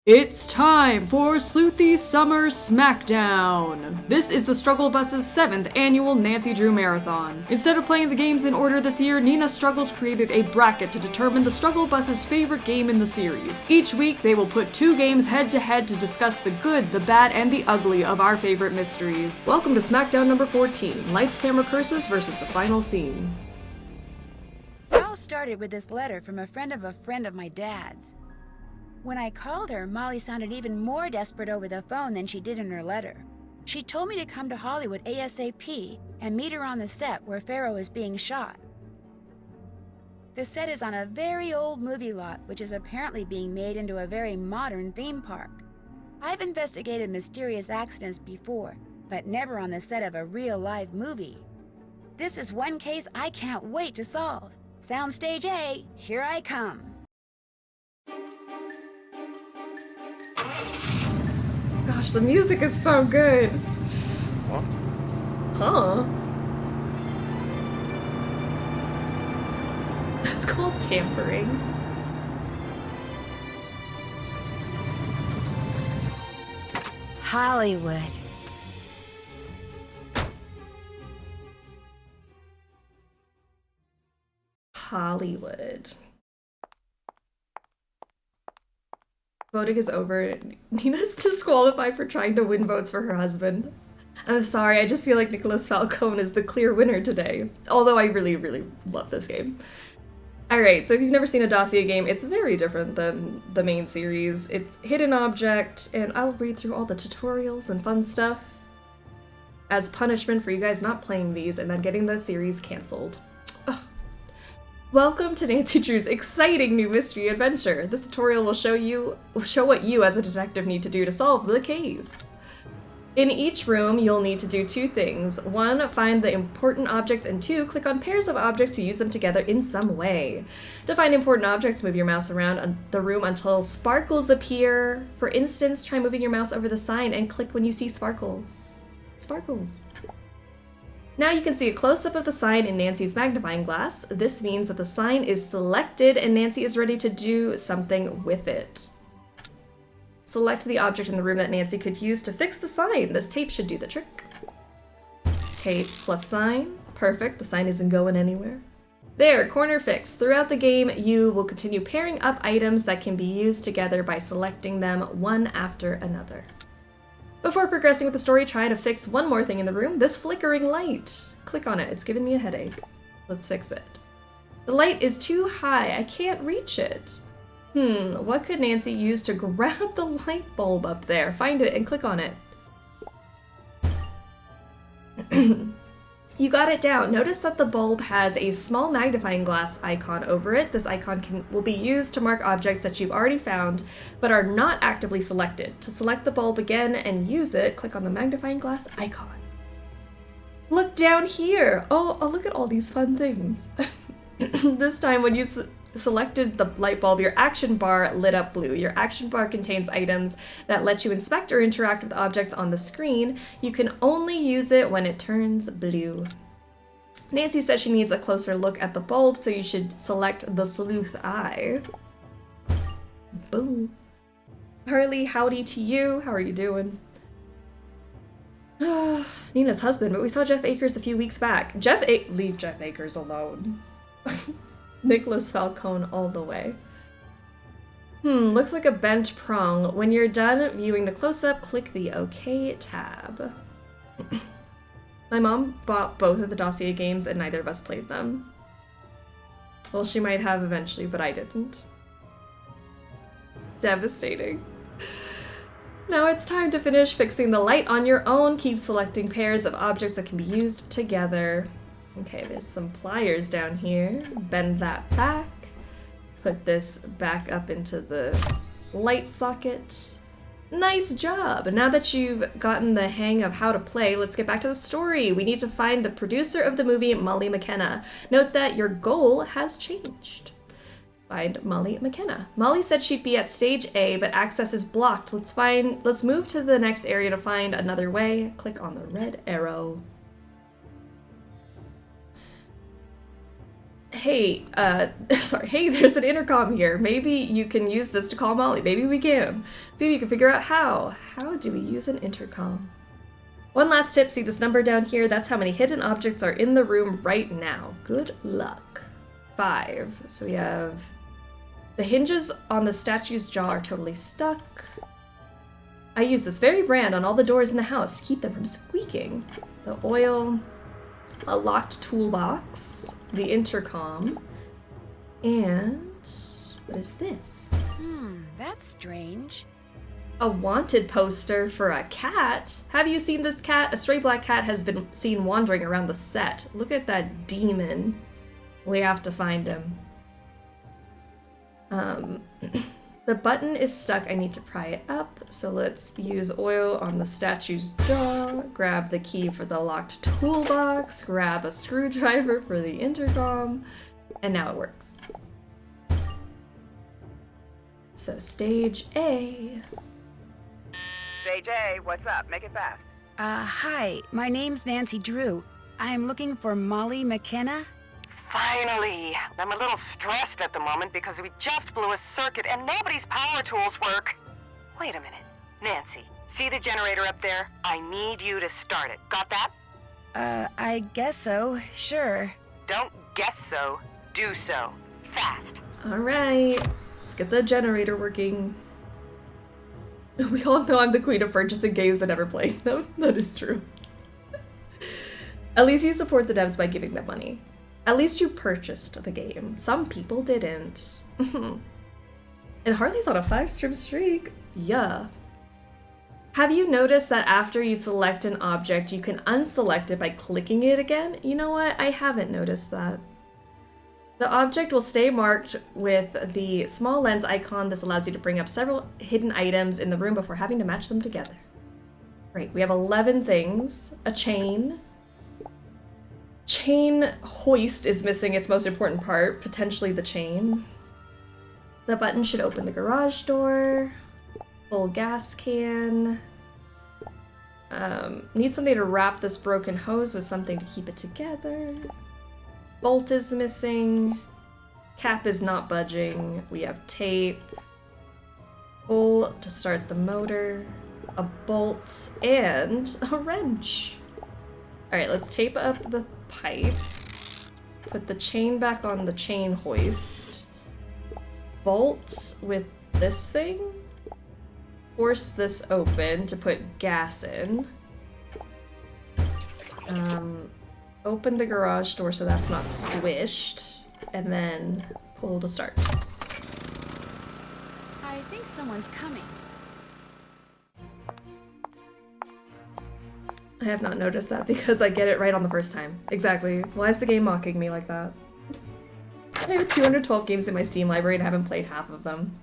It's time for Sleuthy Summer Smackdown! This is the Struggle Bus's 7th annual Nancy Drew Marathon. Instead of playing the games in order this year, NinaStruggles created a bracket to determine the Struggle Bus's favorite game in the series. Each week, they will put 2 games head-to-head to discuss the good, the bad, and the ugly of our favorite mysteries. Welcome to Smackdown number 14, Lights, Camera, Curses versus the final scene. It all started with this letter from a friend of my dad's. When I called her, Molly sounded even more desperate over the phone than she did in her letter. She told me to come to Hollywood ASAP and meet her on the set where Pharaoh is being shot. The set is on a very old movie lot, which is apparently being made into a very modern theme park. I've investigated mysterious accidents before, but never on the set of a real live movie. This is one case I can't wait to solve. Soundstage A, here I come. Gosh, the music is so good. What? Huh? That's called tampering. Hollywood. Hollywood. Voting is over. Nina's disqualified for trying to win votes for her husband. I'm sorry, I just feel like Nicholas Falcone is the clear winner today. Although I really, really love this game. Alright, so if you've never seen a dossier game, it's very different than the main series. It's hidden object, and I'll read through all the tutorials and fun stuff as punishment for you guys not playing these and then getting the series cancelled. Welcome to Nancy Drew's exciting new mystery adventure. This tutorial will show what you as a detective need to do to solve the case. In each room, you'll need to do 2 things. 1, find the important objects, and 2, click on pairs of objects to use them together in some way. To find important objects, move your mouse around the room until sparkles appear. For instance, try moving your mouse over the sign and click when you see sparkles. Sparkles. Now you can see a close-up of the sign in Nancy's magnifying glass. This means that the sign is selected and Nancy is ready to do something with it. Select the object in the room that Nancy could use to fix the sign. This tape should do the trick. Tape plus sign. Perfect, the sign isn't going anywhere. There, corner fixed. Throughout the game, you will continue pairing up items that can be used together by selecting them one after another. Before progressing with the story, try to fix one more thing in the room, this flickering light. Click on it, it's giving me a headache. Let's fix it. The light is too high, I can't reach it. What could Nancy use to grab the light bulb up there? Find it and click on it. You got it down. Notice that the bulb has a small magnifying glass icon over it. This icon will be used to mark objects that you've already found, but are not actively selected. To select the bulb again and use it, click on the magnifying glass icon. Look down here! Oh, look at all these fun things. This time when you selected the light bulb, your action bar lit up blue. Your action bar contains items that let you inspect or interact with objects on the screen. You can only use it when it turns blue. Nancy says she needs a closer look at the bulb, so you should select the sleuth eye. Boom. Harley, howdy to you. How are you doing? Nina's husband, but we saw Jeff Akers a few weeks back. Leave Jeff Akers alone. Nicholas Falcone all the way. Looks like a bent prong. When you're done viewing the close-up, click the OK tab. My mom bought both of the dossier games and neither of us played them. Well, she might have eventually, but I didn't. Devastating. Now it's time to finish fixing the light on your own. Keep selecting pairs of objects that can be used together. Okay, there's some pliers down here. Bend that back. Put this back up into the light socket. Nice job! Now that you've gotten the hang of how to play, let's get back to the story. We need to find the producer of the movie, Molly McKenna. Note that your goal has changed. Find Molly McKenna. Molly said she'd be at stage A, but access is blocked. Let's move to the next area to find another way. Click on the red arrow. hey, sorry, hey, there's an intercom here. Maybe you can use this to call Molly. Maybe we can. See if you can figure out how. How do we use an intercom? One last tip, see this number down here? That's how many hidden objects are in the room right now. Good luck. 5. So we have the hinges on the statue's jaw are totally stuck. I use this very brand on all the doors in the house to keep them from squeaking. The oil, a locked toolbox, the intercom, and what is this? That's strange. A wanted poster for a cat. Have you seen this cat? A stray black cat has been seen wandering around the set. Look at that demon. We have to find him. The button is stuck. I need to pry it up. So let's use oil on the statue's jaw. Grab the key for the locked toolbox. Grab a screwdriver for the intercom. And now it works. So stage A. Stage A, what's up? Make it fast. Hi, my name's Nancy Drew. I'm looking for Molly McKenna. Finally! I'm a little stressed at the moment because we just blew a circuit and nobody's power tools work. Wait a minute. Nancy, see the generator up there? I need you to start it. Got that? I guess so, sure. Don't guess so. Do so. Fast. Alright, let's get the working. We all know I'm the queen of purchasing games and never playing them. That is true. At least you support the devs by giving them money. At least you purchased the game. Some people didn't. And Harley's on a 5-stream streak. Yeah. Have you noticed that after you select an object, you can unselect it by clicking it again? You know what? I haven't noticed that. The object will stay marked with the small lens icon. This allows you to bring up several hidden items in the room before having to match them together. Great, we have 11 things. A chain. Chain hoist is missing its most important part, potentially the chain. The button should open the garage door. Full gas can. Need something to wrap this broken hose with something to keep it together. Bolt is missing. Cap is not budging. We have tape. Pull to start the motor. A bolt and a wrench. Alright, let's tape up the pipe. Put the chain back on the chain hoist. Bolt with this thing. Force this open to put gas in. Open the garage door so that's not squished. And then pull to start. I think someone's coming. I have not noticed that because I get it right on the first time. Exactly. Why is the game mocking me like that? I have 212 games in my Steam library and I haven't played half of them.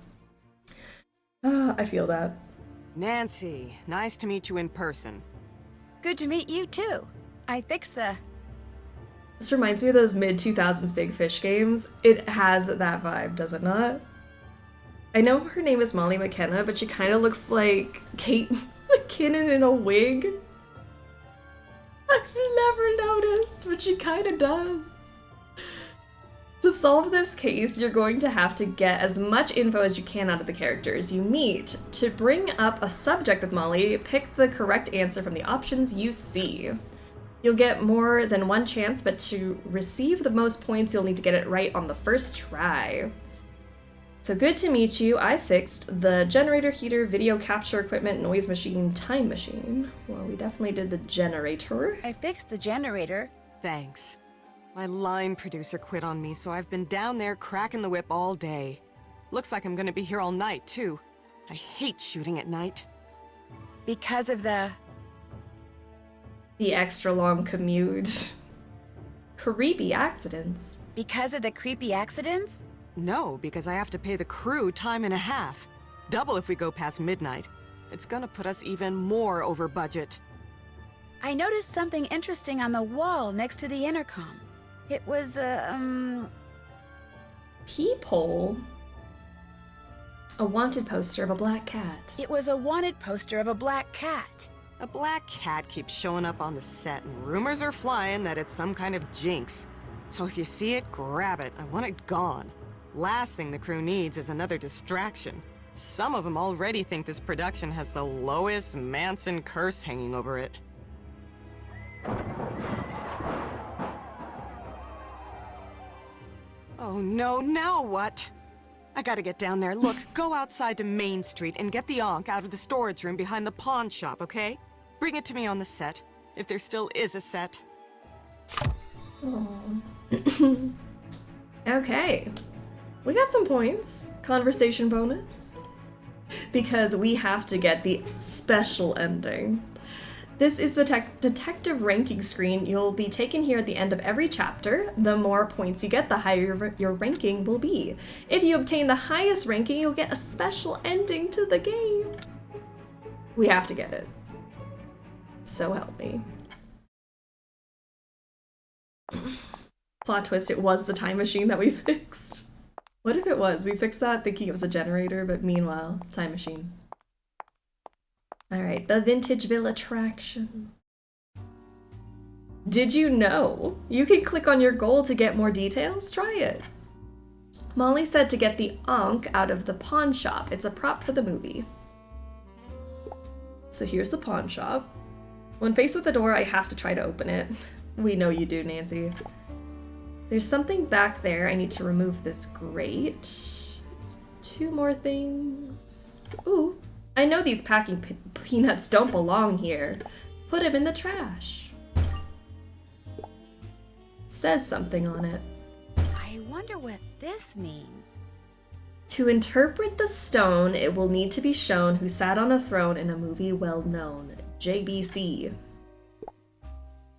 I feel that. Nancy, nice to meet you in person. Good to meet you too. I fixed the... This reminds me of those mid-2000s Big Fish games. It has that vibe, does it not? I know her name is Molly McKenna, but she kind of looks like Kate McKinnon in a wig. I've never noticed, but she kind of does. To solve this case, you're going to have to get as much info as you can out of the characters you meet. To bring up a subject with Molly, pick the correct answer from the options you see. You'll get more than one chance, but to receive the most points, you'll need to get it right on the first try. So good to meet you. I fixed the generator, heater, video capture equipment, noise machine, time machine. Well, we definitely did the generator. I fixed the generator. Thanks. My line producer quit on me, so I've been down there cracking the whip all day. Looks like I'm gonna be here all night, too. I hate shooting at night. Because of the extra long commute. Creepy accidents. Because of the creepy accidents? No, because I have to pay the crew time and a half. Double if we go past midnight. It's gonna put us even more over budget. I noticed something interesting on the wall next to the intercom. It was a, Peephole? A wanted poster of a black cat. It was a wanted poster of a black cat. A black cat keeps showing up on the set, and rumors are flying that it's some kind of jinx. So if you see it, grab it. I want it gone. Last thing the crew needs is another distraction. Some of them already think this production has the Lois Manson curse hanging over it. Oh no, now what? I gotta get down there. Look, go outside to Main Street and get the Ankh out of the storage room behind the pawn shop, okay? Bring it to me on the set, if there still is a set. Okay. We got some points. Conversation bonus. Because we have to get the special ending. This is the detective ranking screen. You'll be taken here at the end of every chapter. The more points you get, the higher your ranking will be. If you obtain the highest ranking, you'll get a special ending to the game. We have to get it. So help me. Plot twist, it was the time machine that we fixed. What if it was? We fixed that thinking it was a generator, but meanwhile, time machine. Alright, the Vintageville attraction. Did you know you can click on your goal to get more details? Try it. Molly said to get the Ankh out of the pawn shop. It's a prop for the movie. So here's the pawn shop. When faced with the door, I have to try to open it. We know you do, Nancy. There's something back there. I need to remove this grate. Just 2 more things. Ooh. I know these packing peanuts don't belong here. Put them in the trash. It says something on it. I wonder what this means. To interpret the stone, it will need to be shown who sat on a throne in a movie well known. JBC.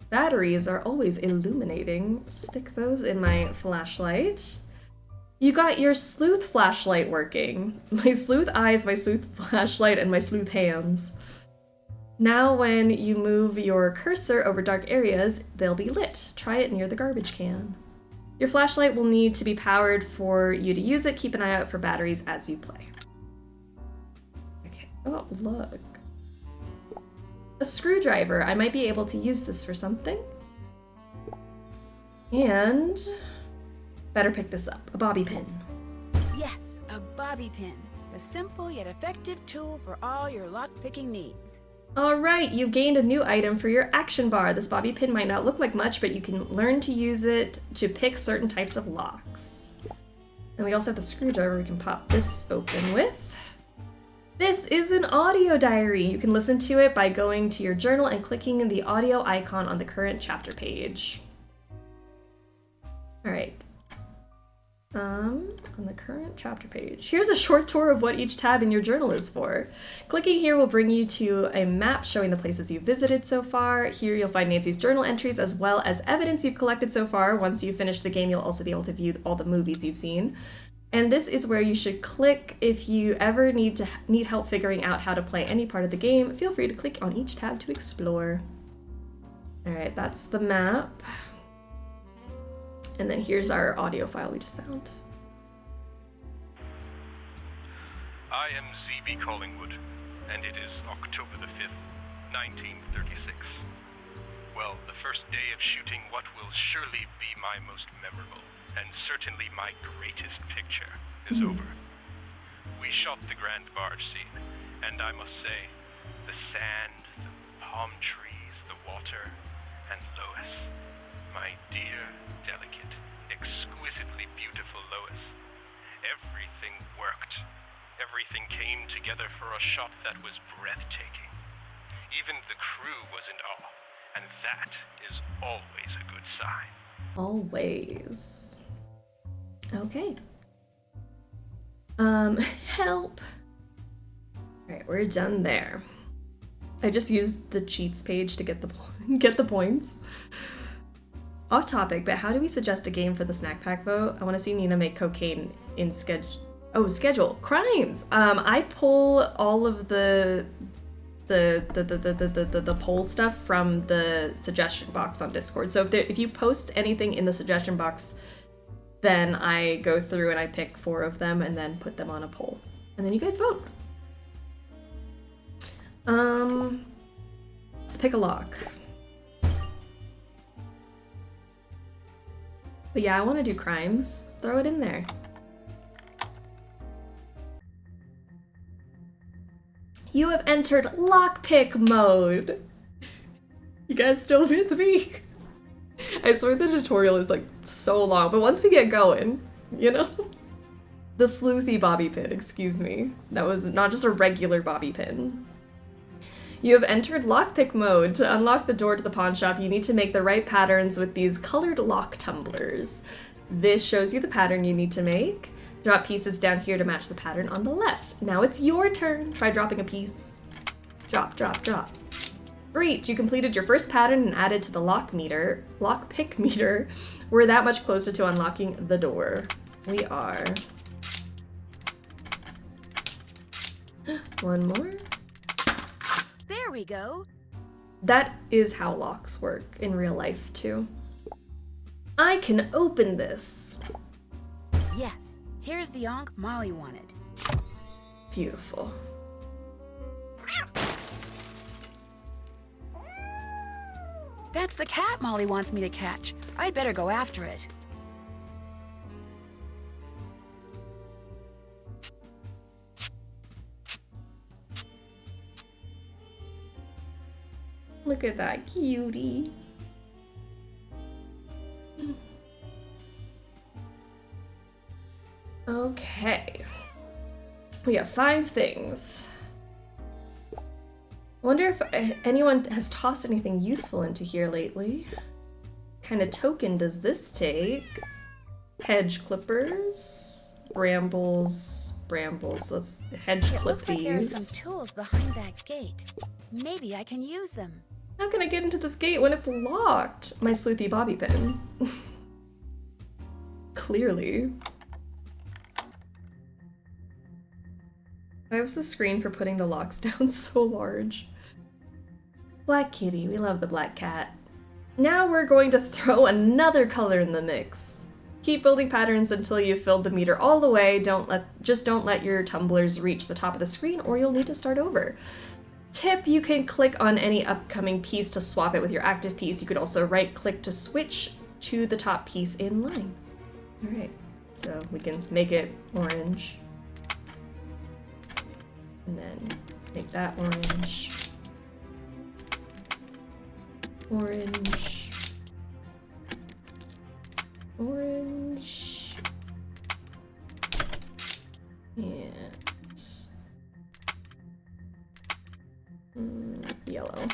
Batteries are always illuminating. Stick those in my flashlight. You got your sleuth flashlight working. My sleuth eyes, my sleuth flashlight, and my sleuth hands. Now when you move your cursor over dark areas, they'll be lit. Try it near the garbage can. Your flashlight will need to be powered for you to use it. Keep an eye out for batteries as you play. Okay. Oh, look. A screwdriver. I might be able to use this for something. And better pick this up. A bobby pin. Yes, a bobby pin. A simple yet effective tool for all your lockpicking needs. Alright, you've gained a new item for your action bar. This bobby pin might not look like much, but you can learn to use it to pick certain types of locks. And we also have the screwdriver we can pop this open with. This is an audio diary. You can listen to it by going to your journal and clicking the audio icon on the current chapter page. Alright. On the current chapter page. Here's a short tour of what each tab in your journal is for. Clicking here will bring you to a map showing the places you've visited so far. Here you'll find Nancy's journal entries as well as evidence you've collected so far. Once you've finished the game, you'll also be able to view all the movies you've seen. And this is where you should click if you ever need help figuring out how to play any part of the game. Feel free to click on each tab to explore. Alright, that's the map. And then here's our audio file we just found. I am Z.B. Collingwood, and it is October the 5th, 1936. Well, the first day of shooting what will surely be my most memorable, and certainly my greatest picture, is over. We shot the grand barge scene, and I must say, the sand, the palm trees, the water, and Lois. My dear, delicate, exquisitely beautiful Lois. Everything worked. Everything came together for a shot that was breathtaking. Even the crew was in awe, and that is always a good sign. Always. Okay. Help. Alright, we're done there. I just used the cheats page to get the points. Off topic, but how do we suggest a game for the snack pack vote? I want to see Nina make cocaine in schedule. Crimes! I pull all of the poll stuff from the suggestion box on Discord. So if you post anything in the suggestion box, then I go through and I pick 4 of them and then put them on a poll. And then you guys vote. Let's pick a lock. But yeah, I want to do crimes. Throw it in there. You have entered lockpick mode. You guys still with me? I swear the tutorial is like so long, but once we get going, you know? The Sleuthy bobby pin, excuse me. That was not just a regular bobby pin. You have entered lockpick mode. To unlock the door to the pawn shop, you need to make the right patterns with these colored lock tumblers. This shows you the pattern you need to make. Drop pieces down here to match the pattern on the left. Now it's your turn. Try dropping a piece. Drop, drop, drop. Great, you completed your first pattern and added to the lockpick meter. We're that much closer to unlocking the door. We are. One more. There we go. That is how locks work in real life too. I can open this. Yes, here's the onk Molly wanted. Beautiful. That's the cat Molly wants me to catch. I'd better go after it. Look at that cutie. Okay. We have 5 things. I wonder if anyone has tossed anything useful into here lately. What kind of token does this take? Hedge clippers, brambles. Let's hedge clip Looks like there are these. some tools behind that gate. Maybe I can use them. How can I get into this gate when it's locked? My Sleuthy bobby pin. Clearly. Why was the screen for putting the locks down so large? Black kitty, we love the black cat. Now we're going to throw another color in the mix. Keep building patterns until you've filled the meter all the way. Just don't let your tumblers reach the top of the screen or you'll need to start over. Tip, you can click on any upcoming piece to swap it with your active piece. You could also right click to switch to the top piece in line. All right, so we can make it orange. And then make that orange. Orange. Orange. And yellow.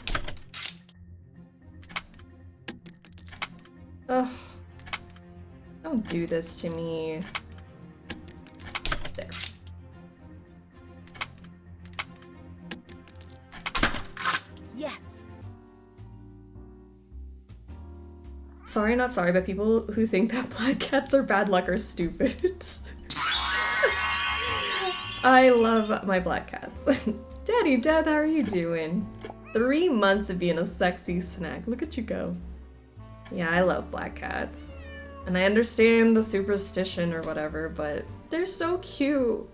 Ugh. Don't do this to me. There. Yes. Sorry, not sorry, but people who think that black cats are bad luck are stupid. I love my black cats. Daddy, Dad, how are you doing? 3 months of being a sexy snack. Look at you go. Yeah, I love black cats. And I understand the superstition or whatever, but they're so cute.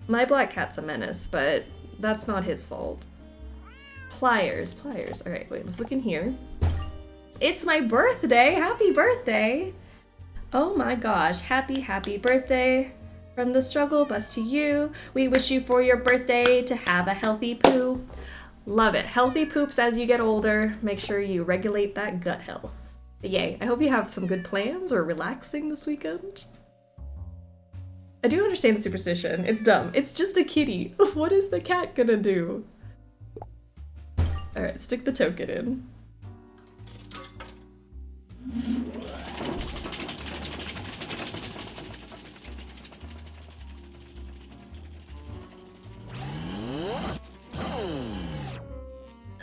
My black cat's a menace, but that's not his fault. Pliers. Alright, wait, let's look in here. It's my birthday! Happy birthday! Oh my gosh, happy birthday from the struggle bus to you. We wish you for your birthday to have a healthy poo. Love it. Healthy poops as you get older. Make sure you regulate that gut health. Yay. I hope you have some good plans or relaxing this weekend. I do understand the superstition. It's dumb. It's just a kitty. What is the cat gonna do? Alright, stick the token in.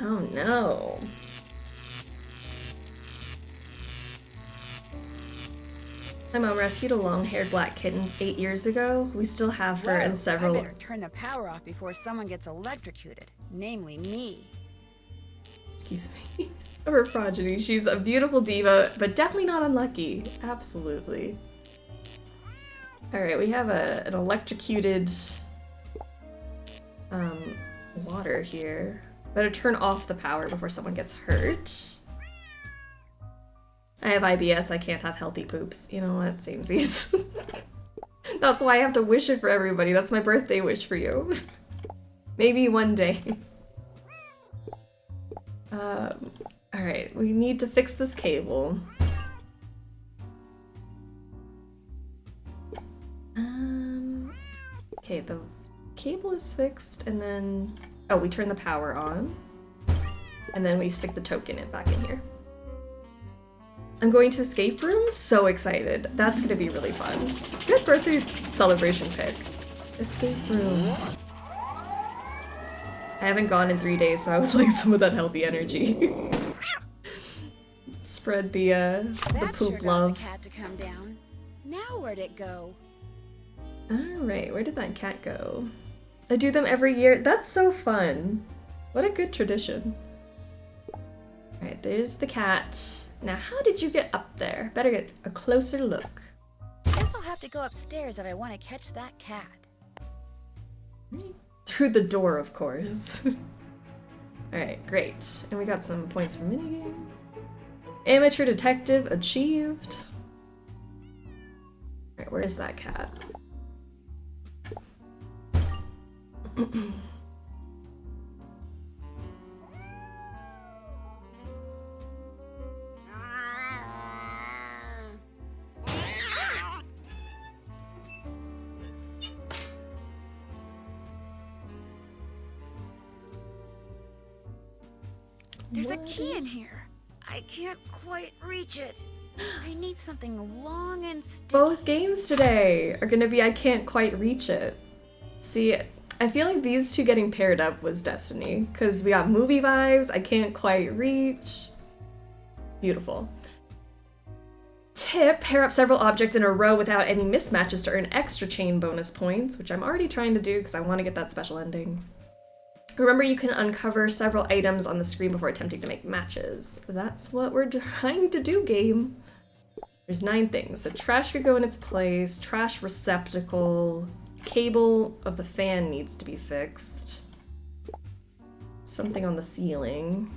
Oh no. My mom rescued a long-haired black kitten 8 years ago. We still have her and several... I better turn the power off before someone gets electrocuted, namely me. Excuse me. Her progeny. She's a beautiful diva, but definitely not unlucky. Absolutely. Alright, we have an electrocuted water here. Better turn off the power before someone gets hurt. I have IBS, I can't have healthy poops. You know what? Samesies. That's why I have to wish it for everybody. That's my birthday wish for you. Maybe one day. Alright, we need to fix this cable. Okay, the cable is fixed, and then... Oh, we turn the power on. And then we stick the token back in here. I'm going to escape room? So excited. That's gonna be really fun. Good birthday celebration pick. Escape room. I haven't gone in 3 days, so I would like some of that healthy energy. Spread the poop sure love. got the cat to come down. Now where'd it go? Alright, where did that cat go? I do them every year. That's so fun. What a good tradition. Alright, there's the cat. Now, how did you get up there? Better get a closer look. Guess I'll have to go upstairs if I want to catch that cat. Through the door, of course. Alright, great. And we got some points for minigame. Amateur detective achieved. Alright, where is that cat? There's a key in here. I can't quite reach it. I need something long and sticky. Both games today are gonna be I can't quite reach it. See, I feel like these two getting paired up was destiny, because we got movie vibes, I can't quite reach. Beautiful. Tip, pair up several objects in a row without any mismatches to earn extra chain bonus points, which I'm already trying to do because I want to get that special ending. Remember, you can uncover several items on the screen before attempting to make matches. That's what we're trying to do, game. There's 9 things. So trash could go in its place, trash receptacle, cable of the fan needs to be fixed. Something on the ceiling.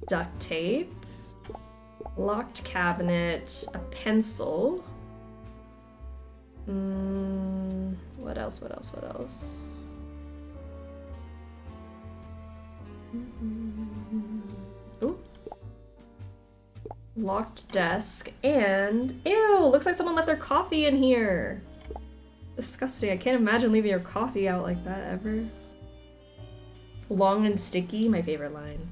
Duct tape. Locked cabinet, a pencil. What else, what else, what else? Ooh. Locked desk, and ew, looks like someone left their coffee in here. Disgusting, I can't imagine leaving your coffee out like that ever. Long and sticky, my favorite line.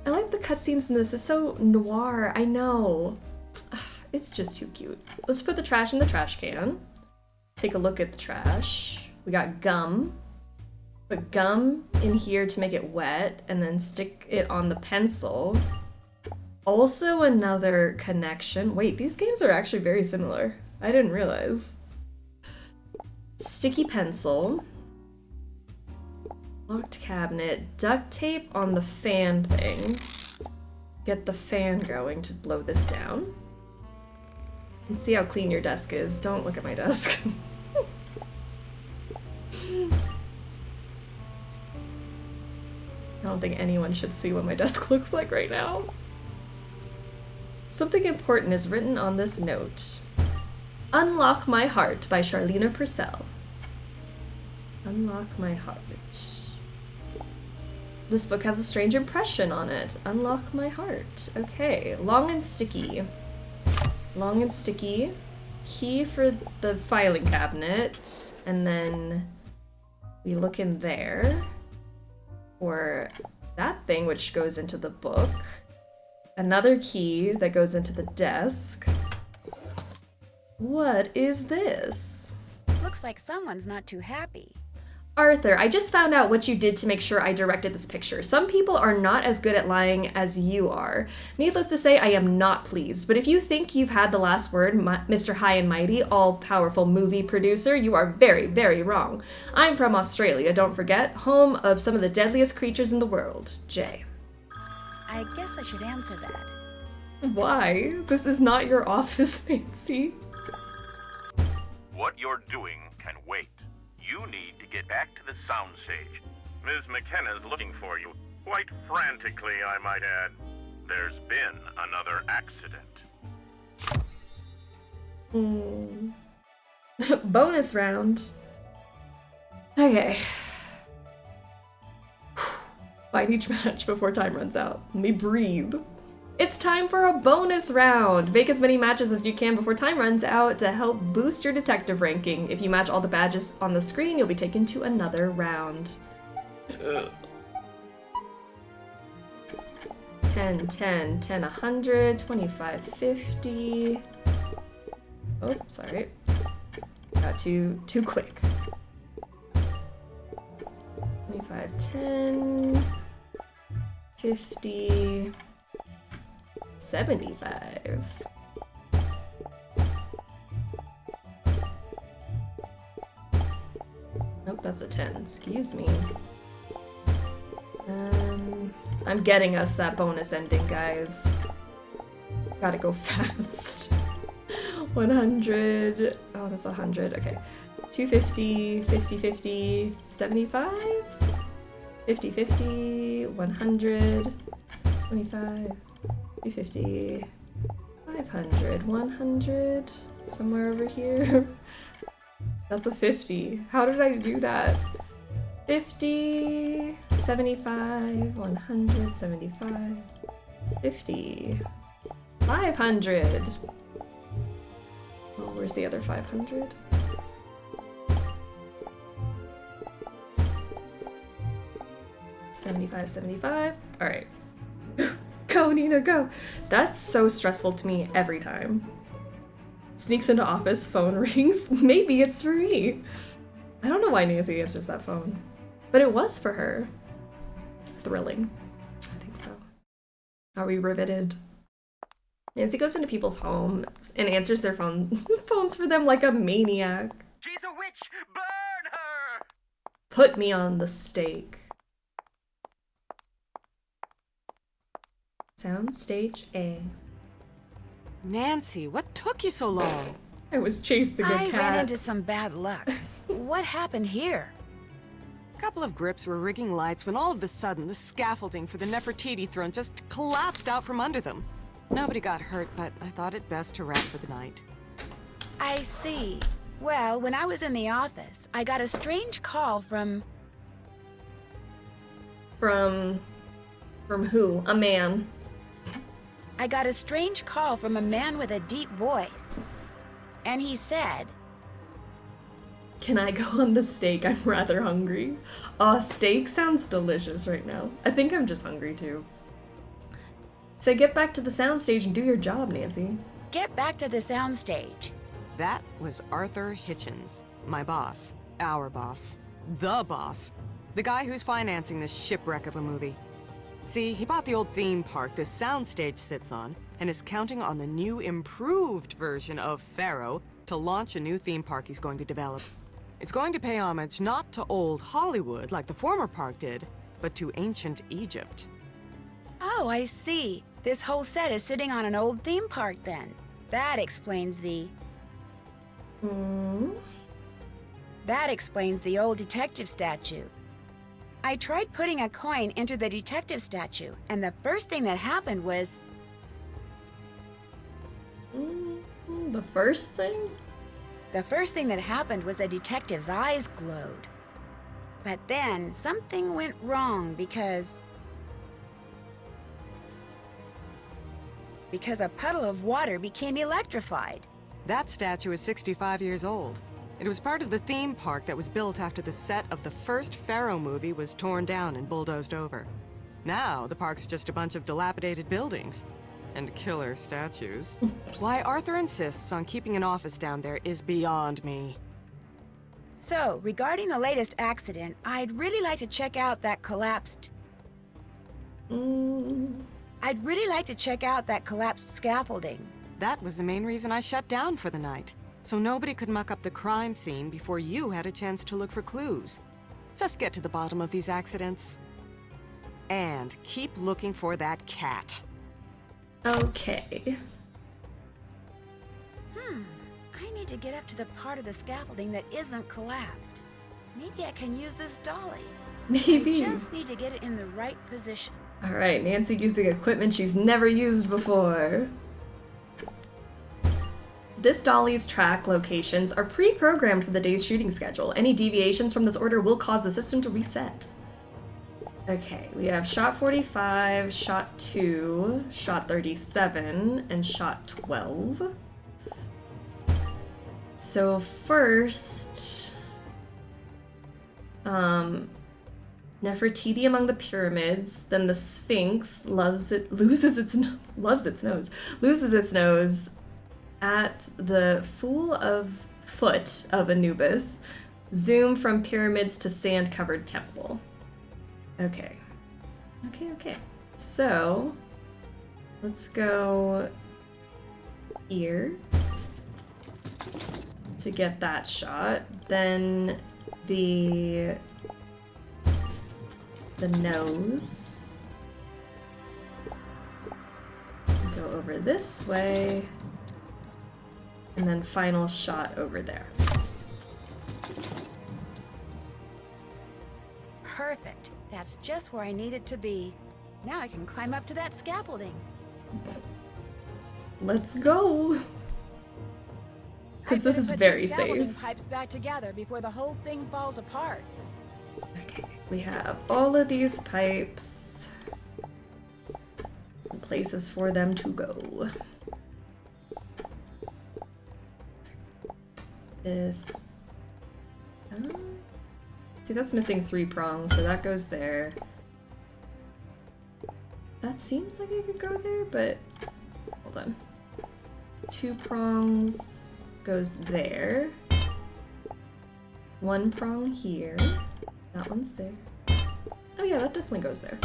I like the cutscenes in this, it's so noir, I know. It's just too cute. Let's put the trash in the trash can. Take a look at the trash. We got gum. Put gum in here to make it wet, and then stick it on the pencil. Also another connection. Wait, these games are actually very similar. I didn't realize. Sticky pencil. Locked cabinet. Duct tape on the fan thing. Get the fan going to blow this down. And see how clean your desk is. Don't look at my desk. I don't think anyone should see what my desk looks like right now. Something important is written on this note. Unlock My Heart by Charlena Purcell. Unlock My Heart. This book has a strange impression on it. Unlock My Heart. Okay, long and sticky. Long and sticky. Key for the filing cabinet. And then we look in there. Or that thing which goes into the book. Another key that goes into the desk. What is this? Looks like someone's not too happy. Arthur, I just found out what you did to make sure I directed this picture. Some people are not as good at lying as you are. Needless to say, I am not pleased. But if you think you've had the last word, Mr. High and Mighty, all-powerful movie producer, you are very, very wrong. I'm from Australia, don't forget, home of some of the deadliest creatures in the world. Jay. I guess I should answer that. Why? This is not your office, Nancy. What you're doing can wait. You need to get back to the soundstage. Ms. McKenna's looking for you. Quite frantically, I might add. There's been another accident. Bonus round. Okay. Fight each match before time runs out. Let me breathe. It's time for a bonus round! Make as many matches as you can before time runs out to help boost your detective ranking. If you match all the badges on the screen, you'll be taken to another round. 10, 10, 10, 100, 25, 50. Oh, sorry. Got too quick. 25, 10, 50, 75. Nope, that's a 10. Excuse me. I'm getting us that bonus ending, guys. Gotta go fast. 100. Oh, that's 100. Okay. 250, 50, 50, 75? 50, 50, 100, 25, 250, 500, 100, somewhere over here. That's a 50. How did I do that? 50, 75, 100, 75, 50, 500. Oh, where's the other 500? $75. All right. Go, Nina, go. That's so stressful to me every time. Sneaks into office, phone rings. Maybe it's for me. I don't know why Nancy answers that phone, but it was for her. Thrilling. I think so. Are we riveted? Nancy goes into people's homes and answers their phones for them like a maniac. She's a witch! Burn her! Put me on the stake. Soundstage A. Nancy, what took you so long? I was chasing a I cat. ran into some bad luck. What happened here? A couple of grips were rigging lights when all of a sudden the scaffolding for the Nefertiti throne just collapsed out from under them. Nobody got hurt, but I thought it best to wrap for the night. I see. Well, when I was in the office, I got a strange call from... From who? A man. I got a strange call from a man with a deep voice. And he said... Can I go on the steak? I'm rather hungry. Steak sounds delicious right now. I think I'm just hungry too. So get back to the soundstage and do your job, Nancy. Get back to the soundstage. That was Arthur Hitchens, my boss, our boss, the boss, the guy who's financing this shipwreck of a movie. See, he bought the old theme park this soundstage sits on and is counting on the new improved version of Pharaoh to launch a new theme park he's going to develop. It's going to pay homage not to old Hollywood like the former park did, but to ancient Egypt. Oh, I see. This whole set is sitting on an old theme park then. That explains the... That explains the old detective statue. I tried putting a coin into the detective statue, and the first thing that happened was... The first thing? The first thing that happened was the detective's eyes glowed. But then, something went wrong because a puddle of water became electrified. That statue is 65 years old. It was part of the theme park that was built after the set of the first Pharaoh movie was torn down and bulldozed over. Now, the park's just a bunch of dilapidated buildings. And killer statues. Why Arthur insists on keeping an office down there is beyond me. So, regarding the latest accident, I'd really like to check out that collapsed... I'd really like to check out that collapsed scaffolding. That was the main reason I shut down for the night. So nobody could muck up the crime scene before you had a chance to look for clues. Just get to the bottom of these accidents. And keep looking for that cat. Okay. I need to get up to the part of the scaffolding that isn't collapsed. Maybe I can use this dolly. Maybe. I just need to get it in the right position. Alright, Nancy using equipment she's never used before. This dolly's track locations are pre-programmed for the day's shooting schedule. Any deviations from this order will cause the system to reset. Okay, we have shot 45, shot 2, shot 37, and shot 12. So first, Nefertiti among the pyramids, then the Sphinx loses its nose at the foot of Anubis, zoom from pyramids to sand-covered temple. Okay. So, let's go here to get that shot. Then the nose. Go over this way. And then final shot over there. Perfect. That's just where I need it to be. Now I can climb up to that scaffolding. Let's go. Because this is very safe. Pipes back together before the whole thing falls apart. Okay, we have all of these pipes. And places for them to go. This. See, that's missing 3 prongs, so that goes there. That seems like I could go there, but hold on. 2 prongs goes there. 1 prong here. That one's there. Oh yeah, that definitely goes there.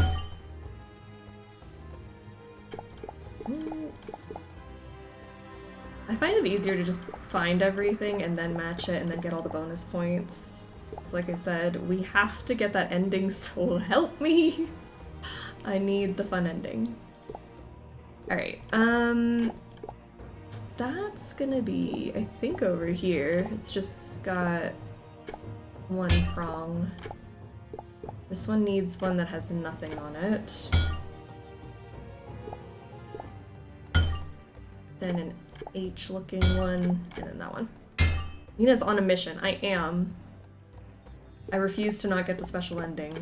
I find it easier to just find everything and then match it and then get all the bonus points. It's like I said, we have to get that ending, so help me! I need the fun ending. Alright, that's gonna be, I think, over here. It's just got 1 prong. This one needs one that has nothing on it. Then an H-looking one, and then that one. Nina's on a mission. I am. I refuse to not get the special ending.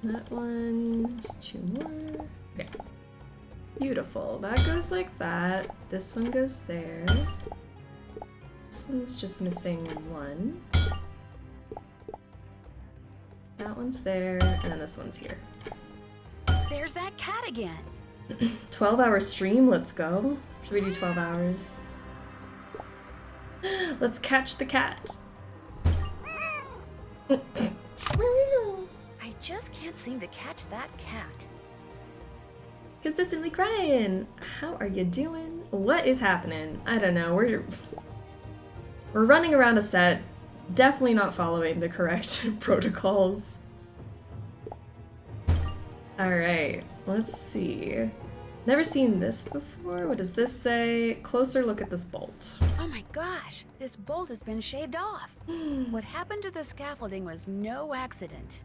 That one, just 2 more. Okay. Beautiful. That goes like that. This one goes there. This one's just missing 1. That one's there, and then this one's here. There's that cat again. 12-hour stream, let's go. Should we do 12 hours? Let's catch the cat. I just can't seem to catch that cat. Consistently crying. How are you doing? What is happening? I don't know. We're running around a set, definitely not following the correct protocols. Alright, let's see. Never seen this before. What does this say? Closer look at this bolt. Oh my gosh, this bolt has been shaved off. What happened to the scaffolding was no accident.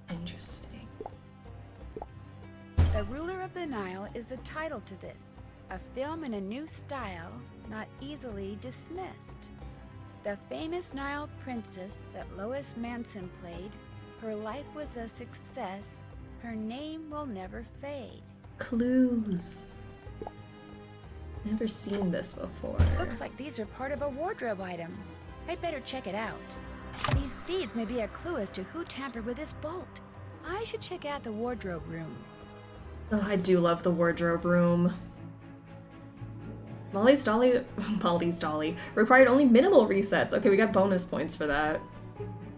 Interesting. The Ruler of the Nile is the title to this. A film in a new style, not easily dismissed. The famous Nile princess that Lois Manson played, her life was a success. Her name will never fade. Clues. Never seen this before. Looks like these are part of a wardrobe item. I'd better check it out. These beads may be a clue as to who tampered with this bolt. I should check out the wardrobe room. Oh, I do love the wardrobe room. Molly's Dolly required only minimal resets. Okay, we got bonus points for that.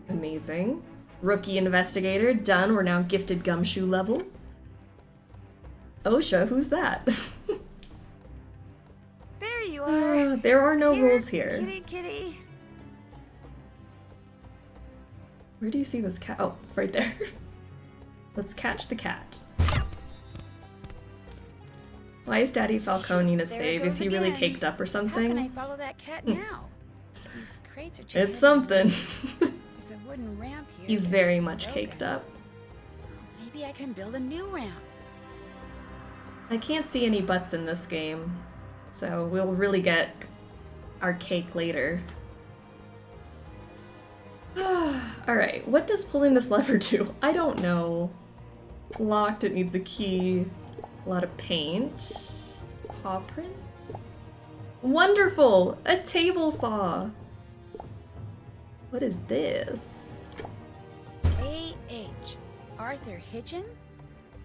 Amazing. Rookie investigator, done. We're now gifted gumshoe level. OSHA, who's that? There you are. There are no rules here. Kitty, kitty. Where do you see this cat? Oh, right there. Let's catch the cat. Why is Daddy Falcone Nina's fave? Is he really caked up or something? How can I follow that cat now? These crates are too It's something. Is There's a wooden ramp here. He's but very it's much broken. caked up. Maybe I can build a new ramp. I can't see any butts in this game, so we'll really get our cake later. Alright, what does pulling this lever do? I don't know. Locked, it needs a key. A lot of paint. Paw prints? Wonderful! A table saw! What is this? A.H. Arthur Hitchens?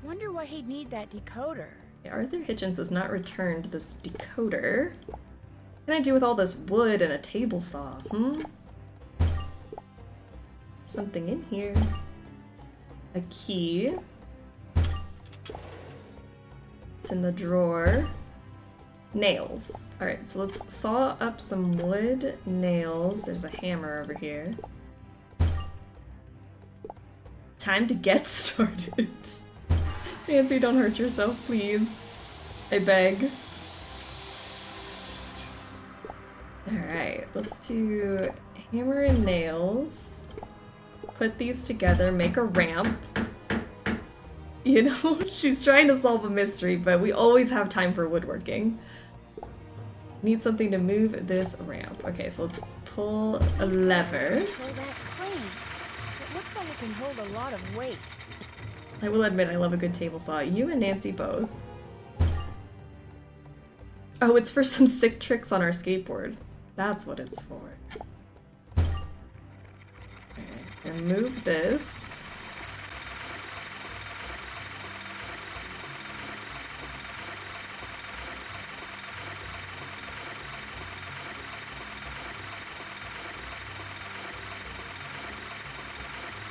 Wonder why he'd need that decoder. Arthur Hitchens has not returned this decoder. What can I do with all this wood and a table saw, Something in here. A key. It's in the drawer. Nails. Alright, so let's saw up some wood, nails. There's a hammer over here. Time to get started. Nancy, don't hurt yourself, please. I beg. Alright, let's do hammer and nails. Put these together, make a ramp. You know, she's trying to solve a mystery, but we always have time for woodworking. Need something to move this ramp. Okay, so let's pull a lever. Control that crane. It looks like it can hold a lot of weight. I will admit I love a good table saw. You and Nancy both. Oh, it's for some sick tricks on our skateboard. That's what it's for. Okay, and move this.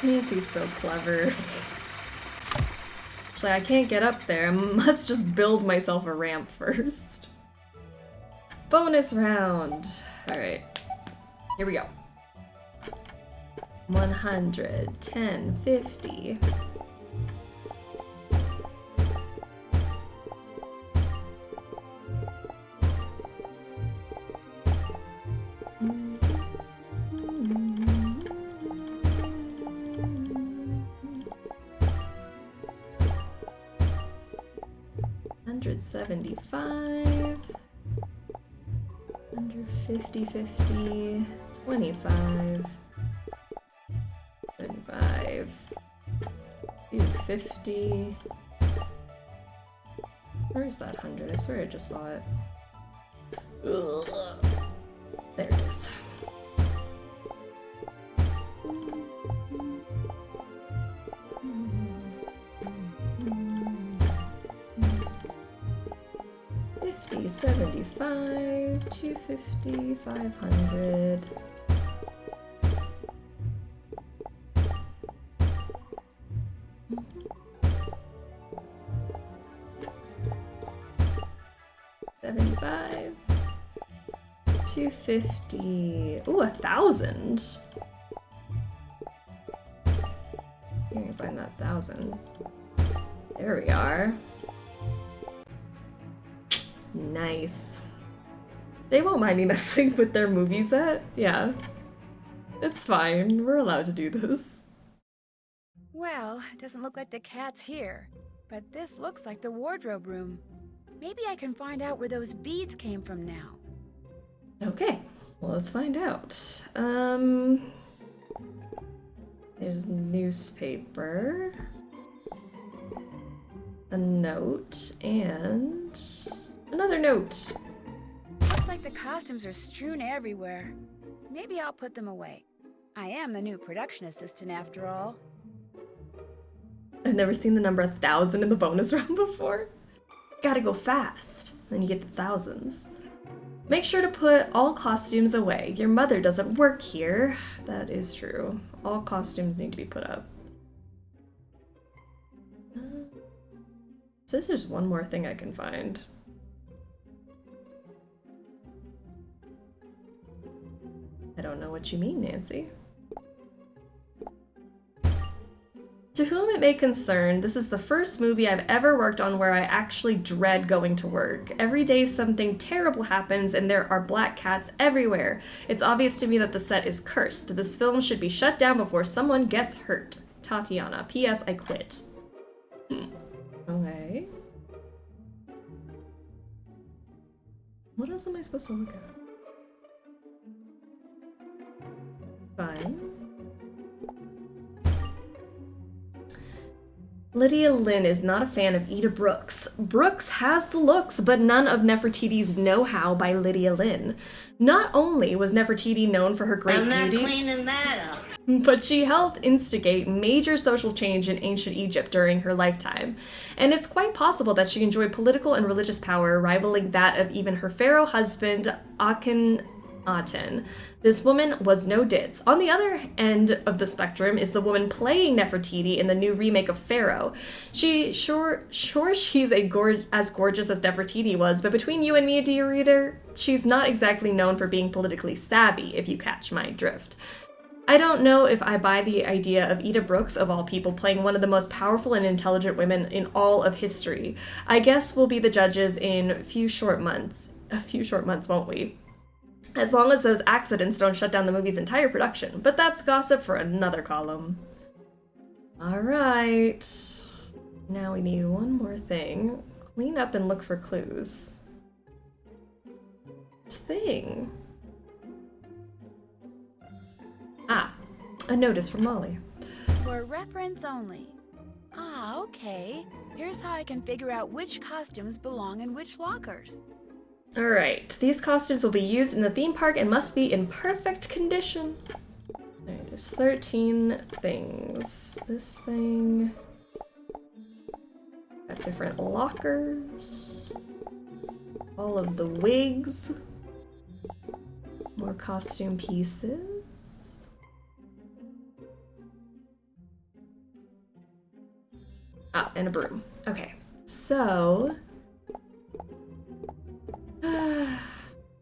Nancy's so clever. Actually, I can't get up there. I must just build myself a ramp first. Bonus round. Alright. Here we go. 100, 10, 50. $175, under 50, 50, 25, 75, 250. Where's that 100? I swear I just saw it. Ugh. There it is. $50, 75, 250, 500. $75, 250. Ooh, 1,000. I can find that 1,000. There we are. Nice. They won't mind me messing with their movie set. Yeah. It's fine. We're allowed to do this. Well, it doesn't look like the cat's here, but this looks like the wardrobe room. Maybe I can find out where those beads came from now. Okay. Well, let's find out. There's newspaper, a note, and another note. Looks like the costumes are strewn everywhere. Maybe I'll put them away. I am the new production assistant after all. I've never seen the number 1,000 in the bonus round before. Gotta go fast, then you get the thousands. Make sure to put all costumes away. Your mother doesn't work here. That is true. All costumes need to be put up. Says there's one more thing I can find. I don't know what you mean, Nancy. To whom it may concern, this is the first movie I've ever worked on where I actually dread going to work. Every day something terrible happens and there are black cats everywhere. It's obvious to me that the set is cursed. This film should be shut down before someone gets hurt. Tatiana. P.S. I quit. Okay. What else am I supposed to look at? Fine. Lydia Lynn is not a fan of Eda Brooks. Brooks has the looks, but none of Nefertiti's know-how by Lydia Lynn. Not only was Nefertiti known for her great beauty, Cleaning that up. but she helped instigate major social change in ancient Egypt during her lifetime. And it's quite possible that she enjoyed political and religious power rivaling that of even her pharaoh husband, Akhenaten. This woman was no ditz. On the other end of the spectrum is the woman playing Nefertiti in the new remake of Pharaoh. She's as gorgeous as Nefertiti was, but between you and me, dear reader, she's not exactly known for being politically savvy, if you catch my drift. I don't know if I buy the idea of Eda Brooks, of all people, playing one of the most powerful and intelligent women in all of history. I guess we'll be the judges in a few short months, won't we? As long as those accidents don't shut down the movie's entire production. But that's gossip for another column. Alright. Now we need one more thing. Clean up and look for clues. Thing. Ah, a notice from Molly. For reference only. Ah, okay. Here's how I can figure out which costumes belong in which lockers. Alright, these costumes will be used in the theme park and must be in perfect condition. Alright, there's 13 things. This thing... Got different lockers. All of the wigs. More costume pieces. Ah, and a broom. Okay, so...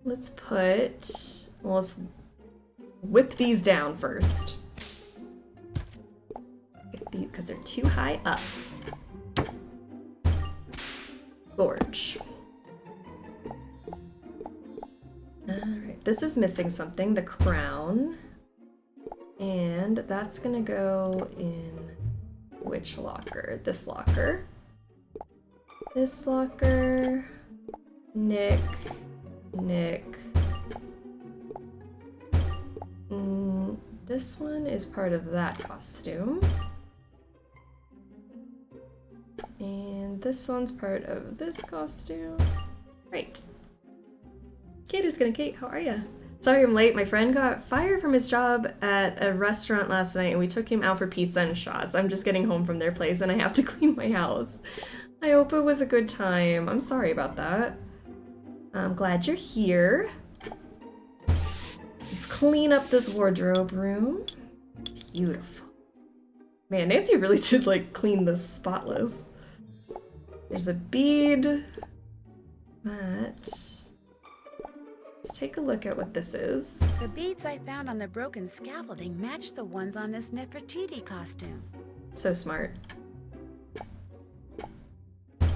let's whip these down first. Because they're too high up. Gorge. Alright, this is missing something, the crown. And that's gonna go in which locker? This locker. This locker. Nick. This one is part of that costume. And this one's part of this costume. Right. Kate is gonna Kate, how are ya? Sorry I'm late. My friend got fired from his job at a restaurant last night and we took him out for pizza and shots. I'm just getting home from their place and I have to clean my house. I hope it was a good time. I'm sorry about that. I'm glad you're here. Let's clean up this wardrobe room. Beautiful. Man, Nancy really did like clean this spotless. There's a bead. Let's take a look at what this is. The beads I found on the broken scaffolding match the ones on this Nefertiti costume. So smart.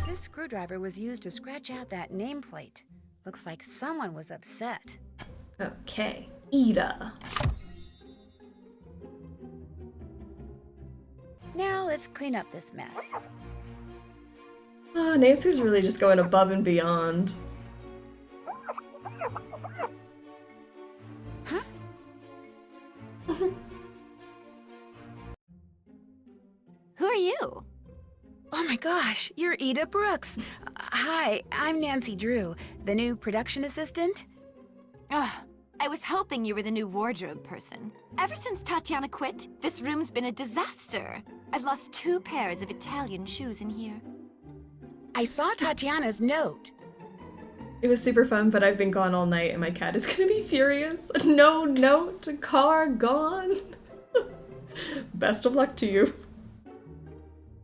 This screwdriver was used to scratch out that nameplate. Looks like someone was upset. Okay, Eda. Now let's clean up this mess. Oh, Nancy's really just going above and beyond. Huh? Who are you? Oh my gosh, you're Eda Brooks. Hi, I'm Nancy Drew, the new production assistant. Ugh, I was hoping you were the new wardrobe person. Ever since Tatiana quit, this room's been a disaster. I've lost 2 pairs of Italian shoes in here. I saw Tatiana's note. It was super fun, but I've been gone all night and my cat is gonna be furious. No note, car gone. Best of luck to you.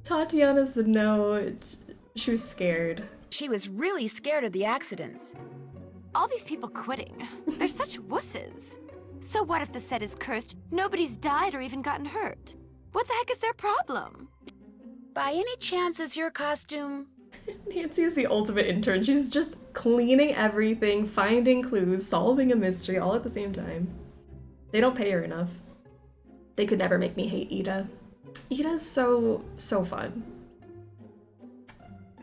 Tatiana's the note. She was scared. She was really scared of the accidents. All these people quitting. They're such wusses. So what if the set is cursed, nobody's died or even gotten hurt? What the heck is their problem? By any chance is your costume? Nancy is the ultimate intern. She's just cleaning everything, finding clues, solving a mystery all at the same time. They don't pay her enough. They could never make me hate Ida. Ida's so fun.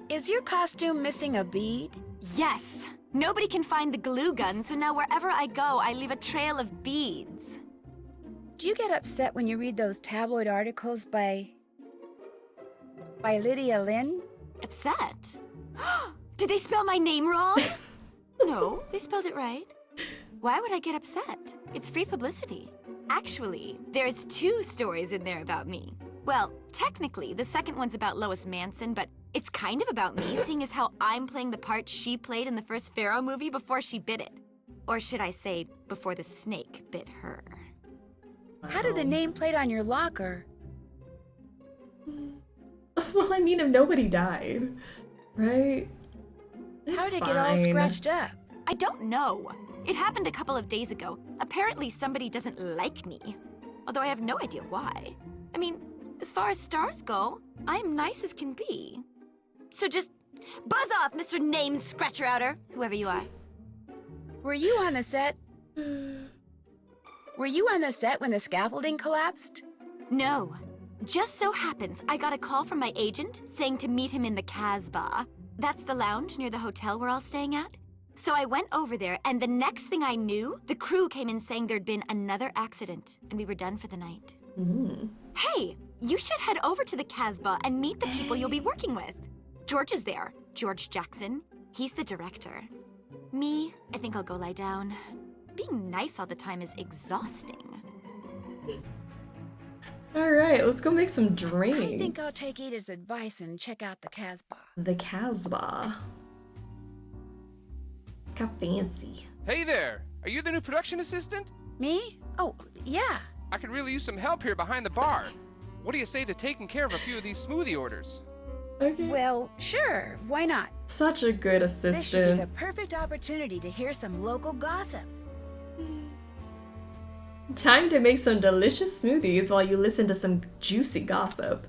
Is your costume missing a bead? Yes. Nobody can find the glue gun, so now wherever I go, I leave a trail of beads. Do you get upset when you read those tabloid articles by Lydia Lynn? Upset? Did they spell my name wrong? No, they spelled it right. Why would I get upset? It's free publicity. Actually, there's 2 stories in there about me. Well, technically, the second one's about Lois Manson, but it's kind of about me, seeing as how I'm playing the part she played in the first Pharaoh movie before she bit it. Or should I say, before the snake bit her. How did the nameplate on your locker? Well, I mean, if nobody died, right? How It's did it get all fine. scratched up? I don't know. It happened a couple of days ago. Apparently somebody doesn't like me. Although I have no idea why. I mean, as far as stars go, I'm nice as can be. So just buzz off, Mr. Name Scratcher Outer, whoever you are. Were you on the set? Were you on the set when the scaffolding collapsed? No. Just so happens I got a call from my agent saying to meet him in the Casbah. That's the lounge near the hotel we're all staying at. So I went over there, and the next thing I knew, the crew came in saying there'd been another accident, and we were done for the night. Hey, you should head over to the Casbah and meet the people you'll be working with. George is there, George Jackson. He's the director. Me, I think I'll go lie down. Being nice all the time is exhausting. Alright, let's go make some drinks. I think I'll take Ida's advice and check out the Casbah. The Casbah. Look how fancy. Hey there! Are you the new production assistant? Me? Oh, yeah. I could really use some help here behind the bar. What do you say to taking care of a few of these smoothie orders? Okay. Well, sure. Why not? Such a good This should be assistant. the perfect opportunity to hear some local gossip. Time to make some delicious smoothies while you listen to some juicy gossip.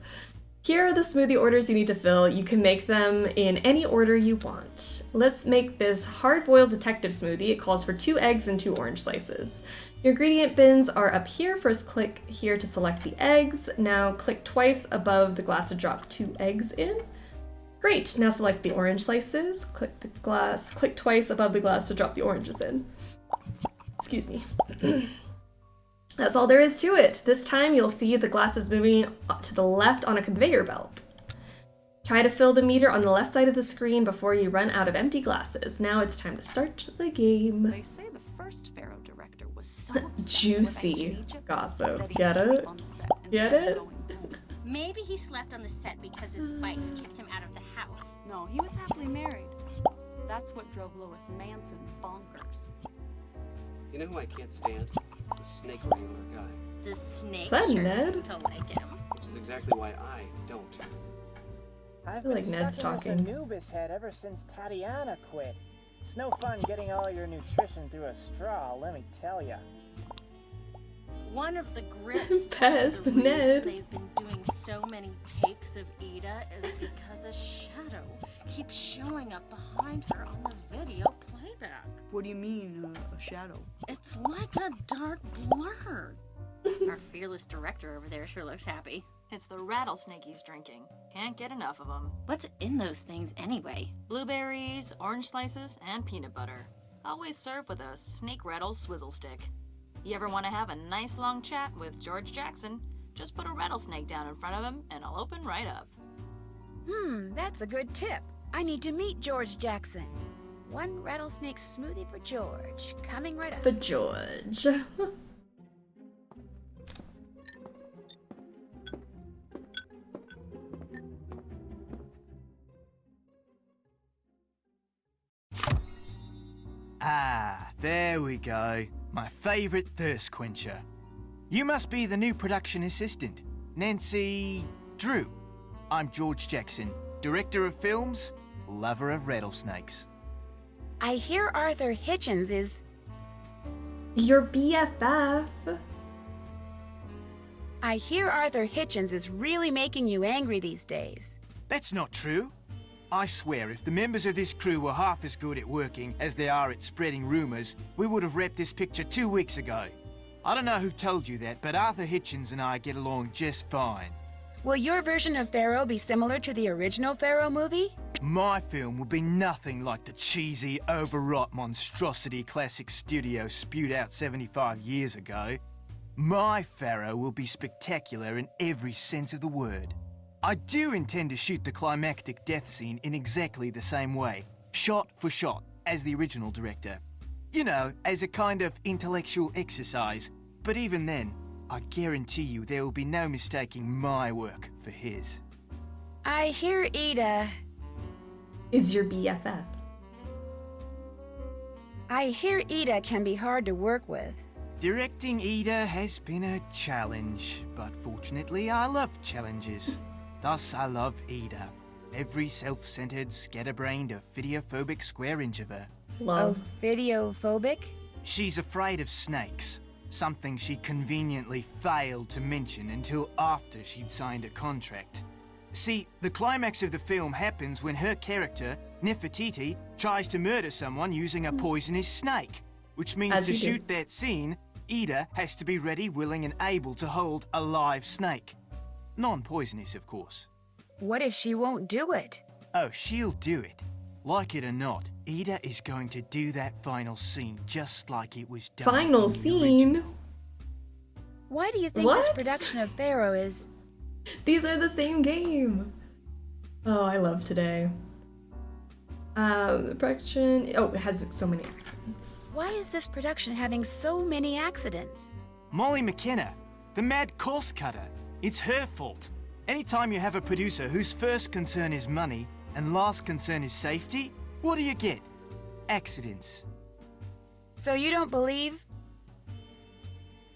Here are the smoothie orders you need to fill. You can make them in any order you want. Let's make this hard-boiled detective smoothie. It calls for 2 eggs and 2 orange slices. Your ingredient bins are up here. First click here to select the eggs. Now click twice above the glass to drop 2 eggs in. Great, now select the orange slices. Click the glass, click twice above the glass to drop the oranges in. Excuse me. That's all there is to it. This time you'll see the glasses moving to the left on a conveyor belt. Try to fill the meter on the left side of the screen before you run out of empty glasses. Now it's time to start the game. They say the first Pharaoh director was so obsessed Juicy with ancient Egypt gossip. that he'd Get sleep it? on the set Get instead of it? going home. Maybe he slept on the set because his wife kicked him out of the house. No, he was happily married. That's what drove Lois Manson bonkers. You know who I can't stand? The snake wrangler guy. The snake Is that sure Ned? seemed to like him. Which is exactly why I don't. I've feel been like Ned's stuck talking. in this Anubis head ever since Tatiana quit. It's no fun getting all your nutrition through a straw, let me tell ya. One of the grips Pest, the reason Ned. they've been doing so many takes of Ida is because a shadow keeps showing up behind her on the video playback. What do you mean, a shadow? It's like a dark blur. Our fearless director over there sure looks happy. It's the rattlesnake he's drinking. Can't get enough of them. What's in those things anyway? Blueberries, orange slices, and peanut butter. Always served with a snake rattle swizzle stick. You ever want to have a nice long chat with George Jackson? Just put a rattlesnake down in front of him and it'll open right up. That's a good tip. I need to meet George Jackson. 1 rattlesnake smoothie for George. Coming right up. For George. Ah, there we go. My favorite thirst quencher. You must be the new production assistant, Nancy Drew. I'm George Jackson, director of films, lover of rattlesnakes. I hear Arthur Hitchens is... Your BFF. I hear Arthur Hitchens is really making you angry these days. That's not true. I swear, if the members of this crew were half as good at working as they are at spreading rumors, we would have wrapped this picture 2 weeks ago. I don't know who told you that, but Arthur Hitchens and I get along just fine. Will your version of Pharaoh be similar to the original Pharaoh movie? My film will be nothing like the cheesy, overwrought monstrosity classic studio spewed out 75 years ago. My Pharaoh will be spectacular in every sense of the word. I do intend to shoot the climactic death scene in exactly the same way, shot for shot, as the original director. You know, as a kind of intellectual exercise. But even then, I guarantee you there will be no mistaking my work for his. I hear Ida... is your BFF. I hear Ida can be hard to work with. Directing Ida has been a challenge, but fortunately I love challenges. Thus I love Ida. Every self-centered, scatterbrained, ophidiophobic square inch of her. Love. Ophidiophobic? She's afraid of snakes. Something she conveniently failed to mention until after she'd signed a contract. See, the climax of the film happens when her character, Nefertiti, tries to murder someone using a poisonous snake. Which means to shoot that scene, Ida has to be ready, willing, and able to hold a live snake. Non-poisonous, of course. What if she won't do it? Oh, she'll do it. Like it or not, Ida is going to do that final scene just like it was done. Final scene? Why do you think this production of Pharaoh is... These are the same game. Oh, I love today. The production... Oh, it has so many accidents. Why is this production having so many accidents? Molly McKenna, the mad course cutter. It's her fault. Anytime you have a producer whose first concern is money and last concern is safety, what do you get? Accidents. So you don't believe?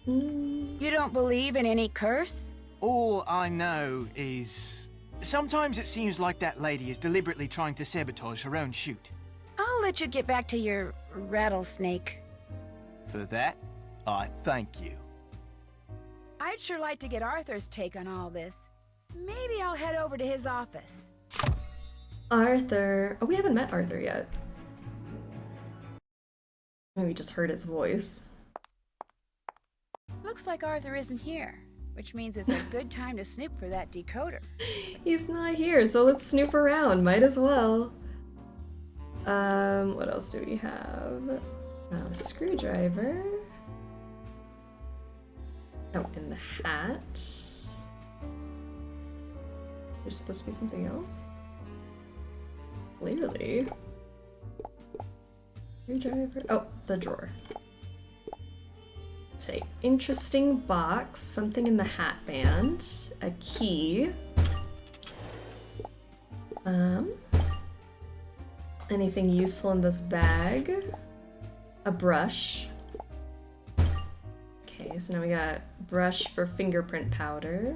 You don't believe in any curse? All I know is... sometimes it seems like that lady is deliberately trying to sabotage her own shoot. I'll let you get back to your rattlesnake. For that, I thank you. I'd sure like to get Arthur's take on all this. Maybe I'll head over to his office. Arthur... Oh, we haven't met Arthur yet. Maybe we just heard his voice. Looks like Arthur isn't here, which means it's a good time to snoop for that decoder. He's not here, so let's snoop around. Might as well. What else do we have? A screwdriver. Oh, and the hat. There's supposed to be something else? Clearly. Screwdriver. Oh, the drawer. Say, interesting box, something in the hat band, a key. Anything useful in this bag? A brush. Okay, so now we got brush for fingerprint powder.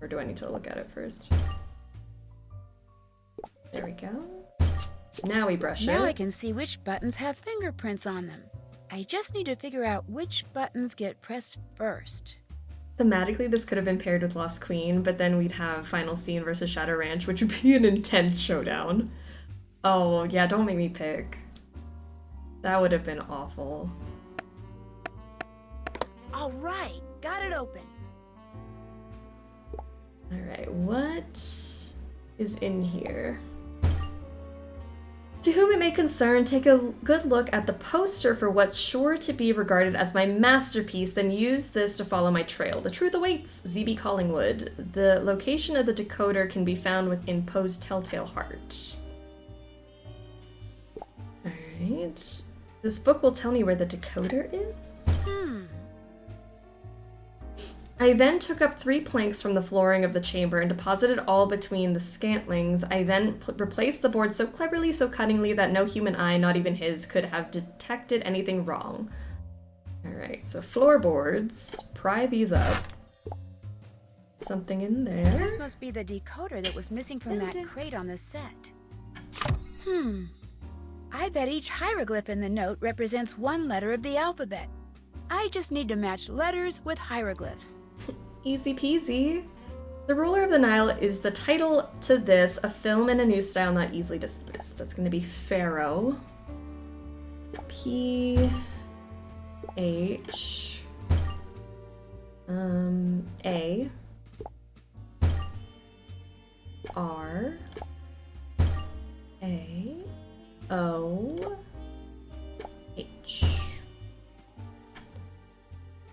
Or do I need to look at it first? There we go. Now we brush it. Now I can see which buttons have fingerprints on them. I just need to figure out which buttons get pressed first. Thematically, this could have been paired with Lost Queen, but then we'd have Final Scene versus Shadow Ranch, which would be an intense showdown. Oh, yeah, don't make me pick. That would have been awful. All right, got it open. All right, what is in here? To whom it may concern, take a good look at the poster for what's sure to be regarded as my masterpiece, then use this to follow my trail. The truth awaits, ZB Collingwood. The location of the decoder can be found within Poe's Telltale Heart. Alright. This book will tell me where the decoder is? I then took up 3 planks from the flooring of the chamber and deposited all between the scantlings. I then replaced the board so cleverly, so cunningly, that no human eye, not even his, could have detected anything wrong. Alright, so floorboards. Pry these up. Something in there. This must be the decoder that was missing from that crate on the set. I bet each hieroglyph in the note represents one letter of the alphabet. I just need to match letters with hieroglyphs. Easy peasy. The Ruler of the Nile is the title to this, a film in a new style not easily dismissed. That's going to be Pharaoh. P H A R A O H.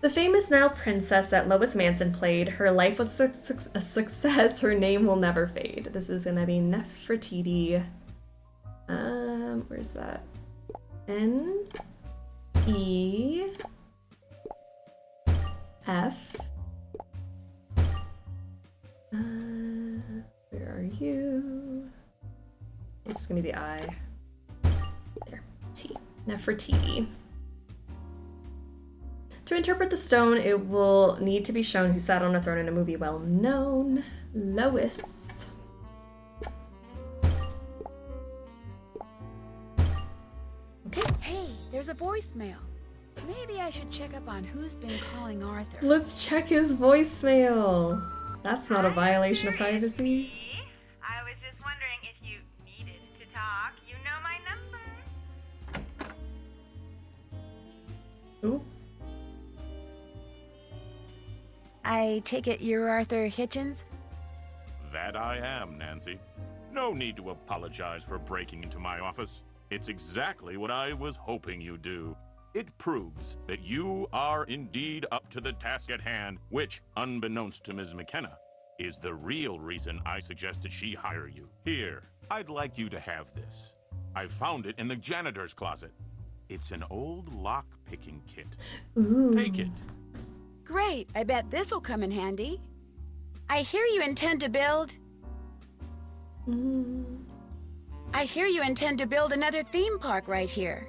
The famous Nile princess that Lois Manson played, her life was a success, her name will never fade. This is gonna be Nefertiti. Where's that? N E F. Where are you? This is gonna be the I. There. T. Nefertiti. To interpret the stone, it will need to be shown who sat on a throne in a movie well known. Lois. Okay. Hey, there's a voicemail. Maybe I should check up on who's been calling Arthur. Let's check his voicemail. That's not a violation of privacy. I was just wondering if you needed to talk. You know my number. Ooh. I take it you're Arthur Hitchens? That I am, Nancy. No need to apologize for breaking into my office. It's exactly what I was hoping you'd do. It proves that you are indeed up to the task at hand, which, unbeknownst to Ms. McKenna, is the real reason I suggested she hire you. Here, I'd like you to have this. I found it in the janitor's closet. It's an old lock-picking kit. Ooh. Take it. Great, I bet this'll come in handy. I hear you intend to build... I hear you intend to build another theme park right here.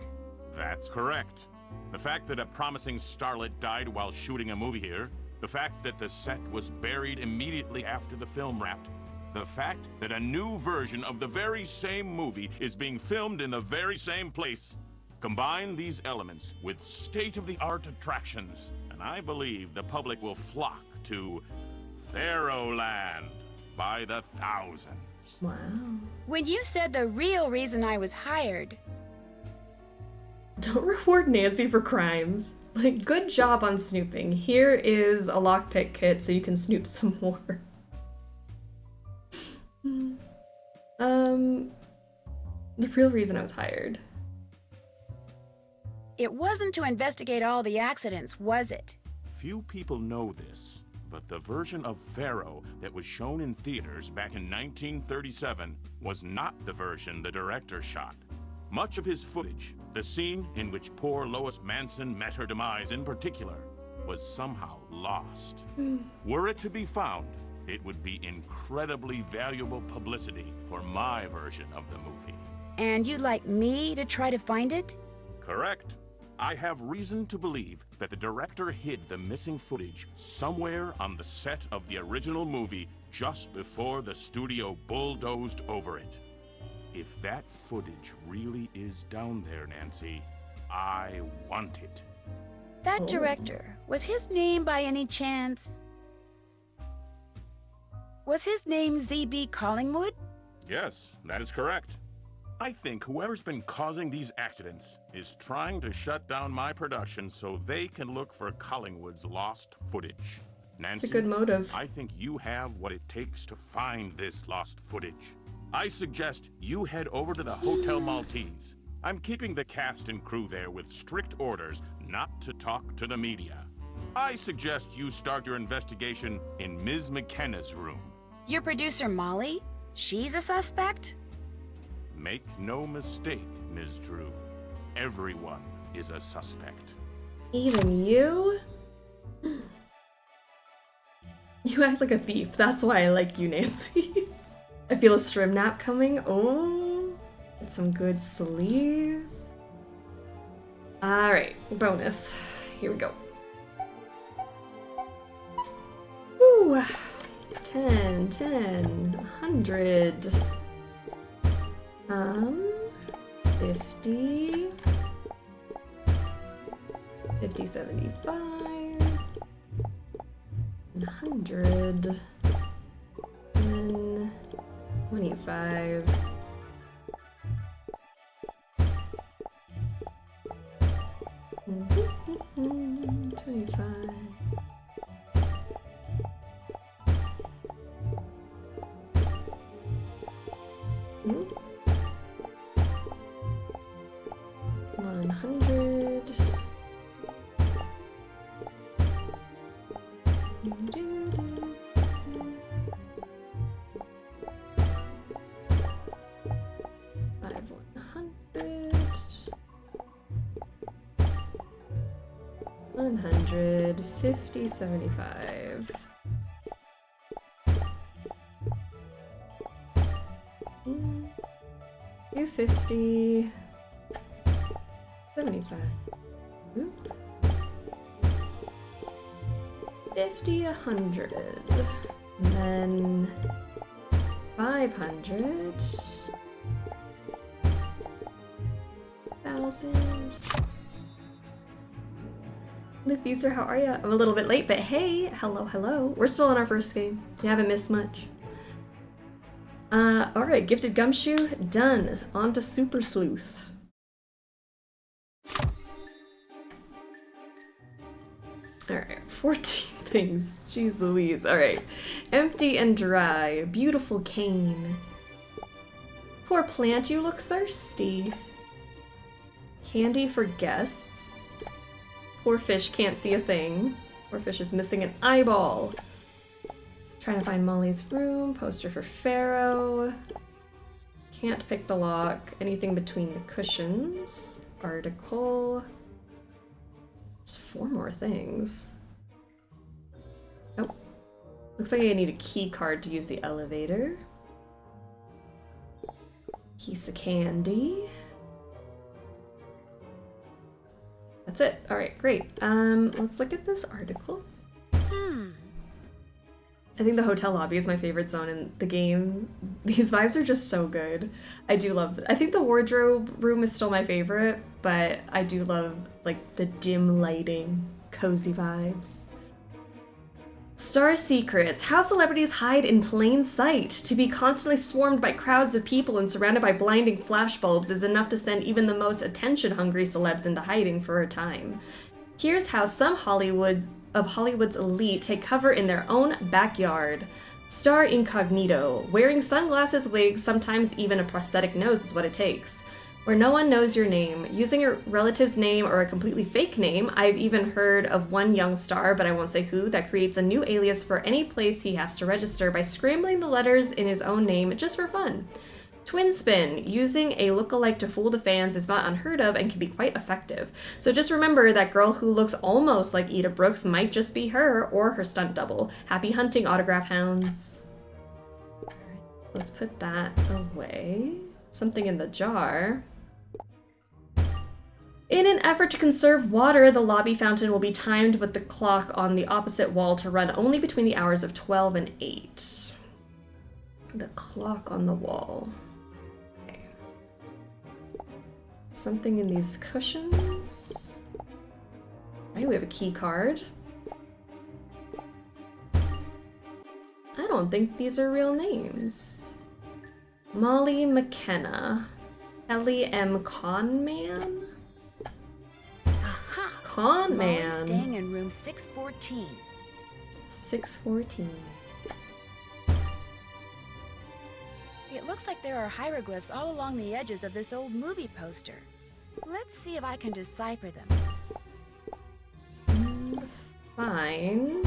That's correct. The fact that a promising starlet died while shooting a movie here, the fact that the set was buried immediately after the film wrapped, the fact that a new version of the very same movie is being filmed in the very same place. Combine these elements with state-of-the-art attractions, and I believe the public will flock to Pharaohland by the thousands. Wow. When you said the real reason I was hired... Don't reward Nancy for crimes. Like, good job on snooping. Here is a lockpick kit so you can snoop some more. The real reason I was hired. It wasn't to investigate all the accidents, was it? Few people know this, but the version of Pharaoh that was shown in theaters back in 1937 was not the version the director shot. Much of his footage, the scene in which poor Lois Manson met her demise in particular, was somehow lost. Were it to be found, it would be incredibly valuable publicity for my version of the movie. And you'd like me to try to find it? Correct. I have reason to believe that the director hid the missing footage somewhere on the set of the original movie just before the studio bulldozed over it. If that footage really is down there, Nancy, I want it. That director, was his name by any chance? Was his name Z.B. Collingwood? Yes, that is correct. I think whoever's been causing these accidents is trying to shut down my production so they can look for Collingwood's lost footage. Nancy, it's a good motive. I think you have what it takes to find this lost footage. I suggest you head over to the Hotel Maltese. I'm keeping the cast and crew there with strict orders not to talk to the media. I suggest you start your investigation in Ms. McKenna's room. Your producer, Molly? She's a suspect? Make no mistake, Ms. Drew. Everyone is a suspect. Even you? You act like a thief. That's why I like you, Nancy. I feel a strim nap coming. Oh, get some good sleep. Alright, bonus. Here we go. Woo! 10, 100. 50. 50, 75. 100. And 25. Mm-hmm. 25. Mm-hmm. 100. 150, 75. 250, 75. Ooh. 50, 100. And then 500. 1,000. Luffy, how are ya? I'm a little bit late, but hey, hello, hello. We're still on our first game. You haven't missed much. Alright, Gifted Gumshoe, done. On to Super Sleuth. Alright, 14 things. Jeez Louise. Alright. Empty and dry. Beautiful cane. Poor plant, you look thirsty. Candy for guests. Poor fish can't see a thing. Poor fish is missing an eyeball. Trying to find Molly's room. Poster for Pharaoh. Can't pick the lock. Anything between the cushions. Article. There's 4 more things. Oh. Looks like I need a key card to use the elevator. Piece of candy. That's it. Alright, great. Let's look at this article. I think the hotel lobby is my favorite zone in the game. These vibes are just so good. I do love it. I think the wardrobe room is still my favorite, but I do love like the dim lighting, cozy vibes. Star secrets. How celebrities hide in plain sight. To be constantly swarmed by crowds of people and surrounded by blinding flashbulbs is enough to send even the most attention-hungry celebs into hiding for a time. Here's how some Hollywood's elite take cover in their own backyard. Star incognito. Wearing sunglasses, wigs, sometimes even a prosthetic nose is what it takes. Where no one knows your name. Using a relative's name or a completely fake name. I've even heard of one young star, but I won't say who, that creates a new alias for any place he has to register by scrambling the letters in his own name just for fun. Twin spin. Using a lookalike to fool the fans is not unheard of and can be quite effective. So just remember that girl who looks almost like Eda Brooks might just be her or her stunt double. Happy hunting, autograph hounds. Alright, let's put that away. Something in the jar. In an effort to conserve water, the lobby fountain will be timed with the clock on the opposite wall to run only between the hours of 12 and 8. The clock on the wall. Okay. Something in these cushions. Right, we have a key card. I don't think these are real names. Molly McKenna. Ellie M. Conman? Aha! Con Molly's man. staying in room 614. 614. It looks like there are hieroglyphs all along the edges of this old movie poster. Let's see if I can decipher them. Fine.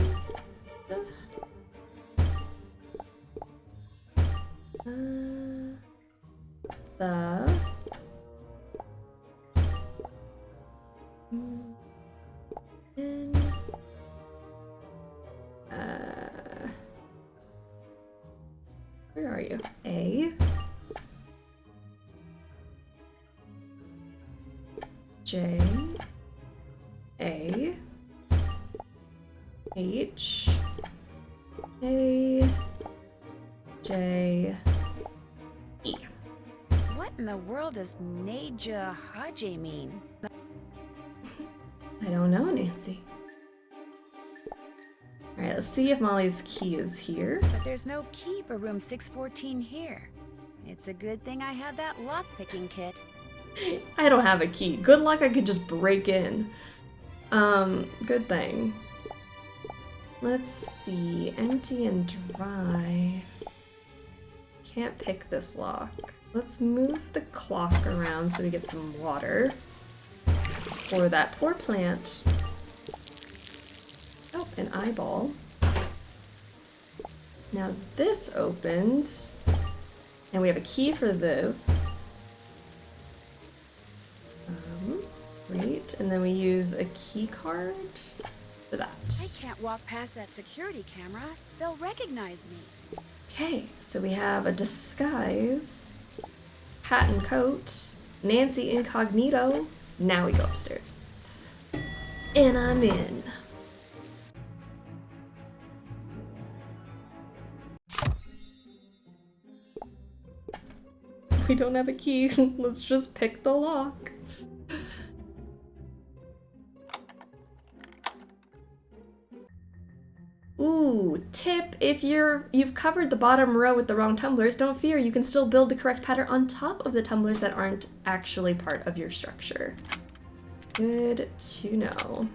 Where are you? A. J. A. H. A. J. E. What in the world does Neja Haje mean? I don't know, Nancy. Alright, Let's see if Molly's key is here. But there's no key for room 614 here. It's a good thing I have that lock-picking kit. I don't have a key. Good luck I could just break in. Good thing. Let's see. Empty and dry. Can't pick this lock. Let's move the clock around so we get some water. For that poor plant. Oh, an eyeball. Now this opened. And we have a key for this. Great. And then we use a key card for that. I can't walk past that security camera. They'll recognize me. Okay, so we have a disguise, hat and coat, Nancy incognito. Now we go upstairs. And I'm in. We don't have a key. Let's just pick the lock. Ooh, tip, if you've covered the bottom row with the wrong tumblers, don't fear, you can still build the correct pattern on top of the tumblers that aren't actually part of your structure. Good to know.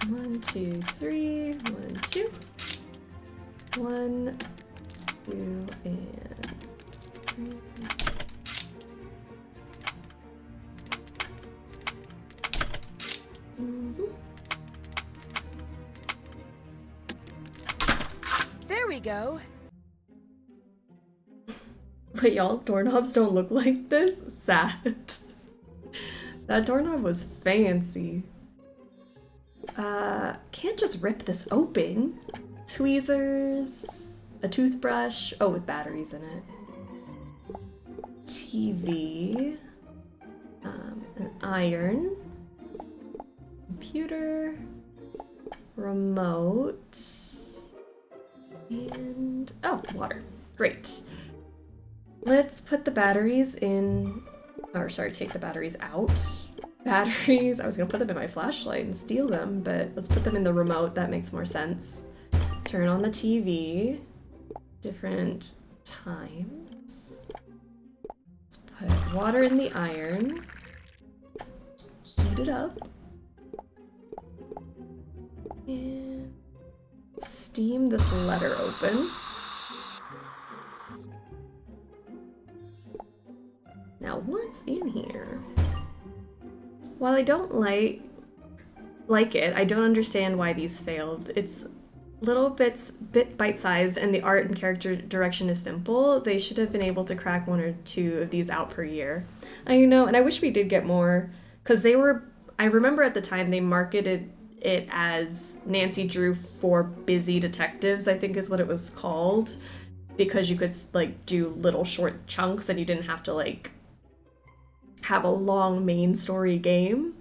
1, 2, 3, 1, 2. 1, 2, and 3. There we go. Wait, y'all, doorknobs don't look like this? Sad. That doorknob was fancy. Can't just rip this open. Tweezers, a toothbrush, oh, with batteries in it. TV, an iron, computer, remote, and, oh, water. Great. Let's put the batteries in, or sorry, take the batteries out. Batteries, I was gonna put them in my flashlight and steal them, but let's put them in the remote, that makes more sense. Turn on the TV, different times. Let's put water in the iron, heat it up, and steam this letter open. Now, what's in here? While I don't like it, I don't understand why these failed. It's little bit bite-sized, and the art and character direction is simple. They should have been able to crack 1 or 2 of these out per year. I know, and I wish we did get more, because they were, I remember at the time they marketed it as Nancy Drew for busy detectives, I think is what it was called, because you could like do little short chunks and you didn't have to like have a long main story game.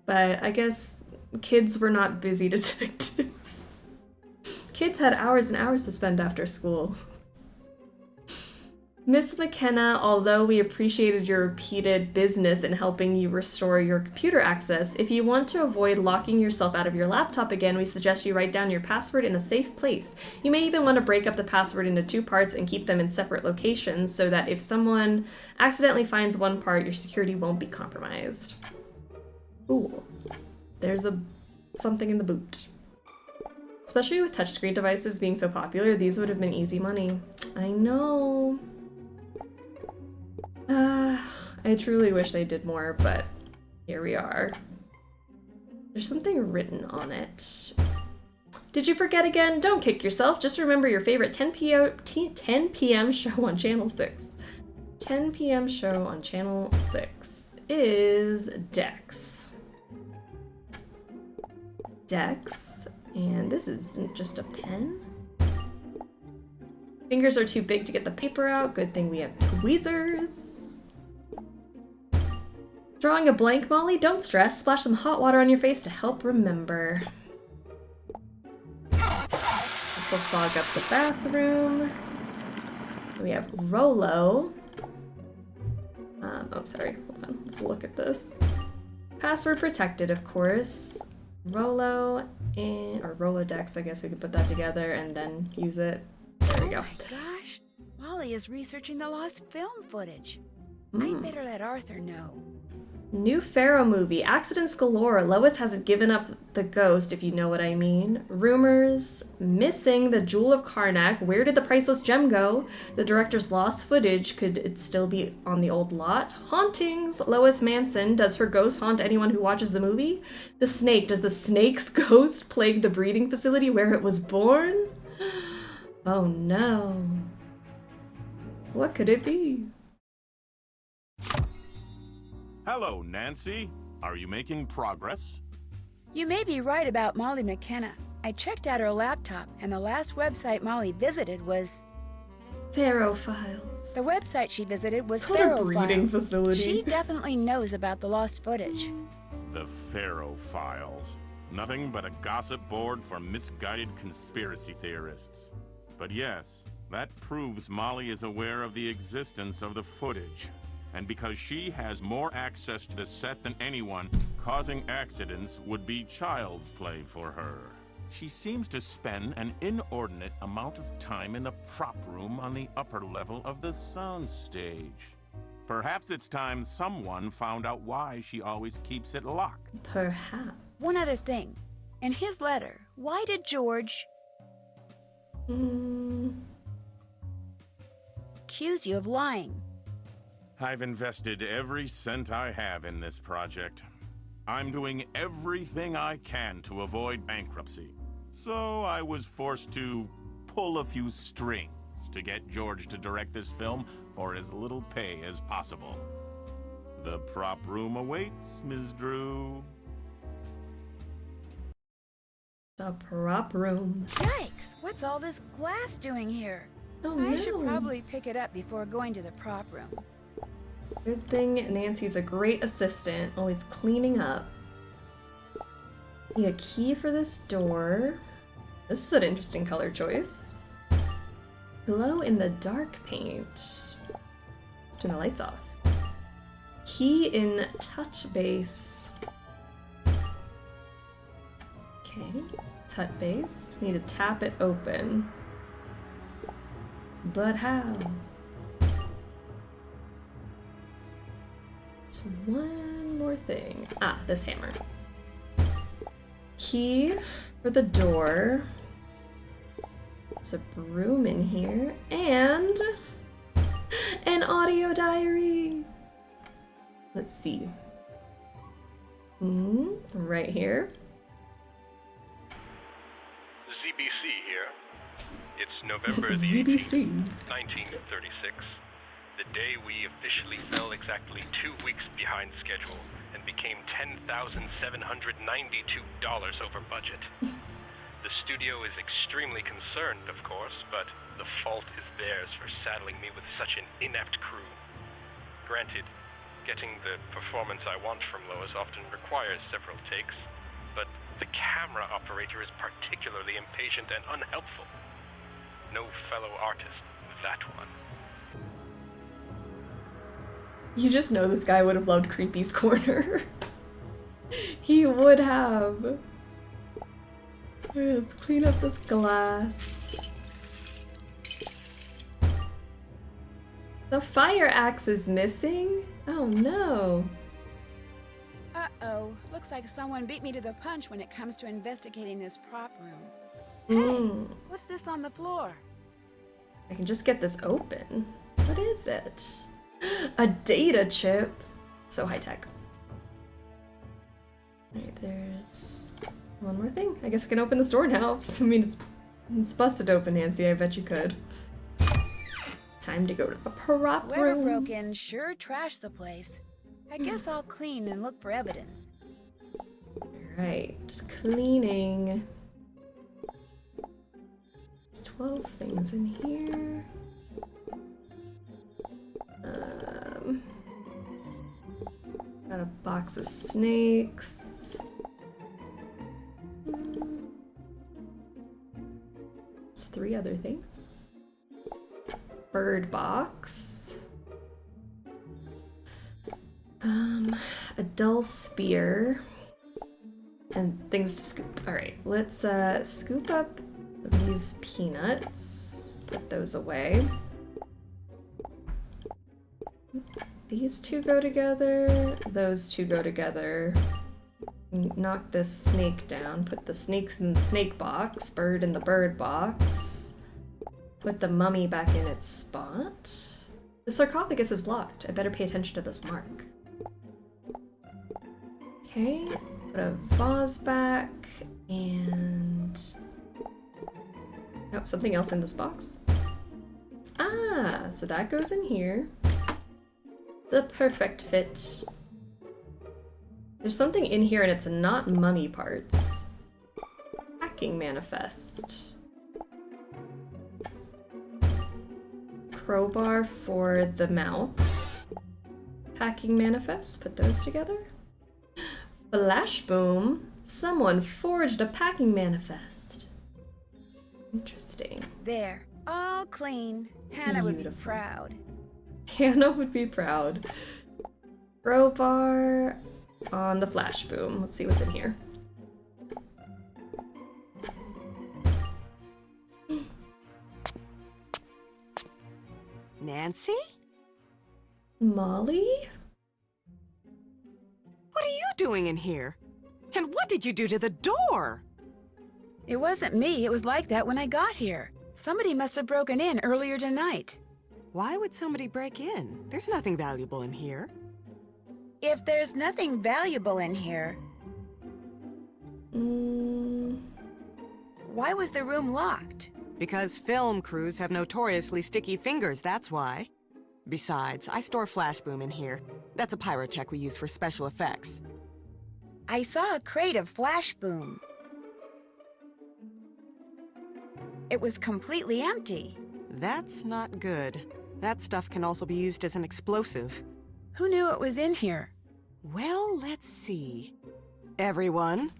But I guess kids were not busy detectives. Kids had hours and hours to spend after school. Miss McKenna, although we appreciated your repeated business in helping you restore your computer access, if you want to avoid locking yourself out of your laptop again, we suggest you write down your password in a safe place. You may even want to break up the password into 2 parts and keep them in separate locations so that if someone accidentally finds one part, your security won't be compromised. Ooh, there's something in the boot. Especially with touchscreen devices being so popular, these would have been easy money. I know. I truly wish they did more, but here we are. There's something written on it. Did you forget again? Don't kick yourself. Just remember your favorite 10 p.m. show on Channel 6. 10 p.m. show on Channel 6 is Dex. Dex, and this isn't just a pen. Fingers are too big to get the paper out. Good thing we have tweezers. Drawing a blank, Molly? Don't stress. Splash some hot water on your face to help remember. This will fog up the bathroom. We have Rolo. Oh, sorry. Hold on. Let's look at this. Password protected, of course. Rolo or Rolodex, I guess we could put that together and then use it. There we go. Oh my gosh! Molly is researching the lost film footage. I better let Arthur know. New Pharaoh movie. Accidents galore. Lois hasn't given up the ghost, if you know what I mean. Rumors. Missing the Jewel of Karnak. Where did the priceless gem go? The director's lost footage. Could it still be on the old lot? Hauntings. Lois Manson. Does her ghost haunt anyone who watches the movie? The snake. Does the snake's ghost plague the breeding facility where it was born? Oh no. What could it be? Hello, Nancy. Are you making progress? You may be right about Molly McKenna. I checked out her laptop, and the last website Molly visited was... Pharaoh Files. The website she visited was What a Pharaoh breeding Files. facility. She definitely knows about the lost footage. The Pharaoh Files. Nothing but a gossip board for misguided conspiracy theorists. But yes, that proves Molly is aware of the existence of the footage. And because she has more access to the set than anyone, causing accidents would be child's play for her. She seems to spend an inordinate amount of time in the prop room on the upper level of the soundstage. Perhaps it's time someone found out why she always keeps it locked. Perhaps. One other thing. In his letter, why did George... accuse you of lying? I've invested every cent I have in this project. I'm doing everything I can to avoid bankruptcy. So I was forced to pull a few strings to get George to direct this film for as little pay as possible. The prop room awaits, Ms. Drew. The prop room. Yikes! What's all this glass doing here? Oh, I no. should probably pick it up before going to the prop room. Good thing Nancy's a great assistant, always cleaning up. Need a key for this door. This is an interesting color choice. Glow in the dark paint. Let's turn the lights off. Key in touch base. Okay, touch base. Need to tap it open. But how? One more thing. Ah, this hammer. Key for the door. There's a broom in here. And an audio diary. Let's see. Right here. ZBC here. It's November the ZBC. 18th, 1936. The day we officially fell exactly 2 weeks behind schedule and became $10,792 over budget. The studio is extremely concerned, of course, but the fault is theirs for saddling me with such an inept crew. Granted, getting the performance I want from Lois often requires several takes, but the camera operator is particularly impatient and unhelpful. No fellow artist, that one. You just know this guy would have loved Creepy's Corner. He would have. Alright, let's clean up this glass. The fire axe is missing? Oh no. Uh-oh. Looks like someone beat me to the punch when it comes to investigating this prop room. Hey, what's this on the floor? I can just get this open. What is it? A data chip. So high tech. Alright, there's one more thing. I guess I can open this door now. I mean, it's busted open, Nancy. I bet you could. Time to go to the prop Whoever room. broke in sure trashed the place. I guess I'll clean and look for evidence. Right, cleaning. There's 12 things in here. Got a box of snakes. It's 3 other things. Bird box. A dull spear. and things to scoop. All right, let's scoop up these peanuts. Put those away. These two go together. Those two go together. Knock this snake down. Put the snakes in the snake box. Bird in the bird box. Put the mummy back in its spot. The sarcophagus is locked. I better pay attention to this mark. Okay, put a vase back, and... oh, something else in this box. Ah, so that goes in here. The perfect fit. There's something in here and it's not mummy parts. Packing manifest. Crowbar for the mouth. Packing manifest, put those together. Flash boom. Someone forged a packing manifest. Interesting. There, all clean. Hannah would be proud. Hannah would be proud. Crowbar on the flash boom. Let's see what's in here. Nancy? Molly? What are you doing in here? And what did you do to the door? It wasn't me. It was like that when I got here. Somebody must have broken in earlier tonight. Why would somebody break in? There's nothing valuable in here. If there's nothing valuable in here... Why was the room locked? Because film crews have notoriously sticky fingers, that's why. Besides, I store flashboom in here. That's a pyrotech we use for special effects. I saw a crate of flashboom. It was completely empty. That's not good. That stuff can also be used as an explosive. Who knew it was in here? Well, let's see. Everyone?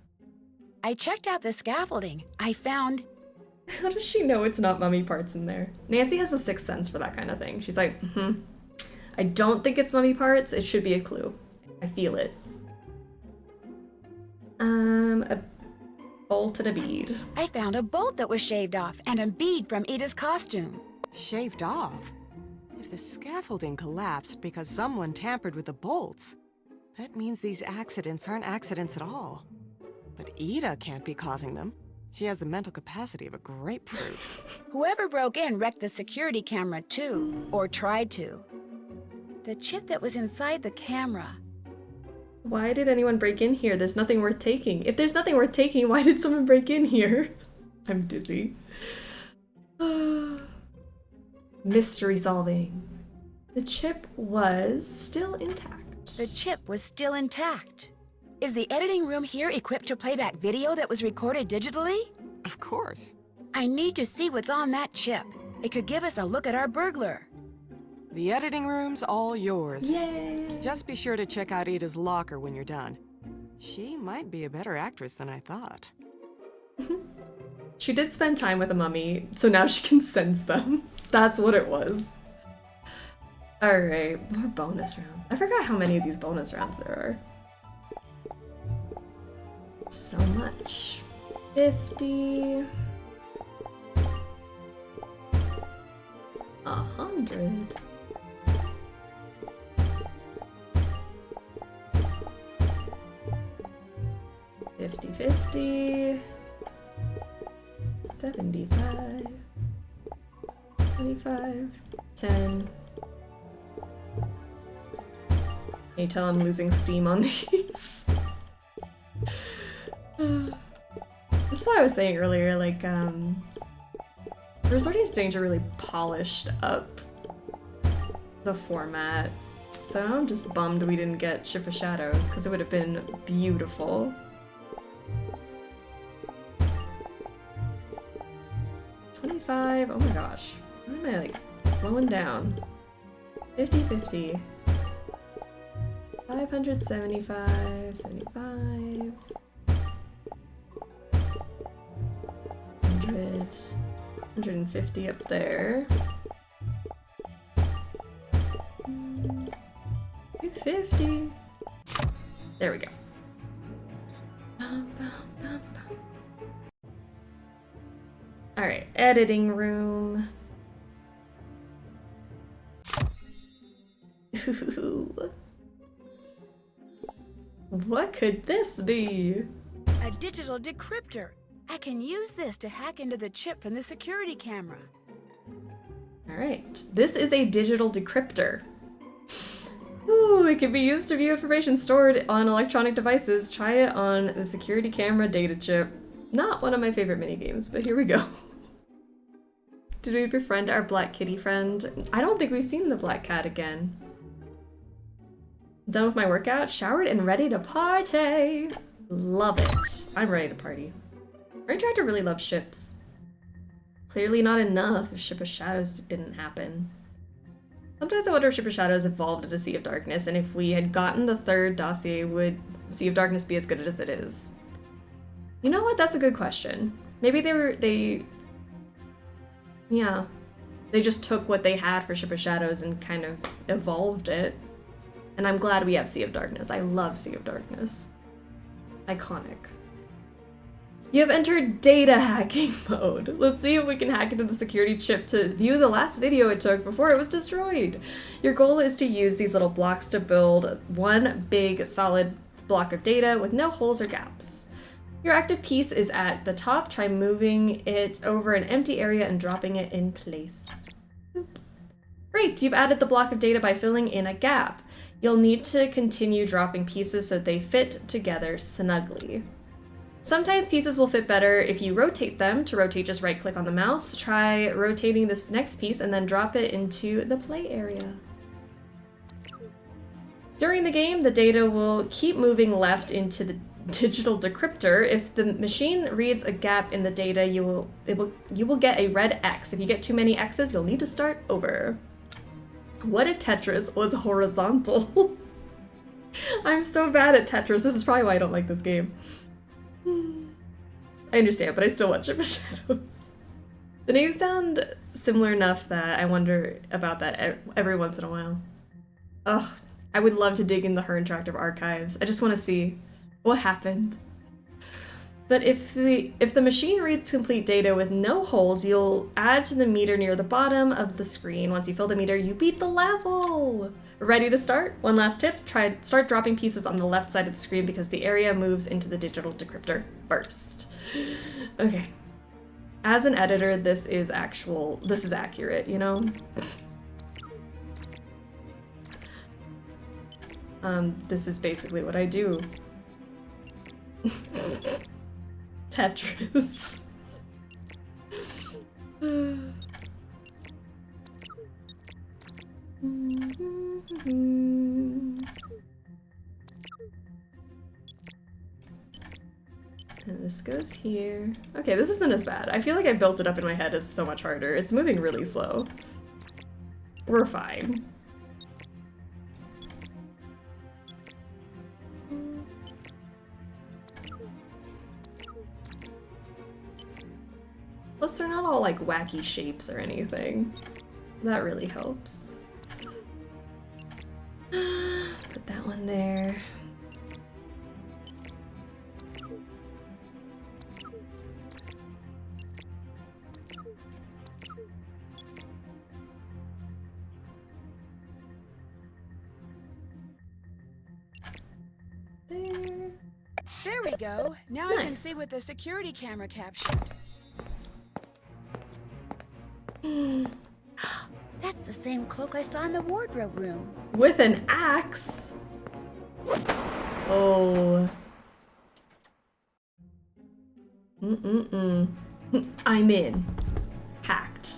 I checked out the scaffolding. I found... How does she know it's not mummy parts in there? Nancy has a sixth sense for that kind of thing. She's like, I don't think it's mummy parts. It should be a clue. I feel it. A bolt and a bead. I found a bolt that was shaved off and a bead from Ida's costume. Shaved off? If the scaffolding collapsed because someone tampered with the bolts, that means these accidents aren't accidents at all. But Ida can't be causing them. She has the mental capacity of a grapefruit. Whoever broke in wrecked the security camera too, or tried to. The chip that was inside the camera. Why did anyone break in here? There's nothing worth taking. If there's nothing worth taking, why did someone break in here? I'm dizzy. Mystery solving. The chip was still intact. The chip was still intact. Is the editing room here equipped to play back video that was recorded digitally? Of course. I need to see what's on that chip. It could give us a look at our burglar. The editing room's all yours. Yay! Just be sure to check out Ida's locker when you're done. She might be a better actress than I thought. She did spend time with a mummy, so now she can sense them. That's what it was. Alright, more bonus rounds. I forgot how many of these bonus rounds there are. So much. 50. 100. 50-50. 75. 25. 10. Can you tell I'm losing steam on these? This is what I was saying earlier, like, Resorting to Danger really polished up the format. So I'm just bummed we didn't get Ship of Shadows, because it would have been beautiful. $25, oh my gosh. Why am I, like, slowing down? 50-50. 575, 75. 100, 150 up there. 250. There we go. Alright, editing room. Ooh. What could this be? A digital decryptor. I can use this to hack into the chip from the security camera. Alright, this is a digital decryptor. Ooh, it can be used to view information stored on electronic devices. Try it on the security camera data chip. Not one of my favorite minigames, but here we go. Did we befriend our black kitty friend? I don't think we've seen the black cat again. Done with my workout, showered and ready to party. Love it. I'm ready to party. Our tractor really loves ships. Clearly not enough if Ship of Shadows didn't happen. Sometimes I wonder if Ship of Shadows evolved into Sea of Darkness, and if we had gotten the third dossier, would Sea of Darkness be as good as it is? You know what? That's a good question. Maybe they just took what they had for Ship of Shadows and kind of evolved it. And I'm glad we have Sea of Darkness. I love Sea of Darkness. Iconic. You have entered data hacking mode. Let's see if we can hack into the security chip to view the last video it took before it was destroyed. Your goal is to use these little blocks to build one big solid block of data with no holes or gaps. Your active piece is at the top. Try moving it over an empty area and dropping it in place. Boop. Great, you've added the block of data by filling in a gap. You'll need to continue dropping pieces so they fit together snugly. Sometimes pieces will fit better if you rotate them. To rotate, just right-click on the mouse. Try rotating this next piece and then drop it into the play area. During the game, the data will keep moving left into the digital decryptor. If the machine reads a gap in the data, you will get a red X. If you get too many X's, you'll need to start over. What if Tetris was horizontal? I'm so bad at Tetris. This is probably why I don't like this game. I understand, but I still watch Ship of Shadows. The names sound similar enough that I wonder about that every once in a while. Ugh, I would love to dig in the Her Interactive archives. I just want to see what happened. But if the machine reads complete data with no holes, you'll add to the meter near the bottom of the screen. Once you fill the meter, you beat the level! Ready to start? One last tip, start dropping pieces on the left side of the screen because the area moves into the digital decryptor first. Okay. As an editor, this is accurate, you know? This is basically what I do. Tetris. And this goes here. Okay, this isn't as bad. I feel like I built it up in my head as so much harder. It's moving really slow. We're fine. Plus, they're not all like wacky shapes or anything. That really helps. Put that one there. There we go. Now nice. I can see what the security camera captured. That's the same cloak I saw in the wardrobe room. With an axe? Oh. I'm in. Hacked.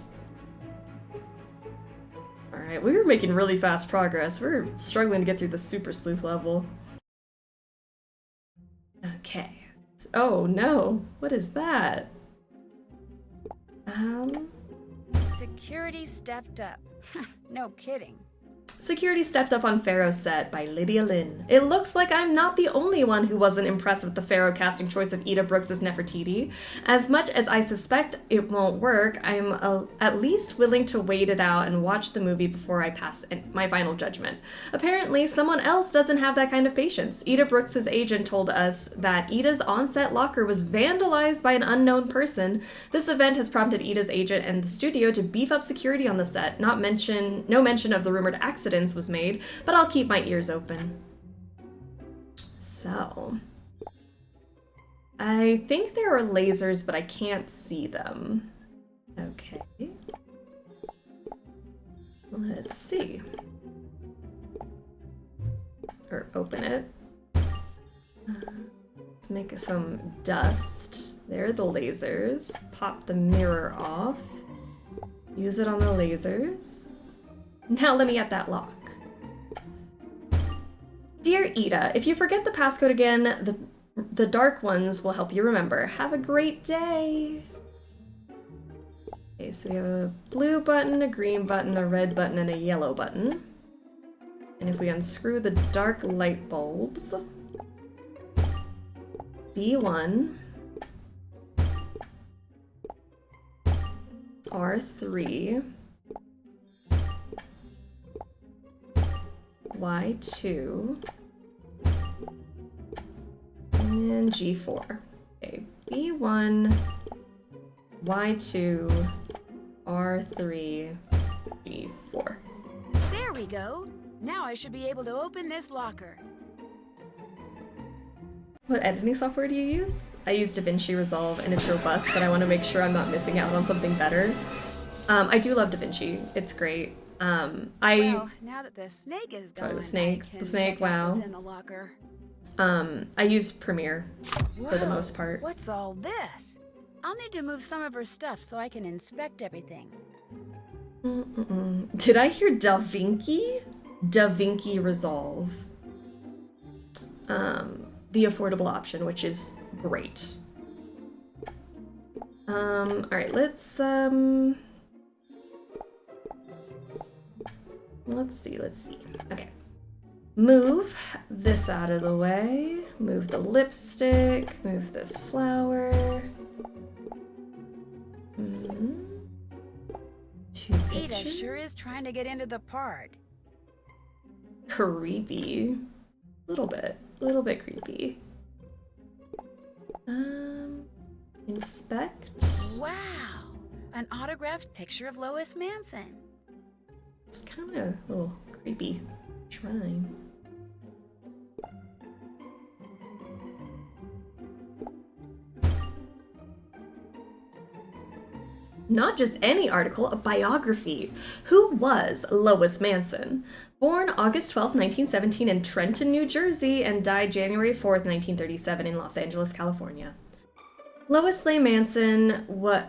Alright, we were making really fast progress. We're struggling to get through the super sleuth level. Okay. Oh no. What is that? Security stepped up. No kidding. Security stepped up on Pharaoh's set by Lydia Lynn. It looks like I'm not the only one who wasn't impressed with the Pharaoh casting choice of Ida Brooks as Nefertiti. As much as I suspect it won't work, I'm at least willing to wait it out and watch the movie before I pass my final judgment. Apparently, someone else doesn't have that kind of patience. Ida Brooks' agent told us that Ida's on-set locker was vandalized by an unknown person. This event has prompted Ida's agent and the studio to beef up security on the set. No mention of the rumored accidents was made, but I'll keep my ears open. So, I think there are lasers, but I can't see them. Okay. Let's see. Or open it. Let's make some dust. There are the lasers. Pop the mirror off. Use it on the lasers. Now let me get that lock. Dear Ida, if you forget the passcode again, the dark ones will help you remember. Have a great day. Okay, so we have a blue button, a green button, a red button, and a yellow button. And if we unscrew the dark light bulbs, B1, R3, Y2, and G4. Okay, B1, Y2, R3, G4. There we go. Now I should be able to open this locker. What editing software do you use? I use DaVinci Resolve and it's robust, but I want to make sure I'm not missing out on something better. I do love DaVinci. It's great. Well, now that the snake is gone, the snake, wow. What's in the locker. I use Premiere for the most part. What's all this? I'll need to move some of her stuff so I can inspect everything. Did I hear DaVinci? DaVinci Resolve. The affordable option, which is great. Alright, let's see. Okay. Move this out of the way. Move the lipstick. Move this flower. Two Ida pictures. sure is trying to get into the part. Creepy. Little bit creepy. Inspect. Wow, an autographed picture of Lois Manson. It's kind of a little creepy shrine. Not just any article, a biography. Who was Lois Manson? Born August 12, 1917 in Trenton, New Jersey, and died January 4th, 1937 in Los Angeles, California. Lois Lee Manson Lois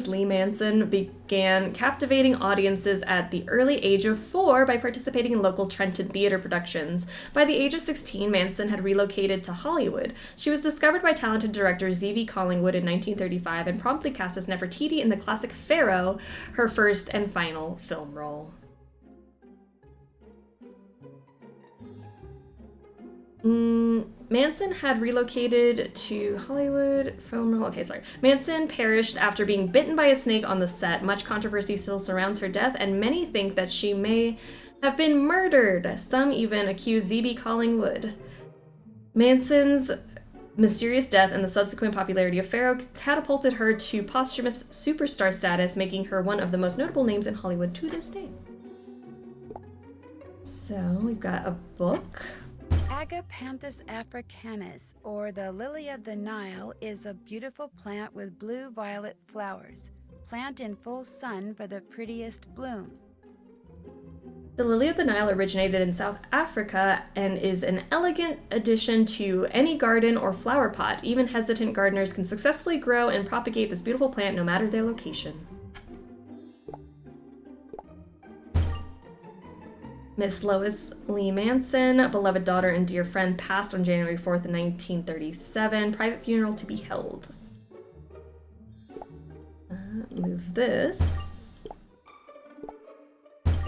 Lee Manson began captivating audiences at the early age of 4 by participating in local Trenton theater productions. By the age of 16, Manson had relocated to Hollywood. She was discovered by talented director Z.B. Collingwood in 1935 and promptly cast as Nefertiti in the classic Pharaoh, her first and final film role. Manson had relocated to Hollywood film role. Okay, sorry. Manson perished after being bitten by a snake on the set. Much controversy still surrounds her death, and many think that she may have been murdered. Some even accuse Z.B. Collingwood. Manson's mysterious death and the subsequent popularity of Pharaoh catapulted her to posthumous superstar status, making her one of the most notable names in Hollywood to this day. So, we've got a book. Agapanthus africanus, or the lily of the Nile, is a beautiful plant with blue-violet flowers. Plant in full sun for the prettiest blooms. The lily of the Nile originated in South Africa and is an elegant addition to any garden or flower pot. Even hesitant gardeners can successfully grow and propagate this beautiful plant no matter their location. Miss Lois Lee Manson, beloved daughter and dear friend, passed on January 4th, 1937. Private funeral to be held. Move this.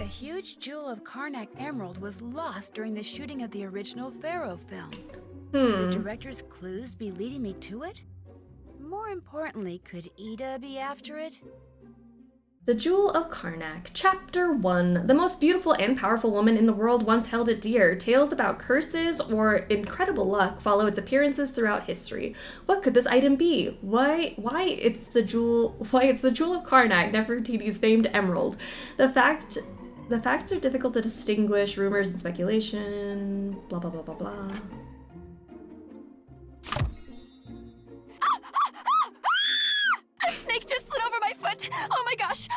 The huge Jewel of Karnak emerald was lost during the shooting of the original Pharaoh film. Could the director's clues be leading me to it? More importantly, could Ida be after it? The Jewel of Karnak, Chapter 1. The most beautiful and powerful woman in the world once held it dear. Tales about curses or incredible luck follow its appearances throughout history. What could this item be? Why it's the Jewel of Karnak, Nefertiti's famed emerald. The facts are difficult to distinguish, rumors and speculation, blah blah blah blah blah. A snake just slid over my foot! Oh my gosh,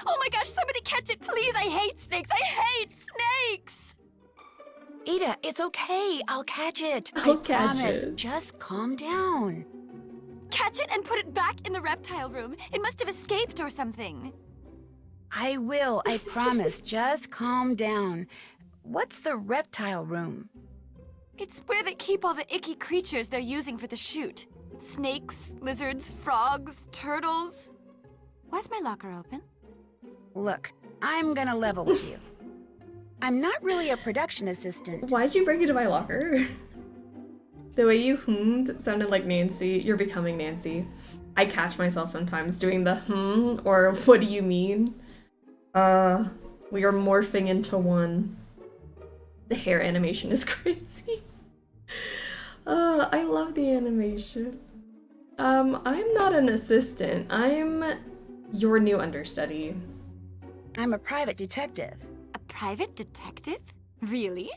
somebody catch it, please! I hate snakes, I hate snakes! Ida, it's okay, I'll catch it. I'll I catch promise. it. Just calm down. Catch it and put it back in the reptile room. It must have escaped or something. I will, I promise. Just calm down. What's the reptile room? It's where they keep all the icky creatures they're using for the shoot. Snakes, lizards, frogs, turtles. Why's my locker open? Look, I'm gonna level with you. I'm not really a production assistant. Why'd you break into my locker? The way you hummed sounded like Nancy. You're becoming Nancy. I catch myself sometimes doing the or what do you mean? We are morphing into one. The hair animation is crazy. I love the animation. I'm not an assistant. I'm your new understudy. I'm a private detective. A private detective? Really?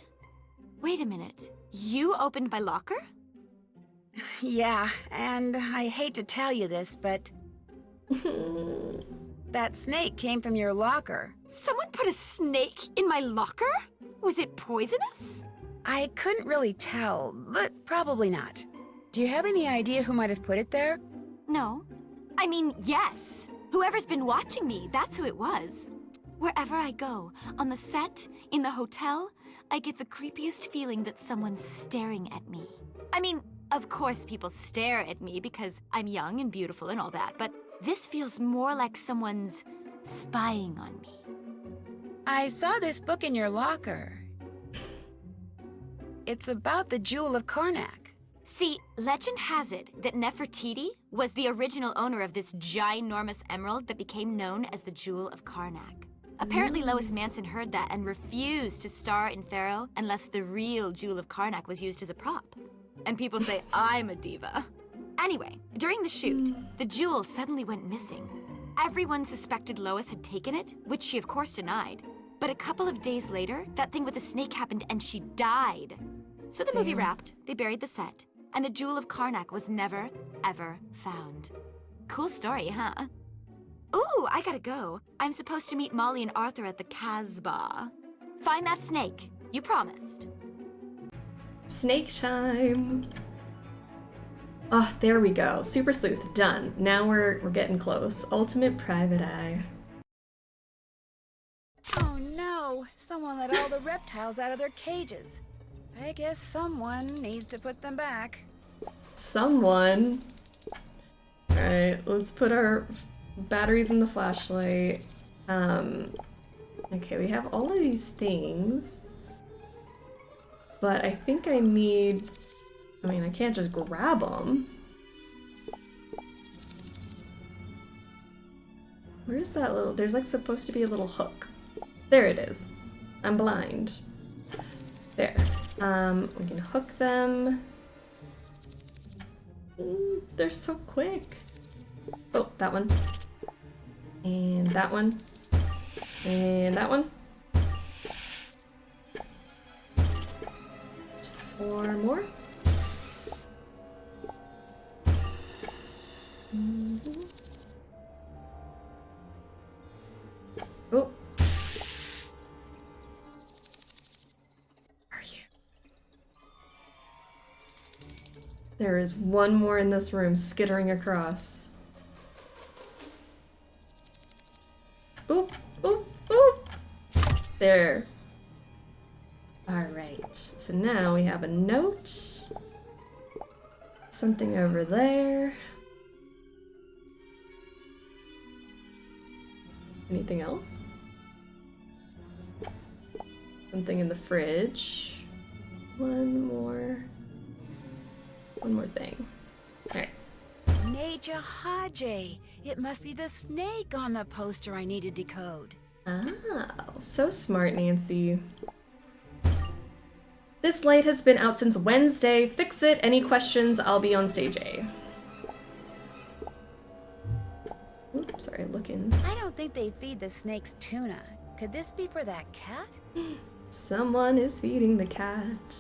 Wait a minute. You opened my locker? Yeah, and I hate to tell you this, but that snake came from your locker. Someone put a snake in my locker? Was it poisonous? I couldn't really tell, but probably not. Do you have any idea who might have put it there? No. I mean, yes. Whoever's been watching me, that's who it was. Wherever I go, on the set, in the hotel, I get the creepiest feeling that someone's staring at me. I mean, of course people stare at me because I'm young and beautiful and all that, but this feels more like someone's spying on me. I saw this book in your locker. It's about the Jewel of Karnak. See, legend has it that Nefertiti was the original owner of this ginormous emerald that became known as the Jewel of Karnak. Apparently Lois Manson heard that and refused to star in Pharaoh unless the real Jewel of Karnak was used as a prop. And people say I'm a diva. Anyway, during the shoot, the jewel suddenly went missing. Everyone suspected Lois had taken it, which she of course denied. But a couple of days later, that thing with the snake happened and she died. So the movie wrapped, they buried the set, and the Jewel of Karnak was never, ever found. Cool story, huh? Ooh, I gotta go. I'm supposed to meet Molly and Arthur at the Casbah. Find that snake. You promised. Snake time. Oh, there we go. Super Sleuth, done. Now we're getting close. Ultimate Private Eye. Oh no! Someone let all the reptiles out of their cages. I guess someone needs to put them back. Someone. Alright, let's put our batteries in the flashlight. Okay, we have all of these things. But I think I need... I mean, I can't just grab them. Where's that little... There's like supposed to be a little hook. There it is. I'm blind. There. We can hook them. They're so quick. Oh, that one. And that one. And that one. 4 more. Oh. Where are you? There is one more in this room skittering across. Oop, oop, oop. There. Alright, so now we have a note. Something over there. Anything else? Something in the fridge. One more thing. Alright. Naja Haje. It must be the snake on the poster I need to decode. Oh, so smart, Nancy. This light has been out since Wednesday. Fix it. Any questions? I'll be on stage A. Oops, sorry, looking. I don't think they feed the snakes tuna. Could this be for that cat? Someone is feeding the cat.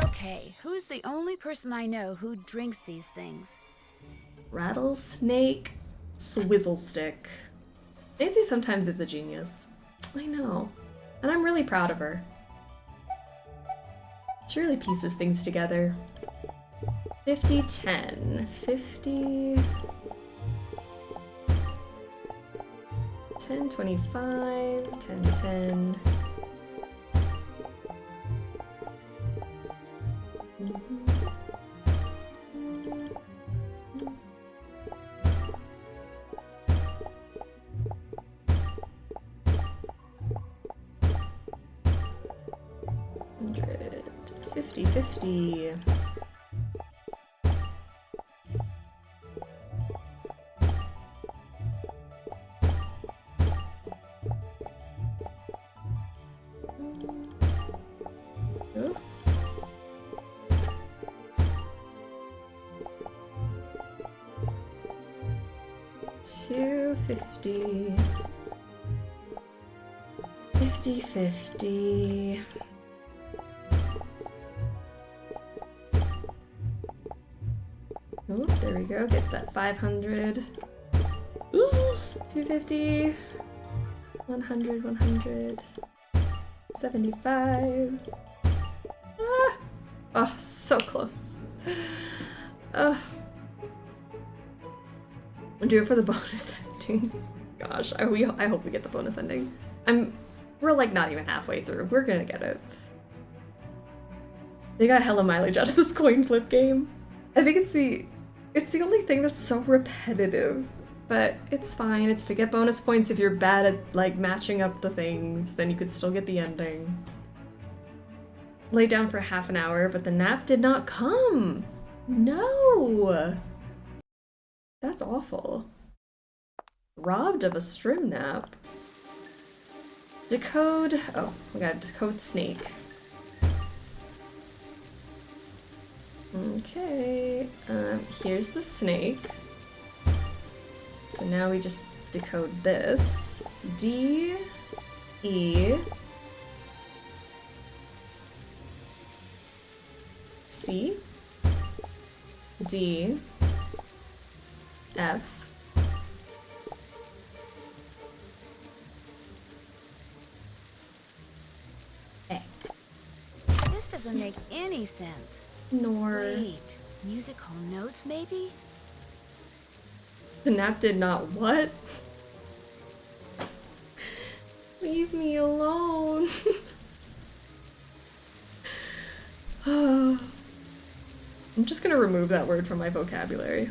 Okay, who's the only person I know who drinks these things? Rattlesnake Swizzle Stick. Nancy sometimes is a genius. I know. And I'm really proud of her. She really pieces things together. 50-10. 50... 10-25. 10-10. $100. 50-50. Oh. $250. 50-50. Oh, there we go. Get that 500. Ooh, 250. 100, 100. 75. Ah! Oh, so close. I'll do it for the bonus ending. Gosh, I hope we get the bonus ending. We're like not even halfway through. We're gonna get it. They got hella mileage out of this coin flip game. I think it's the only thing that's so repetitive, but it's fine. It's to get bonus points if you're bad at like matching up the things, then you could still get the ending. Lay down for half an hour, but the nap did not come. No. That's awful. Robbed of a strim nap. Decode. Oh, we gotta decode snake. Okay, here's the snake. So now we just decode this. D, E, C, D, F, A. This doesn't make any sense. Nor... Wait, musical notes maybe? The nap did not what? Leave me alone. I'm just gonna remove that word from my vocabulary.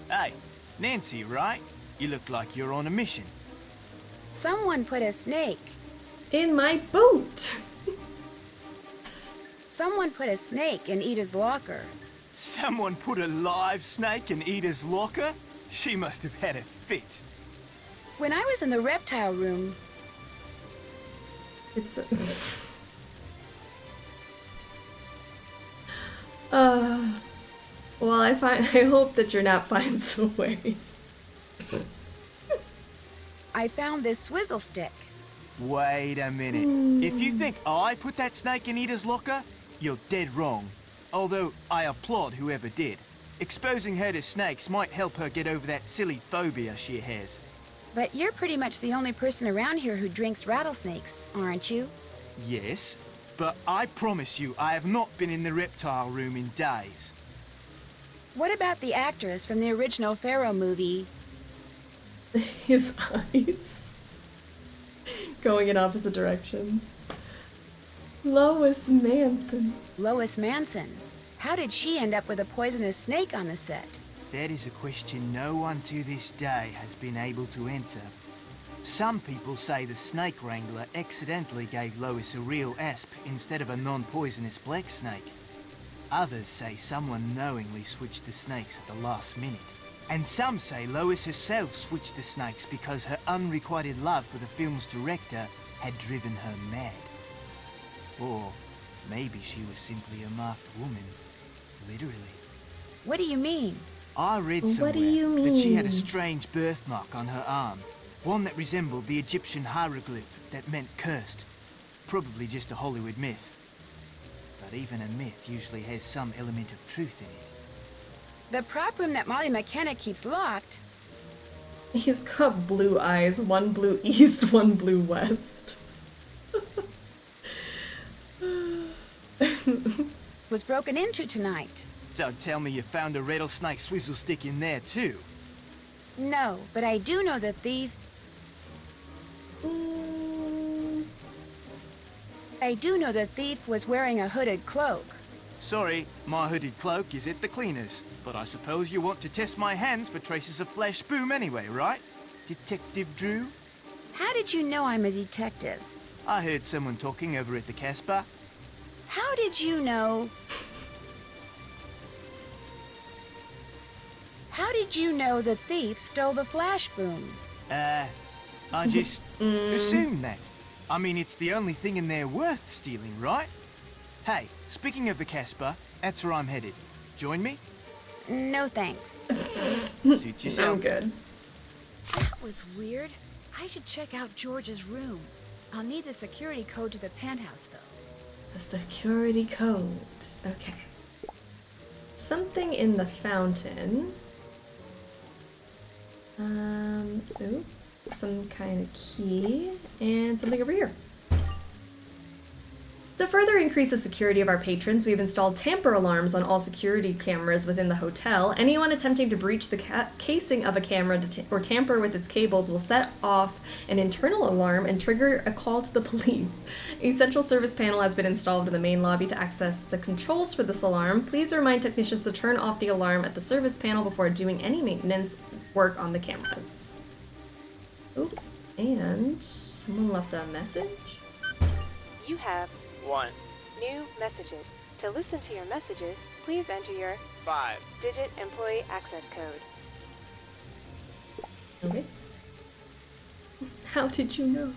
Hey, Nancy, right? You look like you're on a mission. Someone put a snake in my boot. Someone put a snake in Ida's locker. Someone put a live snake in Ida's locker? She must have had a fit. When I was in the reptile room... It's well, I hope that your nap finds a way. I found this swizzle stick. Wait a minute. If you think I put that snake in Ida's locker, you're dead wrong. Although I applaud whoever did. Exposing her to snakes might help her get over that silly phobia she has. But you're pretty much the only person around here who drinks rattlesnakes, aren't you? Yes, but I promise you I have not been in the reptile room in days. What about the actress from the original Pharaoh movie? His eyes going in opposite directions. Lois Manson. Lois Manson. How did she end up with a poisonous snake on the set? That is a question no one to this day has been able to answer. Some people say the snake wrangler accidentally gave Lois a real asp instead of a non-poisonous black snake. Others say someone knowingly switched the snakes at the last minute. And some say Lois herself switched the snakes because her unrequited love for the film's director had driven her mad. Or maybe she was simply a marked woman. Literally. What do you mean? I read somewhere that she had a strange birthmark on her arm. One that resembled the Egyptian hieroglyph that meant cursed. Probably just a Hollywood myth. But even a myth usually has some element of truth in it. The prop room that Molly McKenna keeps locked. He's got blue eyes, one blue east, one blue west. Was broken into tonight. Don't tell me you found a rattlesnake swizzle stick in there too. No, but I do know the thief... I do know the thief was wearing a hooded cloak. Sorry, my hooded cloak is at the cleaners, but I suppose you want to test my hands for traces of flash boom anyway, right? Detective Drew? How did you know I'm a detective? I heard someone talking over at the Casbah. How did you know? How did you know the thief stole the flash boom? I just assumed that. I mean, it's the only thing in there worth stealing, right? Hey, speaking of the Casbah, that's where I'm headed. Join me? No thanks. Suit yourself. I'm good. That was weird. I should check out George's room. I'll need the security code to the penthouse, though. The security code. Okay. Something in the fountain. Ooh, some kind of key, and something over here. To further increase the security of our patrons, we've installed tamper alarms on all security cameras within the hotel. Anyone attempting to breach the casing of a camera or tamper with its cables will set off an internal alarm and trigger a call to the police. A central service panel has been installed in the main lobby to access the controls for this alarm. Please remind technicians to turn off the alarm at the service panel before doing any maintenance work on the cameras. Oh, and someone left a message? You have 1 new messages. To listen to your messages, please enter your 5-digit employee access code. Okay. How did you know?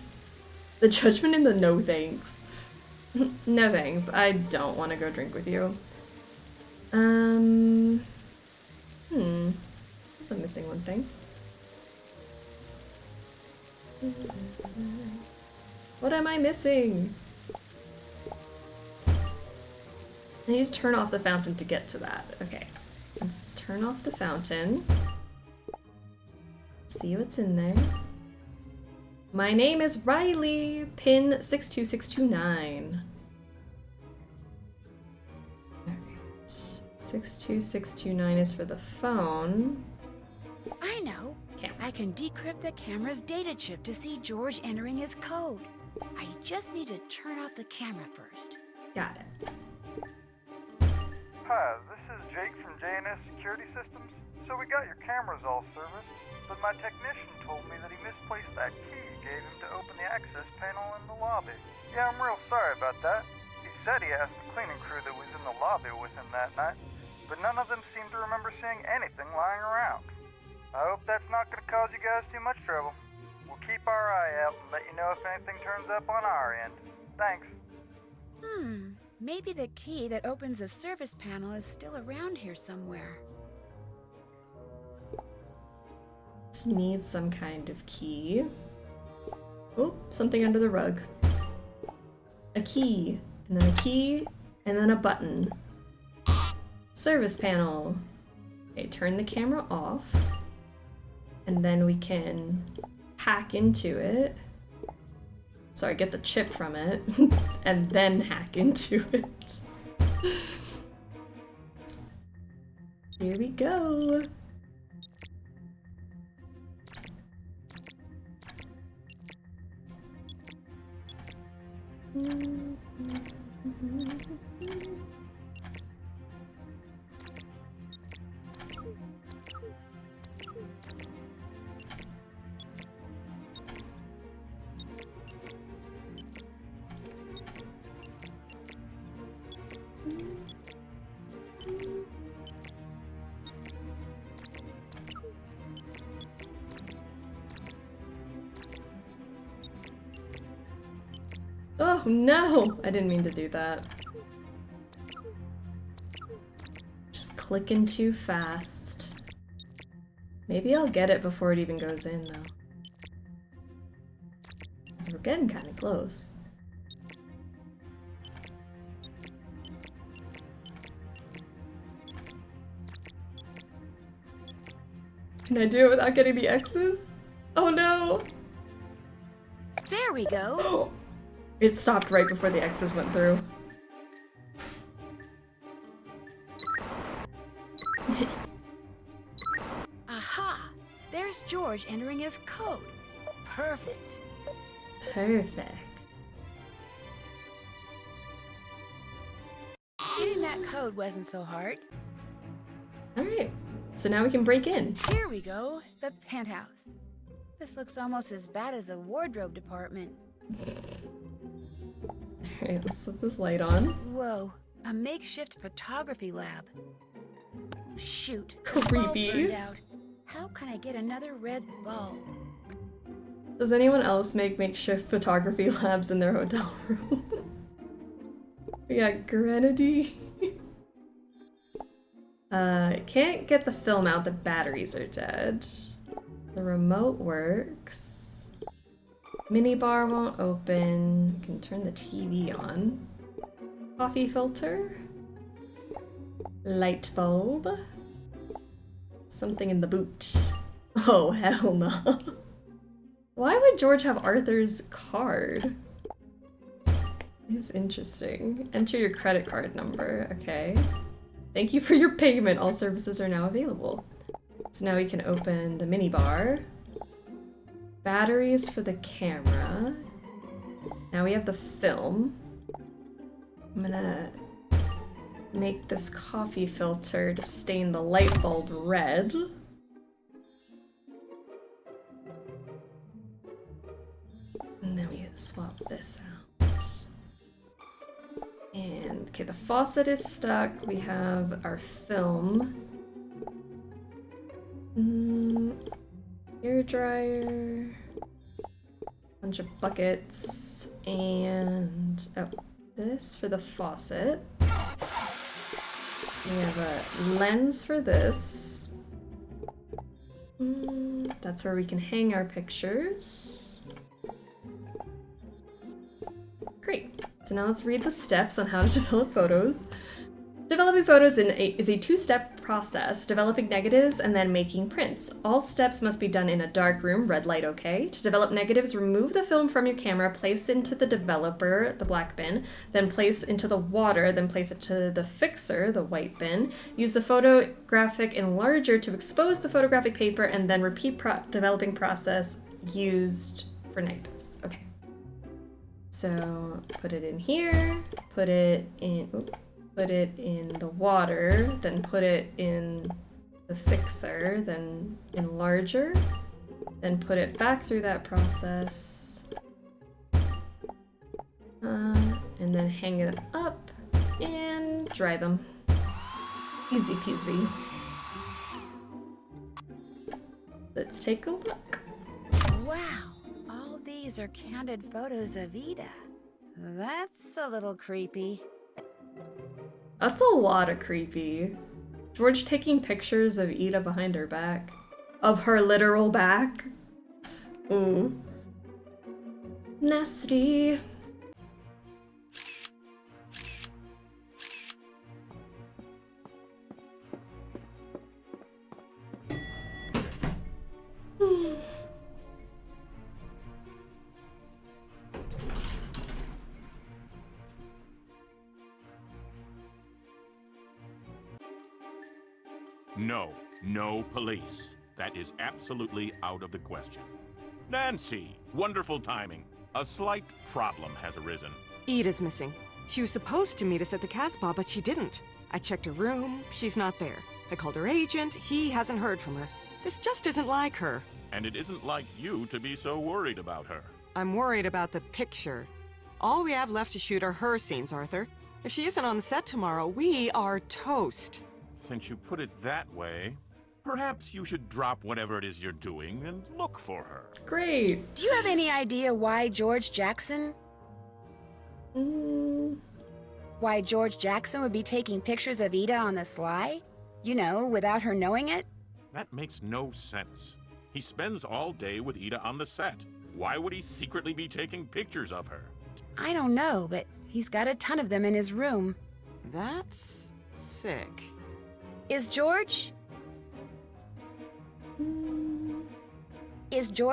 The judgment in the no thanks. No thanks. I don't want to go drink with you. Guess I'm missing one thing. What am I missing? I need to turn off the fountain to get to that. Okay, let's turn off the fountain. See what's in there. My name is Riley, pin 62629. Alright, 62629 is for the phone. I know. Camera. I can decrypt the camera's data chip to see George entering his code. I just need to turn off the camera first. Got it. Hi, this is Jake from J&S Security Systems. So we got your cameras all serviced, but my technician told me that he misplaced that key you gave him to open the access panel in the lobby. Yeah, I'm real sorry about that. He said he asked the cleaning crew that was in the lobby with him that night, but none of them seemed to remember seeing anything lying around. I hope that's not going to cause you guys too much trouble. We'll keep our eye out and let you know if anything turns up on our end. Thanks. Maybe the key that opens the service panel is still around here somewhere. This needs some kind of key. Oh, something under the rug. A key, and then a key, and then a button. Service panel. Okay, turn the camera off. And then we can hack into it. Sorry, get the chip from it. And then hack into it. Here we go. Oh no! I didn't mean to do that. Just clicking too fast. Maybe I'll get it before it even goes in, though. We're getting kind of close. Can I do it without getting the X's? Oh no! There we go. It stopped right before the X's went through. Aha! There's George entering his code. Perfect. Perfect. Getting that code wasn't so hard. Alright, so now we can break in. Here we go, the penthouse. This looks almost as bad as the wardrobe department. Alright, let's put this light on. Whoa, a makeshift photography lab. Shoot. Creepy. Burned out. How can I get another red bulb? Does anyone else make makeshift photography labs in their hotel room? We got Grenady. Can't get the film out, the batteries are dead. The remote works. Minibar won't open. Can turn the TV on. Coffee filter. Light bulb. Something in the boot. Oh, hell no. Why would George have Arthur's card? It's interesting. Enter your credit card number. Okay. Thank you for your payment. All services are now available. So now we can open the minibar. Batteries for the camera. Now we have the film. I'm gonna make this coffee filter to stain the light bulb red. And then we swap this out. And, okay, the faucet is stuck. We have our film. Hair dryer. Bunch of buckets. And, oh, this for the faucet. We have a lens for this. That's where we can hang our pictures. Great. So now let's read the steps on how to develop photos. Developing photos is a two-step process, developing negatives and then making prints. All steps must be done in a dark room, red light okay. To develop negatives, remove the film from your camera, place it into the developer, the black bin, then place into the water, then place it to the fixer, the white bin. Use the photographic enlarger to expose the photographic paper and then repeat developing process used for negatives. Okay. So put it in here, put it in the water, then put it in the fixer, then enlarger, then put it back through that process, and then hang it up and dry them. Easy peasy. Let's take a look. Wow, all these are candid photos of Ida. That's a little creepy. That's a lot of creepy. George taking pictures of Ida behind her back. Of her literal back. Ooh. Nasty. No, no police. That is absolutely out of the question. Nancy, wonderful timing. A slight problem has arisen. Ida's missing. She was supposed to meet us at the Casbah, but she didn't. I checked her room, she's not there. I called her agent, he hasn't heard from her. This just isn't like her. And it isn't like you to be so worried about her. I'm worried about the picture. All we have left to shoot are her scenes, Arthur. If she isn't on the set tomorrow, we are toast. Since you put it that way, perhaps you should drop whatever it is you're doing and look for her. Great. Do you have any idea why George Jackson? Why George Jackson would be taking pictures of Ida on the sly? You know, without her knowing it? That makes no sense. He spends all day with Ida on the set. Why would he secretly be taking pictures of her? I don't know, but he's got a ton of them in his room. That's sick. Is George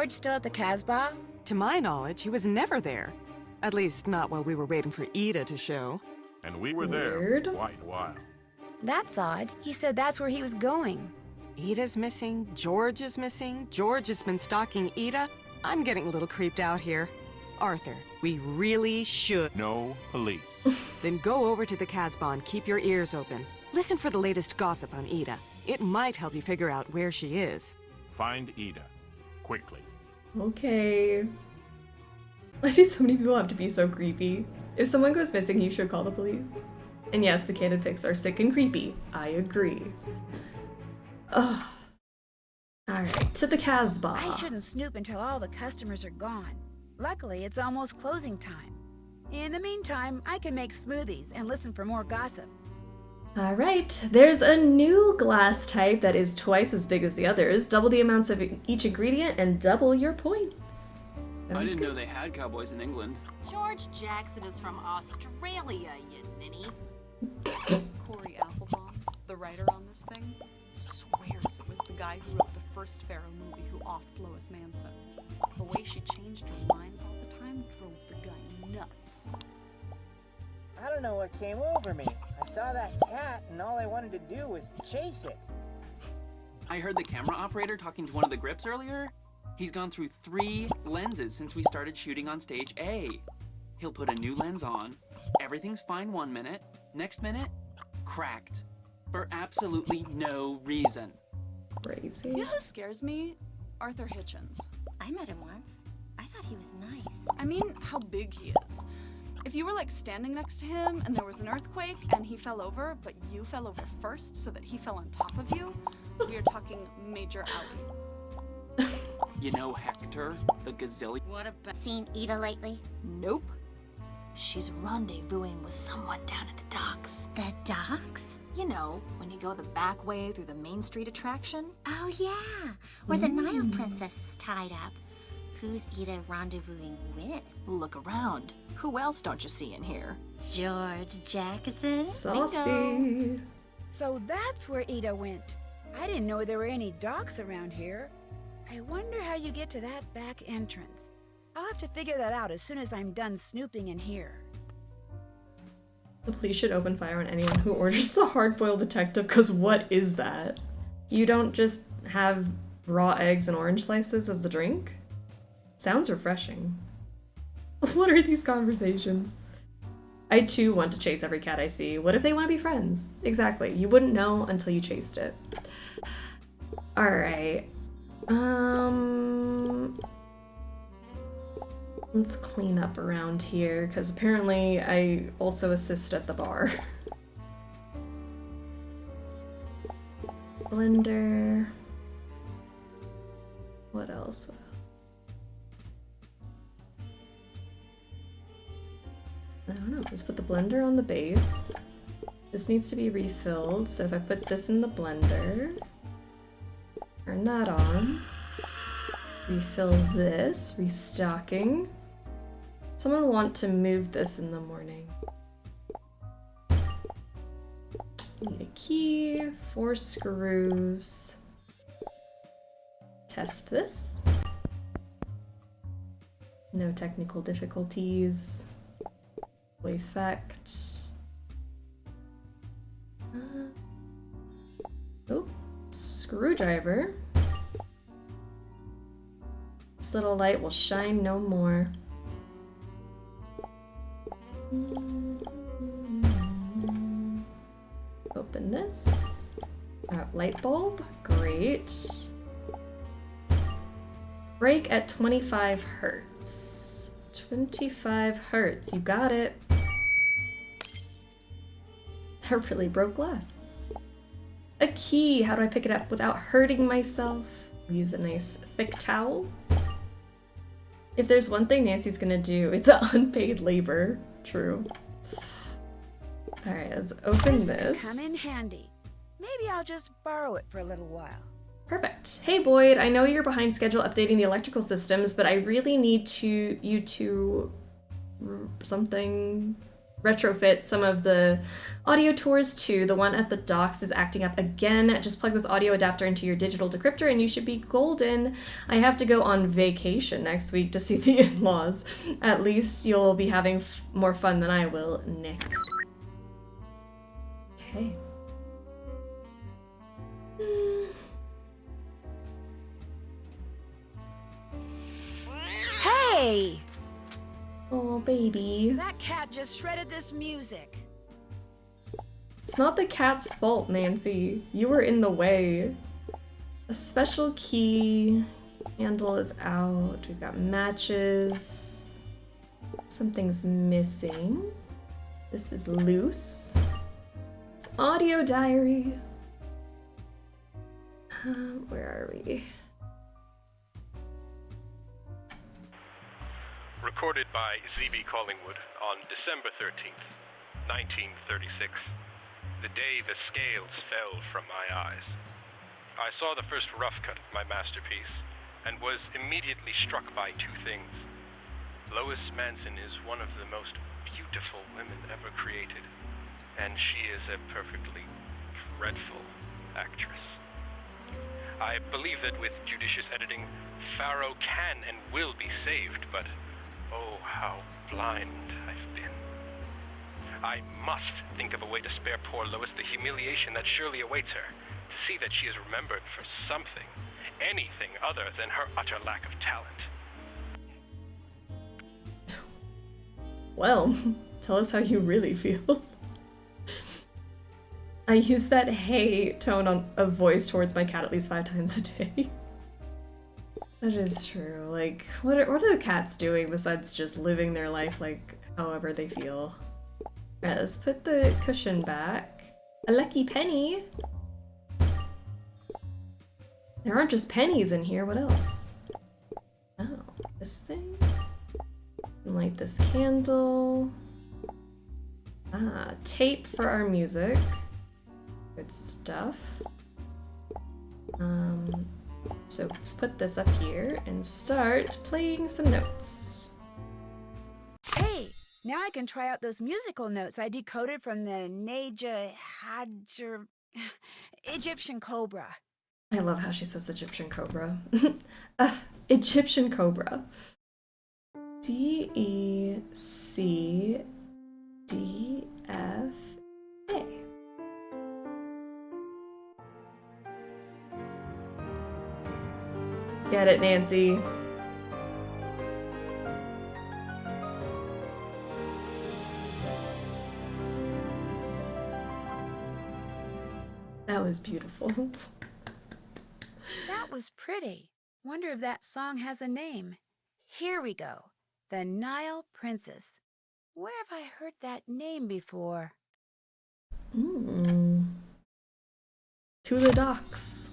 still at the Casbah? To my knowledge, he was never there. At least, not while we were waiting for Ida to show. And we were there Weird. quite a while. That's odd. He said that's where he was going. Ida's missing, George is missing, George has been stalking Ida. I'm getting a little creeped out here. Arthur, we really should. No police. Then go over to the Casbah and keep your ears open. Listen for the latest gossip on Ida. It might help you figure out where she is. Find Ida. Quickly. Okay. Why do so many people have to be so creepy? If someone goes missing, you should call the police. And yes, the candid pics are sick and creepy. I agree. Ugh. Alright, to the Casbah. I shouldn't snoop until all the customers are gone. Luckily, it's almost closing time. In the meantime, I can make smoothies and listen for more gossip. Alright, there's a new glass type that is twice as big as the others, double the amounts of each ingredient, and double your points. I didn't know they had cowboys in England. George Jackson is from Australia, you ninny. Corey Applebaum, the writer on this thing, swears it was the guy who wrote the first Pharaoh movie who offed Lois Manson. The way she changed her lines all the time drove the guy nuts. I don't know what came over me. I saw that cat and all I wanted to do was chase it. I heard the camera operator talking to one of the grips earlier. He's gone through 3 lenses since we started shooting on stage A. He'll put a new lens on. Everything's fine 1 minute. Next minute, cracked. For absolutely no reason. Crazy. You know who scares me? Arthur Hitchens. I met him once. I thought he was nice. I mean, how big he is. If you were like standing next to him and there was an earthquake and he fell over, but you fell over first so that he fell on top of you, we are talking major outie. You know Hector, the gazillion? What about seen Ida lately? Nope. She's rendezvousing with someone down at the docks. The docks? You know, when you go the back way through the Main Street attraction. Oh yeah, where the Nile princess is tied up. Who's Ida rendezvousing with? Look around. Who else don't you see in here? George Jackson? Saucy. So that's where Ida went. I didn't know there were any docks around here. I wonder how you get to that back entrance. I'll have to figure that out as soon as I'm done snooping in here. The police should open fire on anyone who orders the hard-boiled detective, because what is that? You don't just have raw eggs and orange slices as a drink? Sounds refreshing. What are these conversations? I too want to chase every cat I see. What if they want to be friends? Exactly. You wouldn't know until you chased it. Alright. Let's clean up around here, because apparently I also assist at the bar. Blender. What else? I don't know. Let's put the blender on the base. This needs to be refilled, so if I put this in the blender, turn that on, refill this, restocking. Someone will want to move this in the morning. Need a key, 4 screws. Test this. No technical difficulties. Effect. Oh, screwdriver. This little light will shine no more. Open this. Light bulb. Great. Break at 25 hertz. 25 hertz. You got it. That really broke glass. A key! How do I pick it up without hurting myself? I'll use a nice thick towel. If there's one thing Nancy's gonna do, it's unpaid labor. True. Alright, let's open Could this. come in handy. Maybe I'll just borrow it for a little while. Perfect. Hey Boyd, I know you're behind schedule updating the electrical systems, but I really need you to retrofit some of the audio tours too. The one at the docks is acting up again. Just plug this audio adapter into your digital decryptor and you should be golden. I have to go on vacation next week to see the in-laws. At least you'll be having more fun than I will, Nick. Okay. Hey! Oh, baby. That cat just shredded this music. It's not the cat's fault, Nancy. You were in the way. A special key handle is out. We've got matches. Something's missing. This is loose. Audio diary. Where are we? Recorded by Z.B. Collingwood on December 13th, 1936. The day the scales fell from my eyes. I saw the first rough cut of my masterpiece and was immediately struck by two things. Lois Manson is one of the most beautiful women ever created, and she is a perfectly dreadful actress. I believe that with judicious editing, Pharaoh can and will be saved, but oh, how blind I've been. I must think of a way to spare poor Lois the humiliation that surely awaits her, to see that she is remembered for something, anything other than her utter lack of talent. Well, tell us how you really feel. I use that hey tone of voice towards my cat at least 5 times a day. That is true. Like, what are the cats doing besides just living their life like however they feel? Alright, let's put the cushion back. A lucky penny! There aren't just pennies in here, what else? Oh, this thing? Light this candle. Ah, tape for our music. Good stuff. So let's put this up here and start playing some notes. Hey, now I can try out those musical notes I decoded from the Egyptian cobra. I love how she says Egyptian cobra. Egyptian cobra. D, E, C, D, F, A. Get it, Nancy. That was beautiful. That was pretty. Wonder if that song has a name. Here we go. The Nile Princess. Where have I heard that name before? To the docks.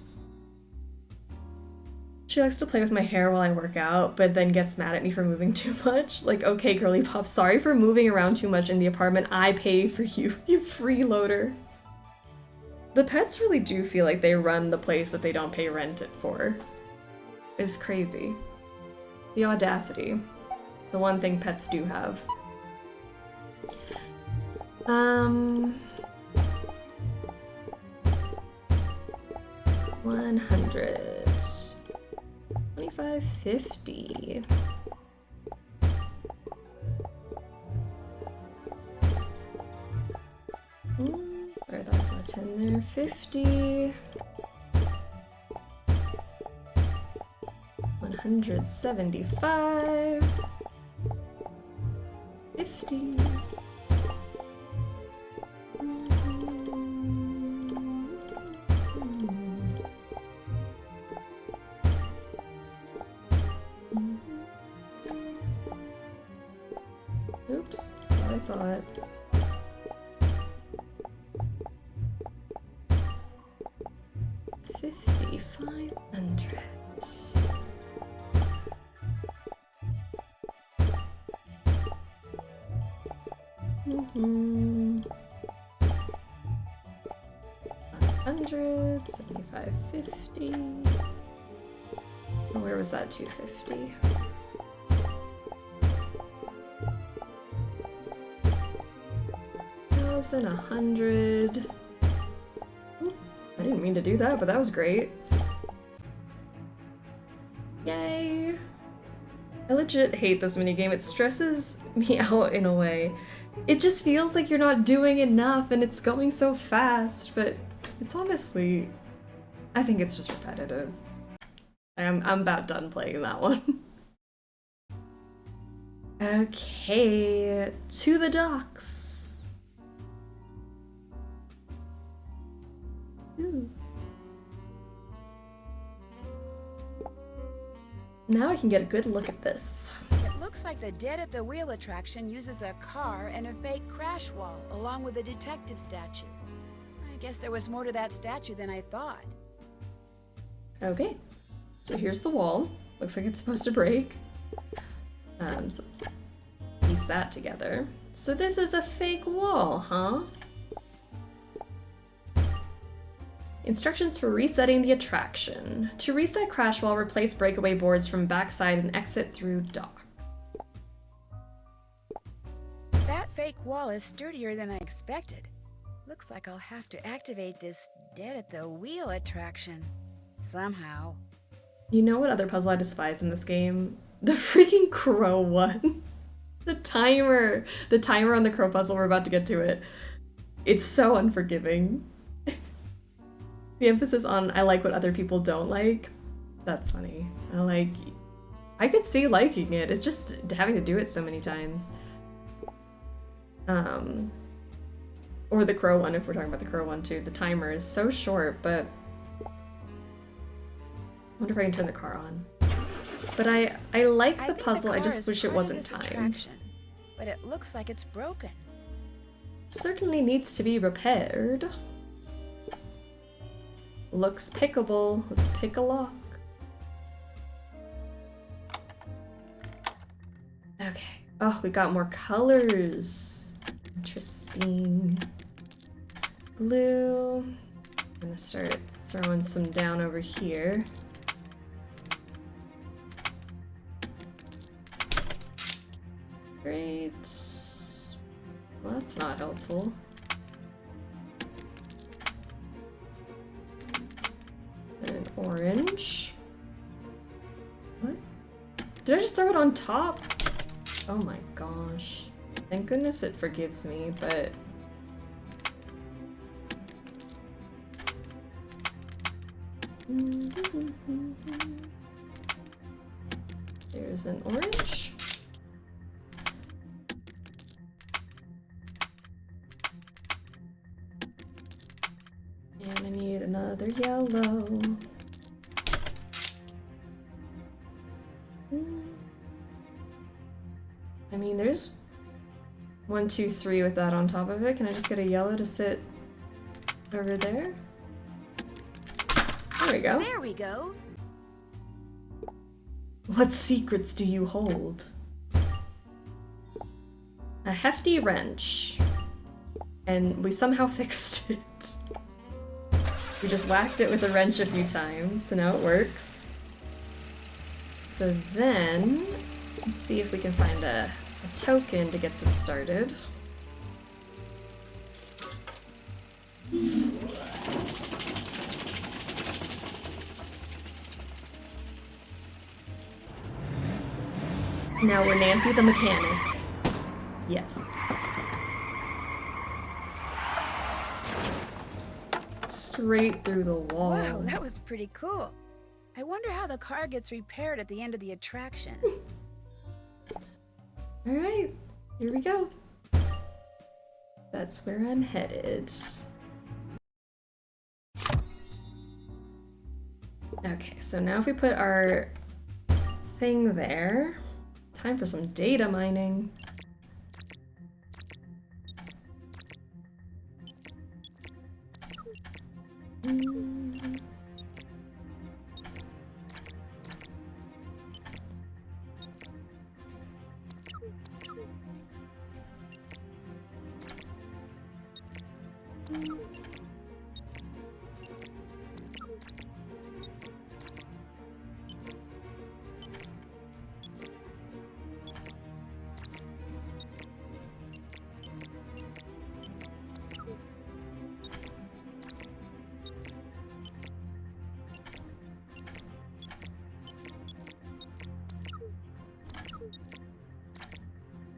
She likes to play with my hair while I work out, but then gets mad at me for moving too much. Like, okay, girly pop, sorry for moving around too much in the apartment I pay for you, you freeloader. The pets really do feel like they run the place that they don't pay rent for. It's crazy. The audacity. The one thing pets do have. 100. 25, 50. Sorry, that's a 10 there. 50. 175. 50. Oops, thought I saw it. $5,500. 100, 75, 50. Oh, where was that 250? Thousand, 100. I didn't mean to do that, but that was great. Yay! I legit hate this minigame. It stresses me out in a way. It just feels like you're not doing enough and it's going so fast, but it's honestly... I think it's just repetitive. I'm about done playing that one. Okay, to the docks. Ooh. Now I can get a good look at this. It looks like the Dead at the Wheel attraction uses a car and a fake crash wall, along with a detective statue. I guess there was more to that statue than I thought. Okay, so here's the wall. Looks like it's supposed to break. So let's piece that together. So this is a fake wall, huh? Instructions for resetting the attraction. To reset crash wall, replace breakaway boards from backside and exit through dock. That fake wall is sturdier than I expected. Looks like I'll have to activate this Dead at the Wheel attraction. Somehow. You know what other puzzle I despise in this game? The freaking crow one. The timer on the crow puzzle, we're about to get to it. It's so unforgiving. The emphasis on I like what other people don't like. That's funny. I could see liking it. It's just having to do it so many times. Or the crow one, if we're talking about the crow one too. The timer is so short, but I wonder if I can turn the car on. But I like the puzzle, I just wish it wasn't timed. But it looks like it's broken. Certainly needs to be repaired. Looks pickable. Let's pick a lock. Okay. Oh, we got more colors. Interesting. Blue. I'm gonna start throwing some down over here. Great. Well, that's not helpful. And orange. What? Did I just throw it on top? Oh my gosh. Thank goodness it forgives me, but... There's an orange. And I need another yellow. I mean, there's 1, 2, 3 with that on top of it. Can I just get a yellow to sit over there? There we go. There we go. What secrets do you hold? A hefty wrench. And we somehow fixed it. We just whacked it with a wrench a few times, so now it works. So then, let's see if we can find a token to get this started. Now we're Nancy the mechanic. Yes. Straight through the wall. Wow, that was pretty cool. I wonder how the car gets repaired at the end of the attraction. Alright, here we go. That's where I'm headed. Okay, so now if we put our thing there, time for some data mining.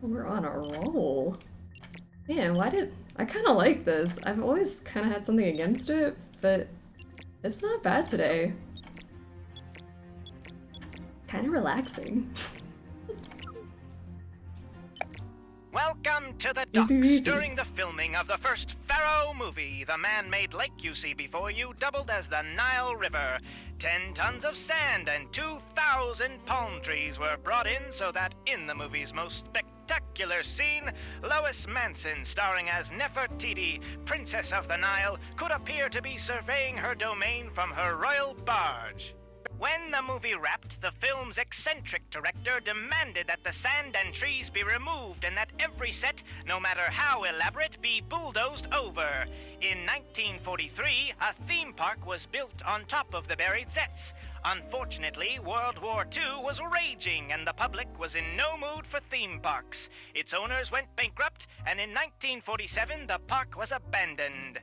We're on a roll. Man, why did... I kind of like this. I've always kind of had something against it, but it's not bad today. Kind of relaxing. Welcome to the docks. Easy. During the filming of the first Pharaoh movie, the man-made lake you see before you doubled as the Nile River. 10 tons of sand and 2,000 palm trees were brought in so that in the movie's most spectacular scene, Lois Manson, starring as Nefertiti, Princess of the Nile, could appear to be surveying her domain from her royal barge. When the movie wrapped, the film's eccentric director demanded that the sand and trees be removed and that every set, no matter how elaborate, be bulldozed over. In 1943, a theme park was built on top of the buried sets. Unfortunately, World War II was raging and the public was in no mood for theme parks. Its owners went bankrupt, and in 1947, the park was abandoned.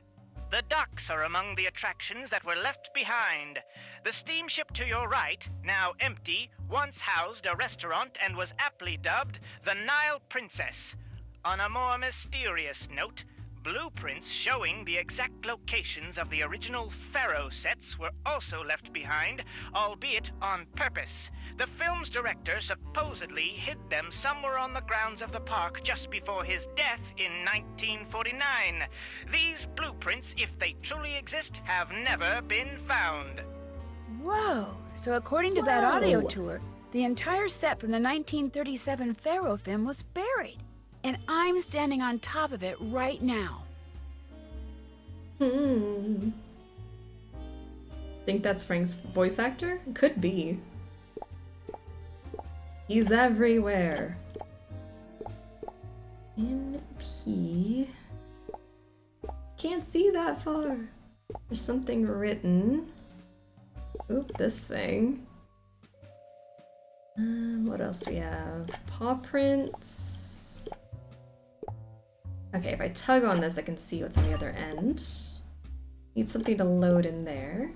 The docks are among the attractions that were left behind. The steamship to your right, now empty, once housed a restaurant and was aptly dubbed the Nile Princess. On a more mysterious note, blueprints showing the exact locations of the original Pharaoh sets were also left behind, albeit on purpose. The film's director supposedly hid them somewhere on the grounds of the park just before his death in 1949. These blueprints, if they truly exist, have never been found. Whoa! So according to that audio tour, the entire set from the 1937 Pharaoh film was buried. And I'm standing on top of it right now. Think that's Frank's voice actor? Could be. He's everywhere. And P. Can't see that far. There's something written. Oop, this thing. What else do we have? Paw prints. Okay, if I tug on this, I can see what's on the other end. Need something to load in there.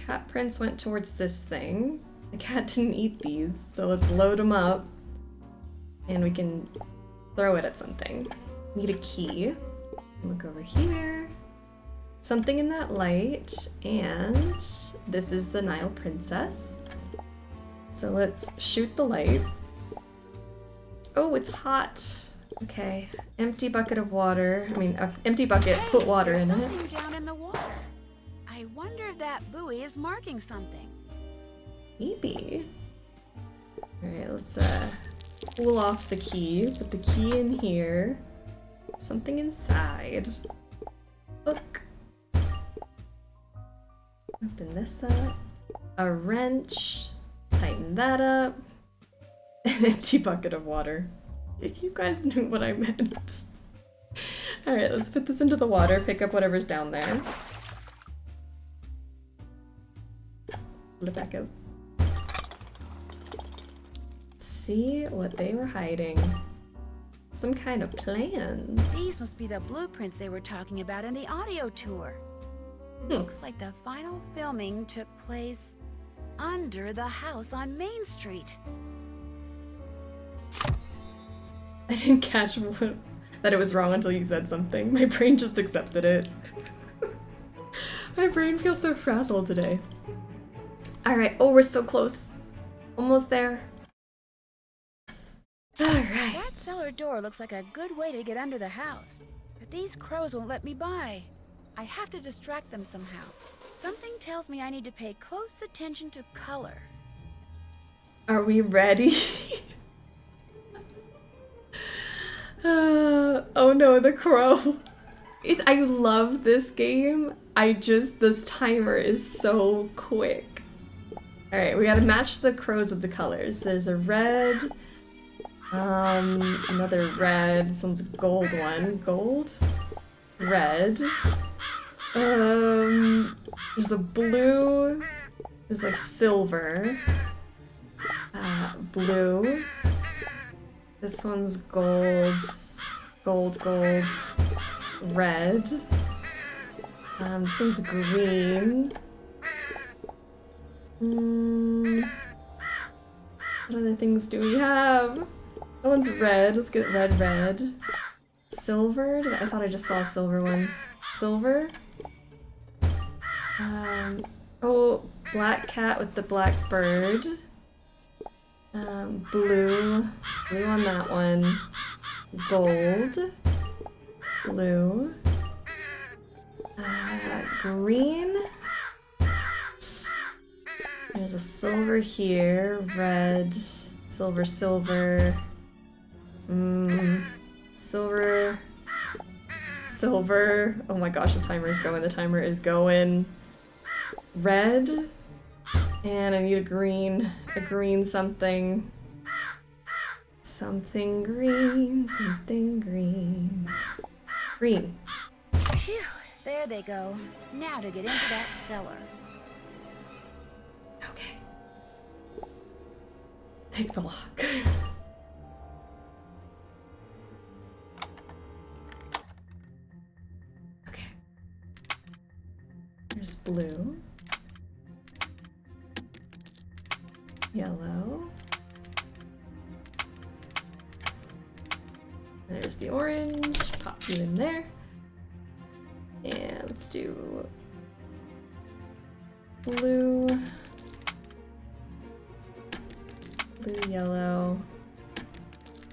Cat prints went towards this thing. The cat didn't eat these, so let's load them up. And we can throw it at something. Need a key. Look over here. Something in that light, and this is the Nile Princess. So let's shoot the light. Oh, it's hot. Okay, empty bucket of water. I mean, empty bucket, put water in it. Something down in the water. I wonder if that buoy is marking something. Maybe. Alright, let's pull off the key. Put the key in here. Something inside. Look. Open this up. A wrench. Tighten that up. An empty bucket of water. If you guys knew what I meant. Alright, let's put this into the water, pick up whatever's down there. Pull it back up. See what they were hiding. Some kind of plans. These must be the blueprints they were talking about in the audio tour. Looks like the final filming took place under the house on Main Street. I didn't catch that it was wrong until you said something. My brain just accepted it. My brain feels so frazzled today. Alright, oh, we're so close. Almost there. Alright. That cellar door looks like a good way to get under the house. But these crows won't let me by. I have to distract them somehow. Something tells me I need to pay close attention to color. Are we ready? Oh no, the crow. I love this game. This timer is so quick. Alright, we gotta match the crows with the colors. There's a red, Another red. This one's a gold one. Gold? Red. There's a blue. There's like silver. Blue. This one's gold. Gold, gold. Red. This one's green. What other things do we have? That one's red. Let's get red, red. Silver? I thought I just saw a silver one. Silver? Oh, black cat with the black bird. Blue. Blue on that one. Gold. Blue. Green. There's a silver here. Red. Silver, silver. Silver. Silver. Oh my gosh, the timer is going. The timer is going. Red. And I need a green. A green something. Something green. Something green. Green. Phew, there they go. Now to get into that cellar. Okay. Pick the lock. Okay. There's blue. Yellow. There's the orange. Pop you in there. And let's do blue. Blue, yellow,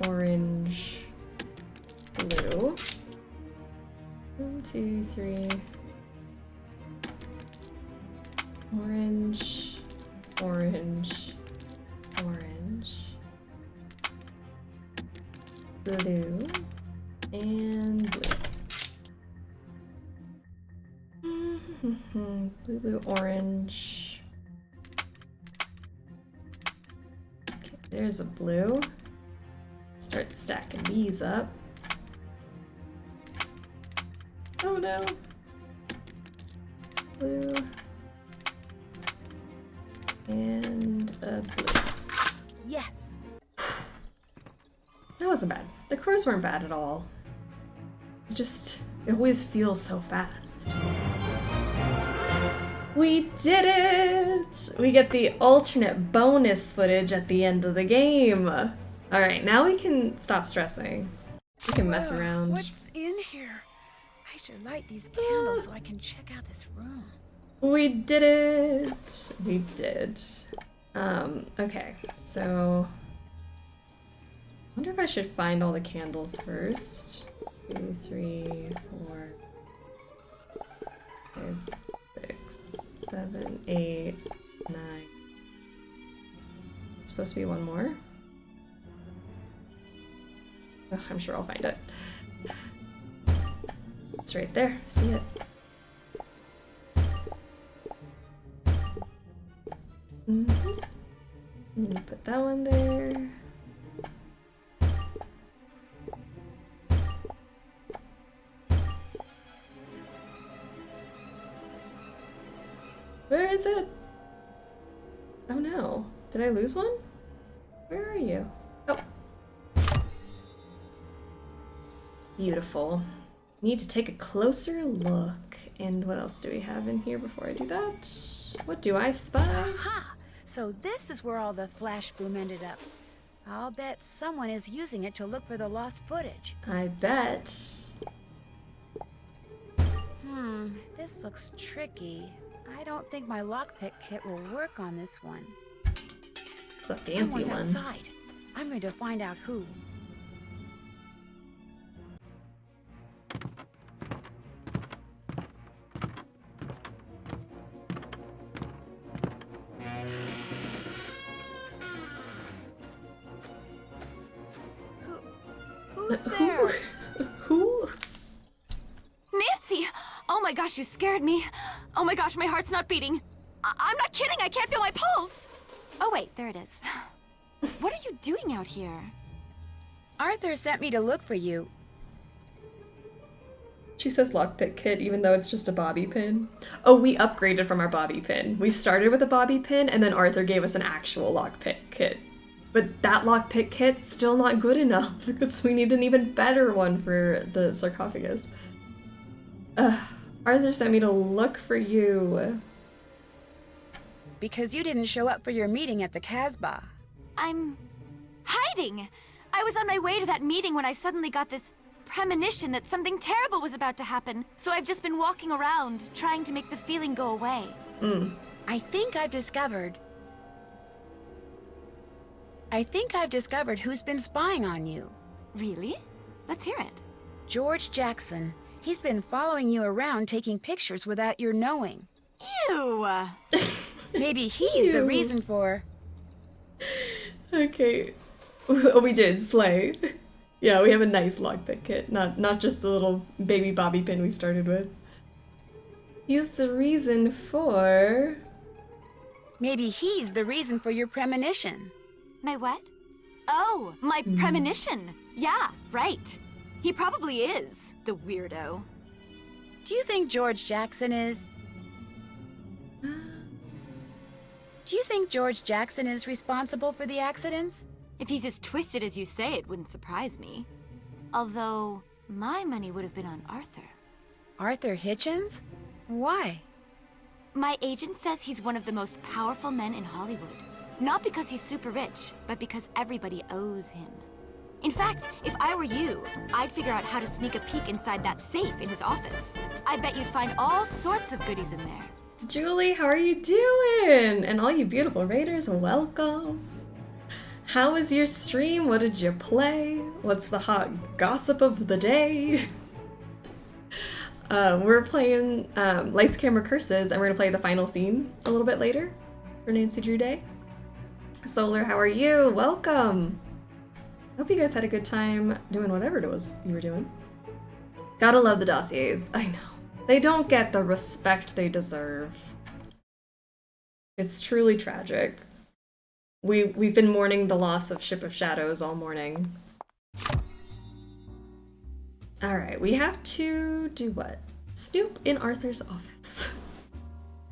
orange, blue. 1, 2, 3. Orange, orange, orange, blue, and blue. Blue, blue, orange. Okay, there's a blue. Start stacking these up. Oh no. Blue. And a blue. Yes. That wasn't bad. The crows weren't bad at all. It always feels so fast. We did it! We get the alternate bonus footage at the end of the game. Alright, now we can stop stressing. We can mess around. What's in here? I should light these candles so I can check out this room. We did it! We did. Okay, so... I wonder if I should find all the candles first. 2, 3, 4, 5, 6, 7, 8, 9. It's supposed to be one more. Ugh, I'm sure I'll find it. It's right there. See it. Put that one there. Where is it? Oh no. Did I lose one? Where are you? Oh. Beautiful. Need to take a closer look. And what else do we have in here before I do that? What do I spy? Aha! So this is where all the flash boom ended up. I'll bet someone is using it to look for the lost footage. I bet. This looks tricky. I don't think my lockpick kit will work on this one. It's a fancy Someone's one. outside. I'm going to find out who. Who's there? Who? Nancy! Oh my gosh, you scared me. Oh my gosh, my heart's not beating. I'm not kidding, I can't feel my pulse. Oh wait, there it is. What are you doing out here? Arthur sent me to look for you. She says lockpick kit, even though it's just a bobby pin. Oh, we upgraded from our bobby pin. We started with a bobby pin, and then Arthur gave us an actual lockpick kit. But that lockpick kit's still not good enough, because we need an even better one for the sarcophagus. Arthur sent me to look for you. Because you didn't show up for your meeting at the Casbah. I'm hiding! I was on my way to that meeting when I suddenly got this premonition that something terrible was about to happen. So I've just been walking around, trying to make the feeling go away. I think I've discovered who's been spying on you. Really? Let's hear it. George Jackson. He's been following you around taking pictures without your knowing. Ew! Maybe he's the reason for... Okay. Oh, we did. Slay. Yeah, we have a nice lockpick kit. Not just the little baby bobby pin we started with. He's the reason for... Maybe he's the reason for your premonition. My what? Oh, my premonition. Yeah, right. He probably is, the weirdo. Do you think George Jackson is... Do you think George Jackson is responsible for the accidents? If he's as twisted as you say, it wouldn't surprise me. Although, my money would have been on Arthur. Arthur Hitchens? Why? My agent says he's one of the most powerful men in Hollywood. Not because he's super rich, but because everybody owes him. In fact, if I were you, I'd figure out how to sneak a peek inside that safe in his office. I bet you'd find all sorts of goodies in there. Julie, how are you doing? And all you beautiful raiders, welcome. How was your stream? What did you play? What's the hot gossip of the day? We're playing Lights, Camera, Curses, and we're gonna play the final scene a little bit later for Nancy Drew Day. Solar, how are you? Welcome. Hope you guys had a good time doing whatever it was you were doing. Gotta love the dossiers. I know. They don't get the respect they deserve. It's truly tragic. We've been mourning the loss of Ship of Shadows all morning. Alright, we have to do what? Snoop in Arthur's office.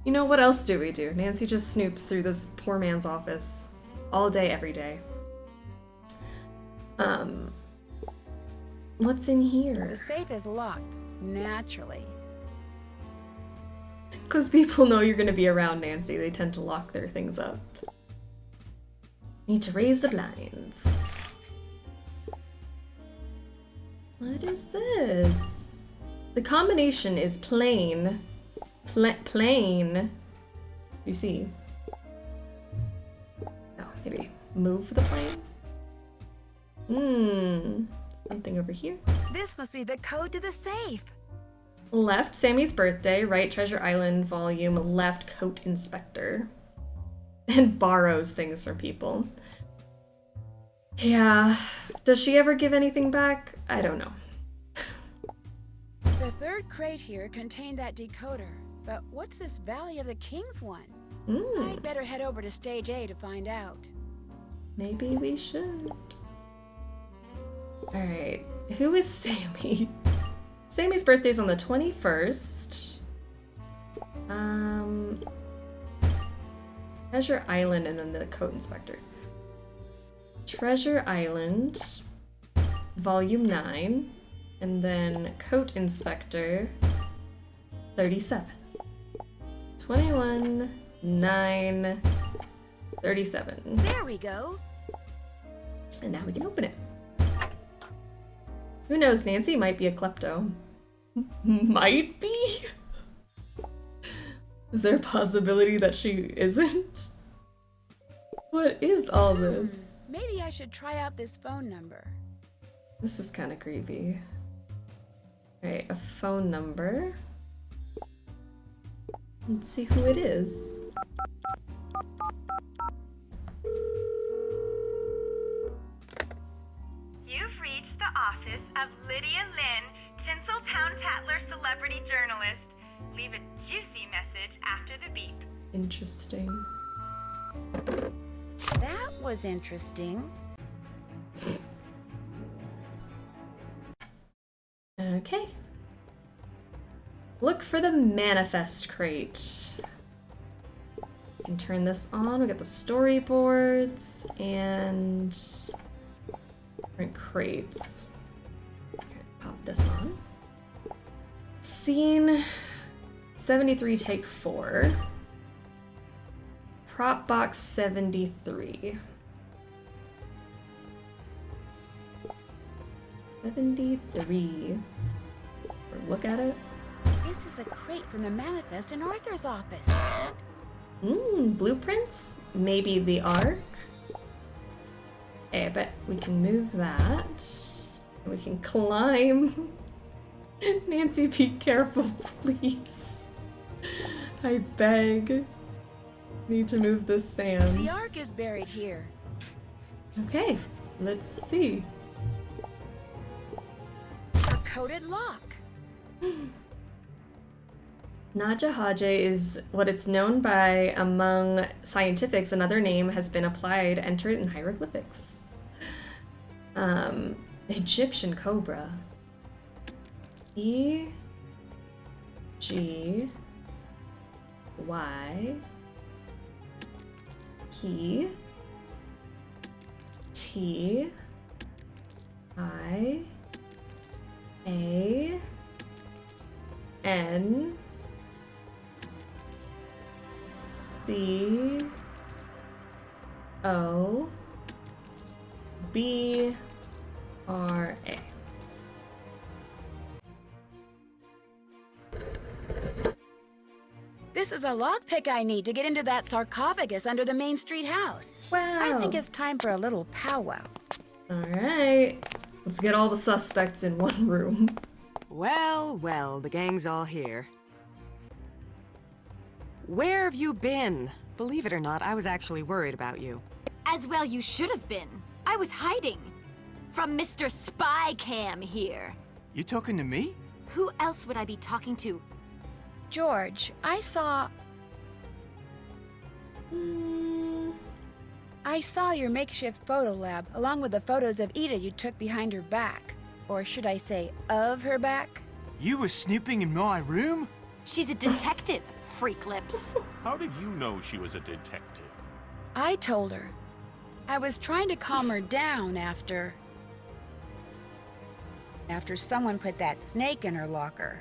You know, what else do we do? Nancy just snoops through this poor man's office all day, every day. What's in here? The safe is locked, naturally. Because people know you're gonna be around, Nancy. They tend to lock their things up. Need to raise the blinds. What is this? The combination is plain. Plain. You see? Oh, maybe move the plane? Something over here. This must be the code to the safe. Left, Sammy's birthday. Right, Treasure Island volume. Left, Coat Inspector. And borrows things from people. Yeah. Does she ever give anything back? I don't know. The third crate here contained that decoder. But what's this Valley of the Kings one? I'd better head over to Stage A to find out. Maybe we should. Alright. Who is Sammy? Sammy's birthday's on the 21st. Treasure Island and then the Coat Inspector. Treasure Island, Volume 9, and then Coat Inspector, 37. 21, 9, 37. There we go. And now we can open it. Who knows, Nancy might be a klepto. Might be? Is there a possibility that she isn't? What is all this? Maybe I should try out this phone number. This is kind of creepy. Alright, a phone number. Let's see who it is. You've reached the office of Lydia Lynn, Tinseltown Tatler celebrity journalist. Leave a juicy message after the beep. Interesting. That was interesting. Okay. Look for the manifest crate. We can turn this on. We got the storyboards and different crates. Okay, pop this on. Scene 73, take 4. Prop box 73. 73. Look at it. This is the crate from the manifest in Arthur's office. Blueprints? Maybe the Ark? Hey, I bet we can move that. We can climb. Nancy, be careful, please. I beg. Need to move this sand. The Ark is buried here. Okay, let's see. A coated lock. Najahaje is what it's known by among scientifics. Another name has been applied. Enter it in hieroglyphics. Egyptian cobra. E G Y P T I A N C O B R A. This is the lockpick I need to get into that sarcophagus under the Main Street house. Wow. I think it's time for a little powwow. Alright. Let's get all the suspects in one room. Well, well, the gang's all here. Where have you been? Believe it or not, I was actually worried about you. As well you should have been. I was hiding. From Mr. Spy Cam here. You talking to me? Who else would I be talking to? George, I saw your makeshift photo lab, along with the photos of Ida you took behind her back. Or should I say, of her back? You were snooping in my room? She's a detective, freak lips. How did you know she was a detective? I told her. I was trying to calm her down after someone put that snake in her locker.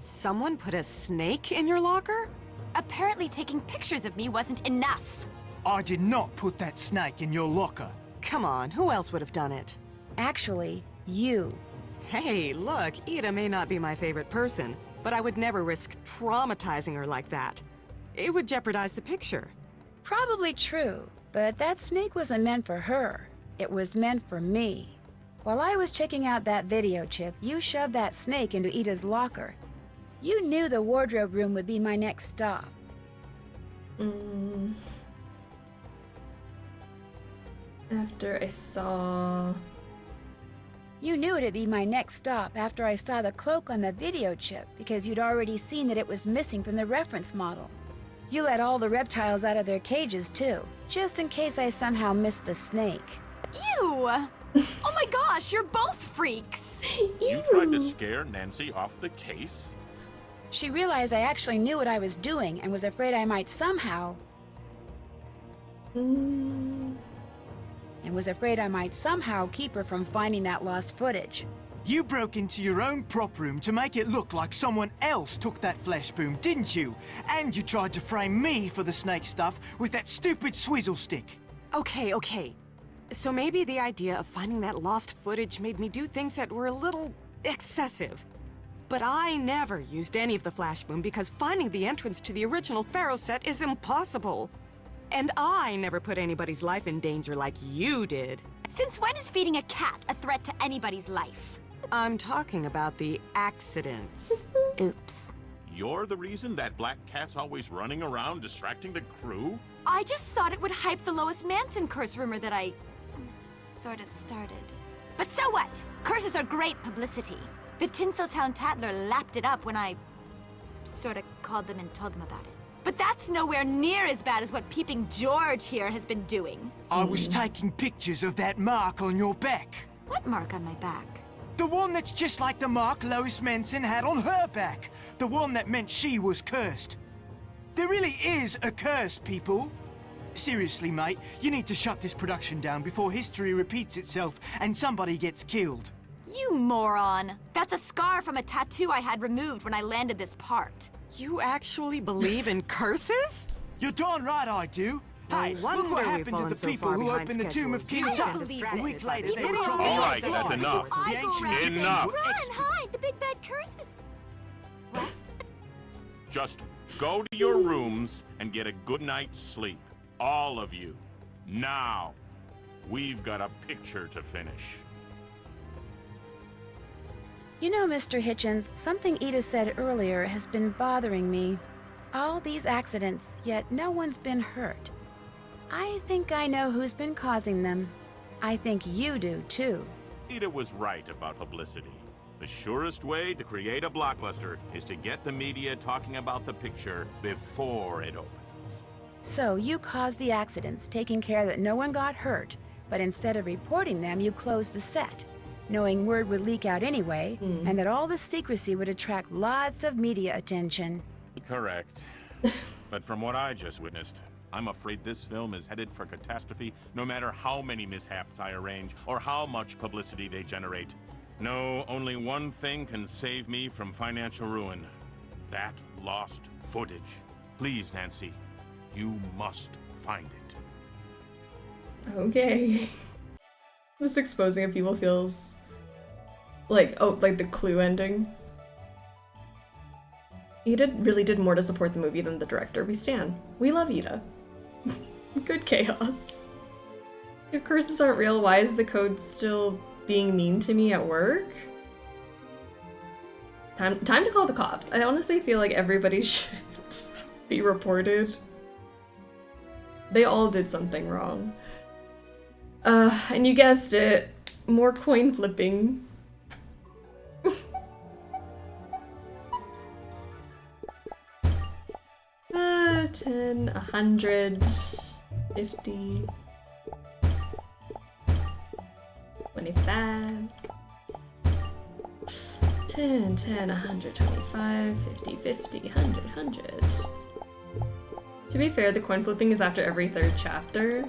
Someone put a snake in your locker? Apparently taking pictures of me wasn't enough. I did not put that snake in your locker. Come on, who else would have done it? Actually, you. Hey, look, Ida may not be my favorite person, but I would never risk traumatizing her like that. It would jeopardize the picture. Probably true, but that snake wasn't meant for her. It was meant for me. While I was checking out that video chip, you shoved that snake into Ida's locker. You knew the wardrobe room would be my next stop. After I saw... You knew it'd be my next stop after I saw the cloak on the video chip because you'd already seen that it was missing from the reference model. You let all the reptiles out of their cages too, just in case I somehow missed the snake. Ew! Oh my gosh, you're both freaks! You tried to scare Nancy off the case? She realized I actually knew what I was doing and was afraid I might somehow... keep her from finding that lost footage. You broke into your own prop room to make it look like someone else took that flash boom, didn't you? And you tried to frame me for the snake stuff with that stupid swizzle stick. Okay. So maybe the idea of finding that lost footage made me do things that were a little excessive. But I never used any of the flash boom because finding the entrance to the original Pharaoh set is impossible. And I never put anybody's life in danger like you did. Since when is feeding a cat a threat to anybody's life? I'm talking about the accidents. Oops. You're the reason that black cat's always running around distracting the crew? I just thought it would hype the Lois Manson curse rumor that I... sort of started. But so what? Curses are great publicity. The Tinseltown Tatler lapped it up when I... sort of called them and told them about it. But that's nowhere near as bad as what Peeping George here has been doing. I was taking pictures of that mark on your back. What mark on my back? The one that's just like the mark Lois Manson had on her back. The one that meant she was cursed. There really is a curse, people. Seriously, mate, you need to shut this production down before history repeats itself and somebody gets killed. You moron! That's a scar from a tattoo I had removed when I landed this part. You actually believe in curses? You're darn right I do. Hey, look what happened to the people who opened the tomb of King Tut. A week later, they were dropping All right, off that's enough. The ancient Enough. Run, hide! The big bad curse is... Just go to your rooms and get a good night's sleep. All of you. Now. We've got a picture to finish. You know, Mr. Hitchens, something Ida said earlier has been bothering me. All these accidents, yet no one's been hurt. I think I know who's been causing them. I think you do, too. Ida was right about publicity. The surest way to create a blockbuster is to get the media talking about the picture before it opens. So you caused the accidents, taking care that no one got hurt, but instead of reporting them, you closed the set, knowing word would leak out anyway, and that all the secrecy would attract lots of media attention. Correct. But from what I just witnessed, I'm afraid this film is headed for catastrophe no matter how many mishaps I arrange or how much publicity they generate. No, only one thing can save me from financial ruin. That lost footage. Please, Nancy, you must find it. Okay. This exposing of people feels like, oh, like the Clue ending. Ida really did more to support the movie than the director. We stan. We love Ida. Good chaos. If curses aren't real, why is the code still being mean to me at work? Time to call the cops. I honestly feel like everybody should be reported. They all did something wrong. And you guessed it, more coin flipping. 10, 100, 50, 25, 10, 100, 25, 50, 50, 100, 100. To be fair, the coin flipping is after every third chapter.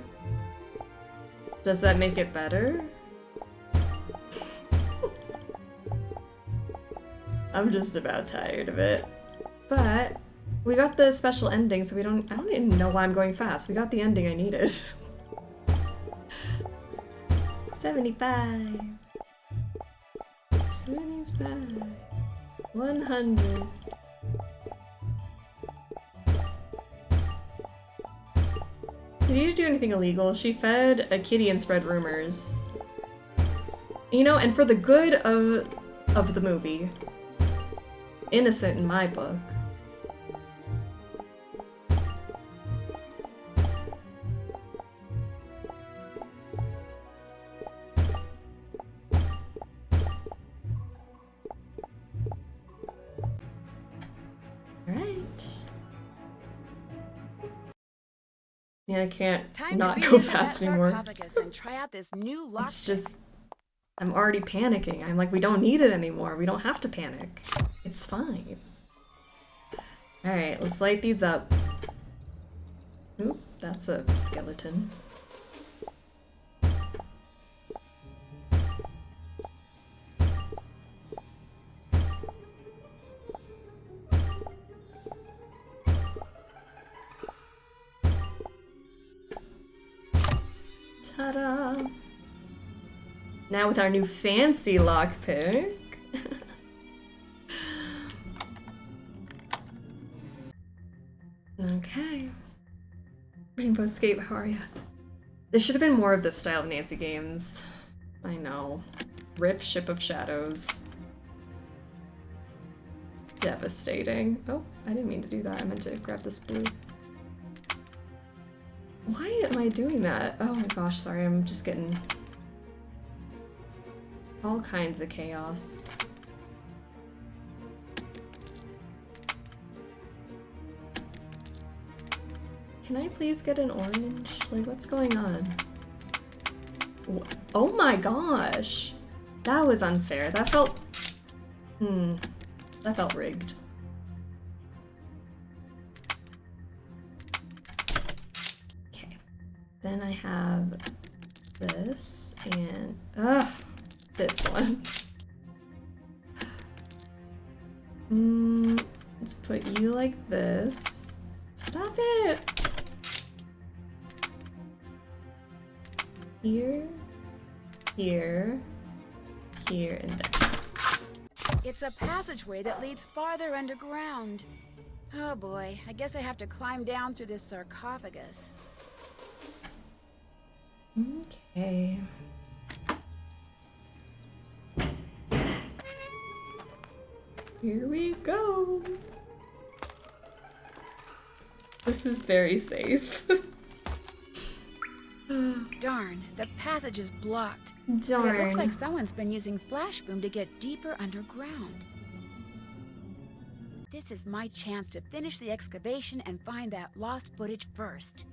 Does that make it better? I'm just about tired of it. But we got the special ending, so I don't even know why I'm going fast. We got the ending I needed. 75. 25. 100. Did you do anything illegal? She fed a kitty and spread rumors. You know, and for the good of the movie. Innocent in my book. Yeah, I can't not go fast anymore. And try out this new lock. It's just, I'm already panicking. I'm like, we don't need it anymore. We don't have to panic. It's fine. Alright, let's light these up. Oop, that's a skeleton. Ta-da! Now with our new fancy lockpick. Okay. Rainbow Escape, how are ya? There should have been more of this style of Nancy games. I know. Rip Ship of Shadows. Devastating. Oh, I didn't mean to do that. I meant to grab this blue. Why am I doing that? Oh my gosh, sorry, I'm just getting all kinds of chaos. Can I please get an orange? Like, what's going on? Oh my gosh! That was unfair. That felt... that felt rigged. Okay. Then I have this and... this one. Let's put you like this. Stop it! Here, here, here, and there. It's a passageway that leads farther underground. Oh boy, I guess I have to climb down through this sarcophagus. Okay. Here we go. This is very safe. Darn, the passage is blocked. Darn. But it looks like someone's been using flash boom to get deeper underground. This is my chance to finish the excavation and find that lost footage first.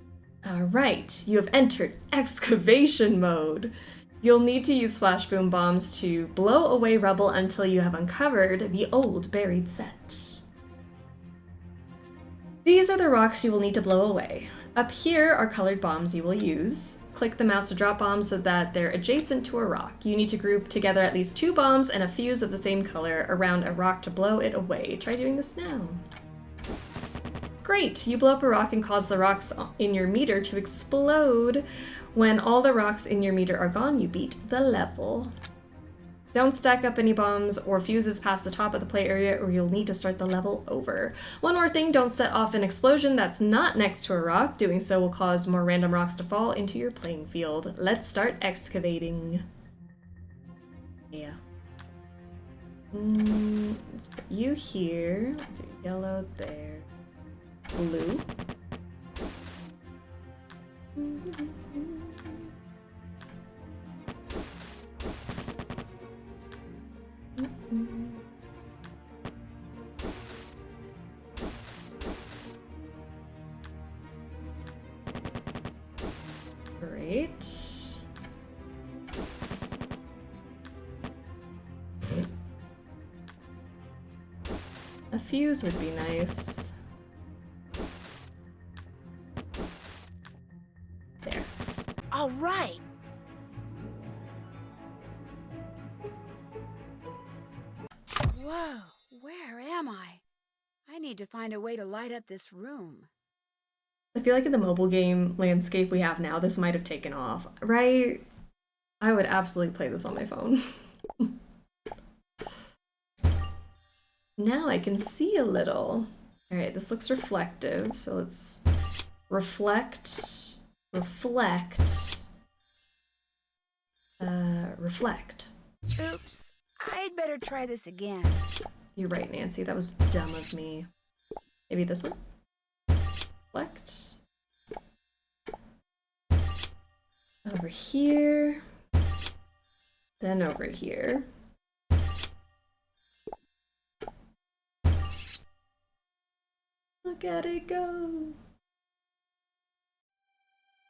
Alright, you have entered excavation mode. You'll need to use flash boom bombs to blow away rubble until you have uncovered the old buried set. These are the rocks you will need to blow away. Up here are colored bombs you will use. Click the mouse to drop bombs so that they're adjacent to a rock. You need to group together at least 2 bombs and a fuse of the same color around a rock to blow it away. Try doing this now. Great! You blow up a rock and cause the rocks in your meter to explode. When all the rocks in your meter are gone, you beat the level. Don't stack up any bombs or fuses past the top of the play area or you'll need to start the level over. One more thing, don't set off an explosion that's not next to a rock. Doing so will cause more random rocks to fall into your playing field. Let's start excavating. Yeah. Let's put you here. Do yellow there. Blue. Great. A fuse would be nice. There. All right. Whoa, where am I? I need to find a way to light up this room. I feel like in the mobile game landscape we have now, this might have taken off, right? I would absolutely play this on my phone. Now I can see a little. All right, this looks reflective, so let's reflect, reflect, reflect. Oops, I'd better try this again. You're right, Nancy, that was dumb of me. Maybe this one? Reflect. Over here. Then over here. Look at it go.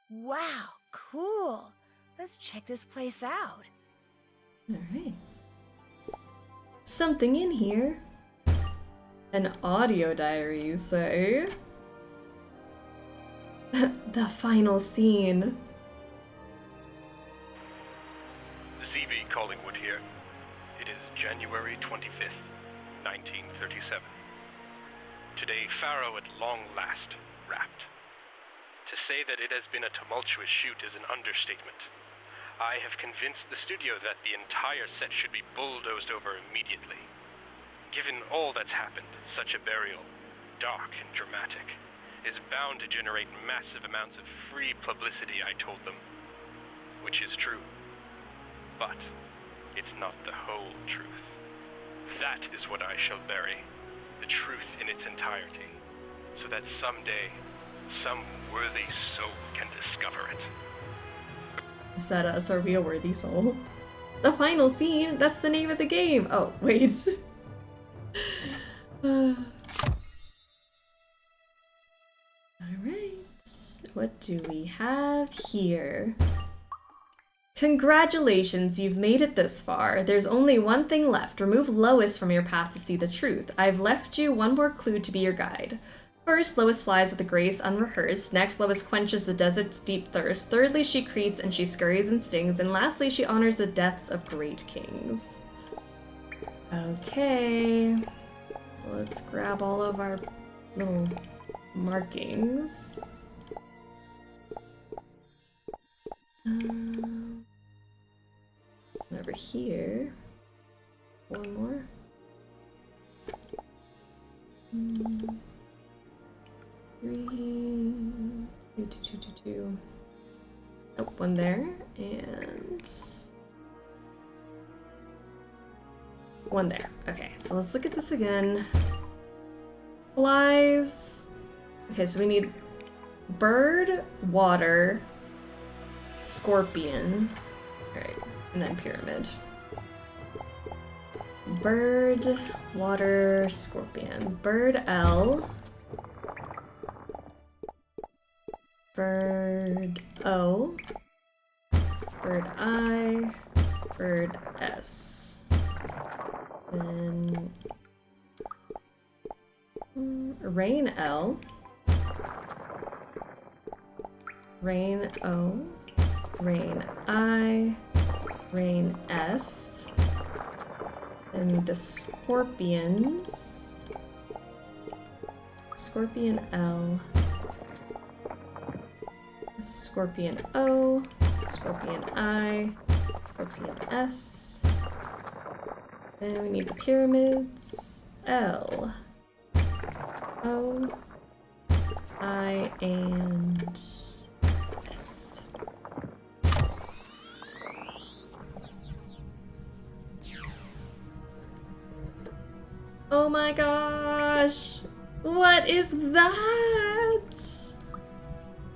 Wow, cool. Let's check this place out. All right. Something in here. An audio diary, you say? The final scene. ZB Collingwood here. It is January 25th, 1937. Today, Pharaoh at long last wrapped. To say that it has been a tumultuous shoot is an understatement. I have convinced the studio that the entire set should be bulldozed over immediately. Given all that's happened, such a burial, dark and dramatic, is bound to generate massive amounts of free publicity, I told them. Which is true. But it's not the whole truth. That is what I shall bury. The truth in its entirety. So that someday, some worthy soul can discover it. Is that us? Are we a worthy soul? The final scene? That's the name of the game! Oh, wait. Alright. What do we have here? Congratulations, you've made it this far. There's only one thing left. Remove Lois from your path to see the truth. I've left you one more clue to be your guide. First, Lois flies with a grace unrehearsed. Next, Lois quenches the desert's deep thirst. Thirdly, she creeps and she scurries and stings. And lastly, she honors the deaths of great kings. Okay. So let's grab all of our little markings. Over here. One more. 3, 2, 2, 2, 2, 2. Oh, one there, and one there. Okay, so let's look at this again. Flies. Okay, so we need bird, water, scorpion. Alright, and then pyramid. Bird, water, scorpion. Bird L. Bird O. Bird I. Bird S. Then rain L. Rain O. Rain I. Rain S. Then the scorpions. Scorpion L. Scorpion O. Scorpion I. Scorpion S. Then we need the pyramids. L. O. I and S. Oh my gosh! What is that?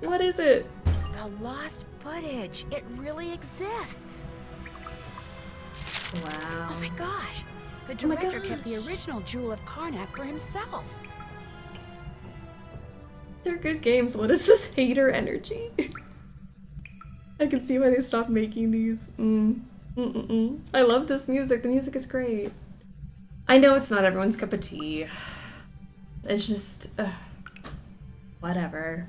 What is it? The lost footage. It really exists. Wow. Oh my gosh. The director kept the original Jewel of Karnak for himself. They're good games. What is this hater energy? I can see why they stopped making these. I love this music. The music is great. I know it's not everyone's cup of tea. It's just... whatever.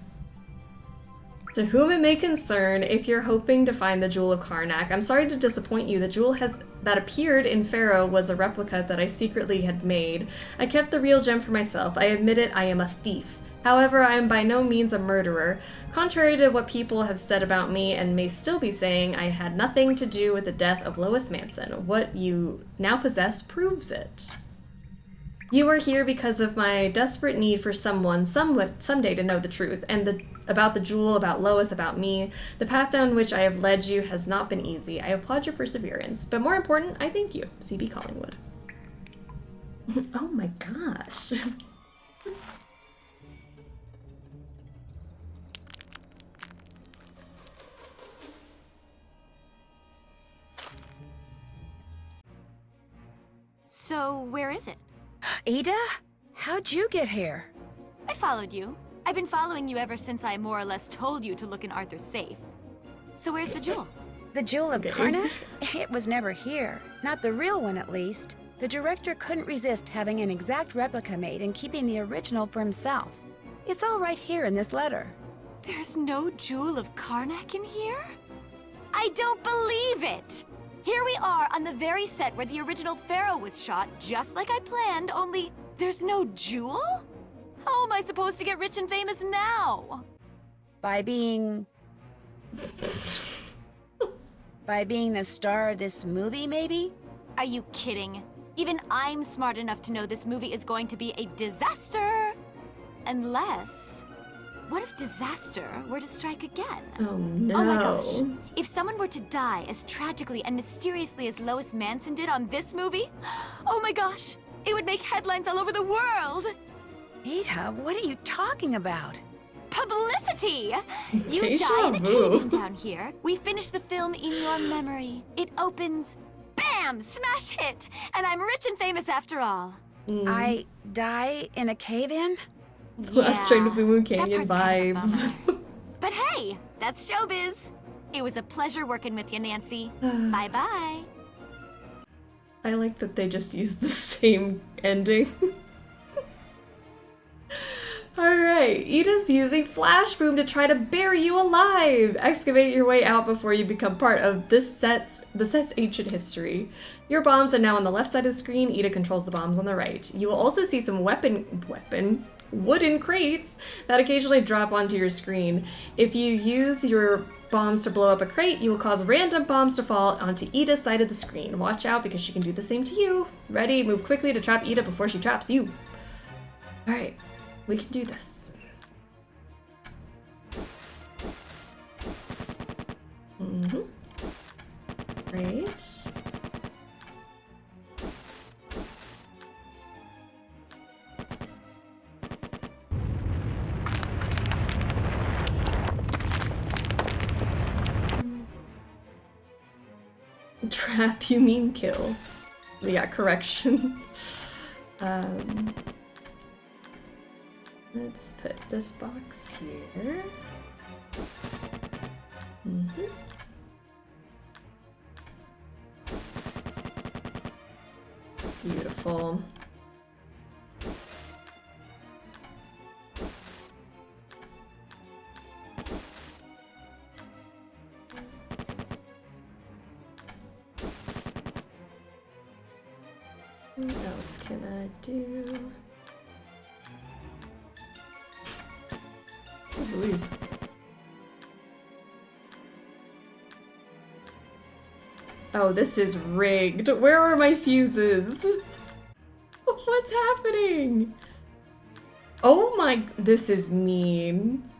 To whom it may concern, if you're hoping to find the Jewel of Karnak, I'm sorry to disappoint you. The jewel that appeared in Pharaoh was a replica that I secretly had made. I kept the real gem for myself. I admit it, I am a thief. However, I am by no means a murderer. Contrary to what people have said about me and may still be saying, I had nothing to do with the death of Lois Manson. What you now possess proves it. You are here because of my desperate need for someone someday to know the truth, and about the jewel, about Lois, about me. The path down which I have led you has not been easy. I applaud your perseverance, but more important, I thank you, CB Collingwood. Oh my gosh. So, where is it? Ada? How'd you get here? I followed you. I've been following you ever since I more or less told you to look in Arthur's safe. So where's the jewel? The Jewel of Karnak? It was never here. Not the real one, at least. The director couldn't resist having an exact replica made and keeping the original for himself. It's all right here in this letter. There's no Jewel of Karnak in here? I don't believe it! Here we are on the very set where the original Pharaoh was shot, just like I planned, only there's no jewel? How am I supposed to get rich and famous now? By being the star of this movie, maybe? Are you kidding? Even I'm smart enough to know this movie is going to be a disaster. Unless... what if disaster were to strike again? Oh no. Oh my gosh. If someone were to die as tragically and mysteriously as Lois Manson did on this movie, oh my gosh, it would make headlines all over the world. Ada, what are you talking about? Publicity! You die in a cave down here. We finish the film in your memory. It opens, bam, smash hit, and I'm rich and famous after all. I die in a cave-in? Last Train to Blue Moon Canyon vibes. But hey, that's showbiz. It was a pleasure working with you, Nancy. Bye-bye. I like that they just used the same ending. Alright, Ida's using Flash Boom to try to bury you alive! Excavate your way out before you become part of the set's ancient history. Your bombs are now on the left side of the screen. Ida controls the bombs on the right. You will also see some wooden crates that occasionally drop onto your screen. If you use your bombs to blow up a crate, you will cause random bombs to fall onto Ida's side of the screen. Watch out because she can do the same to you. Ready? Move quickly to trap Ida before she traps you. Alright. We can do this. Great. Trap, you mean kill. Yeah, correction. Let's put this box here. Beautiful. What else can I do? Louise. Oh, this is rigged. Where are my fuses? What's happening? Oh my, this is mean.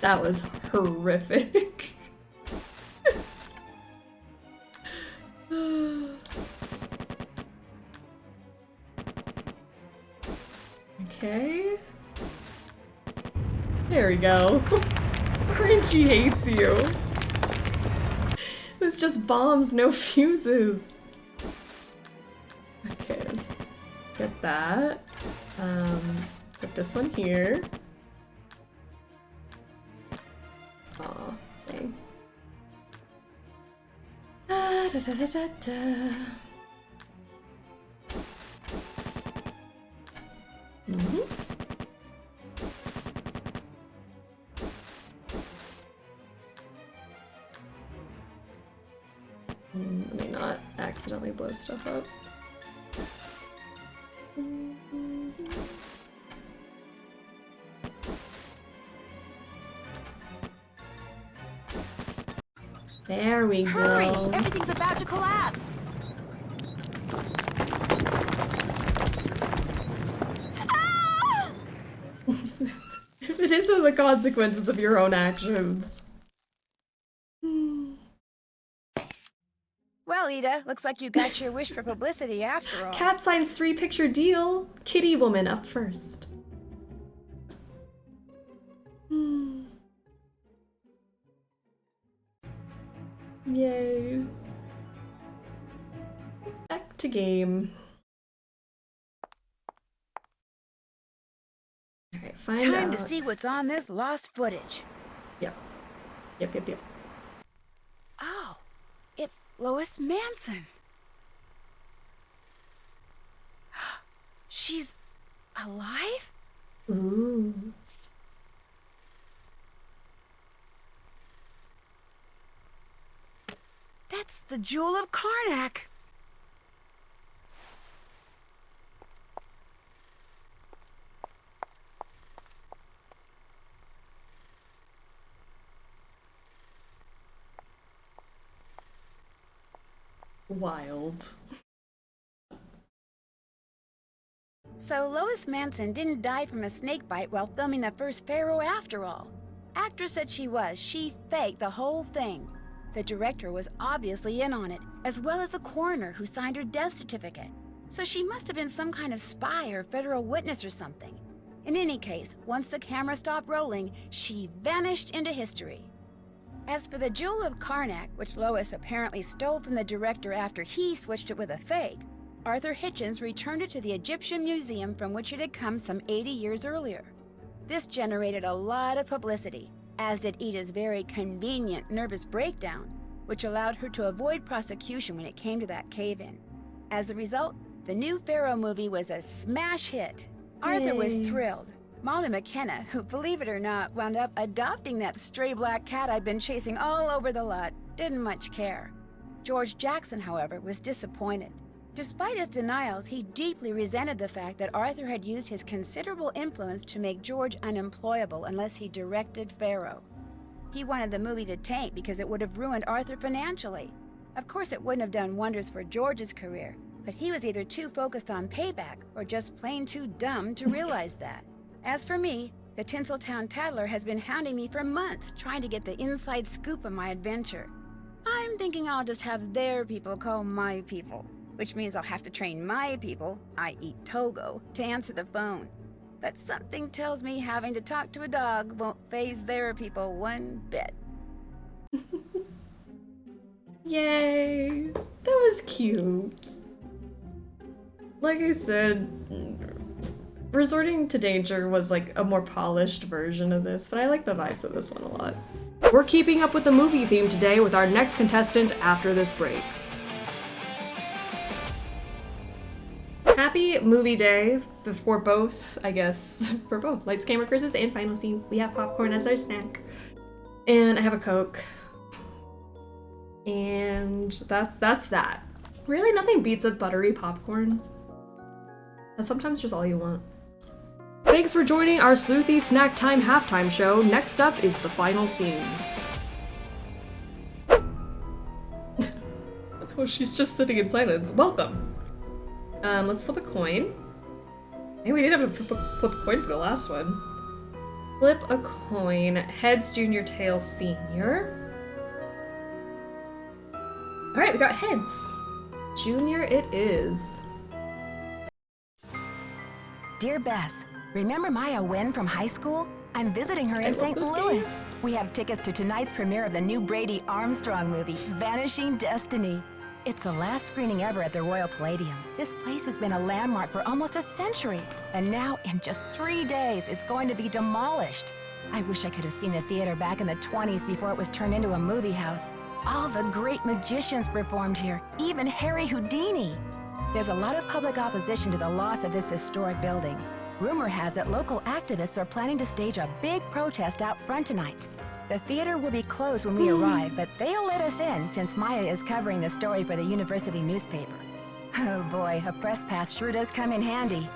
That was horrific. Okay. There we go. Cringy hates you. It was just bombs, no fuses. Okay, let's get that. Put this one here. Aw, dang. Da, da, da, da, da. Let me not accidentally blow stuff up. There we go. Hurry! Everything's about to collapse. It isn't the consequences of your own actions. Well, Ida, looks like you got your wish for publicity after all. Cat signs 3-picture deal. Kitty woman up first. Yay. Back to game. Alright, find out. Time to see what's on this lost footage. Yep. Yep. Oh, it's Lois Manson. She's alive? Ooh. That's the Jewel of Karnak. Wild. So Lois Manson didn't die from a snake bite while filming the first Pharaoh after all. Actress said she was. She faked the whole thing. The director was obviously in on it, as well as the coroner who signed her death certificate. So she must have been some kind of spy or federal witness or something. In any case, once the camera stopped rolling, she vanished into history. As for the Jewel of Karnak, which Lois apparently stole from the director after he switched it with a fake, Arthur Hitchens returned it to the Egyptian Museum from which it had come some 80 years earlier. This generated a lot of publicity. as did Ida's very convenient nervous breakdown, which allowed her to avoid prosecution when it came to that cave-in. As a result, the new Pharaoh movie was a smash hit. Arthur was thrilled. Molly McKenna, who, believe it or not, wound up adopting that stray black cat I'd been chasing all over the lot, didn't much care. George Jackson, however, was disappointed. Despite his denials, he deeply resented the fact that Arthur had used his considerable influence to make George unemployable unless he directed Pharaoh. He wanted the movie to tank because it would have ruined Arthur financially. Of course, it wouldn't have done wonders for George's career, but he was either too focused on payback or just plain too dumb to realize that. As for me, the Tinseltown Tattler has been hounding me for months trying to get the inside scoop of my adventure. I'm thinking I'll just have their people call my people, which means I'll have to train my people, i.e. Togo, to answer the phone. But something tells me having to talk to a dog won't faze their people one bit. Yay! That was cute. Like I said, resorting to danger was like a more polished version of this, but I like the vibes of this one a lot. We're keeping up with the movie theme today with our next contestant after this break. Happy movie day for both, I guess, for both Lights, Camera, Curses, and Final Scene. We have popcorn as our snack. And I have a Coke. And that's that. Really, nothing beats a buttery popcorn. That's sometimes just all you want. Thanks for joining our Sleuthy Snacktime halftime show. Next up is the final scene. Oh, she's just sitting in silence. Welcome. Let's flip a coin. Hey, we did have to flip a coin for the last one. Flip a coin. Heads, junior, tails, senior. Alright, we got heads. Junior it is. Dear Bess, remember Maya Wen from high school? I'm visiting her in St. Louis. We have tickets to tonight's premiere of the new Brady Armstrong movie, Vanishing Destiny. It's the last screening ever at the Royal Palladium. This place has been a landmark for almost a century, and now, in just 3 days, it's going to be demolished. I wish I could have seen the theater back in the 20s before it was turned into a movie house. All the great magicians performed here, even Harry Houdini. There's a lot of public opposition to the loss of this historic building. Rumor has it local activists are planning to stage a big protest out front tonight. The theater will be closed when we arrive, but they'll let us in since Maya is covering the story for the university newspaper. Oh boy, a press pass sure does come in handy.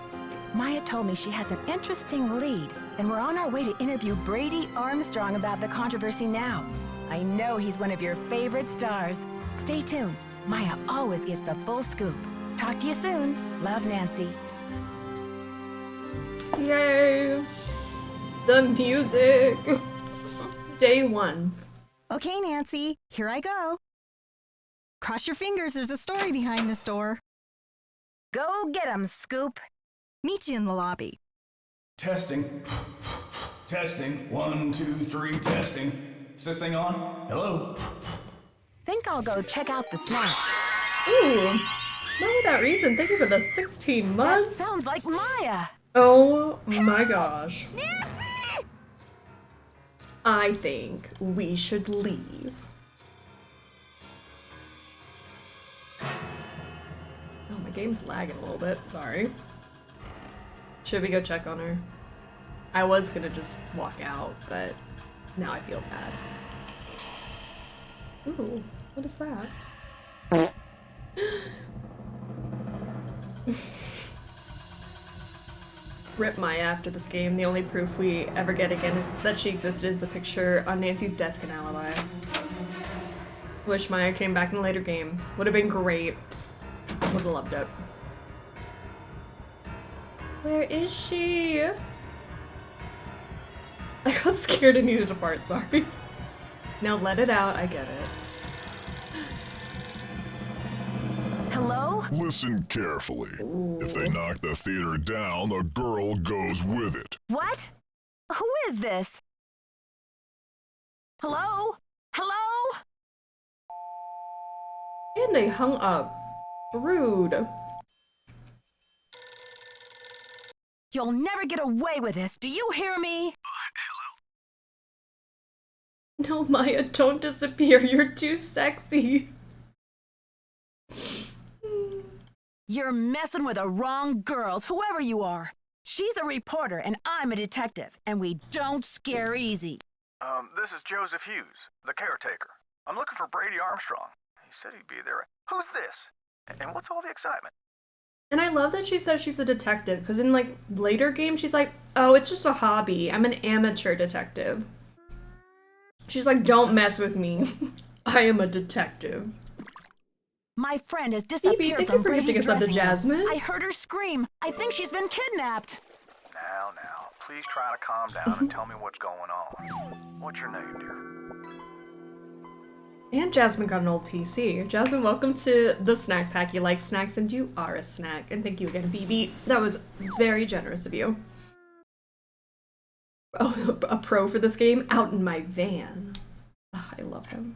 Maya told me she has an interesting lead, and we're on our way to interview Brady Armstrong about the controversy now. I know he's one of your favorite stars. Stay tuned. Maya always gets the full scoop. Talk to you soon. Love, Nancy. Yay! The music! Day 1. Okay, Nancy, here I go. Cross your fingers, there's a story behind this door. Go get 'em, Scoop. Meet you in the lobby. Testing. Testing. 1, 2, 3, testing. Is this thing on? Hello? Think I'll go check out the snack. Ooh, not without reason. Thank you for the 16 months. That sounds like Maya. Oh my gosh. Nancy! I think we should leave. Oh, my game's lagging a little bit. Sorry. Should we go check on her? I was gonna just walk out, but now I feel bad. Ooh, what is that? Rip Maya after this game. The only proof we ever get again is that she existed is the picture on Nancy's desk in Alibi. Wish Maya came back in a later game. Would have been great. Would have loved it. Where is she? I got scared and needed to fart, sorry. Now let it out, I get it. Hello? Listen carefully. If they knock the theater down, the girl goes with it. What? Who is this? Hello? Hello? And they hung up. Rude. You'll never get away with this, do you hear me? No, Maya, don't disappear. You're too sexy. You're messing with the wrong girls, whoever you are. She's a reporter and I'm a detective, and we don't scare easy. This is Joseph Hughes, the caretaker. I'm looking for Brady Armstrong. He said he'd be there. Who's this? And what's all the excitement? And I love that she says she's a detective, because in, like, later games, she's like, oh, it's just a hobby. I'm an amateur detective. She's like, don't mess with me. I am a detective. My friend has disappeared thank from you for gifting Brady's us up to dressing room. Jasmine. I heard her scream. I think she's been kidnapped. Now, please try to calm down and tell me what's going on. What's your name, dear? And Jasmine got an old PC. Jasmine, welcome to the snack pack. You like snacks and you are a snack. And thank you again, BB. That was very generous of you. Oh, a pro for this game? Out in my van. Oh, I love him.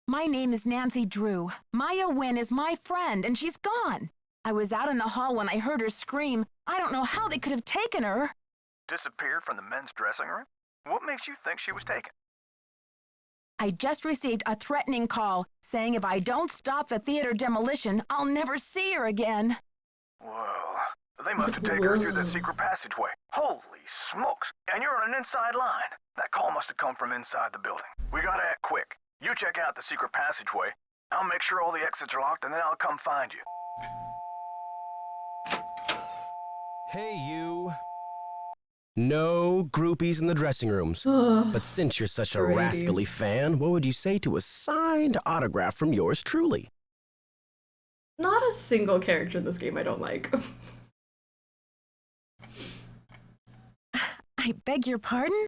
My name is Nancy Drew. Maya Wynn is my friend, and she's gone. I was out in the hall when I heard her scream. I don't know how they could have taken her. Disappeared from the men's dressing room? What makes you think she was taken? I just received a threatening call saying if I don't stop the theater demolition, I'll never see her again. Well, they must have taken her through that secret passageway. Holy smokes! And you're on an inside line. That call must have come from inside the building. We gotta act quick. You check out the secret passageway. I'll make sure all the exits are locked, and then I'll come find you. Hey, you. No groupies in the dressing rooms. But since you're such a Brady. rascally fan, what would you say to a signed autograph from yours truly? Not a single character in this game I don't like. I beg your pardon?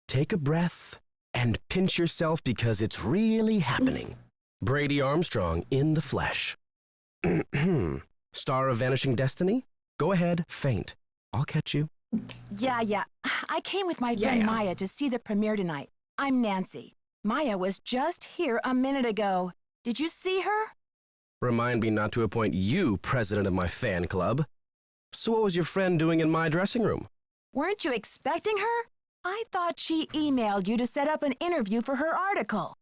Take a breath and pinch yourself because it's really happening. Brady Armstrong in the flesh. Star of Vanishing Destiny? Go ahead, faint. I'll catch you. Yeah. I came with my friend Yeah. Maya to see the premiere tonight. I'm Nancy. Maya was just here a minute ago. Did you see her? Remind me not to appoint you president of my fan club. So what was your friend doing in my dressing room? Weren't you expecting her? I thought she emailed you to set up an interview for her article.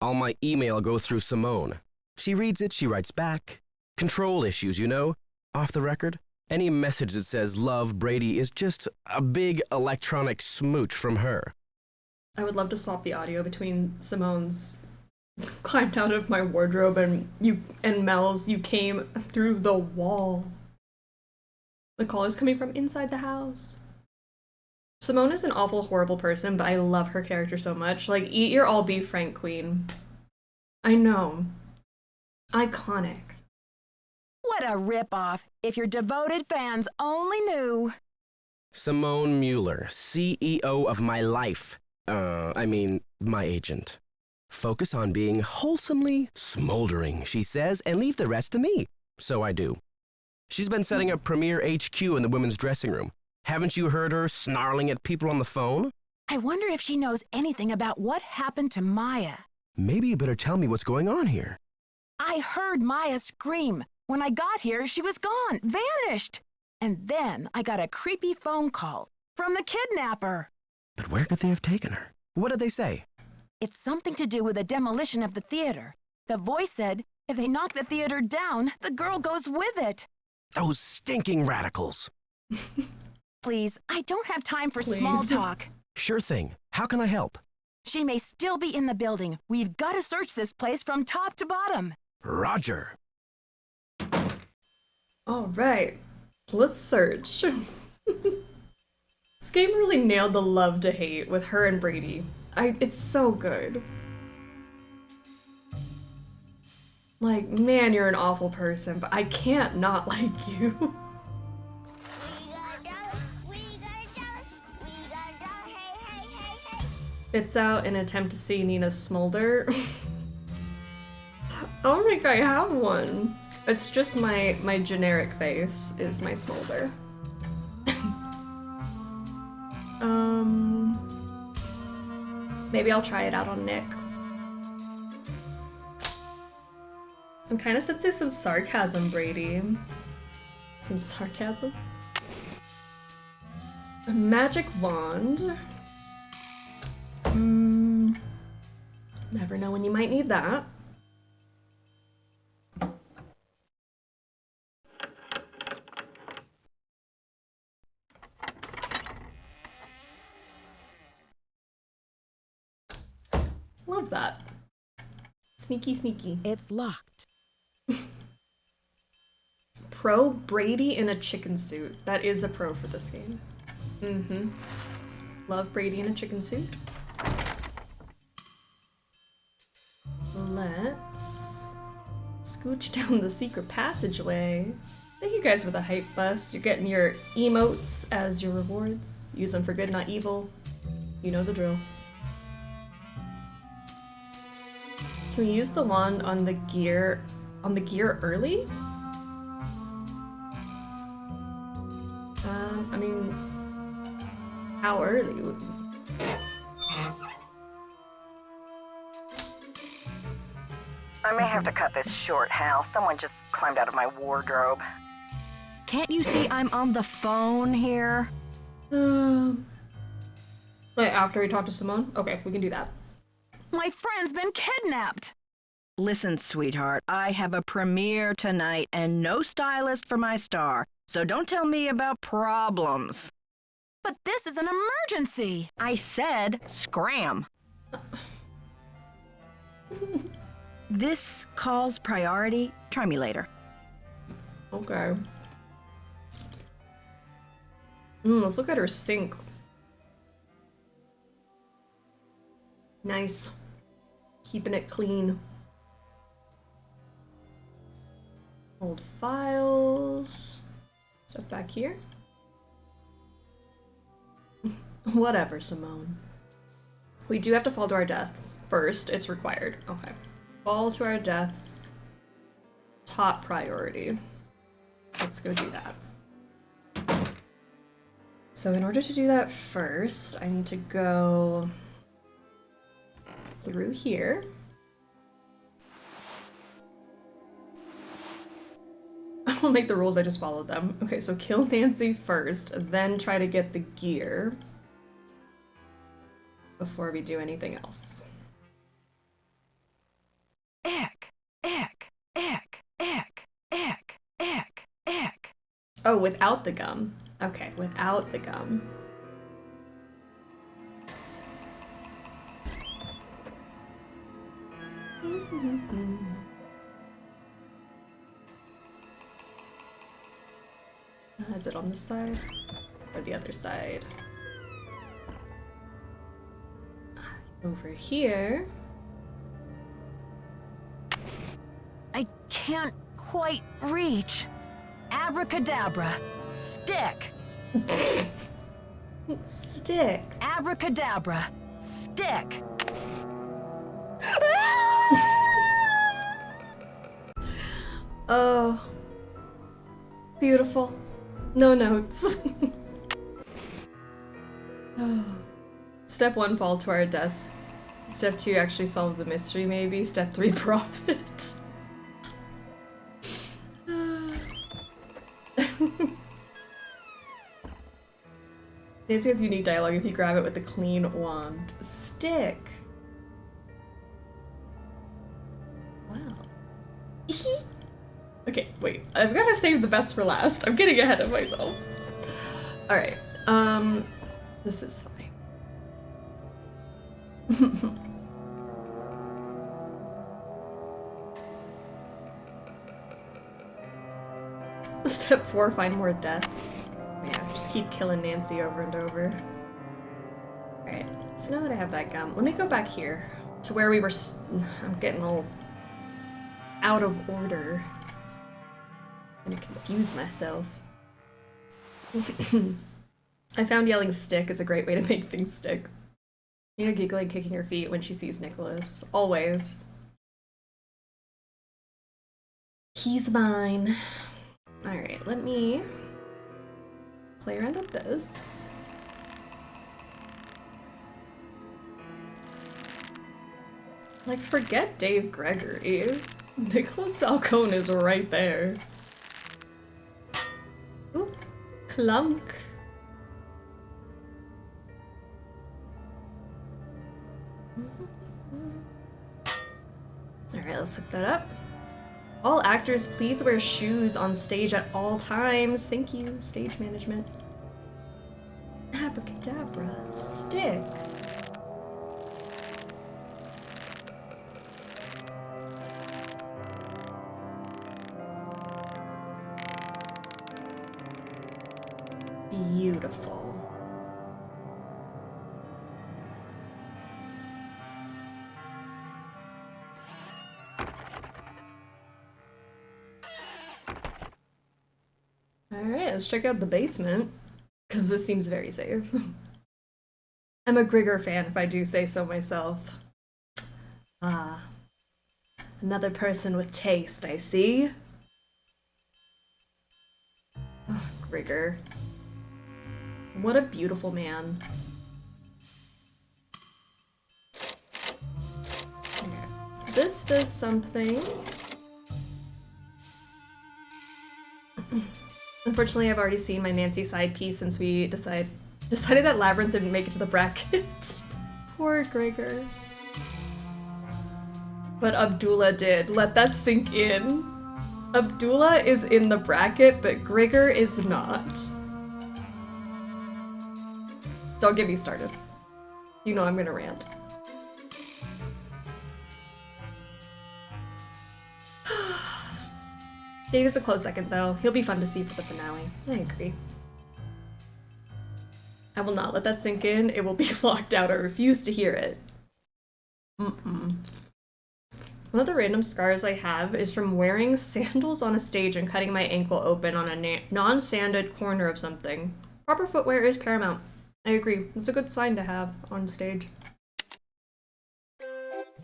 All my email goes through Simone. She reads it, she writes back. Control issues, you know? Off the record. Any message that says love Brady is just a big electronic smooch from her. I would love to swap the audio between Simone's climbed out of my wardrobe and Mel's you came through the wall. The call is coming from inside the house. Simone is an awful, horrible person, but I love her character so much. Like, eat your all beef Frank Queen. I know. Iconic. What a ripoff! If your devoted fans only knew. Simone Mueller, CEO of my life. My agent. Focus on being wholesomely smoldering, she says, and leave the rest to me. So I do. She's been setting up Premier HQ in the women's dressing room. Haven't you heard her snarling at people on the phone? I wonder if she knows anything about what happened to Maya. Maybe you better tell me what's going on here. I heard Maya scream. When I got here, she was gone, vanished. And then I got a creepy phone call from the kidnapper. But where could they have taken her? What did they say? It's something to do with the demolition of the theater. The voice said, if they knock the theater down, the girl goes with it. Those stinking radicals. Please, I don't have time for Please. small talk. Sure thing. How can I help? She may still be in the building. We've got to search this place from top to bottom. Roger. All right, let's search. This game really nailed the love to hate with her and Brady. It's so good. Like, man, you're an awful person, but I can't not like you. Spits out an attempt to see Nina smolder. I don't think I have one. It's just my generic face is my smolder. Maybe I'll try it out on Nick. I'm kind of sensing some sarcasm, Brady. Some sarcasm? A magic wand. Never know when you might need that. Love that. Sneaky, sneaky. It's locked. Pro Brady in a chicken suit. That is a pro for this game. Mm-hmm. Love Brady in a chicken suit. Let's scooch down the secret passageway. Thank you guys for the hype bus. You're getting your emotes as your rewards. Use them for good, not evil. You know the drill. Can we use the wand on the gear early? I mean, how early? I may have to cut this short, Hal. Someone just climbed out of my wardrobe. Can't you see I'm on the phone here? Wait, after we talk to Simone? Okay, we can do that. My friend's been kidnapped. Listen, sweetheart, I have a premiere tonight and no stylist for my star, so don't tell me about problems. But this is an emergency. I said scram. This call's priority. Try me later. Okay. Let's look at her sink. Nice. Keeping it clean. Old files. Stuff back here. Whatever, Simone. We do have to fall to our deaths first. It's required. Okay. Fall to our deaths. Top priority. Let's go do that. So in order to do that first, I need to go through here. I won't make the rules, I just followed them. Okay, so kill Nancy first, then try to get the gear before we do anything else. Ick, ick, ick, ick, ick, ick, ick. Oh, without the gum. Okay, without the gum. Is it on this side or the other side? Over here. I can't quite reach. Abracadabra. Stick. Stick. Abracadabra. Stick. Oh. Beautiful. No notes. Oh. Step 1, fall to our deaths. Step 2, actually solve the mystery, maybe. Step 3, profit. Nancy has unique dialogue if you grab it with a clean wand. Stick. Wow. Okay, wait. I've got to save the best for last. I'm getting ahead of myself. Alright. This is fine. Step 4, find more deaths. Yeah, just keep killing Nancy over and over. Alright, so now that I have that gum, let me go back here to where we were. I'm getting all out of order. I'm gonna confuse myself. I found yelling stick is a great way to make things stick. You know, giggling, kicking her feet when she sees Nicholas. Always. He's mine. Alright, let me play around with this. Like, forget Dave Gregory. Nicholas Falcone is right there. Ooh, clunk. let's look that up. All actors, please wear shoes on stage at all times. Thank you, stage management. Abracadabra. Stick. Beautiful. Alright, let's check out the basement, because this seems very safe. I'm a Grigger fan, if I do say so myself. Ah. Another person with taste, I see. Oh, Grigger. What a beautiful man. Okay, so this does something. Unfortunately, I've already seen my Nancy side piece since we decided that Labyrinth didn't make it to the bracket. Poor Grigger. But Abdullah did. Let that sink in. Abdullah is in the bracket, but Grigger is not. Don't get me started. You know I'm gonna rant. Dave is a close second, though. He'll be fun to see for the finale. I agree. I will not let that sink in. It will be locked out. I refuse to hear it. Mm-mm. One of the random scars I have is from wearing sandals on a stage and cutting my ankle open on a non-sanded corner of something. Proper footwear is paramount. I agree. It's a good sign to have on stage.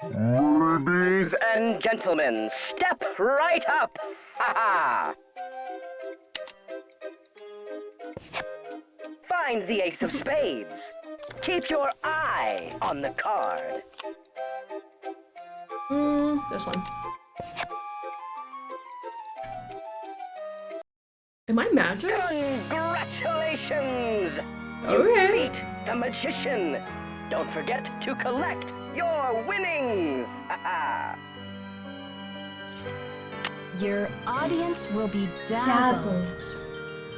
Ladies and gentlemen, step right up! Ha-ha! Find the ace of spades. Keep your eye on the card. This one. Am I magic? Congratulations! Okay. You beat the magician. Don't forget to collect your winnings! Ha-ha! Your audience will be dazzled.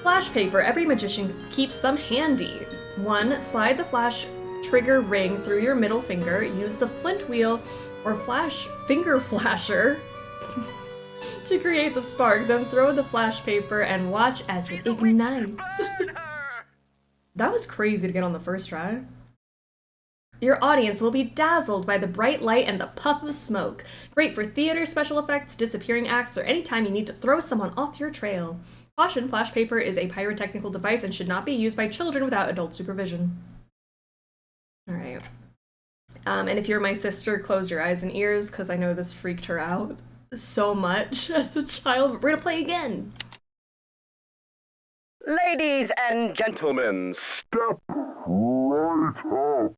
Flash paper. Every magician keeps some handy. 1. Slide the flash trigger ring through your middle finger. Use the flint wheel or finger flasher to create the spark. Then throw the flash paper and watch as it ignites. That was crazy to get on the first try. Your audience will be dazzled by the bright light and the puff of smoke. Great for theater, special effects, disappearing acts, or any time you need to throw someone off your trail. Caution, flash paper is a pyrotechnical device and should not be used by children without adult supervision. Alright. And if you're my sister, close your eyes and ears, because I know this freaked her out so much as a child. But we're gonna play again. Ladies and gentlemen, step right up.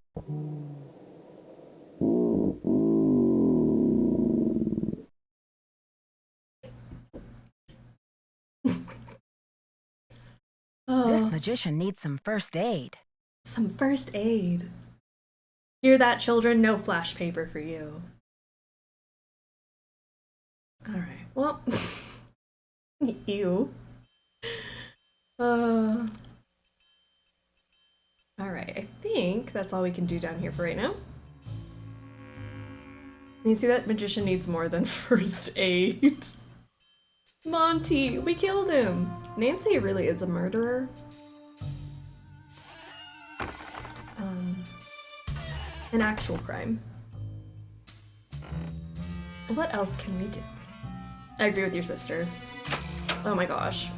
This magician needs some first aid. Some first aid. Hear that, children? No flash paper for you. Alright, well. Ew. Alright, I think that's all we can do down here for right now. You see that magician needs more than first aid. Monty, we killed him. Nancy really is a murderer. An actual crime. What else can we do? I agree with your sister. Oh my gosh.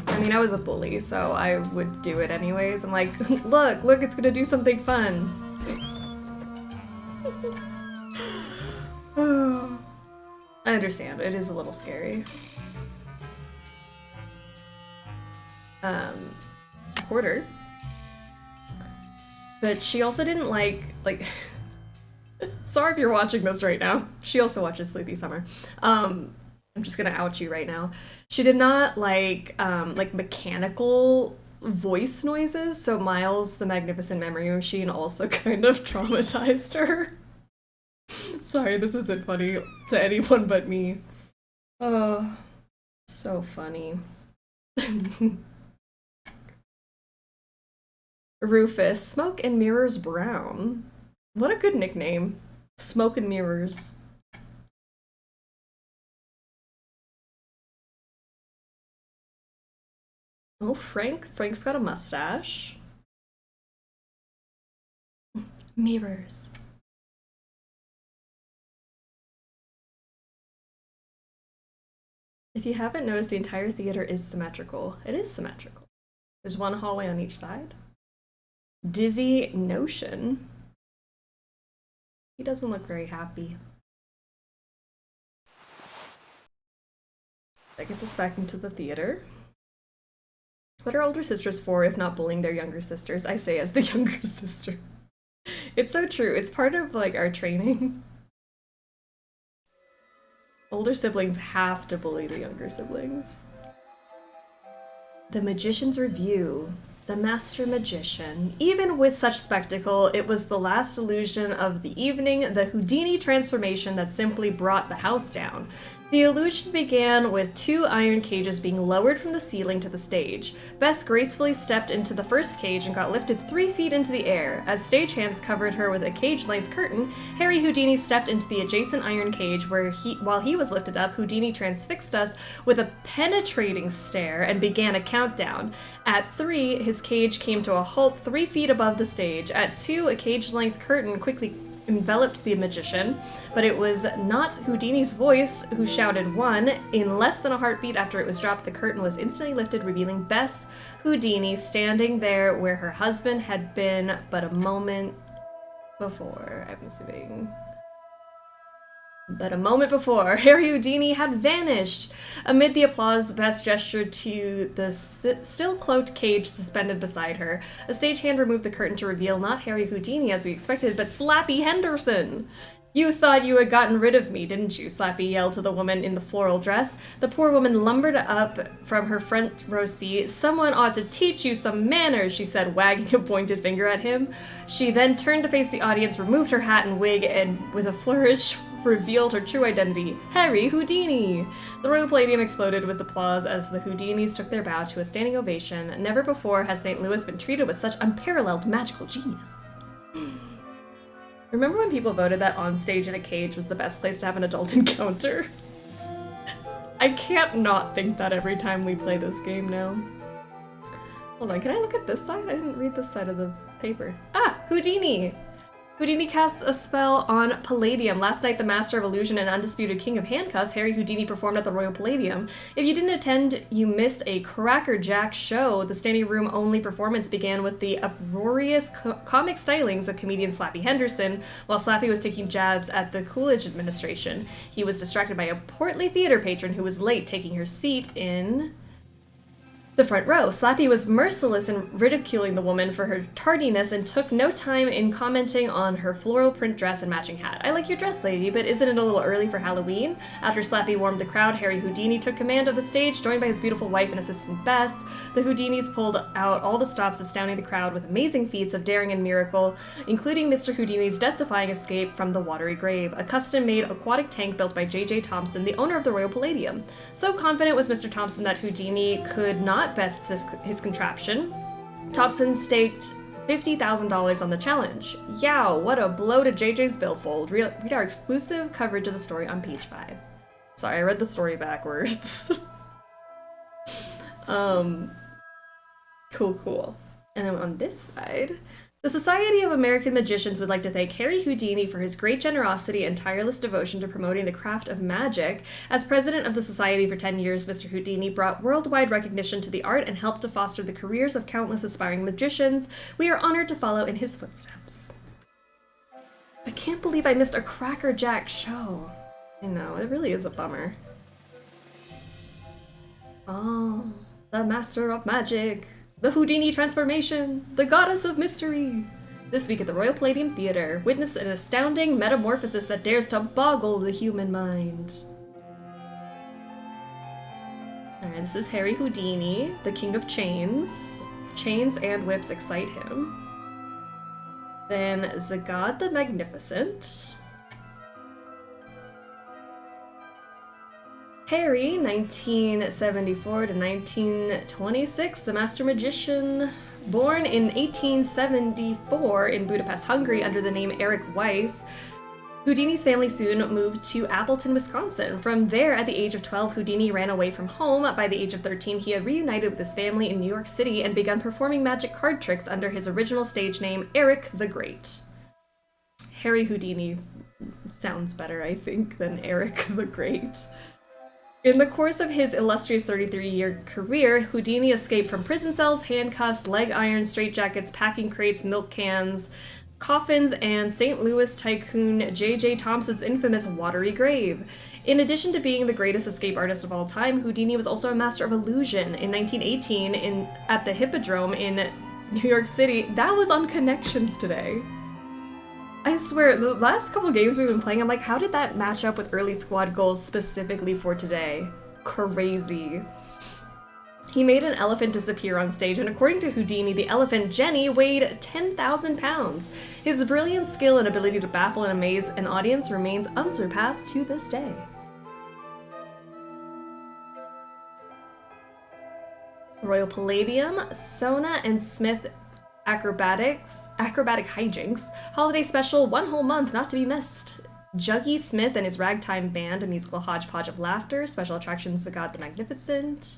I mean, I was a bully, so I would do it anyways. I'm like, look, it's gonna do something fun. I understand, it is a little scary. Quarter. But she also didn't like, sorry if you're watching this right now. She also watches Sleuthy Summer. I'm just gonna out you right now. She did not like mechanical voice noises, so Miles, the Magnificent Memory Machine, also kind of traumatized her. Sorry, this isn't funny to anyone but me. Oh, so funny. Rufus, Smoke and Mirrors Brown. What a good nickname. Smoke and Mirrors. Oh, Frank. Frank's got a mustache. Mirrors. If you haven't noticed, the entire theater is symmetrical. It is symmetrical. There's one hallway on each side. Dizzy Notion. He doesn't look very happy. That gets us back into the theater. What are older sisters for if not bullying their younger sisters? I say as the younger sister. It's so true. It's part of like our training. Older siblings have to bully the younger siblings. The Magician's Review. The Master Magician. Even with such spectacle, it was the last illusion of the evening, the Houdini transformation that simply brought the house down. The illusion began with 2 iron cages being lowered from the ceiling to the stage. Bess gracefully stepped into the first cage and got lifted 3 feet into the air. As stagehands covered her with a cage-length curtain, Harry Houdini stepped into the adjacent iron cage where while he was lifted up, Houdini transfixed us with a penetrating stare and began a countdown. At 3, his cage came to a halt 3 feet above the stage. At 2, a cage-length curtain quickly enveloped the magician, but it was not Houdini's voice who shouted 1. In less than a heartbeat after it was dropped, the curtain was instantly lifted, revealing Bess Houdini standing there where her husband had been but a moment before, I'm assuming. But a moment before, Harry Houdini had vanished. Amid the applause, Bess gestured to the still cloaked cage suspended beside her. A stagehand removed the curtain to reveal not Harry Houdini as we expected, but Slappy Henderson. You thought you had gotten rid of me, didn't you? Slappy yelled to the woman in the floral dress. The poor woman lumbered up from her front row seat. Someone ought to teach you some manners, she said, wagging a pointed finger at him. She then turned to face the audience, removed her hat and wig, and with a flourish revealed her true identity, Harry Houdini! The Royal Palladium exploded with applause as the Houdinis took their bow to a standing ovation. Never before has St. Louis been treated with such unparalleled magical genius. Remember when people voted that On Stage in a Cage was the best place to have an adult encounter? I can't not think that every time we play this game now. Hold on, can I look at this side? I didn't read this side of the paper. Ah, Houdini! Houdini casts a spell on Palladium. Last night, the Master of Illusion and Undisputed King of Handcuffs, Harry Houdini, performed at the Royal Palladium. If you didn't attend, you missed a crackerjack show. The standing room only performance began with the uproarious comic stylings of comedian Slappy Henderson, while Slappy was taking jabs at the Coolidge administration. He was distracted by a portly theater patron who was late taking her seat in the front row. Slappy was merciless in ridiculing the woman for her tardiness and took no time in commenting on her floral print dress and matching hat. I like your dress, lady, but isn't it a little early for Halloween? After Slappy warmed the crowd, Harry Houdini took command of the stage, joined by his beautiful wife and assistant Bess. The Houdinis pulled out all the stops, astounding the crowd with amazing feats of daring and miracle, including Mr. Houdini's death-defying escape from the watery grave, a custom-made aquatic tank built by J.J. Thompson, the owner of the Royal Palladium. So confident was Mr. Thompson that Houdini could not best his contraption. Thompson staked $50,000 on the challenge. Yow, what a blow to JJ's billfold. Read our exclusive coverage of the story on page 5. Sorry, I read the story backwards. Cool. And then on this side, the Society of American Magicians would like to thank Harry Houdini for his great generosity and tireless devotion to promoting the craft of magic. As president of the society for 10 years, Mr. Houdini brought worldwide recognition to the art and helped to foster the careers of countless aspiring magicians. We are honored to follow in his footsteps. I can't believe I missed a crackerjack show. I know, it really is a bummer. Oh, the master of magic. The Houdini transformation, the goddess of mystery. This week at the Royal Palladium Theatre, witness an astounding metamorphosis that dares to boggle the human mind. Alright, this is Harry Houdini, the king of chains. Chains and whips excite him. Then Zagad the Magnificent. Harry, 1974 to 1926, the master magician. Born in 1874 in Budapest, Hungary under the name Eric Weiss, Houdini's family soon moved to Appleton, Wisconsin. From there, at the age of 12, Houdini ran away from home. By the age of 13, he had reunited with his family in New York City and begun performing magic card tricks under his original stage name, Eric the Great. Harry Houdini sounds better, I think, than Eric the Great. In the course of his illustrious 33-year career, Houdini escaped from prison cells, handcuffs, leg irons, straitjackets, packing crates, milk cans, coffins, and St. Louis tycoon J.J. Thompson's infamous watery grave. In addition to being the greatest escape artist of all time, Houdini was also a master of illusion. In 1918, at the Hippodrome in New York City, that was on Connections Today. I swear, the last couple games we've been playing, I'm like, how did that match up with early squad goals specifically for today? Crazy. He made an elephant disappear on stage, and according to Houdini, the elephant Jenny weighed 10,000 pounds. His brilliant skill and ability to baffle and amaze an audience remains unsurpassed to this day. Royal Palladium, Sona and Smith acrobatic hijinks, holiday special, one whole month not to be missed. Juggy Smith and his ragtime band, a musical hodgepodge of laughter, special attractions, the God the Magnificent.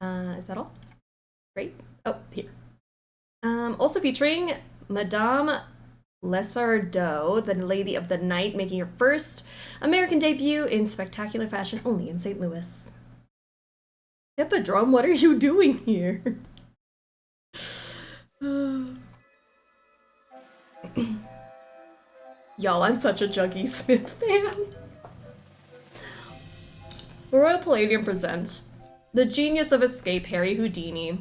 Is that all? Great. Oh, here. Also featuring Madame Lesardeau, the Lady of the Night, making her first American debut in spectacular fashion only in St. Louis. Hippodrome, what are you doing here? Y'all, I'm such a Juggy Smith fan. Royal Palladium presents The Genius of Escape, Harry Houdini.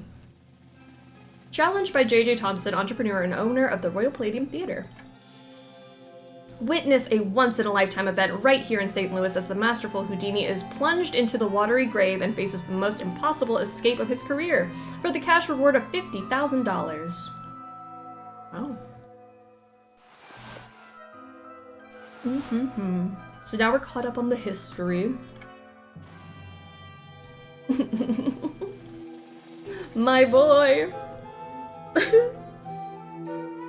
Challenged by J.J. Thompson, entrepreneur and owner of the Royal Palladium Theater. Witness a once-in-a-lifetime event right here in St. Louis as the masterful Houdini is plunged into the watery grave and faces the most impossible escape of his career for the cash reward of $50,000. Oh. So now we're caught up on the history. My boy!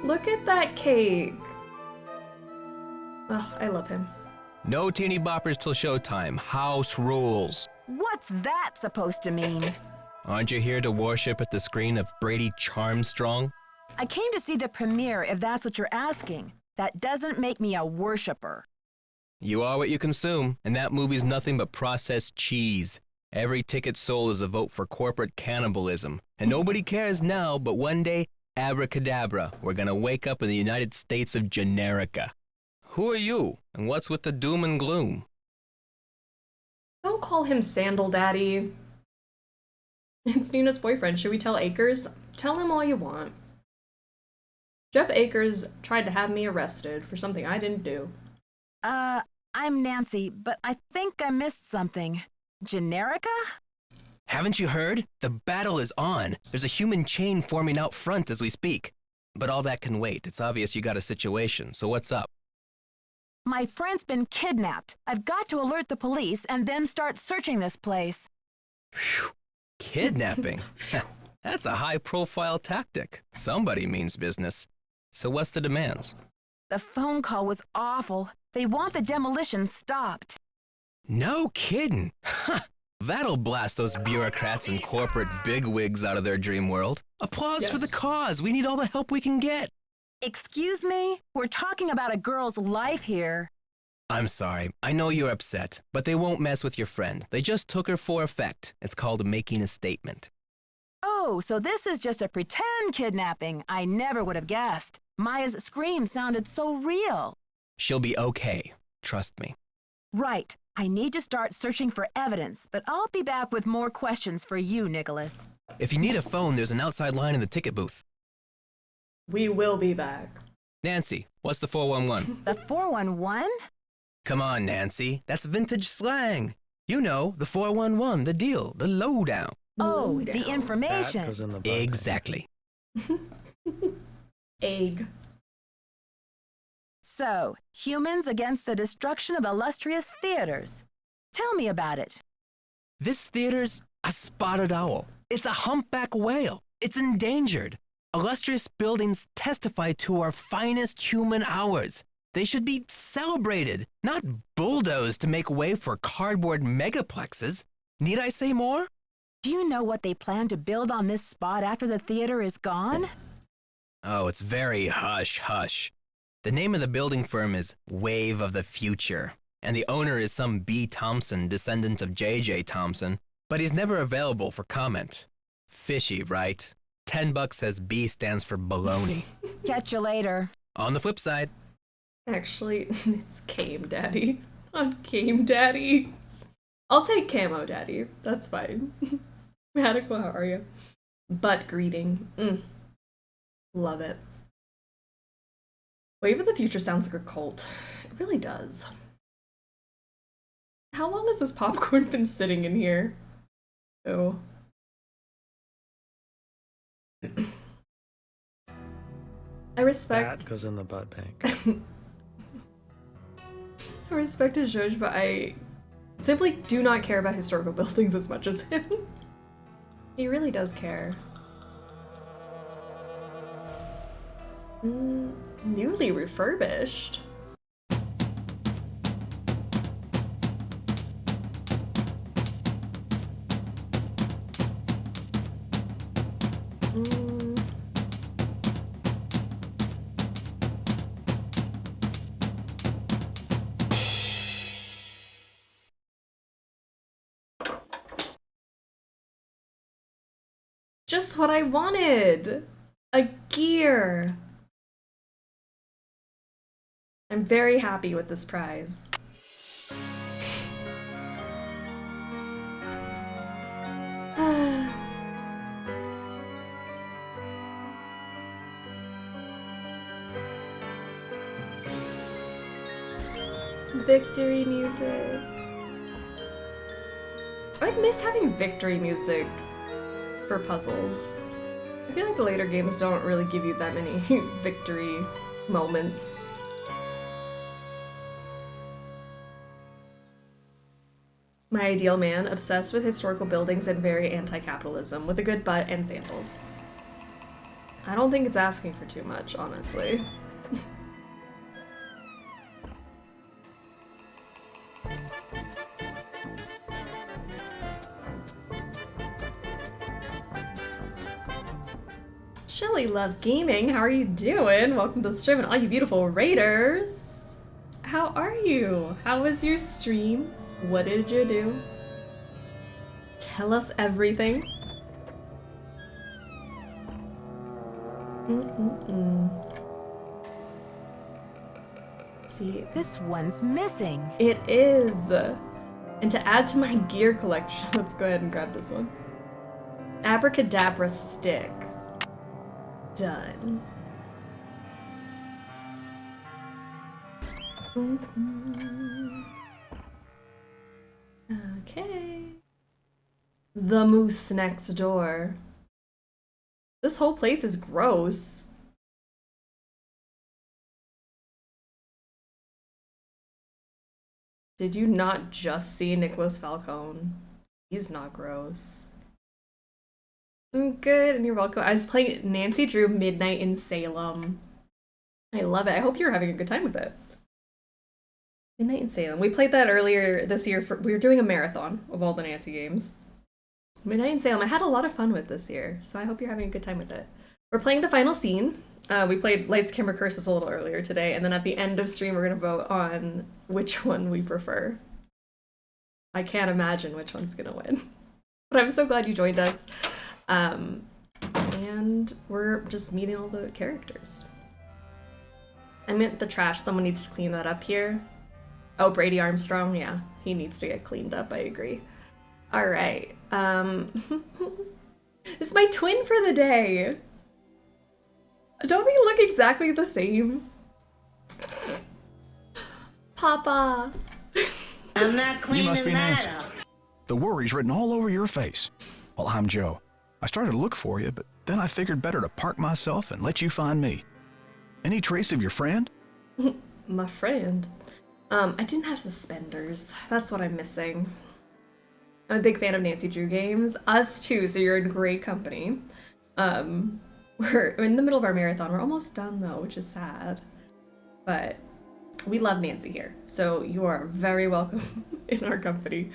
Look at that cake! Oh, I love him. No teeny boppers till showtime. House rules. What's that supposed to mean? Aren't you here to worship at the screen of Brady Charmstrong? I came to see the premiere, if that's what you're asking. That doesn't make me a worshiper. You are what you consume, and that movie's nothing but processed cheese. Every ticket sold is a vote for corporate cannibalism. And nobody cares now, but one day, abracadabra, we're gonna wake up in the United States of Generica. Who are you, and what's with the doom and gloom? Don't call him Sandal Daddy. It's Nina's boyfriend. Should we tell Akers? Tell him all you want. Jeff Akers tried to have me arrested for something I didn't do. I'm Nancy, but I think I missed something. Generica? Haven't you heard? The battle is on. There's a human chain forming out front as we speak. But all that can wait. It's obvious you got a situation, so what's up? My friend's been kidnapped. I've got to alert the police and then start searching this place. Whew. Kidnapping? That's a high-profile tactic. Somebody means business. So what's the demands? The phone call was awful. They want the demolition stopped. No kidding. That'll blast those bureaucrats and corporate bigwigs out of their dream world. Applause for the cause. We need all the help we can get. Excuse me? We're talking about a girl's life here. I'm sorry. I know you're upset, but they won't mess with your friend. They just took her for effect. It's called making a statement. Oh, so this is just a pretend kidnapping. I never would have guessed. Maya's scream sounded so real. She'll be okay. Trust me. Right. I need to start searching for evidence, but I'll be back with more questions for you, Nicholas. If you need a phone, there's an outside line in the ticket booth. We will be back. Nancy, what's the 411? The 411? Come on, Nancy. That's vintage slang. You know, the 411, the deal, the lowdown. Oh, the information. Exactly. Egg. So, humans against the destruction of illustrious theaters. Tell me about it. This theater's a spotted owl. It's a humpback whale. It's endangered. Illustrious buildings testify to our finest human hours. They should be celebrated, not bulldozed to make way for cardboard megaplexes. Need I say more? Do you know what they plan to build on this spot after the theater is gone? Oh, it's very hush-hush. The name of the building firm is Wave of the Future, and the owner is some B. Thompson, descendant of J.J. Thompson, but he's never available for comment. Fishy, right? $10 says B stands for baloney. Catch you later. On the flip side. Actually, it's Came Daddy. On Came Daddy. I'll take Camo Daddy. That's fine. Radical, how are you? Butt greeting. Love it. Wave of the Future sounds like a cult. It really does. How long has this popcorn been sitting in here? Oh. I respect. That goes in the butt bank. I respect his judge, but I simply do not care about historical buildings as much as him. He really does care. Newly refurbished. Just what I wanted! A gear! I'm very happy with this prize. Victory music. I miss having victory music for puzzles. I feel like the later games don't really give you that many victory moments. My ideal man, obsessed with historical buildings and very anti-capitalism, with a good butt and sandals. I don't think it's asking for too much, honestly. Shelly Love Gaming, how are you doing? Welcome to the stream and all you beautiful raiders. How are you? How was your stream? What did you do? Tell us everything. See, this one's missing. It is. And to add to my gear collection, let's go ahead and grab this one. Abracadabra stick. Done. Okay. The moose next door. This whole place is gross. Did you not just see Nicholas Falcone? He's not gross. I'm good, and you're welcome. I was playing Nancy Drew Midnight in Salem. I love it. I hope you're having a good time with it. Midnight in Salem. We played that earlier this year. We were doing a marathon of all the Nancy games. Midnight in Salem. I had a lot of fun with this year, so I hope you're having a good time with it. We're playing the final scene. We played Lights, Camera, Curses a little earlier today, and then at the end of stream, we're going to vote on which one we prefer. I can't imagine which one's going to win. But I'm so glad you joined us. And we're just meeting all the characters. I meant the trash. Someone needs to clean that up here. Oh, Brady Armstrong. Yeah, he needs to get cleaned up. I agree. All right. It's my twin for the day. Don't we look exactly the same? Papa. I'm not cleaning You must be that Nancy. up. The worry's written all over your face. Well, I'm Joe. I started to look for you, but then I figured better to park myself and let you find me. Any trace of your friend? My friend? I didn't have suspenders. That's what I'm missing. I'm a big fan of Nancy Drew games. Us too, so you're in great company. We're in the middle of our marathon. We're almost done though, which is sad. But we love Nancy here, so you are very welcome in our company.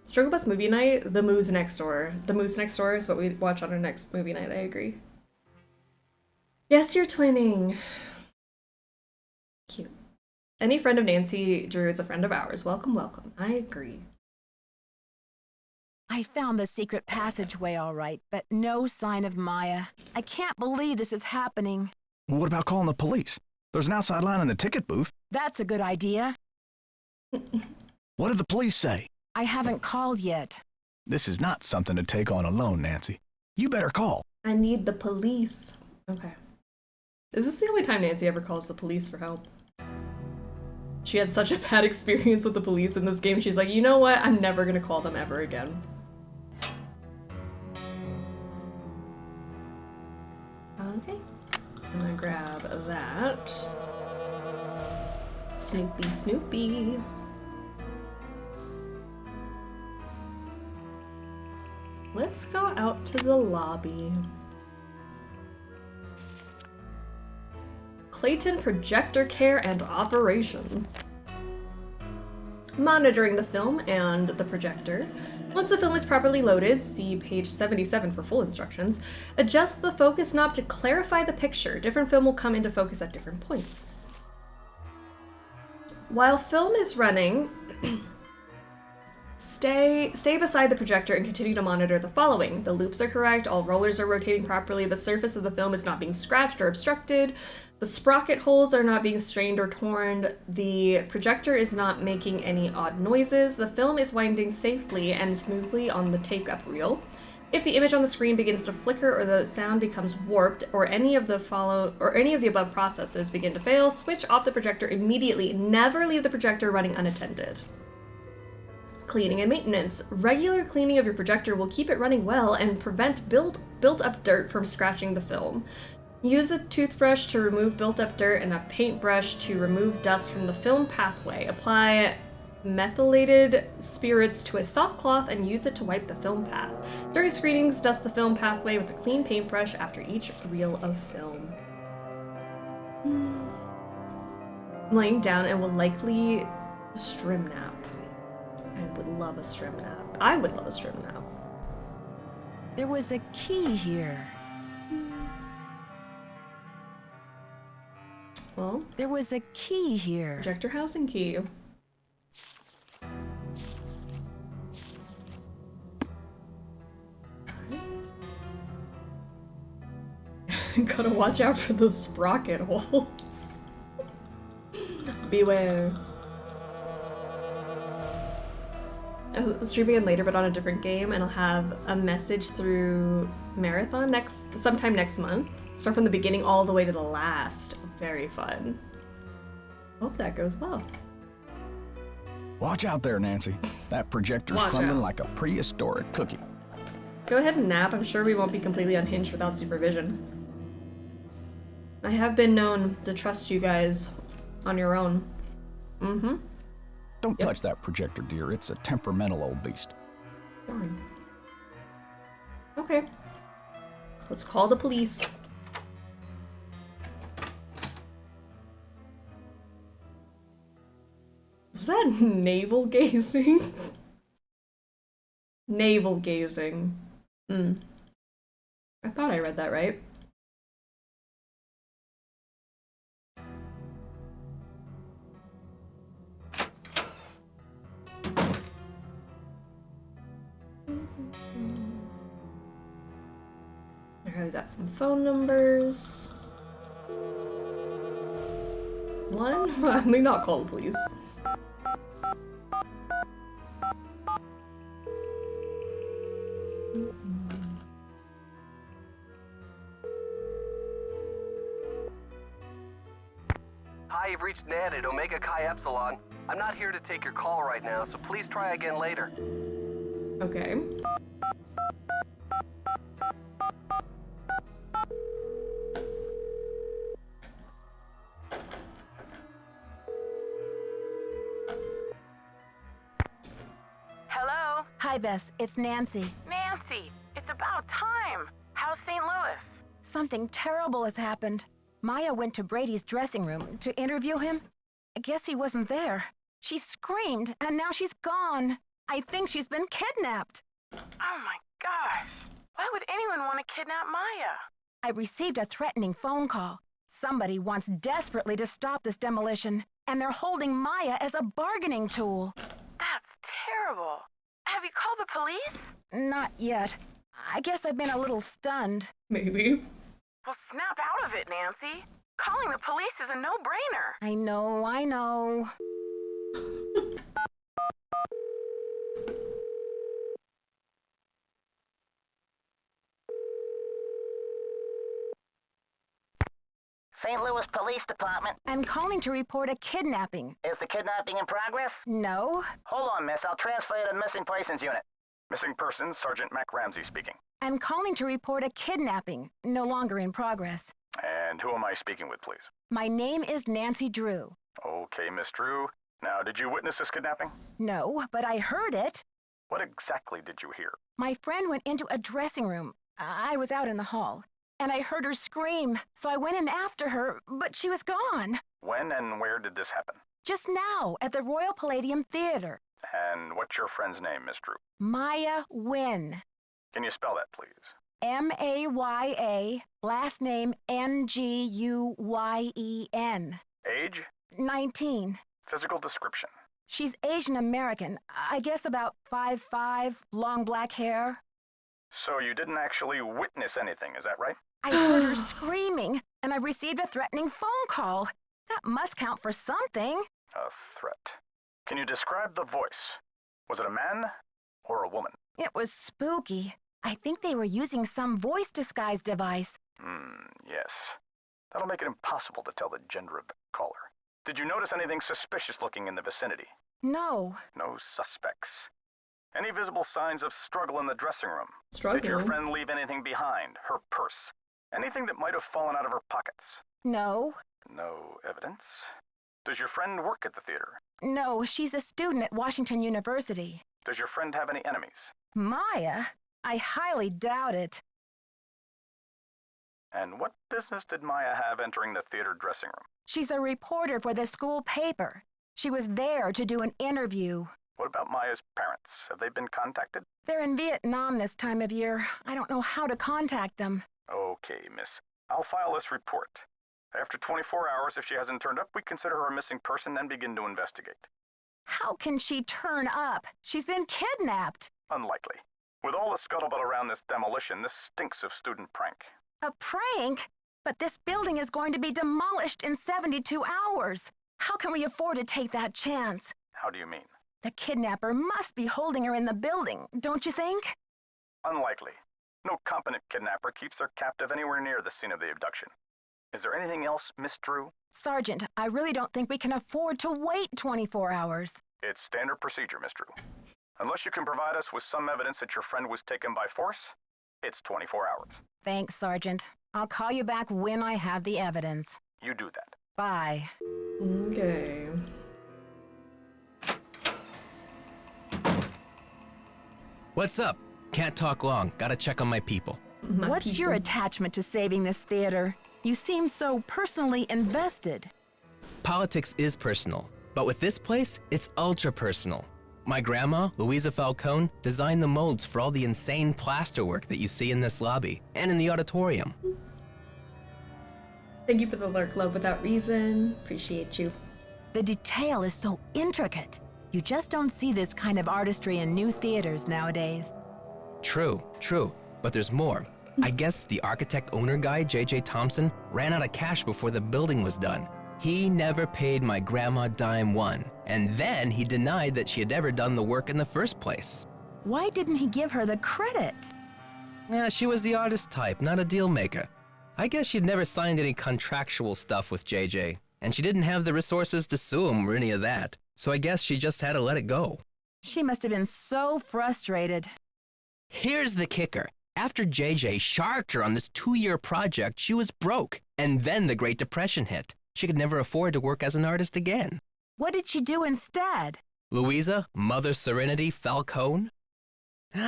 Struggle Bus movie night, The Moose Next Door. The Moose Next Door is what we watch on our next movie night, I agree. Yes, you're twinning. Cute. Any friend of Nancy Drew is a friend of ours. Welcome, welcome. I agree. I found the secret passageway all right, but no sign of Maya. I can't believe this is happening. What about calling the police? There's an outside line in the ticket booth. That's a good idea. What did the police say? I haven't called yet. This is not something to take on alone, Nancy. You better call. I need the police. Okay. Is this the only time Nancy ever calls the police for help? She had such a bad experience with the police in this game, she's like, you know what? I'm never gonna call them ever again. Okay. I'm gonna grab that. Snoopy, Snoopy. Let's go out to the lobby. Clayton Projector Care and Operation. Monitoring the film and the projector. Once the film is properly loaded, see page 77 for full instructions, adjust the focus knob to clarify the picture. Different film will come into focus at different points. While film is running, stay beside the projector and continue to monitor the following. The loops are correct, all rollers are rotating properly, the surface of the film is not being scratched or obstructed, the sprocket holes are not being strained or torn, the projector is not making any odd noises, the film is winding safely and smoothly on the take-up reel. If the image on the screen begins to flicker or the sound becomes warped or any of the above processes begin to fail, switch off the projector immediately. Never leave the projector running unattended. Cleaning and maintenance. Regular cleaning of your projector will keep it running well and prevent built-up dirt from scratching the film. Use a toothbrush to remove built-up dirt and a paintbrush to remove dust from the film pathway. Apply methylated spirits to a soft cloth and use it to wipe the film path. During screenings, dust the film pathway with a clean paintbrush after each reel of film. I'm laying down and will likely strim nap. I would love a strim nap. I would love a strim nap. There was a key here. Well, there was a key here. Projector housing key. Gotta watch out for the sprocket holes. Beware. I'll stream again later, but on a different game, and I'll have a message through Marathon sometime next month. Start from the beginning all the way to the last. Very fun. Hope that goes well. Watch out there, Nancy. That projector's crumbling like a prehistoric cookie. Go ahead and nap. I'm sure we won't be completely unhinged without supervision. I have been known to trust you guys on your own. Mm-hmm. Don't touch that projector, dear. It's a temperamental old beast. Fine. Okay. Let's call the police. Was that navel gazing? Navel gazing. I thought I read that right. Alright, we got some phone numbers. One? I may not call the police. Hi, you've reached Nan at Omega Chi Epsilon. I'm not here to take your call right now, so please try again later. Okay. Hi, Bess. It's Nancy. Nancy, it's about time. How's St. Louis? Something terrible has happened. Maya went to Brady's dressing room to interview him. I guess he wasn't there. She screamed, and now she's gone. I think she's been kidnapped. Oh my gosh. Why would anyone want to kidnap Maya? I received a threatening phone call. Somebody wants desperately to stop this demolition, and they're holding Maya as a bargaining tool. That's terrible. Have you called the police? Not yet. I guess I've been a little stunned. Maybe. Well, snap out of it, Nancy. Calling the police is a no-brainer. I know. St. Louis Police Department. I'm calling to report a kidnapping. Is the kidnapping in progress? No. Hold on, miss. I'll transfer you to the Missing Persons Unit. Missing persons, Sergeant Mac Ramsey speaking. I'm calling to report a kidnapping, no longer in progress. And who am I speaking with, please? My name is Nancy Drew. Okay, Miss Drew. Now, did you witness this kidnapping? No, but I heard it. What exactly did you hear? My friend went into a dressing room. I was out in the hall, and I heard her scream, so I went in after her, but she was gone. When and where did this happen? Just now, at the Royal Palladium Theater. And what's your friend's name, Miss Drew? Maya Wynn. Can you spell that, please? M-A-Y-A, last name Nguyen. Age? 19. Physical description? She's Asian American, I guess about 5'5", long black hair. So you didn't actually witness anything, is that right? I heard her screaming, and I received a threatening phone call. That must count for something. A threat. Can you describe the voice? Was it a man or a woman? It was spooky. I think they were using some voice disguise device. Yes. That'll make it impossible to tell the gender of the caller. Did you notice anything suspicious looking in the vicinity? No. No suspects. Any visible signs of struggle in the dressing room? Struggle? Did your friend leave anything behind? Her purse? Anything that might have fallen out of her pockets? No. No evidence. Does your friend work at the theater? No, she's a student at Washington University. Does your friend have any enemies? Maya? I highly doubt it. And what business did Maya have entering the theater dressing room? She's a reporter for the school paper. She was there to do an interview. What about Maya's parents? Have they been contacted? They're in Vietnam this time of year. I don't know how to contact them. Okay, miss. I'll file this report. After 24 hours, if she hasn't turned up, we consider her a missing person and begin to investigate. How can she turn up? She's been kidnapped. Unlikely. With all the scuttlebutt around this demolition, this stinks of student prank. A prank? But this building is going to be demolished in 72 hours. How can we afford to take that chance? How do you mean? The kidnapper must be holding her in the building, don't you think? Unlikely. No competent kidnapper keeps their captive anywhere near the scene of the abduction. Is there anything else, Miss Drew? Sergeant, I really don't think we can afford to wait 24 hours. It's standard procedure, Miss Drew. Unless you can provide us with some evidence that your friend was taken by force, it's 24 hours. Thanks, Sergeant. I'll call you back when I have the evidence. You do that. Bye. Okay. What's up? Can't talk long. Gotta check on my people. What's your attachment to saving this theater? You seem so personally invested. Politics is personal, but with this place, it's ultra personal. My grandma, Louisa Falcone, designed the molds for all the insane plasterwork that you see in this lobby and in the auditorium. Thank you for the lurk, love without reason. Appreciate you. The detail is so intricate. You just don't see this kind of artistry in new theaters nowadays. True, but there's more. I guess the architect-owner guy, J.J. Thompson, ran out of cash before the building was done. He never paid my grandma dime one, and then he denied that she had ever done the work in the first place. Why didn't he give her the credit? Yeah, she was the artist type, not a deal maker. I guess she'd never signed any contractual stuff with JJ, and she didn't have the resources to sue him or any of that, so I guess she just had to let it go. She must have been so frustrated. Here's the kicker. After JJ sharked her on this 2-year project, she was broke, and then the Great Depression hit. She could never afford to work as an artist again. What did she do instead? Louisa, Mother Serenity Falcone?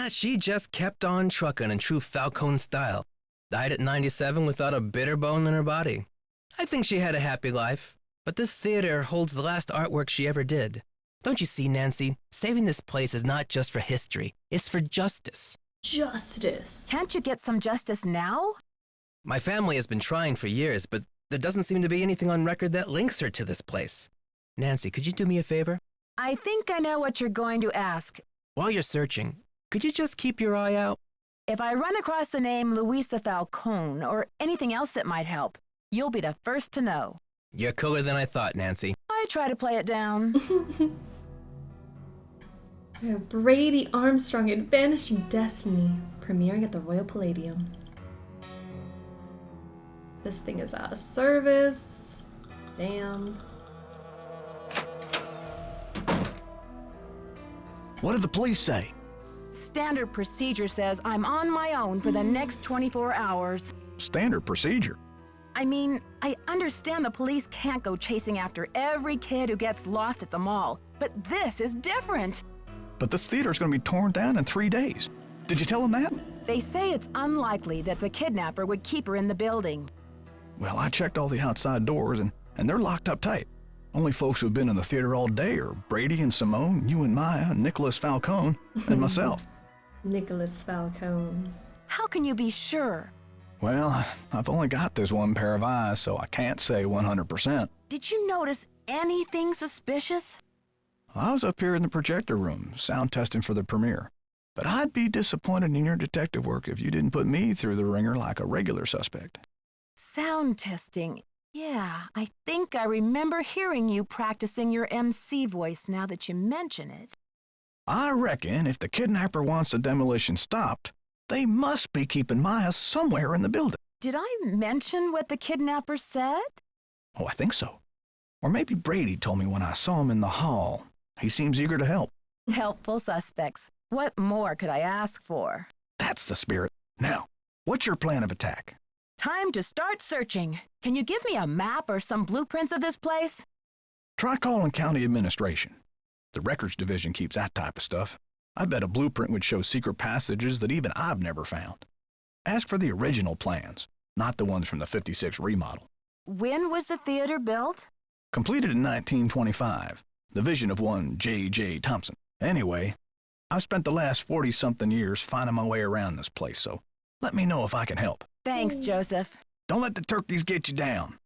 She just kept on trucking in true Falcone style. Died at 97 without a bitter bone in her body. I think she had a happy life, but this theater holds the last artwork she ever did. Don't you see, Nancy? Saving this place is not just for history, it's for justice. Justice. Can't you get some justice now? My family has been trying for years, but there doesn't seem to be anything on record that links her to this place. Nancy, could you do me a favor? I think I know what you're going to ask. While you're searching, could you just keep your eye out? If I run across the name Louisa Falcone or anything else that might help, you'll be the first to know. You're cooler than I thought, Nancy. I try to play it down. Brady Armstrong and Vanishing Destiny, premiering at the Royal Palladium. This thing is out of service. Damn. What did the police say? Standard procedure says I'm on my own for the next 24 hours. Standard procedure? I mean, I understand the police can't go chasing after every kid who gets lost at the mall, but this is different. But this theater's gonna be torn down in 3 days. Did you tell them that? They say it's unlikely that the kidnapper would keep her in the building. Well, I checked all the outside doors and they're locked up tight. Only folks who've been in the theater all day are Brady and Simone, you and Maya, Nicholas Falcone, and myself. Nicholas Falcone. How can you be sure? Well, I've only got this one pair of eyes, so I can't say 100%. Did you notice anything suspicious? I was up here in the projector room, sound testing for the premiere. But I'd be disappointed in your detective work if you didn't put me through the ringer like a regular suspect. Sound testing. Yeah, I think I remember hearing you practicing your MC voice now that you mention it. I reckon if the kidnapper wants the demolition stopped, they must be keeping Maya somewhere in the building. Did I mention what the kidnapper said? Oh, I think so. Or maybe Brady told me when I saw him in the hall. He seems eager to help. Helpful suspects. What more could I ask for? That's the spirit. Now, what's your plan of attack? Time to start searching. Can you give me a map or some blueprints of this place? Try calling county administration. The records division keeps that type of stuff. I bet a blueprint would show secret passages that even I've never found. Ask for the original plans, not the ones from the 56 remodel. When was the theater built? Completed in 1925. The vision of one J.J. Thompson. Anyway, I've spent the last 40-something years finding my way around this place, so let me know if I can help. Thanks, Joseph. Don't let the turkeys get you down.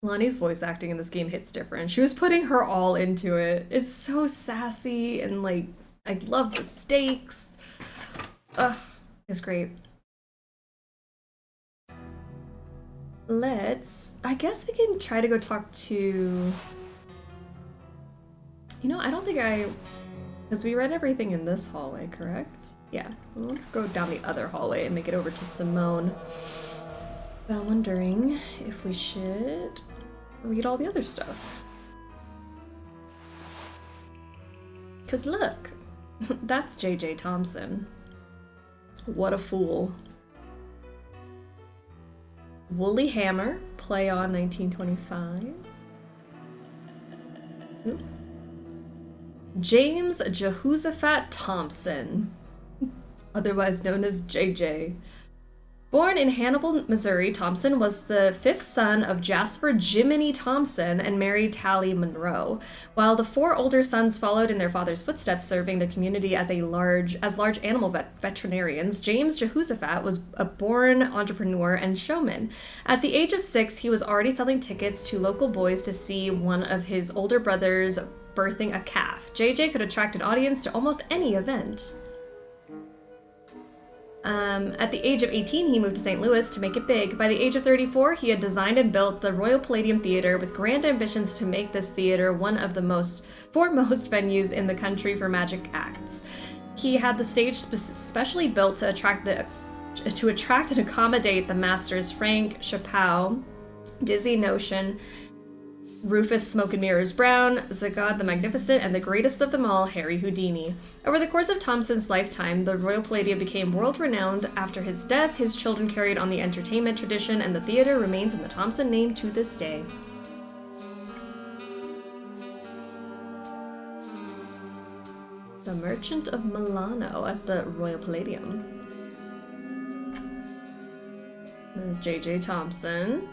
Lonnie's voice acting in this game hits different. She was putting her all into it. It's so sassy and like, I love the stakes. Ugh, it's great. I guess we can try to go talk to, I don't think because we read everything in this hallway, correct? Yeah, we'll go down the other hallway and make it over to Simone. But I'm wondering if we should read all the other stuff. Because look, that's J.J. Thompson. What a fool. Woolly Hammer, play on 1925. Ooh. James Jehoshaphat Thompson, otherwise known as JJ. Born in Hannibal, Missouri, Thompson was the fifth son of Jasper Jiminy Thompson and Mary Tally Monroe. While the four older sons followed in their father's footsteps, serving their community as large animal veterinarians, James Jehoshaphat was a born entrepreneur and showman. At the age of 6, he was already selling tickets to local boys to see one of his older brothers birthing a calf. JJ could attract an audience to almost any event. At the age of 18, he moved to St. Louis to make it big. By the age of 34, he had designed and built the Royal Palladium Theater with grand ambitions to make this theater one of the foremost venues in the country for magic acts. He had the stage specially built to attract and accommodate the masters Frank Chappell, Dizzy Notion, Rufus Smoke and Mirrors Brown, Zagad the Magnificent, and the greatest of them all, Harry Houdini. Over the course of Thompson's lifetime, the Royal Palladium became world-renowned. After his death, his children carried on the entertainment tradition, and the theater remains in the Thompson name to this day. The Merchant of Milano at the Royal Palladium. There's J.J. Thompson.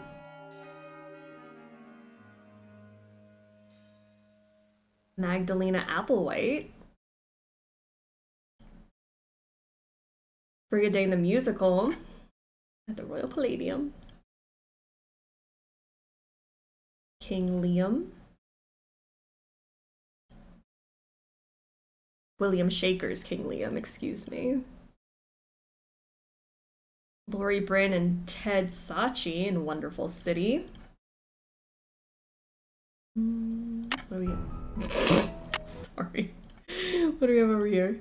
Magdalena Applewhite. Brigadine the Musical at the Royal Palladium. King Liam. William Shaker's King Liam, excuse me. Laurie Bryn and Ted Saatchi in Wonderful City. What do we have? Sorry. What do we have over here?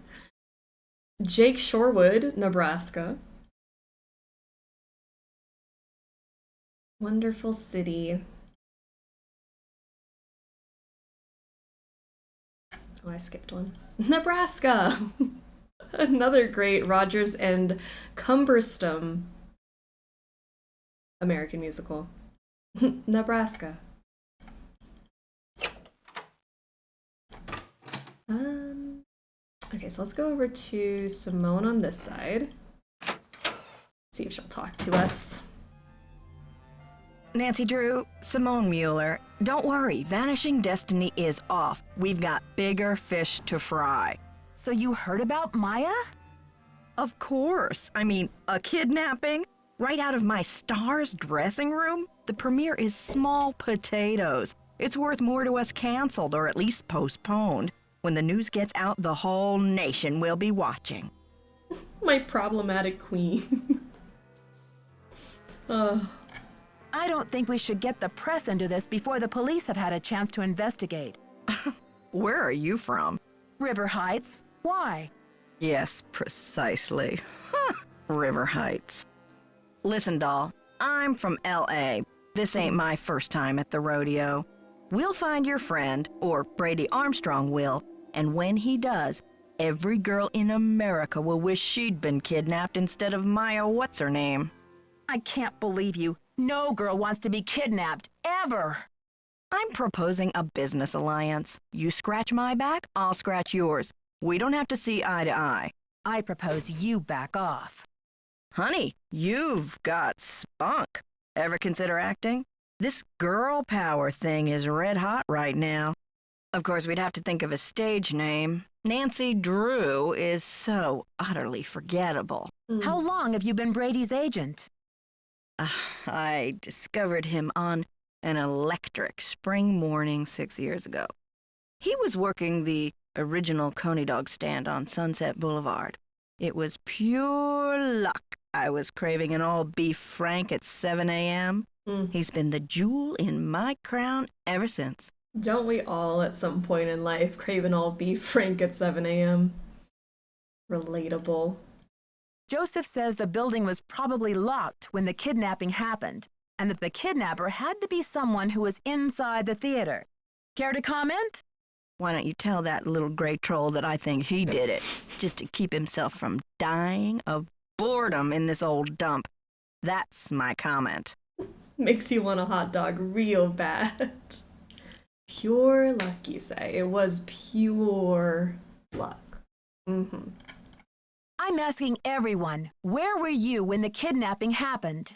Jake Shorewood, Nebraska. Wonderful City. Oh, I skipped one. Nebraska! Another great Rogers and Cumbersome American musical. Nebraska. Okay, so let's go over to Simone on this side. See if she'll talk to us. Nancy Drew, Simone Mueller, don't worry, Vanishing Destiny is off. We've got bigger fish to fry. So you heard about Maya? Of course. I mean, a kidnapping? Right out of my star's dressing room? The premiere is small potatoes. It's worth more to us canceled, or at least postponed. When the news gets out, the whole nation will be watching. My problematic queen. I don't think we should get the press into this before the police have had a chance to investigate. Where are you from? River Heights. Why? Yes, precisely. River Heights. Listen, doll, I'm from L.A. This ain't my first time at the rodeo. We'll find your friend, or Brady Armstrong will, and when he does, every girl in America will wish she'd been kidnapped instead of Maya what's-her-name. I can't believe you. No girl wants to be kidnapped, ever. I'm proposing a business alliance. You scratch my back, I'll scratch yours. We don't have to see eye to eye. I propose you back off. Honey, you've got spunk. Ever consider acting? This girl power thing is red hot right now. Of course, we'd have to think of a stage name. Nancy Drew is so utterly forgettable. How long have you been Brady's agent? I discovered him on an electric spring morning 6 years ago. He was working the original Coney Dog stand on Sunset Boulevard. It was pure luck. I was craving an all-beef Frank at 7 a.m. He's been the jewel in my crown ever since. Don't we all at some point in life crave an all-beef Frank at 7 a.m.? Relatable. Joseph says the building was probably locked when the kidnapping happened, and that the kidnapper had to be someone who was inside the theater. Care to comment? Why don't you tell that little gray troll that I think he did it, just to keep himself from dying of boredom in this old dump. That's my comment. Makes you want a hot dog real bad. Pure luck, you say. It was pure luck. I'm asking everyone, where were you when the kidnapping happened?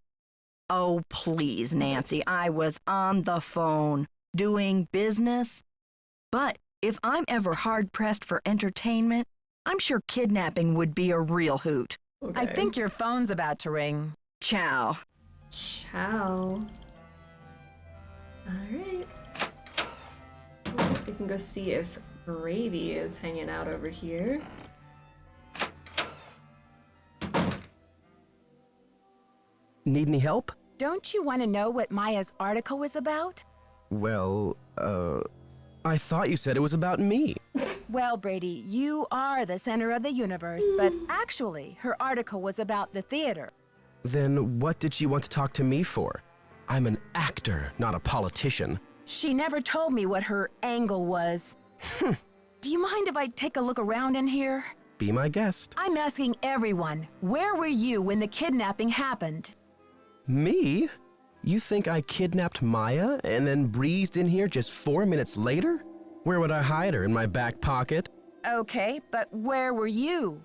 Oh, please, Nancy. I was on the phone, doing business. But if I'm ever hard-pressed for entertainment, I'm sure kidnapping would be a real hoot. Okay. I think your phone's about to ring. Ciao. Ciao. Alright. We can go see if Brady is hanging out over here. Need any help? Don't you want to know what Maya's article was about? Well, I thought you said it was about me. Well, Brady, you are the center of the universe, but actually, her article was about the theater. Then what did she want to talk to me for? I'm an actor, not a politician. She never told me what her angle was. Do you mind if I take a look around in here? Be my guest. I'm asking everyone, where were you when the kidnapping happened? Me? You think I kidnapped Maya and then breezed in here just 4 minutes later? Where would I hide her? In my back pocket? Okay, but where were you?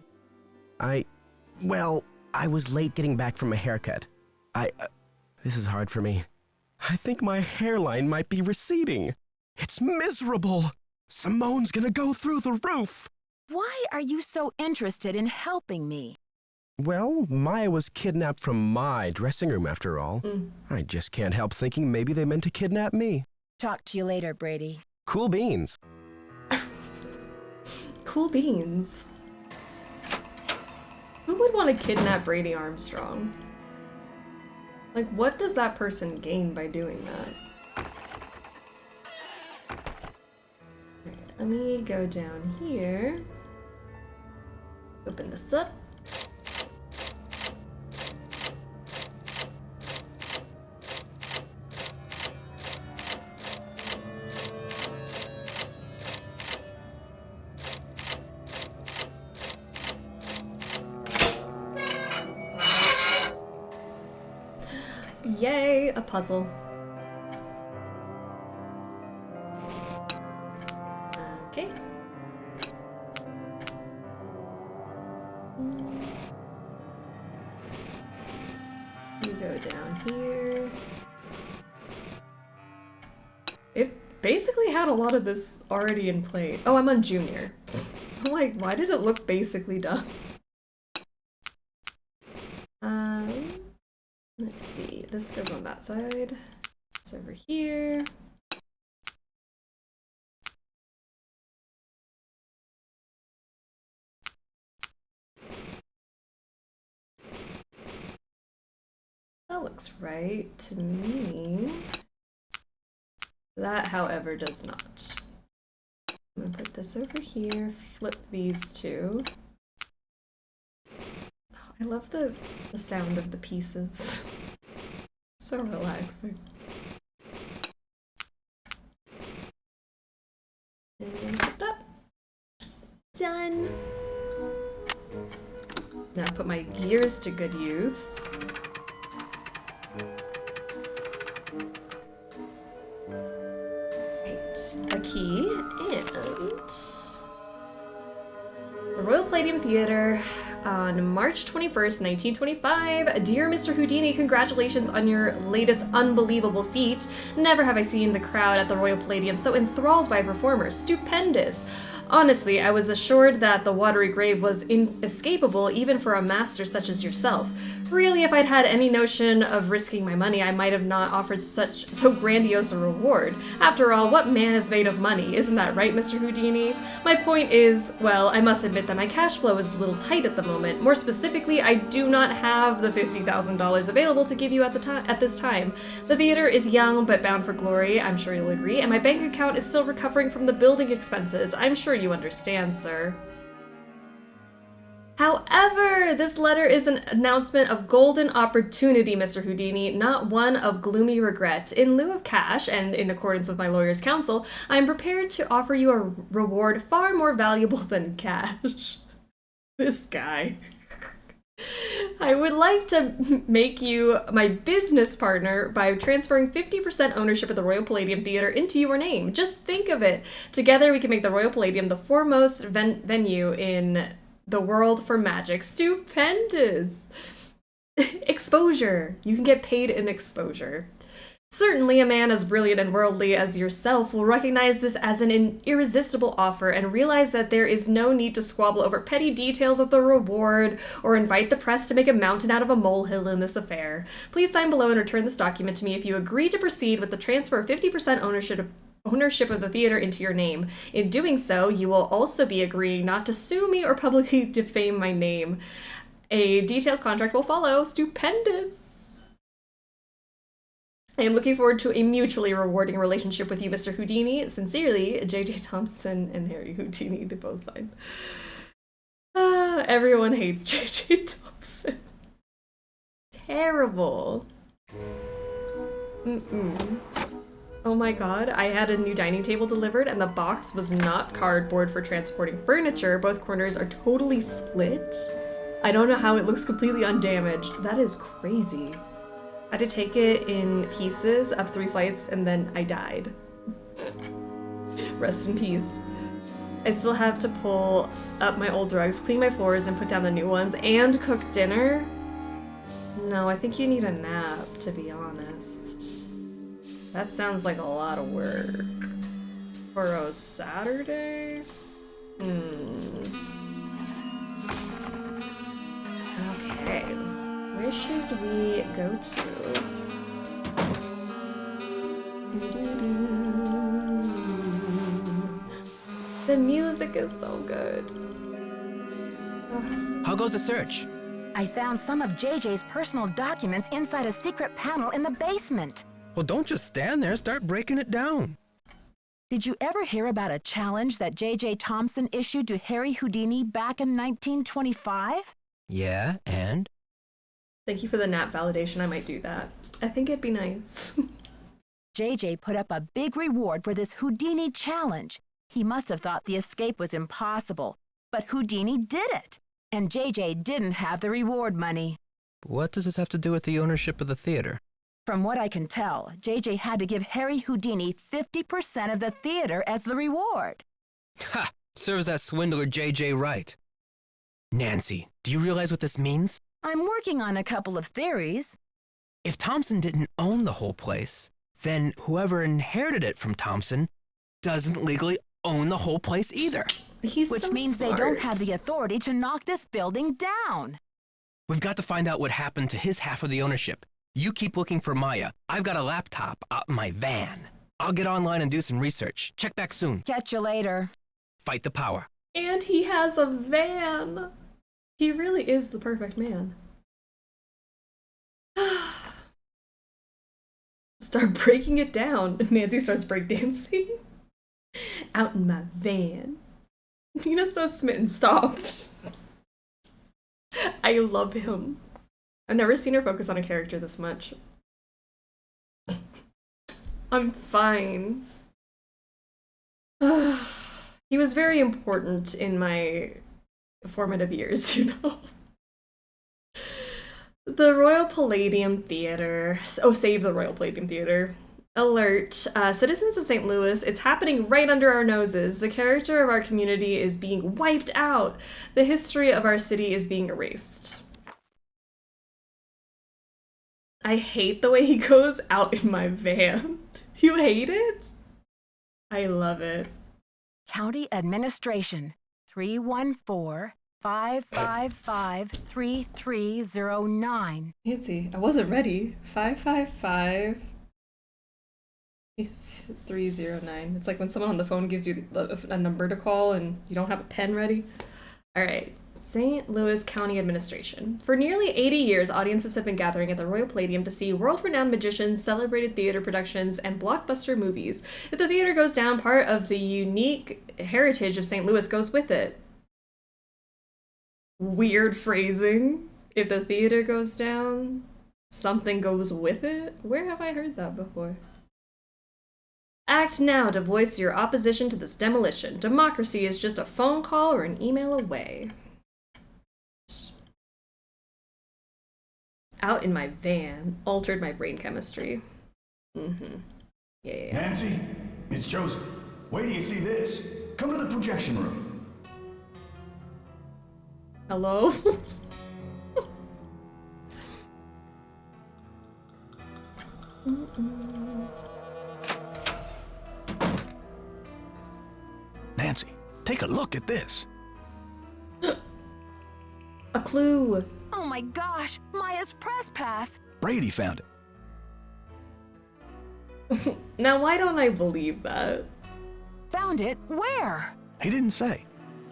Well, I was late getting back from a haircut. This is hard for me. I think my hairline might be receding. It's miserable. Simone's gonna go through the roof. Why are you so interested in helping me? Well, Maya was kidnapped from my dressing room after all. I just can't help thinking maybe they meant to kidnap me. Talk to you later, Brady. Cool beans. Cool beans. Who would want to kidnap Brady Armstrong? Like, what does that person gain by doing that? Alright, let me go down here. Open this up. Yay, a puzzle. Okay. You go down here. It basically had a lot of this already in play. Oh, I'm on Junior. I'm like, why did it look basically done? Let's see, this goes on that side. It's over here. That looks right to me. That, however, does not. I'm gonna put this over here, flip these two. I love the sound of the pieces. So relaxing. And put that. Done. Now put my gears to good use. Right, a key and the Royal Palladium Theatre. On March 21st, 1925, dear Mr. Houdini, congratulations on your latest unbelievable feat. Never have I seen the crowd at the Royal Palladium so enthralled by performers. Stupendous. Honestly, I was assured that the watery grave was inescapable even for a master such as yourself. Really, if I'd had any notion of risking my money, I might have not offered so grandiose a reward. After all, what man is made of money? Isn't that right, Mr. Houdini? My point is, well, I must admit that my cash flow is a little tight at the moment. More specifically, I do not have the $50,000 available to give you at this time. The theater is young but bound for glory, I'm sure you'll agree, and my bank account is still recovering from the building expenses. I'm sure you understand, sir. However, this letter is an announcement of golden opportunity, Mr. Houdini, not one of gloomy regret. In lieu of cash, and in accordance with my lawyer's counsel, I am prepared to offer you a reward far more valuable than cash. This guy. I would like to make you my business partner by transferring 50% ownership of the Royal Palladium Theatre into your name. Just think of it. Together we can make the Royal Palladium the foremost venue in the world for magic. Stupendous! Exposure. You can get paid in exposure. Certainly a man as brilliant and worldly as yourself will recognize this as an irresistible offer and realize that there is no need to squabble over petty details of the reward or invite the press to make a mountain out of a molehill in this affair. Please sign below and return this document to me if you agree to proceed with the transfer of 50% ownership of the theater into your name. In doing so, you will also be agreeing not to sue me or publicly defame my name. A detailed contract will follow. Stupendous! I am looking forward to a mutually rewarding relationship with you, Mr. Houdini. Sincerely, J.J. Thompson and Harry Houdini, they both signed. Everyone hates J.J. Thompson. Terrible. Oh my god, I had a new dining table delivered and the box was not cardboard for transporting furniture. Both corners are totally split. I don't know how it looks completely undamaged. That is crazy. I had to take it in pieces up 3 flights and then I died. Rest in peace. I still have to pull up my old rugs, clean my floors, and put down the new ones, and cook dinner. No, I think you need a nap, to be honest. That sounds like a lot of work. For a Saturday? Okay. Where should we go to? The music is so good. How goes the search? I found some of JJ's personal documents inside a secret panel in the basement. Well, don't just stand there, start breaking it down. Did you ever hear about a challenge that J.J. Thompson issued to Harry Houdini back in 1925? Yeah, and? Thank you for the nap validation. I might do that. I think it'd be nice. JJ put up a big reward for this Houdini challenge. He must have thought the escape was impossible, but Houdini did it, and JJ didn't have the reward money. What does this have to do with the ownership of the theater? From what I can tell, JJ had to give Harry Houdini 50% of the theater as the reward. Ha! Serves that swindler JJ right. Nancy, do you realize what this means? I'm working on a couple of theories. If Thompson didn't own the whole place, then whoever inherited it from Thompson doesn't legally own the whole place either. Which means they don't have the authority to knock this building down. We've got to find out what happened to his half of the ownership. You keep looking for Maya. I've got a laptop out in my van. I'll get online and do some research. Check back soon. Catch you later. Fight the power. And he has a van. He really is the perfect man. Start breaking it down. Nancy starts breakdancing. Out in my van. Nina's so smitten. Stop. I love him. I've never seen her focus on a character this much. I'm fine. He was very important in my formative years, you know? The Royal Palladium Theater. Oh, save the Royal Palladium Theater. Alert. Citizens of St. Louis, it's happening right under our noses. The character of our community is being wiped out. The history of our city is being erased. I hate the way he goes out in my van. You hate it? I love it. County Administration, 314-555-3309. Nancy, I wasn't ready. 555 309. It's like when someone on the phone gives you a number to call and you don't have a pen ready. All right. St. Louis County Administration. For nearly 80 years, audiences have been gathering at the Royal Palladium to see world-renowned magicians, celebrated theater productions, and blockbuster movies. If the theater goes down, part of the unique heritage of St. Louis goes with it. Weird phrasing. If the theater goes down, something goes with it? Where have I heard that before? Act now to voice your opposition to this demolition. Democracy is just a phone call or an email away. Out in my van, altered my brain chemistry. Yeah. Nancy, it's Joseph. Wait till you see this. Come to the projection room. Hello? Nancy, take a look at this. A clue. Oh my gosh, Maya's press pass. Brady found it. Now, why don't I believe that? Found it? Where? He didn't say.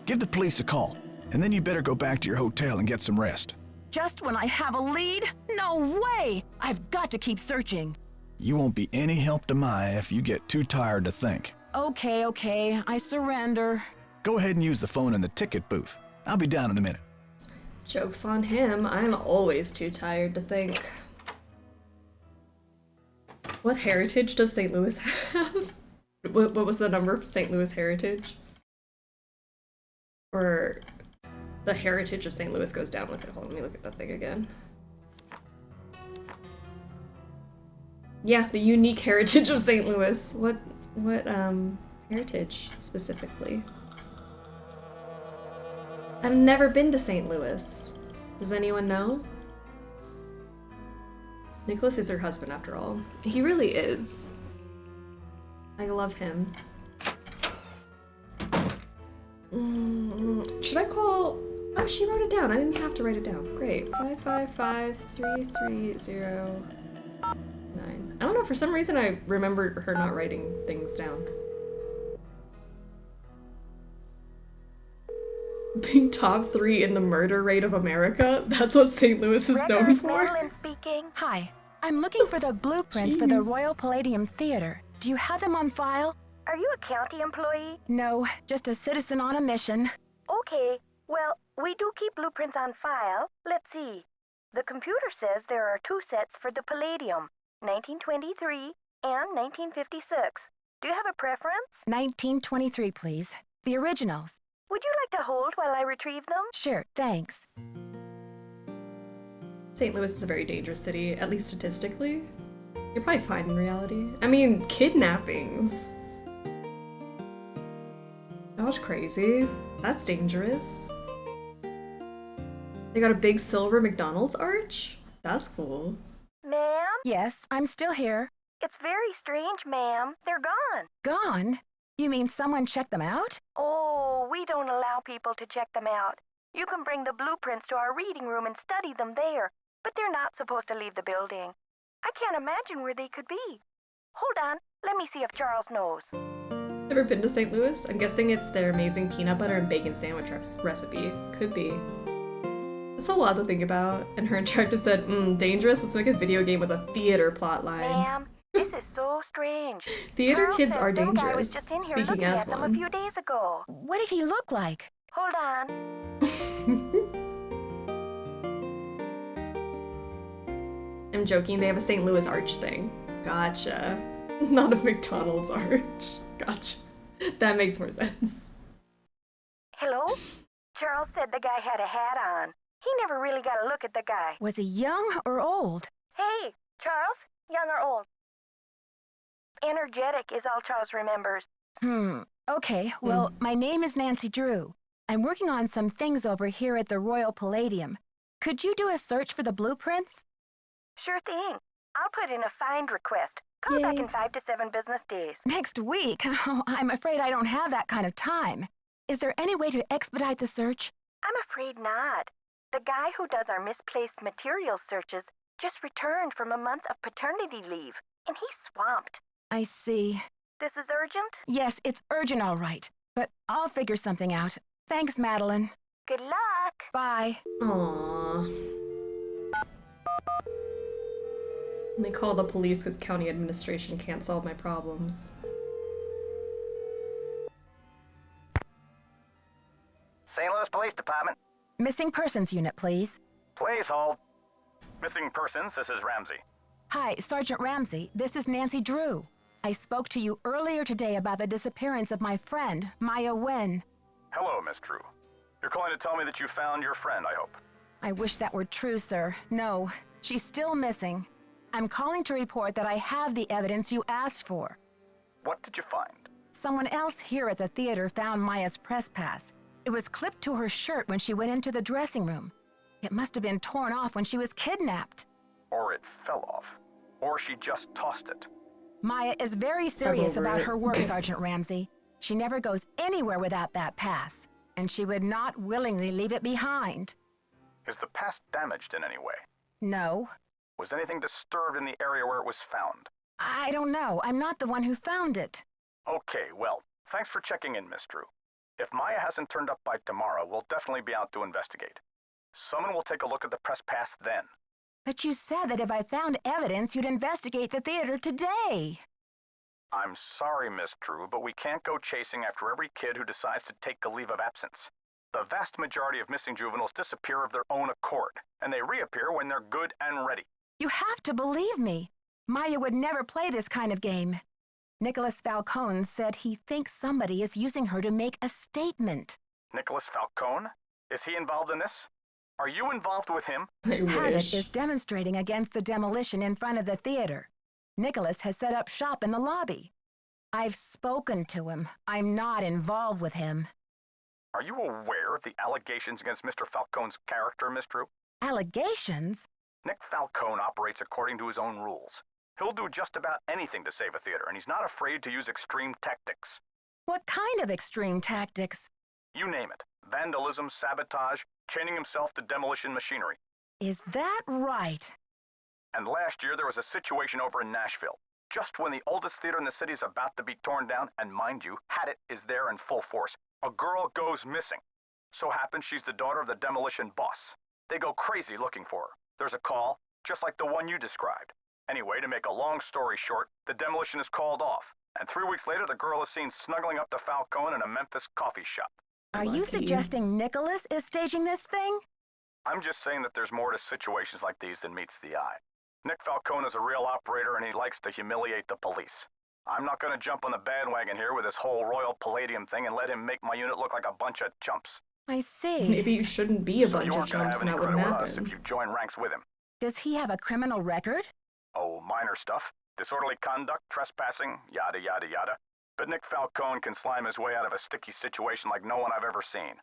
Give the police a call, and then you better go back to your hotel and get some rest. Just when I have a lead? No way! I've got to keep searching. You won't be any help to Maya if you get too tired to think. Okay, I surrender. Go ahead and use the phone in the ticket booth. I'll be down in a minute. Joke's on him. I'm always too tired to think. What heritage does St. Louis have? What was the number of St. Louis heritage? Or the heritage of St. Louis goes down with it. Hold on, let me look at that thing again. Yeah, the unique heritage of St. Louis. What heritage specifically? I've never been to St. Louis. Does anyone know? Nicholas is her husband, after all. He really is. I love him. Should I call... Oh, she wrote it down. I didn't have to write it down. Great. 555-330-9. I don't know, for some reason I remembered her not writing things down. Being top 3 in the murder rate of America? That's what St. Louis is known for? Madeline speaking. Hi. I'm looking for the blueprints for the Royal Palladium Theater. Do you have them on file? Are you a county employee? No, just a citizen on a mission. Okay. Well, we do keep blueprints on file. Let's see. The computer says there are 2 sets for the Palladium, 1923 and 1956. Do you have a preference? 1923, please. The originals. Would you like to hold while I retrieve them? Sure, thanks. St. Louis is a very dangerous city, at least statistically. You're probably fine in reality. I mean, kidnappings. That was crazy. That's dangerous. They got a big silver McDonald's arch? That's cool. Ma'am? Yes, I'm still here. It's very strange, ma'am. They're gone. Gone? You mean someone checked them out? Oh, we don't allow people to check them out. You can bring the blueprints to our reading room and study them there, but they're not supposed to leave the building. I can't imagine where they could be. Hold on, let me see if Charles knows. Ever been to St. Louis? I'm guessing it's their amazing peanut butter and bacon sandwich recipe. Could be. It's so wild to think about. And her instructor said, dangerous, let's make a video game with a theater plotline. Ma'am, this is so strange. Theater Charles kids said are some guy was dangerous, just in here speaking looking as at them one. a few days ago. What did he look like? Hold on. I'm joking, they have a St. Louis arch thing. Gotcha. Not a McDonald's arch. Gotcha. That makes more sense. Hello? Charles said the guy had a hat on. He never really got a look at the guy. Was he young or old? Hey, Charles, young or old? Energetic is all Charles remembers. Okay, well, my name is Nancy Drew. I'm working on some things over here at the Royal Palladium. Could you do a search for the blueprints? Sure thing. I'll put in a find request. Call back in 5 to 7 business days. Next week? Oh, I'm afraid I don't have that kind of time. Is there any way to expedite the search? I'm afraid not. The guy who does our misplaced materials searches just returned from a month of paternity leave, and he's swamped. I see. This is urgent? Yes, it's urgent, all right. But I'll figure something out. Thanks, Madeline. Good luck. Bye. Aww. Let me call the police because county administration can't solve my problems. St. Louis Police Department. Missing persons unit, please. Please hold. Missing persons, this is Ramsey. Hi, Sergeant Ramsey. This is Nancy Drew. I spoke to you earlier today about the disappearance of my friend, Maya Wen. Hello, Miss Drew. You're calling to tell me that you found your friend, I hope. I wish that were true, sir. No, she's still missing. I'm calling to report that I have the evidence you asked for. What did you find? Someone else here at the theater found Maya's press pass. It was clipped to her shirt when she went into the dressing room. It must have been torn off when she was kidnapped. Or it fell off. Or she just tossed it. Maya is very serious about her work, Sergeant Ramsey. She never goes anywhere without that pass, and she would not willingly leave it behind. Is the pass damaged in any way? No. Was anything disturbed in the area where it was found? I don't know. I'm not the one who found it. Okay, well, thanks for checking in, Miss Drew. If Maya hasn't turned up by tomorrow, we'll definitely be out to investigate. Someone will take a look at the press pass then. But you said that if I found evidence, you'd investigate the theater today. I'm sorry, Miss Drew, but we can't go chasing after every kid who decides to take a leave of absence. The vast majority of missing juveniles disappear of their own accord, and they reappear when they're good and ready. You have to believe me. Maya would never play this kind of game. Nicholas Falcone said he thinks somebody is using her to make a statement. Nicholas Falcone? Is he involved in this? Are you involved with him? Haddock is demonstrating against the demolition in front of the theater. Nicholas has set up shop in the lobby. I've spoken to him. I'm not involved with him. Are you aware of the allegations against Mr. Falcone's character, Miss Drew? Allegations? Nick Falcone operates according to his own rules. He'll do just about anything to save a theater, and he's not afraid to use extreme tactics. What kind of extreme tactics? You name it. Vandalism, sabotage, chaining himself to demolition machinery. Is that right? And last year there was a situation over in Nashville. Just when the oldest theater in the city is about to be torn down, and mind you, Hadit is there in full force, a girl goes missing. So happens she's the daughter of the demolition boss. They go crazy looking for her. There's a call, just like the one you described. Anyway, to make a long story short, the demolition is called off. And 3 weeks later, the girl is seen snuggling up to Falcone in a Memphis coffee shop. Are you suggesting Nicholas is staging this thing? I'm just saying that there's more to situations like these than meets the eye. Nick Falcone is a real operator and he likes to humiliate the police. I'm not going to jump on the bandwagon here with this whole Royal Palladium thing and let him make my unit look like a bunch of chumps. I see. Maybe you shouldn't be a bunch of chumps and that wouldn't happen. If you join ranks with him. Does he have a criminal record? Oh, minor stuff. Disorderly conduct, trespassing, yada yada yada. But Nick Falcone can slime his way out of a sticky situation like no one I've ever seen.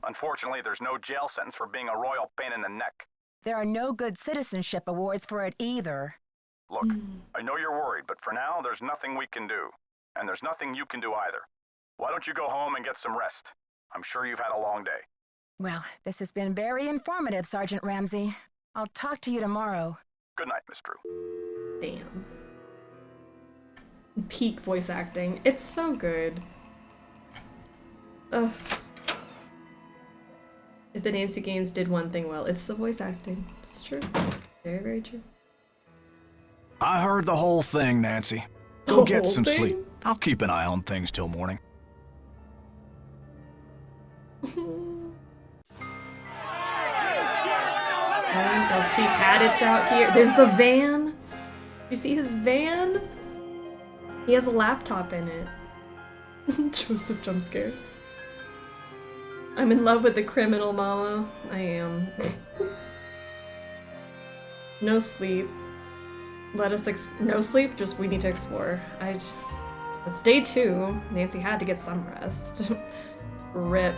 Unfortunately, there's no jail sentence for being a royal pain in the neck. There are no good citizenship awards for it either. Look, I know you're worried, but for now, there's nothing we can do. And there's nothing you can do either. Why don't you go home and get some rest? I'm sure you've had a long day. Well, this has been very informative, Sergeant Ramsey. I'll talk to you tomorrow. Good night, Miss Drew. Damn. Peak voice acting. It's so good. Ugh. If the Nancy games did one thing well, it's the voice acting. It's true. Very, very true. I heard the whole thing, Nancy. Go get whole some thing? sleep. I'll keep an eye on things till morning. Oh, see, Hadit's out here. There's the van. You see his van? He has a laptop in it. Joseph jump scare. I'm in love with the criminal, mama. I am. No sleep. Let us no sleep, just we need to explore. It's day 2. Nancy had to get some rest. Rip.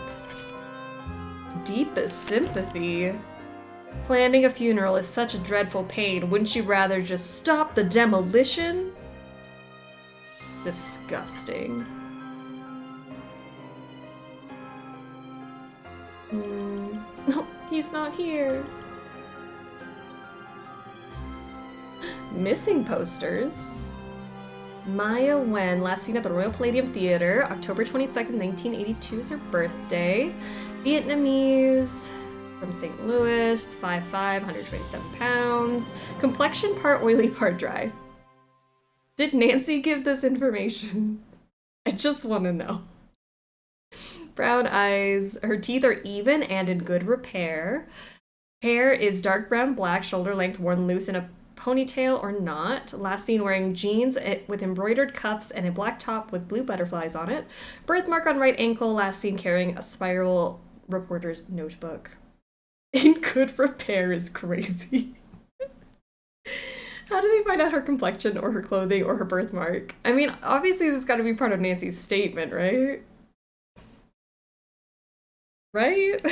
Deepest sympathy. Planning a funeral is such a dreadful pain. Wouldn't you rather just stop the demolition? Disgusting. No, he's not here. Missing posters. Maya Wen, last seen at the Royal Palladium Theater, October 22nd, 1982 is her birthday. Vietnamese, from St. Louis, 5'5", 127 pounds. Complexion part oily, part dry. Did Nancy give this information? I just want to know. Brown eyes. Her teeth are even and in good repair. Hair is dark brown black, shoulder length, worn loose in a ponytail or not. Last seen wearing jeans with embroidered cuffs and a black top with blue butterflies on it. Birthmark on right ankle. Last seen carrying a spiral reporter's notebook. In good repair is crazy. How do they find out her complexion or her clothing or her birthmark? I mean, obviously this has got to be part of Nancy's statement, right? Right?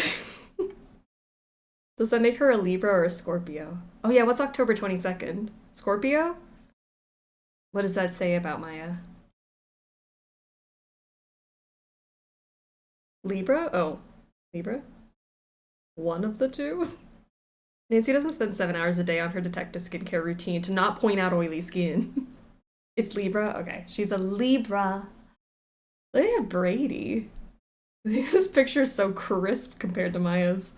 Does that make her a Libra or a Scorpio? Oh yeah, what's October 22nd? Scorpio? What does that say about Maya? Libra? Oh, Libra? One of the two? Nancy doesn't spend 7 hours a day on her detective skincare routine to not point out oily skin. It's Libra? Okay, she's a Libra. Look at Brady. This picture is so crisp compared to Maya's.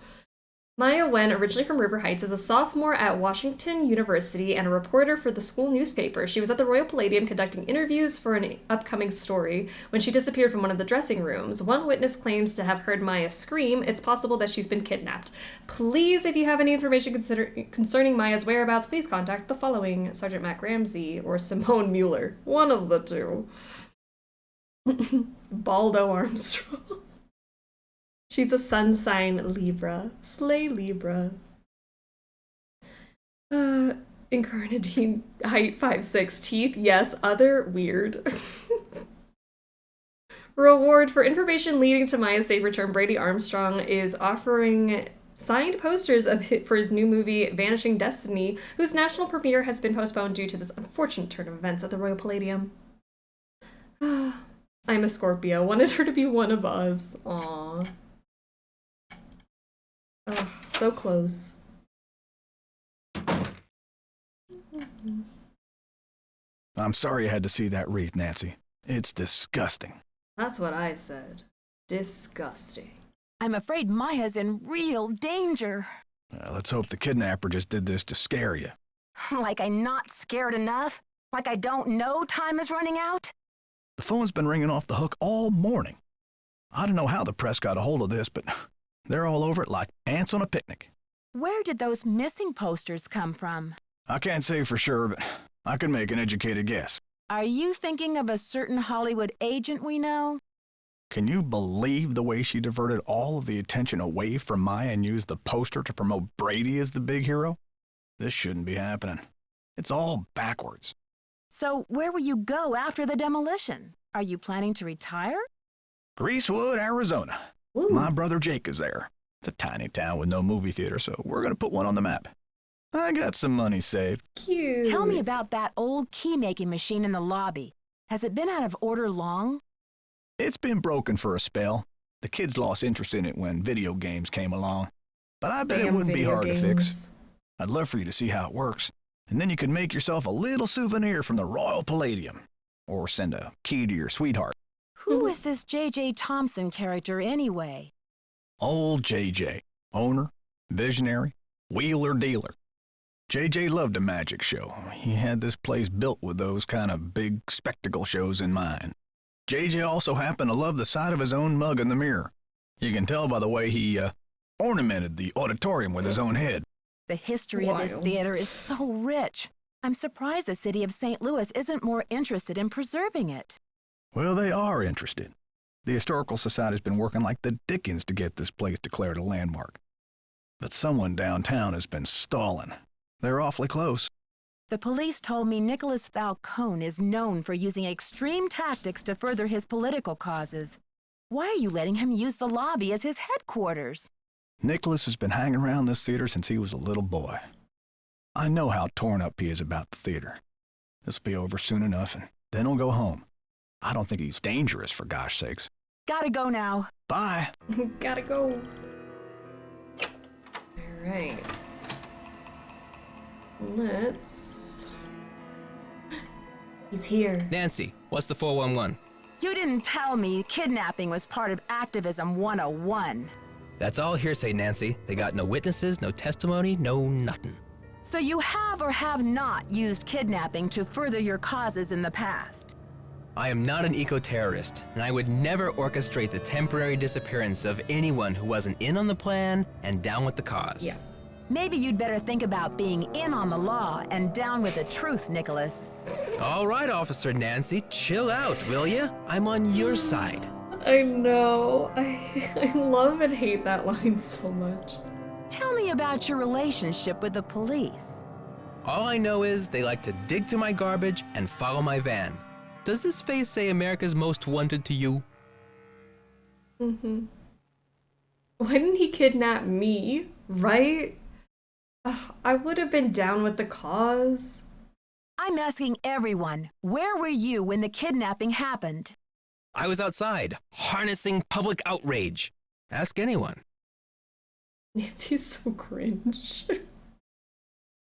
Maya Wen, originally from River Heights, is a sophomore at Washington University and a reporter for the school newspaper. She was at the Royal Palladium conducting interviews for an upcoming story when she disappeared from one of the dressing rooms. One witness claims to have heard Maya scream. It's possible that she's been kidnapped. Please, if you have any information concerning Maya's whereabouts, please contact the following: Sergeant Mac Ramsey or Simone Mueller. One of the two. Baldo Armstrong. She's a sun sign Libra. Slay Libra. Incarnadine, height 5'6", teeth, yes, other weird. Reward for information leading to Maya's safe return, Brady Armstrong is offering signed posters for his new movie, Vanishing Destiny, whose national premiere has been postponed due to this unfortunate turn of events at the Royal Palladium. I'm a Scorpio. Wanted her to be one of us. Aww. Ugh, so close. I'm sorry you had to see that wreath, Nancy. It's disgusting. That's what I said. Disgusting. I'm afraid Maya's in real danger. Let's hope the kidnapper just did this to scare you. Like I'm not scared enough? Like I don't know time is running out? The phone's been ringing off the hook all morning. I don't know how the press got a hold of this, but they're all over it like ants on a picnic. Where did those missing posters come from? I can't say for sure, but I can make an educated guess. Are you thinking of a certain Hollywood agent we know? Can you believe the way she diverted all of the attention away from Maya and used the poster to promote Brady as the big hero? This shouldn't be happening. It's all backwards. So where will you go after the demolition? Are you planning to retire? Greasewood, Arizona. Ooh. My brother Jake is there. It's a tiny town with no movie theater, so we're going to put one on the map. I got some money saved. Cute. Tell me about that old key-making machine in the lobby. Has it been out of order long? It's been broken for a spell. The kids lost interest in it when video games came along. But I bet it wouldn't be hard to fix. I'd love for you to see how it works. And then you could make yourself a little souvenir from the Royal Palladium. Or send a key to your sweetheart. Who is this J.J. Thompson character anyway? Old J.J. Owner, visionary, wheeler dealer. J.J. loved a magic show. He had this place built with those kind of big spectacle shows in mind. J.J. also happened to love the sight of his own mug in the mirror. You can tell by the way he ornamented the auditorium with his own head. The history of this theater is so rich. I'm surprised the city of St. Louis isn't more interested in preserving it. Well, they are interested. The Historical Society's been working like the dickens to get this place declared a landmark. But someone downtown has been stalling. They're awfully close. The police told me Nicholas Falcone is known for using extreme tactics to further his political causes. Why are you letting him use the lobby as his headquarters? Nicholas has been hanging around this theater since he was a little boy. I know how torn up he is about the theater. This'll be over soon enough, and then he'll go home. I don't think he's dangerous, for gosh sakes. Gotta go now. Bye. Gotta go. Alright. Let's... He's here. Nancy, what's the 411? You didn't tell me kidnapping was part of Activism 101. That's all hearsay, Nancy. They got no witnesses, no testimony, no nothing. So you have or have not used kidnapping to further your causes in the past? I am not an eco-terrorist, and I would never orchestrate the temporary disappearance of anyone who wasn't in on the plan and down with the cause. Yeah. Maybe you'd better think about being in on the law and down with the truth, Nicholas. All right, Officer Nancy, chill out, will ya? I'm on your side. I know. I love and hate that line so much. Tell me about your relationship with the police. All I know is they like to dig through my garbage and follow my van. Does this face say America's Most Wanted to you? Mm-hmm. Why didn't he kidnap me, right? I would have been down with the cause. I'm asking everyone, where were you when the kidnapping happened? I was outside, harnessing public outrage. Ask anyone. Nancy's so cringe.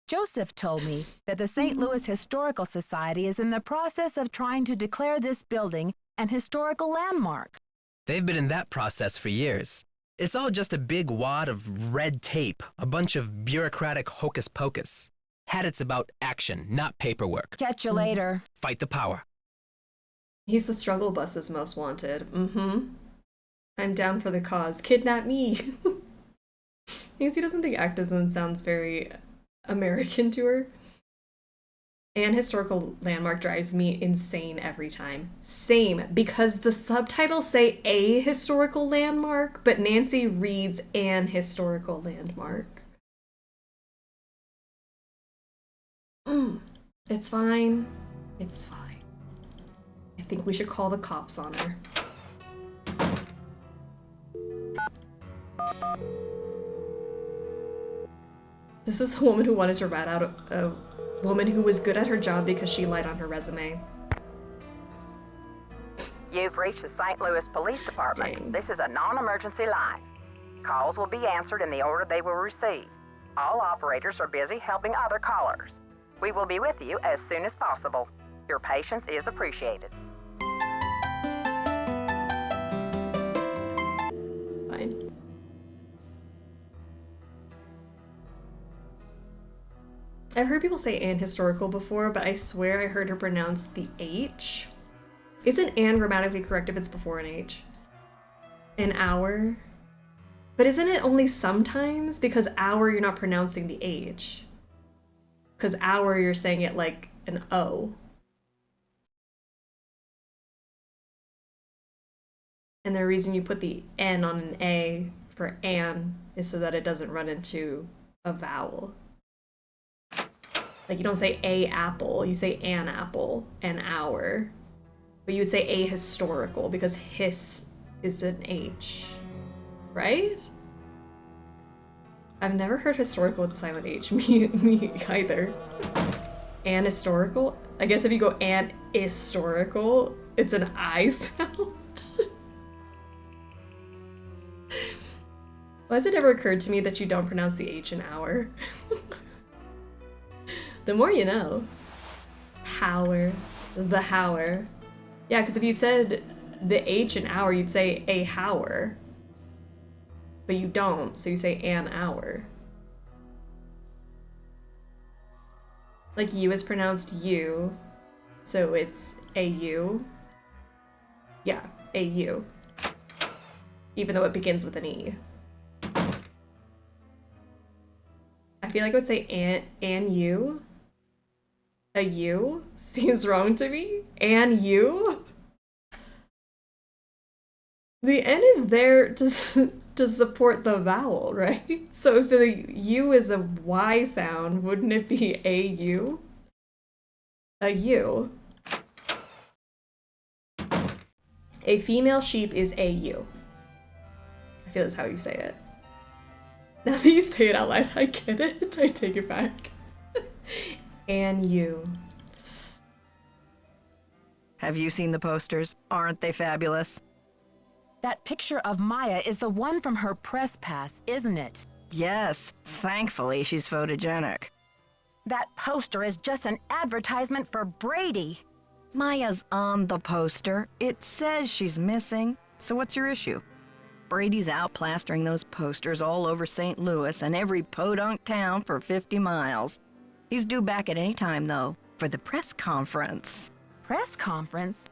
Joseph told me that the St. Louis Historical Society is in the process of trying to declare this building an historical landmark. They've been in that process for years. It's all just a big wad of red tape, a bunch of bureaucratic hocus pocus. Had it's about action, not paperwork. Catch you later. Fight the power. He's the struggle bus's most wanted. Mm-hmm. I'm down for the cause. Kidnap me. Nancy doesn't think activism sounds very American to her. And historical landmark drives me insane every time. Same, because the subtitles say a historical landmark, but Nancy reads an historical landmark. It's fine. It's fine. I think we should call the cops on her. This is a woman who wanted to rat out a woman who was good at her job because she lied on her resume. You've reached the St. Louis Police Department. Dang. This is a non-emergency line. Calls will be answered in the order they will receive. All operators are busy helping other callers. We will be with you as soon as possible. Your patience is appreciated. Fine. I've heard people say Anne historical before, but I swear I heard her pronounce the H. Isn't Anne grammatically correct if it's before an H? An hour? But isn't it only sometimes? Because hour, you're not pronouncing the H. Because hour, you're saying it like an O. And the reason you put the N on an A for Anne is so that it doesn't run into a vowel. Like, you don't say a apple, you say an apple, an hour. But you would say a historical because his is an H, right? I've never heard historical with silent H. Me either. An historical? I guess if you go an historical, it's an I sound. Why has it ever occurred to me that you don't pronounce the H in hour? The more you know. Hour. The hour. Yeah, because if you said the H in hour, you'd say a hour. But you don't, so you say an hour. Like U is pronounced U, so it's A-U. Yeah, A-U. Even though it begins with an E. I feel like I would say an U. A U seems wrong to me. An U? The N is there to support the vowel, right? So if the U is a Y sound, wouldn't it be a U? A U. A female sheep is a ewe. I feel that's how you say it. Now that you say it out loud, I get it. I take it back. And you. Have you seen the posters? Aren't they fabulous? That picture of Maya is the one from her press pass, isn't it? Yes, thankfully she's photogenic. That poster is just an advertisement for Brady. Maya's on the poster. It says she's missing. So what's your issue? Brady's out plastering those posters all over St. Louis and every podunk town for 50 miles. He's due back at any time, though, for the press conference. Press conference?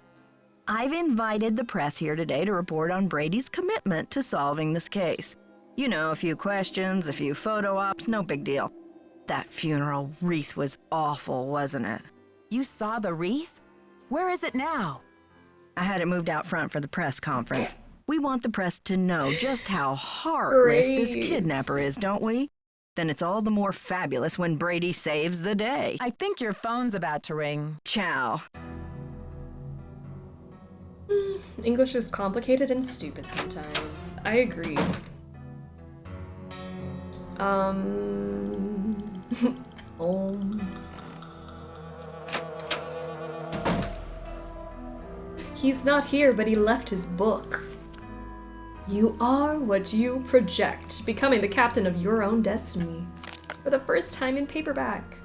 I've invited the press here today to report on Brady's commitment to solving this case. You know, a few questions, a few photo ops, no big deal. That funeral wreath was awful, wasn't it? You saw the wreath? Where is it now? I had it moved out front for the press conference. We want the press to know just how heartless this kidnapper is, don't we? Then it's all the more fabulous when Brady saves the day. I think your phone's about to ring. Ciao. English is complicated and stupid sometimes. I agree. He's not here, but he left his book. You are what you project, becoming the captain of your own destiny. For the first time in paperback.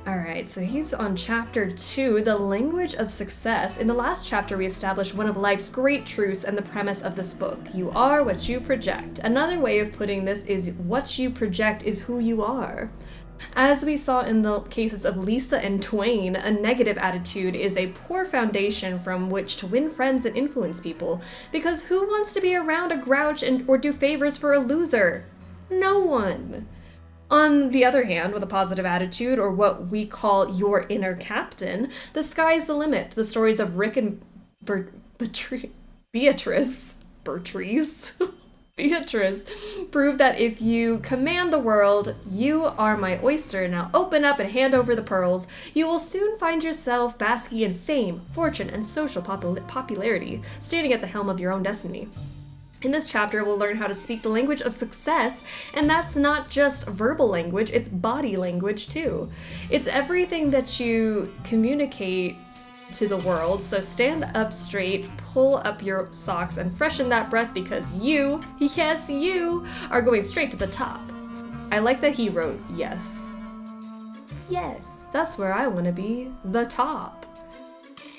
Alright, so he's on chapter 2, The Language of Success. In the last chapter, we established one of life's great truths and the premise of this book. You are what you project. Another way of putting this is what you project is who you are. As we saw in the cases of Lisa and Dwayne, a negative attitude is a poor foundation from which to win friends and influence people, because who wants to be around a grouch or do favors for a loser? No one. On the other hand, with a positive attitude, or what we call your inner captain, the sky's the limit. The stories of Rick and Beatrice prove that if you command the world, you are my oyster, now open up and hand over the pearls, you will soon find yourself basking in fame, fortune, and social popularity, standing at the helm of your own destiny. In this chapter, we'll learn how to speak the language of success, and that's not just verbal language, it's body language too. It's everything that you communicate to the world, so stand up straight, pull up your socks, and freshen that breath because you, yes, you, are going straight to the top. I like that he wrote yes. Yes, that's where I want to be, the top.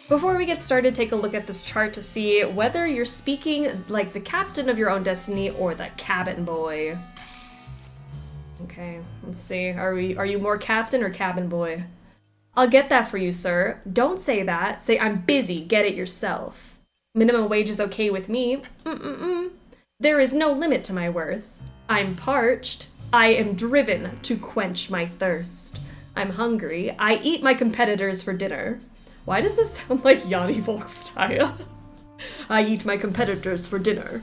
Before we get started, take a look at this chart to see whether you're speaking like the captain of your own destiny or the cabin boy. Okay, let's see. Are you more captain or cabin boy? I'll get that for you, sir. Don't say that. Say, I'm busy. Get it yourself. Minimum wage is okay with me. There is no limit to my worth. I'm parched. I am driven to quench my thirst. I'm hungry. I eat my competitors for dinner. Why does this sound like Yanni Volk style? I eat my competitors for dinner.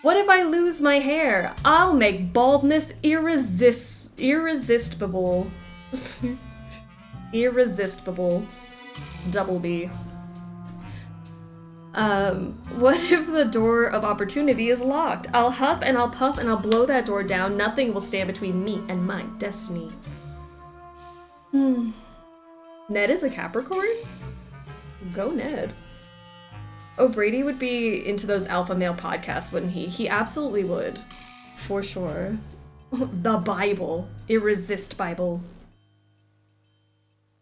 What if I lose my hair? I'll make baldness irresistible. Irresistible. Double B. What if the door of opportunity is locked? I'll huff and I'll puff and I'll blow that door down. Nothing will stand between me and my destiny. Ned is a Capricorn? Go Ned. Oh, Brady would be into those alpha male podcasts, wouldn't he? He absolutely would. For sure. The Bible. Irresist Bible.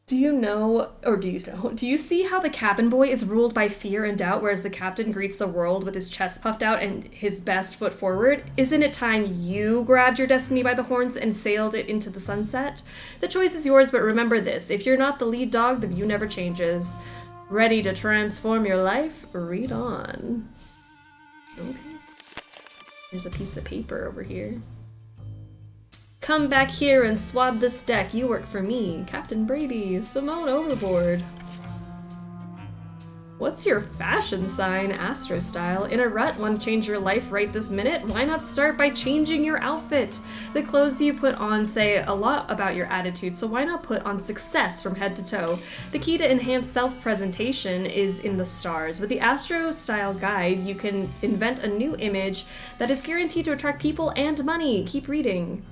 Do you know, or do you know, do you see how the cabin boy is ruled by fear and doubt, whereas the captain greets the world with his chest puffed out and his best foot forward? Isn't it time you grabbed your destiny by the horns and sailed it into the sunset? The choice is yours, but remember this, if you're not the lead dog, the view never changes. Ready to transform your life? Read on. Okay. There's a piece of paper over here. Come back here and swab this deck. You work for me. Captain Brady. Simone overboard. What's your fashion sign? Astro style. In a rut? Want to change your life right this minute? Why not start by changing your outfit? The clothes you put on say a lot about your attitude, so why not put on success from head to toe? The key to enhanced self-presentation is in the stars. With the Astro style guide, you can invent a new image that is guaranteed to attract people and money. Keep reading.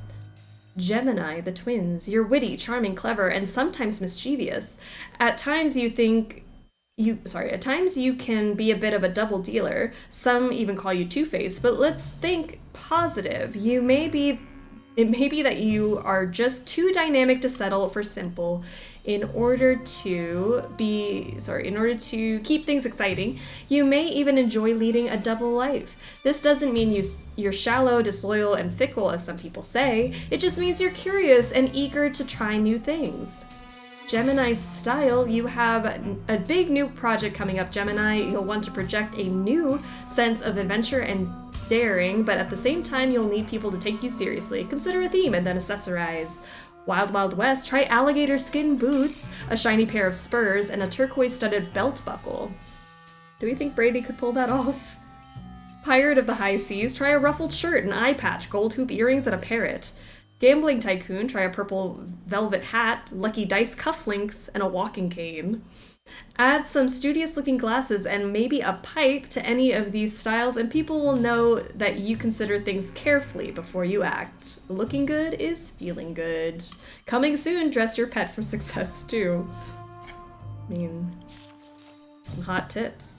Gemini, the twins. You're witty, charming, clever, and sometimes mischievous. At times you can be a bit of a double dealer. Some even call you two-faced, but let's think positive. It may be that you are just too dynamic to settle for simple. In order to keep things exciting, you may even enjoy leading a double life. This doesn't mean you're shallow, disloyal, and fickle, as some people say. It just means you're curious and eager to try new things. Gemini style, you have a big new project coming up, Gemini. You'll want to project a new sense of adventure and daring, but at the same time, you'll need people to take you seriously. Consider a theme and then accessorize. Wild Wild West, try alligator skin boots, a shiny pair of spurs, and a turquoise-studded belt buckle. Do we think Brady could pull that off? Pirate of the High Seas, try a ruffled shirt, an eye patch, gold hoop earrings, and a parrot. Gambling tycoon, try a purple velvet hat, lucky dice cufflinks, and a walking cane. Add some studious-looking glasses and maybe a pipe to any of these styles, and people will know that you consider things carefully before you act. Looking good is feeling good. Coming soon, dress your pet for success, too. I mean, some hot tips.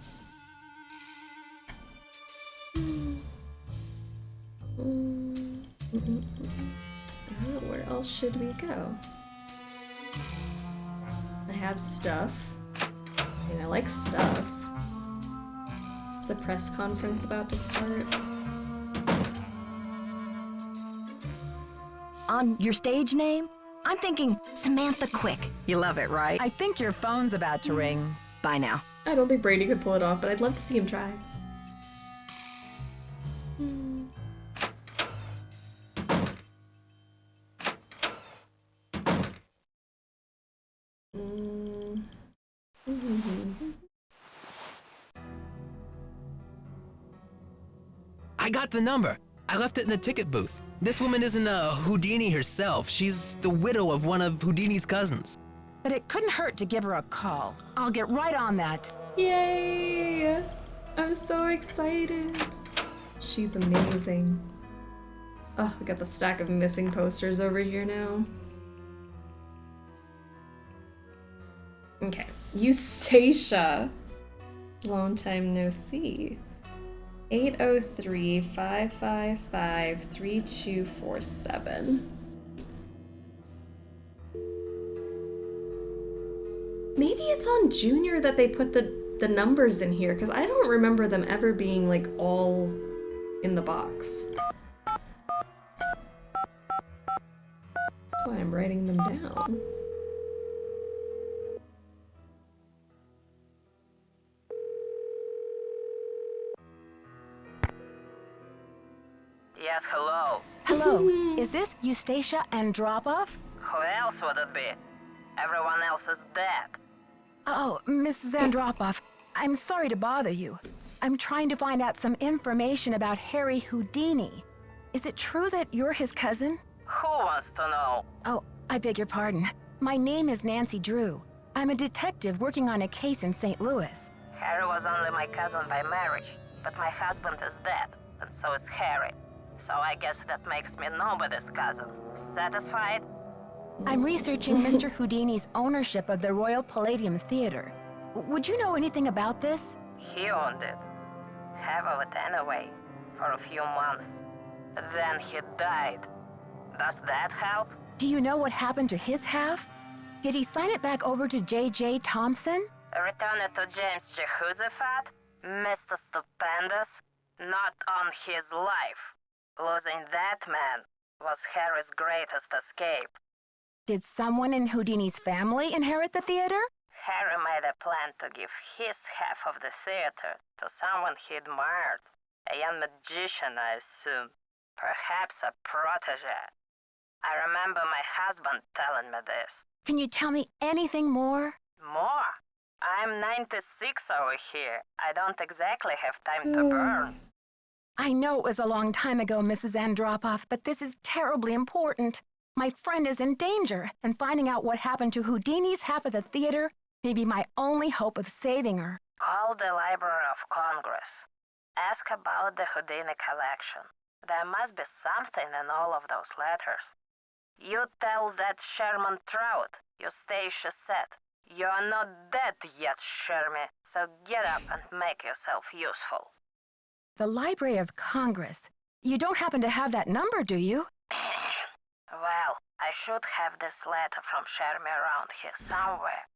Where else should we go? I have stuff. I like stuff. Is the press conference about to start? On your stage name? I'm thinking Samantha Quick. You love it, right? I think your phone's about to ring. Bye now. I don't think Brady could pull it off, but I'd love to see him try. I got the number. I left it in the ticket booth. This woman isn't a Houdini herself. She's the widow of one of Houdini's cousins. But it couldn't hurt to give her a call. I'll get right on that. Yay! I'm so excited. She's amazing. Oh, we got the stack of missing posters over here now. Okay, Eustacia. Long time no see. 803-555-3247. Maybe it's on Junior that they put the numbers in here, because I don't remember them ever being like all in the box. That's why I'm writing them down. Yes, hello. Hello, is this Eustacia Andropov? Who else would it be? Everyone else is dead. Oh, Mrs. Andropov, I'm sorry to bother you. I'm trying to find out some information about Harry Houdini. Is it true that you're his cousin? Who wants to know? Oh, I beg your pardon. My name is Nancy Drew. I'm a detective working on a case in St. Louis. Harry was only my cousin by marriage, but my husband is dead, and so is Harry. So I guess that makes me nobody's cousin. Satisfied? I'm researching Mr. Houdini's ownership of the Royal Palladium Theater. Would you know anything about this? He owned it. Half of it anyway, for a few months. Then he died. Does that help? Do you know what happened to his half? Did he sign it back over to J.J. Thompson? Return it to James Jehoshaphat? Mr. Stupendous? Not on his life. Losing that man was Harry's greatest escape. Did someone in Houdini's family inherit the theater? Harry made a plan to give his half of the theater to someone he admired. A young magician, I assume. Perhaps a protege. I remember my husband telling me this. Can you tell me anything more? More? I'm 96 over here. I don't exactly have time to burn. I know it was a long time ago, Mrs. Andropov, but this is terribly important. My friend is in danger, and finding out what happened to Houdini's half of the theater may be my only hope of saving her. Call the Library of Congress. Ask about the Houdini collection. There must be something in all of those letters. You tell that Sherman Trout, Eustacia said. You're not dead yet, Shermy, so get up and make yourself useful. The Library of Congress. You don't happen to have that number, do you? Well, I should have this letter from Shermy around here somewhere.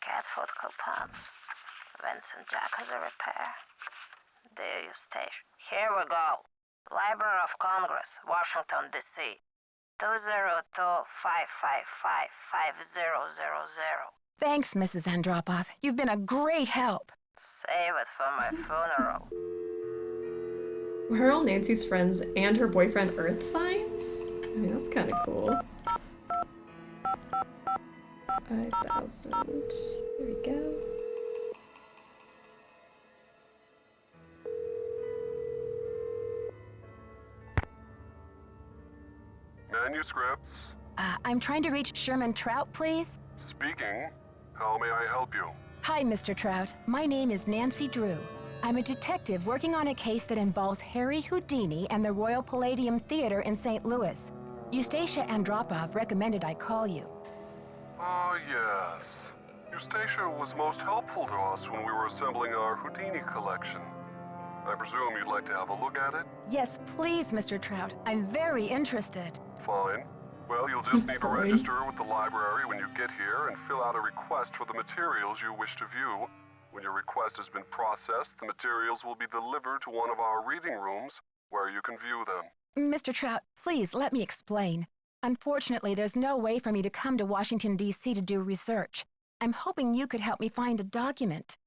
Cat food coupons. Vincent Jacques repair. Dear Eustacia. Here we go. Library of Congress, Washington, D.C. 202-555-5000. Thanks, Mrs. Andropov. You've been a great help. Save it for my funeral. Were all Nancy's friends and her boyfriend Earth signs? I mean, that's kind of cool. 5,000. There we go. Manuscripts. I'm trying to reach Sherman Trout, please. Speaking. How may I help you? Hi, Mr. Trout. My name is Nancy Drew. I'm a detective working on a case that involves Harry Houdini and the Royal Palladium Theater in St. Louis. Eustacia Andropov recommended I call you. Ah, yes. Eustacia was most helpful to us when we were assembling our Houdini collection. I presume you'd like to have a look at it? Yes, please, Mr. Trout. I'm very interested. Fine. Well, you'll just need to register with the library when you get here and fill out a request for the materials you wish to view. When your request has been processed, the materials will be delivered to one of our reading rooms where you can view them. Mr. Trout, please let me explain. Unfortunately, there's no way for me to come to Washington, D.C. to do research. I'm hoping you could help me find a document.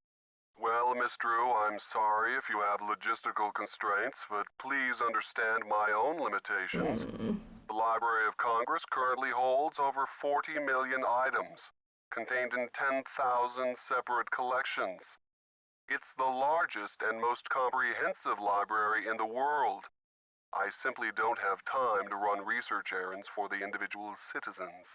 Well, Miss Drew, I'm sorry if you have logistical constraints, but please understand my own limitations. The Library of Congress currently holds over 40 million items, contained in 10,000 separate collections. It's the largest and most comprehensive library in the world. I simply don't have time to run research errands for the individual citizens.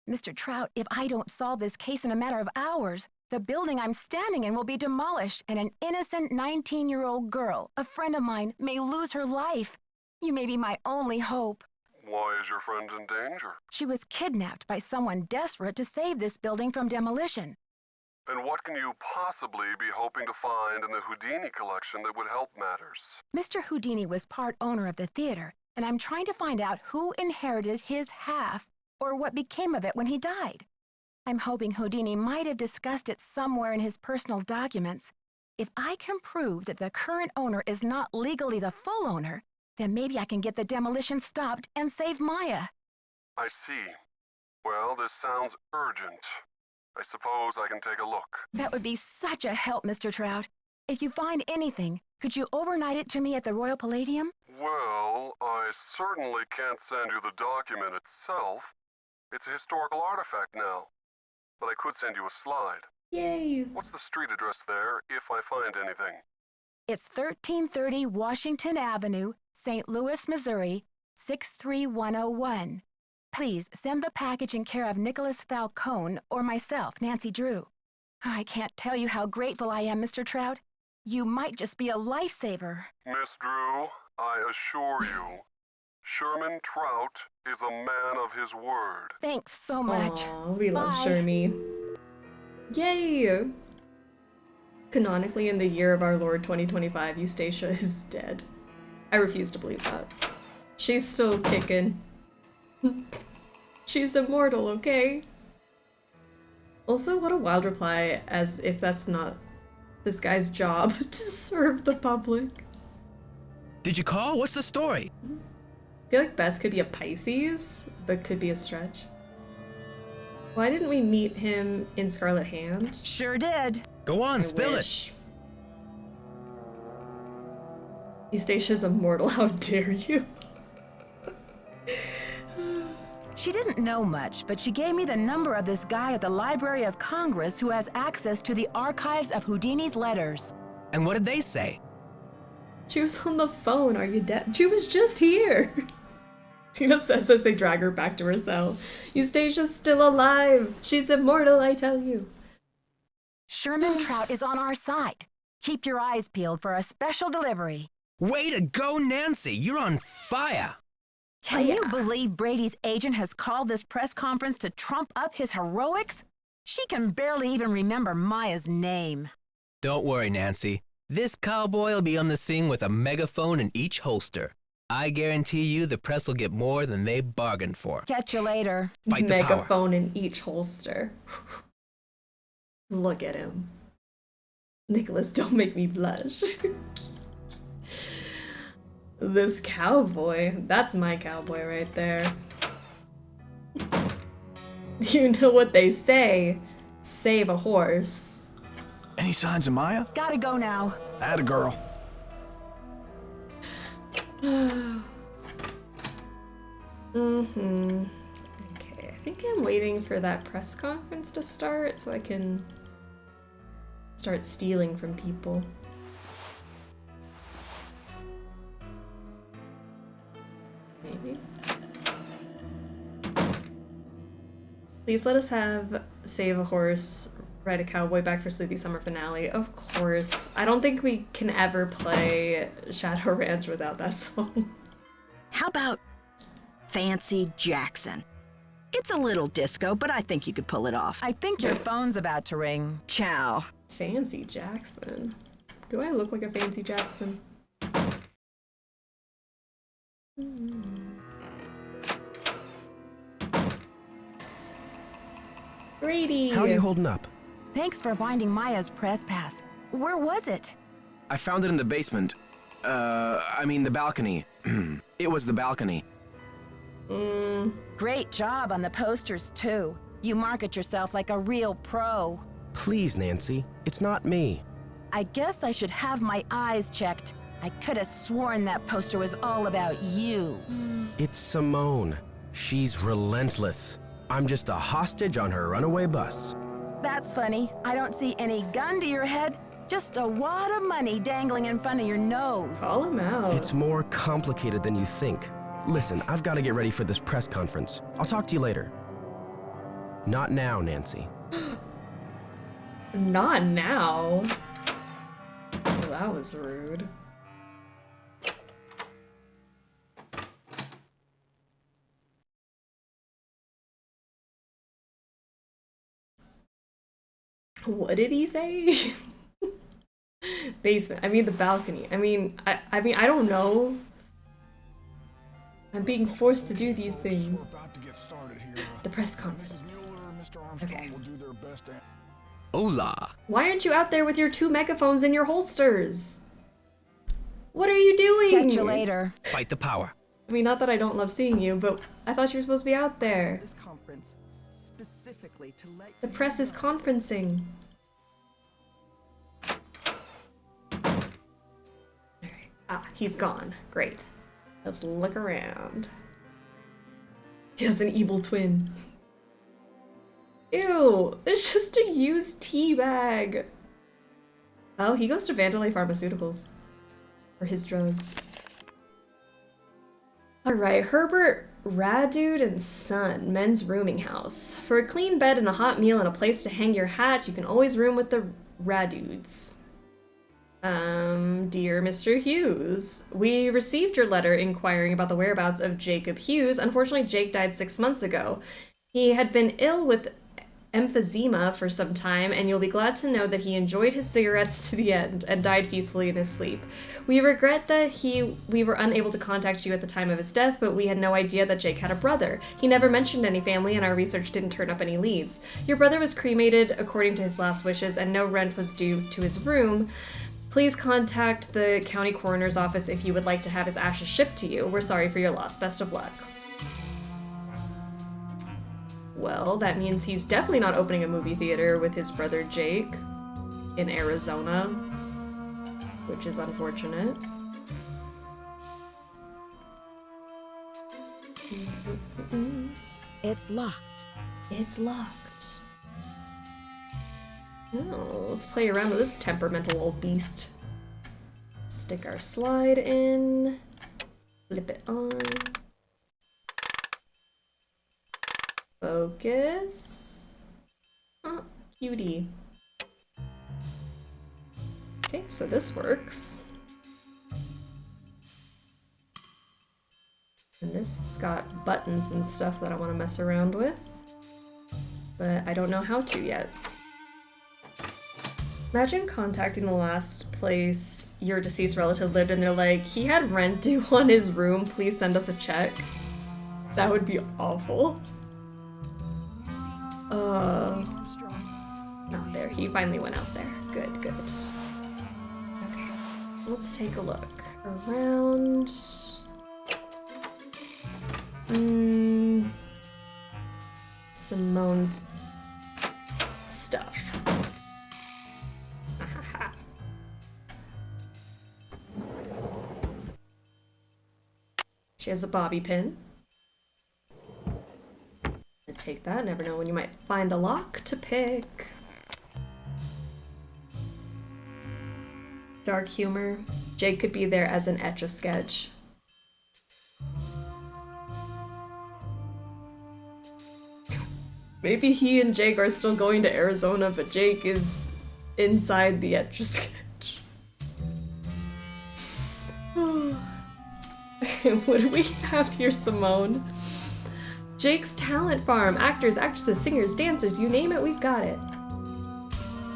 Mr. Trout, if I don't solve this case in a matter of hours, The building I'm standing in will be demolished, and an innocent 19-year-old girl, a friend of mine, may lose her life. You may be my only hope. Why is your friend in danger? She was kidnapped by someone desperate to save this building from demolition. And what can you possibly be hoping to find in the Houdini collection that would help matters? Mr. Houdini was part owner of the theater, and I'm trying to find out who inherited his half or what became of it when he died. I'm hoping Houdini might have discussed it somewhere in his personal documents. If I can prove that the current owner is not legally the full owner, then maybe I can get the demolition stopped and save Maya. I see. Well, this sounds urgent. I suppose I can take a look. That would be such a help, Mr. Trout. If you find anything, could you overnight it to me at the Royal Palladium? Well, I certainly can't send you the document itself. It's a historical artifact now. But I could send you a slide. Yay! What's the street address there, if I find anything? It's 1330 Washington Avenue, St. Louis, Missouri, 63101. Please send the package in care of Nicholas Falcone or myself, Nancy Drew. I can't tell you how grateful I am, Mr. Trout. You might just be a lifesaver. Miss Drew, I assure you, Sherman Trout is a man of his word. Thanks so much. Aww, we love Bye. Shermie. Yay! Canonically, in the year of our Lord 2025, Eustacia is dead. I refuse to believe that. She's still kicking. She's immortal, okay? Also, what a wild reply, as if that's not this guy's job to serve the public. Did you call? What's the story? I feel like Bess could be a Pisces, but could be a stretch. Why didn't we meet him in Scarlet Hand? Sure did. Go on, I spill wish. Eustacia's immortal, how dare you? She didn't know much, but she gave me the number of this guy at the Library of Congress who has access to the archives of Houdini's letters. And what did they say? She was on the phone, are you dead? She was just here! Tina says as they drag her back to her cell. Eustacia's still alive! She's immortal, I tell you. Sherman Trout is on our side. Keep your eyes peeled for a special delivery. Way to go, Nancy! You're on fire! Can you believe Brady's agent has called this press conference to trump up his heroics? She can barely even remember Maya's name. Don't worry, Nancy. This cowboy will be on the scene with a megaphone in each holster. I guarantee you the press will get more than they bargained for. Catch you later. Fight the power. Megaphone in each holster. Look at him. Nicholas, don't make me blush. This cowboy, that's my cowboy right there. You know what they say, save a horse. Any signs of Maya? Gotta go now. Atta girl. Okay, I think I'm waiting for that press conference to start so I can start stealing from people. Maybe. Please let us have Save a Horse, Ride a Cowboy back for Sleuthy Summer finale. Of course. I don't think we can ever play Shadow Ranch without that song. How about Fancy Jackson? It's a little disco, but I think you could pull it off. I think your phone's about to ring. Ciao. Fancy Jackson. Do I look like a Fancy Jackson? Brady! How are you holding up? Thanks for finding Maya's press pass. Where was it? I found it in the basement. I mean the balcony. It was the balcony. Great job on the posters, too. You market yourself like a real pro. Please, Nancy. It's not me. I guess I should have my eyes checked. I could have sworn that poster was all about you. It's Simone. She's relentless. I'm just a hostage on her runaway bus. That's funny. I don't see any gun to your head, just a wad of money dangling in front of your nose. Call him out. It's more complicated than you think. Listen, I've got to get ready for this press conference. I'll talk to you later. Not now, Nancy. Not now. Oh, that was rude. What did he say? Basement. I mean the balcony. I mean I don't know. I'm being forced to do these things. The press conference. Okay. Hola. Why aren't you out there with your 2 megaphones in your holsters? What are you doing? Catch you later. Fight the power. I mean, not that I don't love seeing you, but I thought you were supposed to be out there. This conference specifically to let The press is conferencing. Alright. Ah, he's gone. Great. Let's look around. He has an evil twin. Ew, it's just a used tea bag. Oh, he goes to Vanderlei Pharmaceuticals for his drugs. Alright, Herbert Radude and Son, men's rooming house. For a clean bed and a hot meal and a place to hang your hat, you can always room with the Radudes. Dear Mr. Hughes, we received your letter inquiring about the whereabouts of Jacob Hughes. Unfortunately, Jake died 6 months ago. He had been ill with emphysema for some time, and you'll be glad to know that he enjoyed his cigarettes to the end and died peacefully in his sleep. We regret that we were unable to contact you at the time of his death, but we had no idea that Jake had a brother. He never mentioned any family, and our research didn't turn up any leads. Your brother was cremated according to his last wishes, and no rent was due to his room. Please contact the county coroner's office if you would like to have his ashes shipped to you. We're sorry for your loss. Best of luck. Well, that means he's definitely not opening a movie theater with his brother Jake in Arizona, which is unfortunate. It's locked. It's locked. Oh, let's play around with this temperamental old beast. Stick our slide in, flip it on. Focus. Oh, cutie. Okay, so this works. And this has got buttons and stuff that I want to mess around with. But I don't know how to yet. Imagine contacting the last place your deceased relative lived and they're like, he had rent due on his room, please send us a check. That would be awful. Not there. He finally went out there. Good, good. Okay. Let's take a look around. Simone's stuff. She has a bobby pin. Take that. Never know when you might find a lock to pick. Dark humor. Jake could be there as an Etch-a-Sketch. Maybe he and Jake are still going to Arizona, but Jake is inside the Etch-a-Sketch. What do we have here, Simone? Jake's Talent Farm. Actors, actresses, singers, dancers, you name it, we've got it.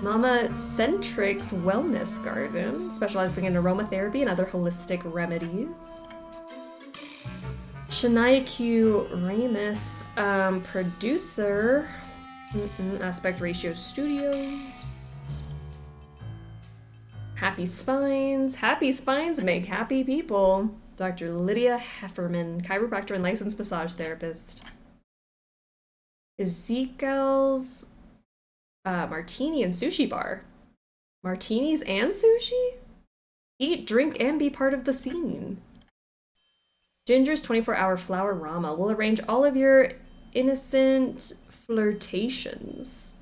Mama Centric's Wellness Garden, specializing in aromatherapy and other holistic remedies. Shania Q. Ramus, producer, Aspect Ratio Studios. Happy Spines. Happy Spines make happy people. Dr. Lydia Hefferman, chiropractor and licensed massage therapist. Ezekiel's Martini and Sushi Bar. Martinis and sushi? Eat, drink, and be part of the scene. Ginger's 24-hour flower Rama will arrange all of your innocent flirtations.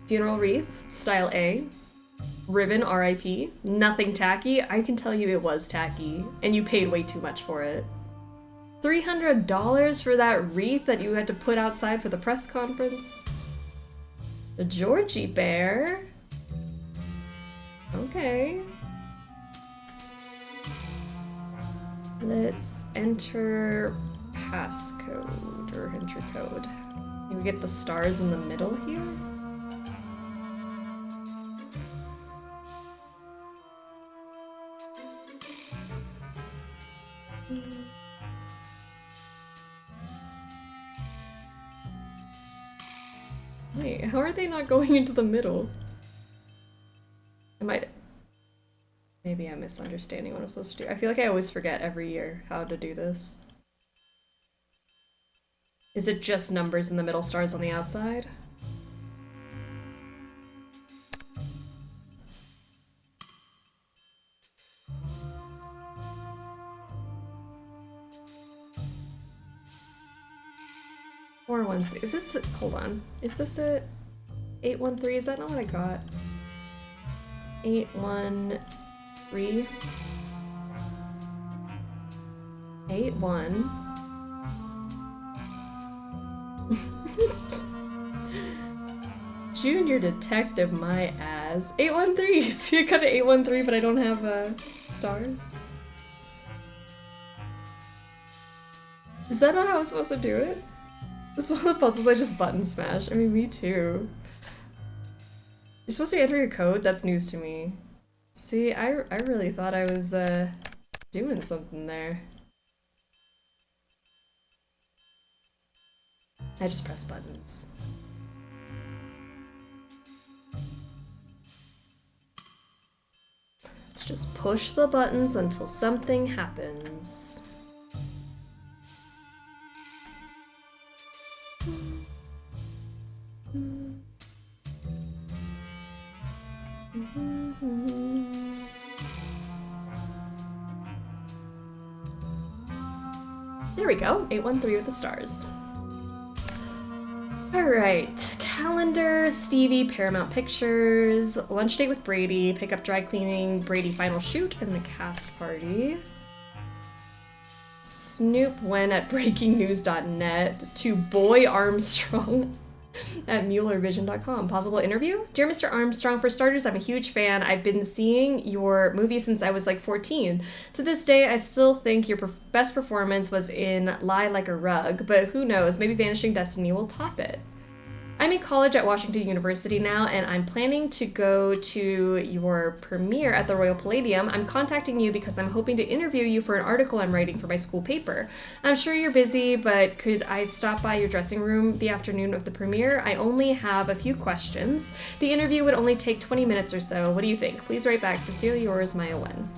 Funeral wreath, style A. Ribbon, RIP. Nothing tacky. I can tell you it was tacky, and you paid way too much for it. $300 for that wreath that you had to put outside for the press conference? A Georgie bear? Okay. Let's enter passcode or enter code. Can we get the stars in the middle here? Wait, how are they not going into the middle? Maybe I'm misunderstanding what I'm supposed to do. I feel like I always forget every year how to do this. Is it just numbers in the middle, stars on the outside? Or 1-6. Is this? Hold on. Is this it? 813? Is that not what I got? 813. 81. Junior detective, my ass. 813. See, I got an 813, but I don't have stars. Is that not how I'm supposed to do it? This is one of the puzzles I just button smash. I mean, me too. You're supposed to enter your code? That's news to me. See, I really thought I was doing something there. I just press buttons. Let's just push the buttons until something happens. There we go, 813 with the stars. Alright, calendar, Stevie, Paramount Pictures, lunch date with Brady, pick up dry cleaning, Brady final shoot, and the cast party. Snoop when at breakingnews.net to Boy Armstrong at MuellerVision.com. Possible interview? Dear Mr. Armstrong, for starters, I'm a huge fan. I've been seeing your movie since I was like 14. To this day, I still think your best performance was in Lie Like a Rug, but who knows, maybe Vanishing Destiny will top it. I'm in college at Washington University now, and I'm planning to go to your premiere at the Royal Palladium. I'm contacting you because I'm hoping to interview you for an article I'm writing for my school paper. I'm sure you're busy, but could I stop by your dressing room the afternoon of the premiere? I only have a few questions. The interview would only take 20 minutes or so. What do you think? Please write back. Sincerely yours, Maya Wen.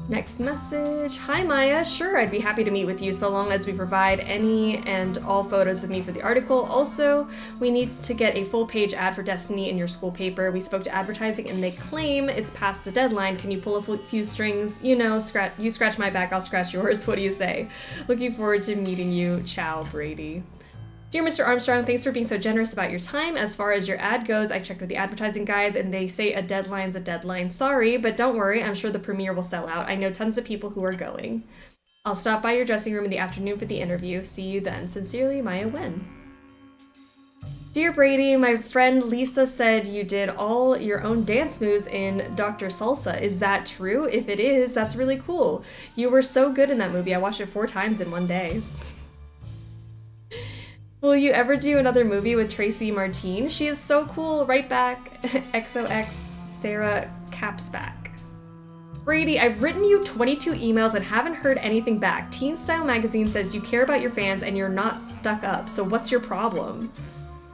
Next message. Hi Maya, sure, I'd be happy to meet with you so long as we provide any and all photos of me for the article. Also, we need to get a full page ad for Destiny in your school paper. We spoke to advertising and they claim it's past the deadline. Can you pull a few strings? You know, you scratch my back, I'll scratch yours. What do you say? Looking forward to meeting you. Ciao, Brady. Dear Mr. Armstrong, thanks for being so generous about your time. As far as your ad goes, I checked with the advertising guys and they say a deadline's a deadline. Sorry, but don't worry, I'm sure the premiere will sell out. I know tons of people who are going. I'll stop by your dressing room in the afternoon for the interview. See you then. Sincerely, Maya Wen. Dear Brady, my friend Lisa said you did all your own dance moves in Dr. Salsa. Is that true? If it is, that's really cool. You were so good in that movie. I watched it 4 times in one day. Will you ever do another movie with Tracy Martine? She is so cool. Right back. XOX Sarah Capsback. Brady, I've written you 22 emails and haven't heard anything back. Teen Style Magazine says you care about your fans and you're not stuck up. So what's your problem?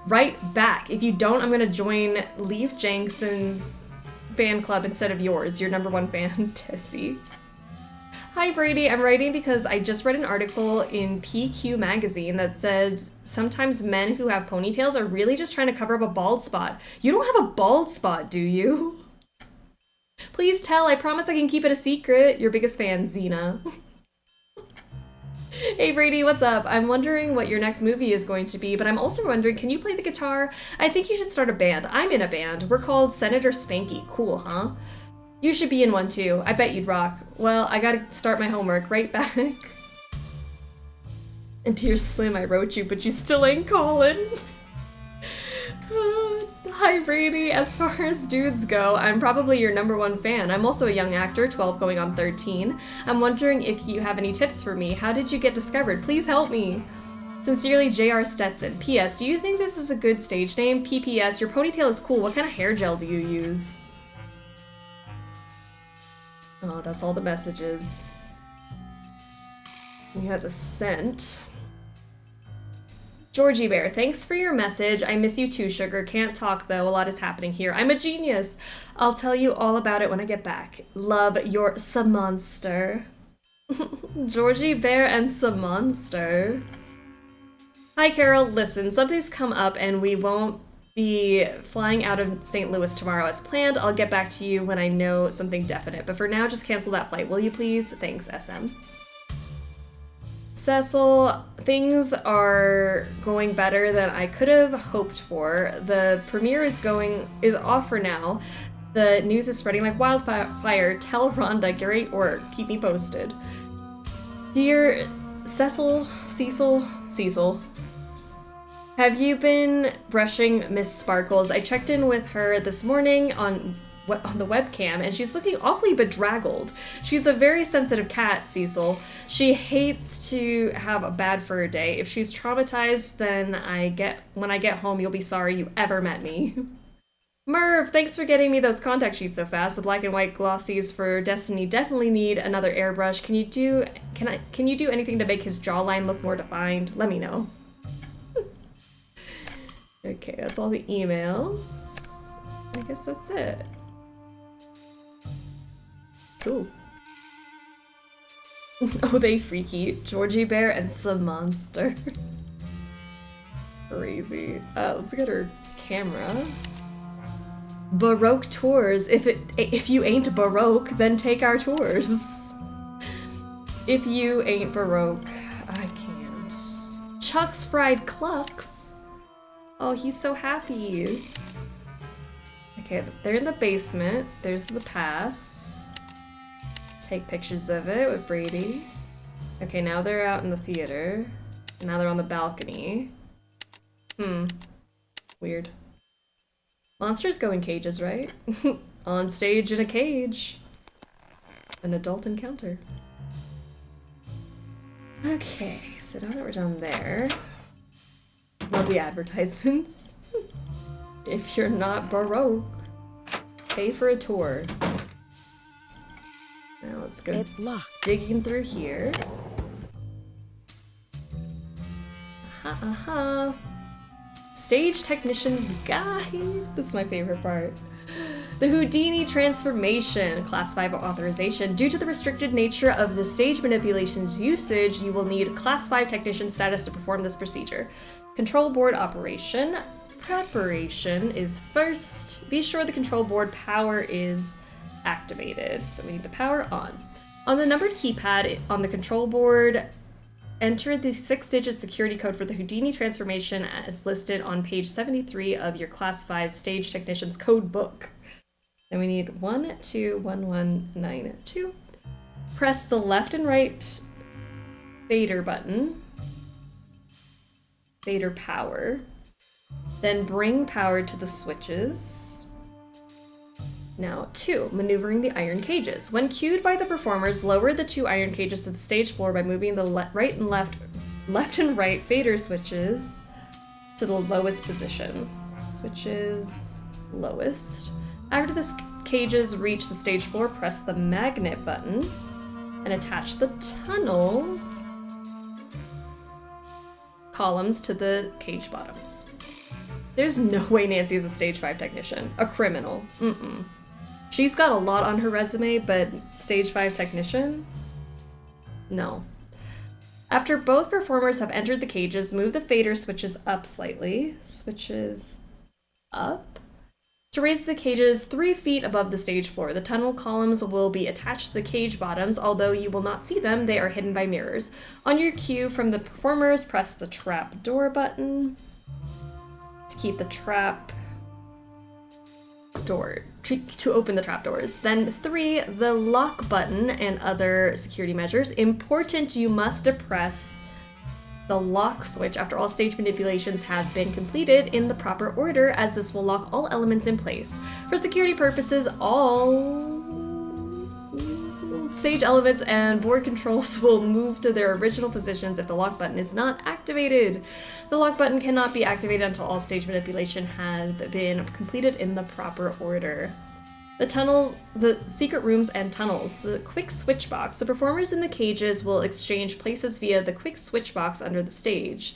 Write back. If you don't, I'm gonna join Leif Jenkson's fan club instead of yours. Your #1 fan, Tessie. Hi Brady, I'm writing because I just read an article in PQ magazine that says sometimes men who have ponytails are really just trying to cover up a bald spot. You don't have a bald spot, do you? Please tell, I promise I can keep it a secret. Your biggest fan, Xena. Hey Brady, what's up? I'm wondering what your next movie is going to be, but I'm also wondering, can you play the guitar? I think you should start a band. I'm in a band. We're called Senator Spanky. Cool, huh? You should be in one too. I bet you'd rock. Well, I gotta start my homework. Right back. And dear Slim, I wrote you, but you still ain't calling. Hi Brady, as far as dudes go, I'm probably your #1 fan. I'm also a young actor, 12 going on 13. I'm wondering if you have any tips for me. How did you get discovered? Please help me. Sincerely, J.R. Stetson. P.S. Do you think this is a good stage name? P.P.S. Your ponytail is cool. What kind of hair gel do you use? Oh, that's all the messages. We had a scent. Georgie Bear, thanks for your message. I miss you too, Sugar. Can't talk though. A lot is happening here. I'm a genius. I'll tell you all about it when I get back. Love, your Samonster. Georgie Bear and Samonster. Hi, Carol. Listen, something's come up and we won't be flying out of St. Louis tomorrow as planned. I'll get back to you when I know something definite. But for now, just cancel that flight, will you please? Thanks, SM. Cecil, things are going better than I could have hoped for. The premiere is off for now. The news is spreading like wildfire. Tell Rhonda, great work. Keep me posted. Dear Cecil, have you been brushing Miss Sparkles? I checked in with her this morning on the webcam, and she's looking awfully bedraggled. She's a very sensitive cat, Cecil. She hates to have a bad fur day. If she's traumatized, then when I get home, you'll be sorry you ever met me. Merv, thanks for getting me those contact sheets so fast. The black and white glossies for Destiny definitely need another airbrush. Can you do anything to make his jawline look more defined? Let me know. Okay, that's all the emails. I guess that's it. Cool. Oh, they freaky. Georgie Bear and some monster. Crazy. Let's look at her camera. Baroque tours. If you ain't Baroque, then take our tours. If you ain't Baroque, I can't. Chuck's Fried Clucks. Oh, he's so happy. Okay, they're in the basement. There's the pass. Take pictures of it with Brady. Okay, now they're out in the theater. Now they're on the balcony. Weird. Monsters go in cages, right? On stage in a cage. An adult encounter. Okay, so now that we're done there. Love the advertisements. If you're not Baroque, pay for a tour. Now let's go digging through here. Stage Technician's Guide. This is my favorite part. The Houdini Transformation, Class 5 authorization. Due to the restricted nature of the stage manipulation's usage, you will need Class 5 Technician status to perform this procedure. Control board operation. Preparation is first. Be sure the control board power is activated. So we need the power on. On the numbered keypad on the control board, enter the 6-digit security code for the Houdini transformation as listed on page 73 of your Class 5 Stage Technician's code book. Then we need 121192. Press the left and right fader button. Fader power. Then bring power to the switches. Now, 2, maneuvering the iron cages. When cued by the performers, lower the 2 iron cages to the stage floor by moving the right and left and right fader switches to the lowest position. Switches lowest. After the cages reach the stage floor, press the magnet button and attach the tunnel columns to the cage bottoms. There's no way Nancy is a stage 5 technician. A criminal. She's got a lot on her resume, but stage 5 technician? No. After both performers have entered the cages, move the fader switches up slightly. Switches up. To raise the cages 3 feet above the stage floor. The tunnel columns will be attached to the cage bottoms, although you will not see them, they are hidden by mirrors. On your cue from the performers, press the trap door button to keep the trap door, to open the trapdoors. Then 3, the lock button and other security measures. Important, you must depress the lock switch after all stage manipulations have been completed in the proper order, as this will lock all elements in place. For security purposes, all stage elements and board controls will move to their original positions if the lock button is not activated. The lock button cannot be activated until all stage manipulation has been completed in the proper order. The tunnels, the secret rooms and tunnels, the quick switch box. The performers in the cages will exchange places via the quick switch box under the stage.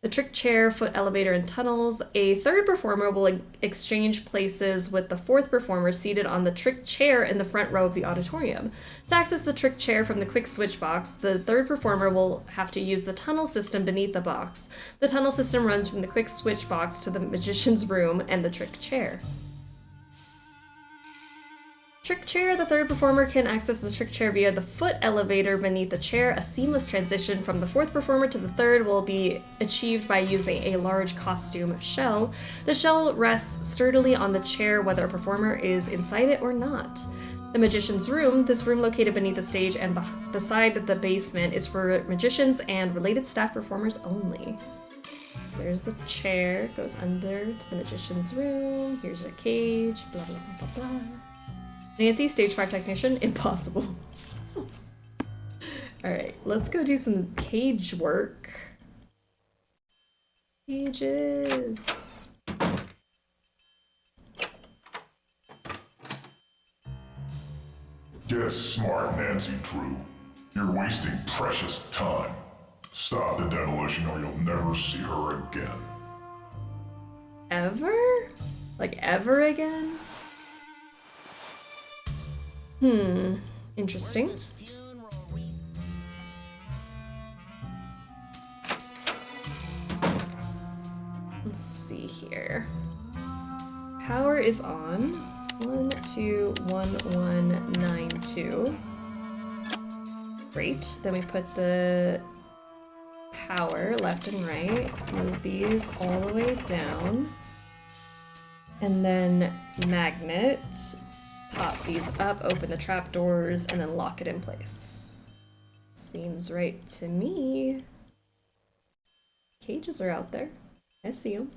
The trick chair, foot elevator, and tunnels. A third performer will exchange places with the fourth performer seated on the trick chair in the front row of the auditorium. To access the trick chair from the quick switch box, the third performer will have to use the tunnel system beneath the box. The tunnel system runs from the quick switch box to the magician's room and the trick chair. Trick chair. The third performer can access the trick chair via the foot elevator beneath the chair. A seamless transition from the fourth performer to the third will be achieved by using a large costume shell. The shell rests sturdily on the chair whether a performer is inside it or not. The magician's room. This room located beneath the stage and beside the basement is for magicians and related staff performers only. So there's the chair, goes under to the magician's room. Here's a cage, blah, blah, blah, blah, blah. Nancy, stage 5 technician, impossible. Alright, let's go do some cage work. Cages. Get smart, Nancy Drew. You're wasting precious time. Stop the demolition or you'll never see her again. Ever? Like ever again? Interesting. Let's see here. Power is on. 121192. Great. Then we put the power left and right. Move these all the way down. And then magnet. Pop these up, open the trapdoors, and then lock it in place. Seems right to me. Cages are out there. I see them.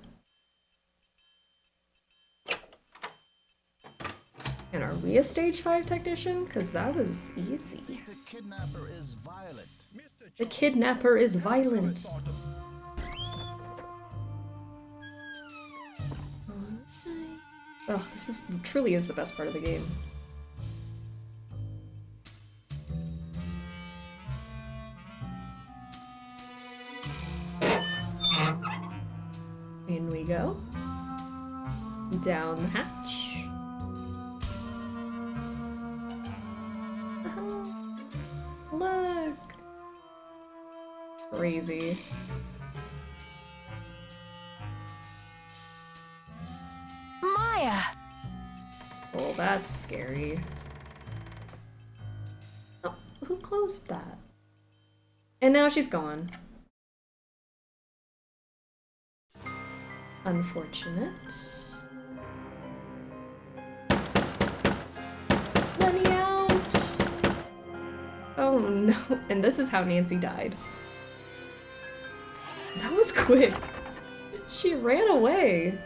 And are we a stage 5 technician? Because that was easy. The kidnapper is violent. The kidnapper is violent. Oh, this truly is the best part of the game. In we go. Down the hatch. Look! Crazy. Maya! Oh, that's scary. Oh, who closed that? And now she's gone. Unfortunate. Let me out! Oh no, and this is how Nancy died. That was quick. She ran away.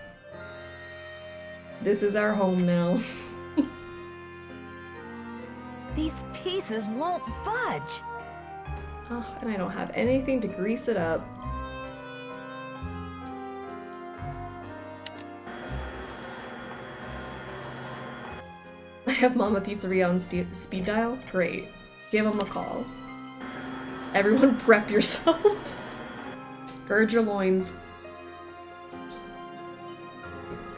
This is our home now. These pieces won't budge. Oh, and I don't have anything to grease it up. I have Mama Pizzeria on speed dial? Great. Give them a call. Everyone prep yourself. Gird your loins.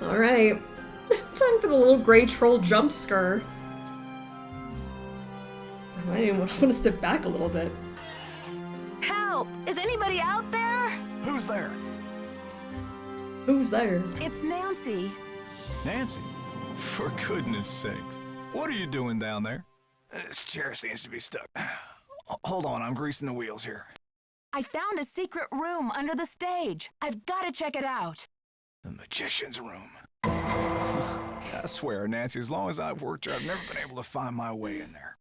Alright. Time for the little gray troll jump scare. I didn't want to sit back a little bit. Help! Is anybody out there? Who's there? Who's there? It's Nancy. Nancy? For goodness sakes. What are you doing down there? This chair seems to be stuck. Hold on, I'm greasing the wheels here. I found a secret room under the stage. I've got to check it out. The magician's room. I swear, Nancy, as long as I've worked here, I've never been able to find my way in there.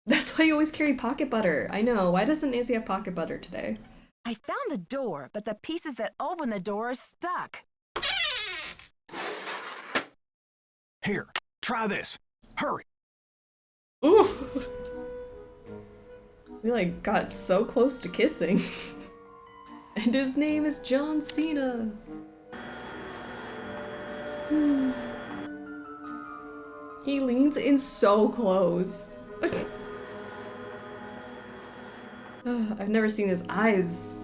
That's why you always carry pocket butter. I know. Why doesn't Nancy have pocket butter today? I found the door, but the pieces that open the door are stuck. Here, try this. Hurry. Ooh. We like got so close to kissing. And his name is John Cena. He leans in so close. I've never seen his eyes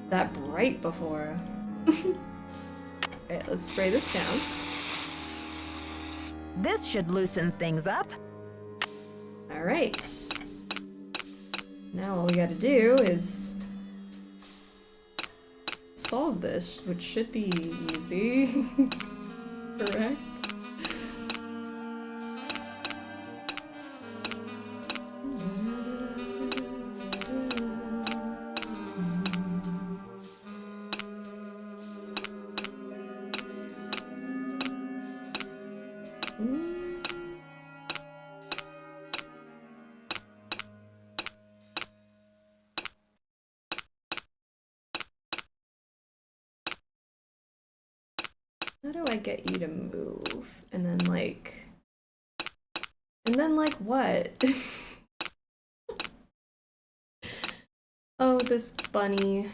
that bright before. Okay, let's spray this down. This should loosen things up. All right. Now all we gotta do is solve this, which should be easy. Correct? How do I get you to move? And then like what? Oh, this bunny.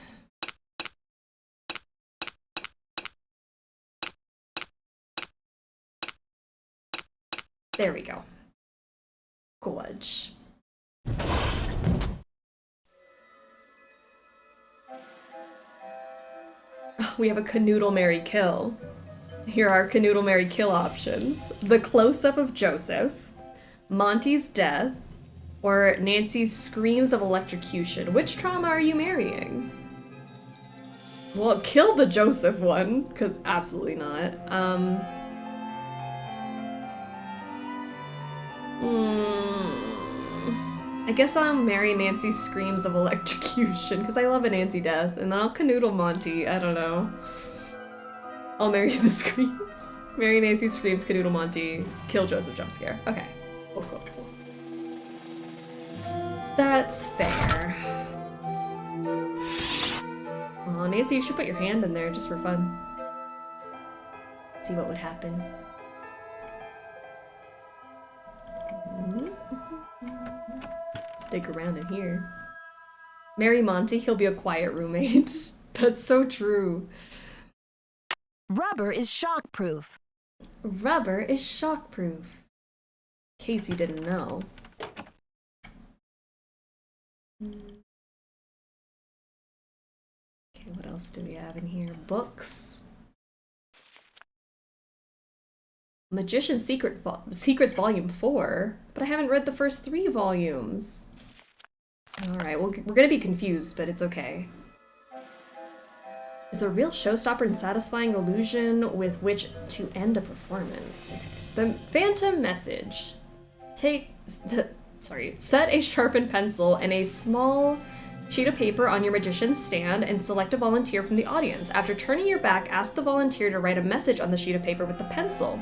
There we go. Gorge. We have a canoodle, marry, kill. Here are canoodle, marry, kill options. The close-up of Joseph, Monty's death, or Nancy's screams of electrocution. Which trauma are you marrying? Well, kill the Joseph one, because absolutely not. I guess I'll marry Nancy's screams of electrocution, because I love a Nancy death, and then I'll canoodle Monty, I don't know. I'll marry the screams. Marry Nancy screams, canoodle Monty, kill Joseph jump scare. Okay. Cool, cool, cool. That's fair. Aw, Nancy, you should put your hand in there just for fun. See what would happen. Stick around in here. Marry Monty, he'll be a quiet roommate. That's so true. Rubber is shockproof. Rubber is shockproof. In case you didn't know. Okay, what else do we have in here? Books. Magician's Secrets Volume 4, but I haven't read the first 3 volumes. Alright, well, we're gonna be confused, but it's okay. Is a real showstopper and satisfying illusion with which to end a performance. Okay. The Phantom Message. Set a sharpened pencil and a small sheet of paper on your magician's stand and select a volunteer from the audience. After turning your back, ask the volunteer to write a message on the sheet of paper with the pencil.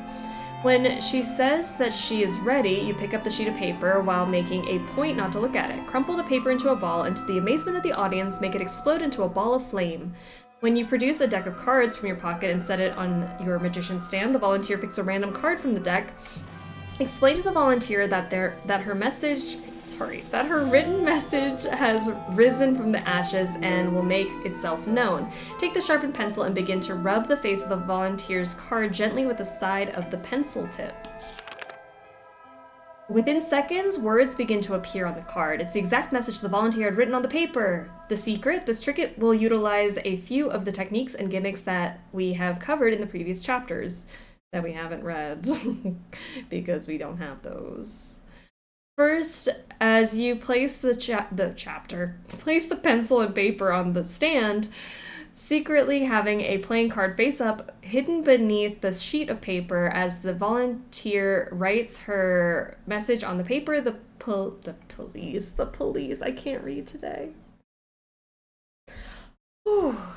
When she says that she is ready, you pick up the sheet of paper while making a point not to look at it. Crumple the paper into a ball, and to the amazement of the audience, make it explode into a ball of flame. When you produce a deck of cards from your pocket and set it on your magician's stand, the volunteer picks a random card from the deck. Explain to the volunteer that her written message has risen from the ashes and will make itself known. Take the sharpened pencil and begin to rub the face of the volunteer's card gently with the side of the pencil tip. Within seconds, words begin to appear on the card. It's the exact message the volunteer had written on the paper. The secret, this trick will utilize a few of the techniques and gimmicks that we have covered in the previous chapters that we haven't read because we don't have those. First, as you place place the pencil and paper on the stand, secretly having a playing card face up hidden beneath the sheet of paper as the volunteer writes her message on the paper, the police, I can't read today.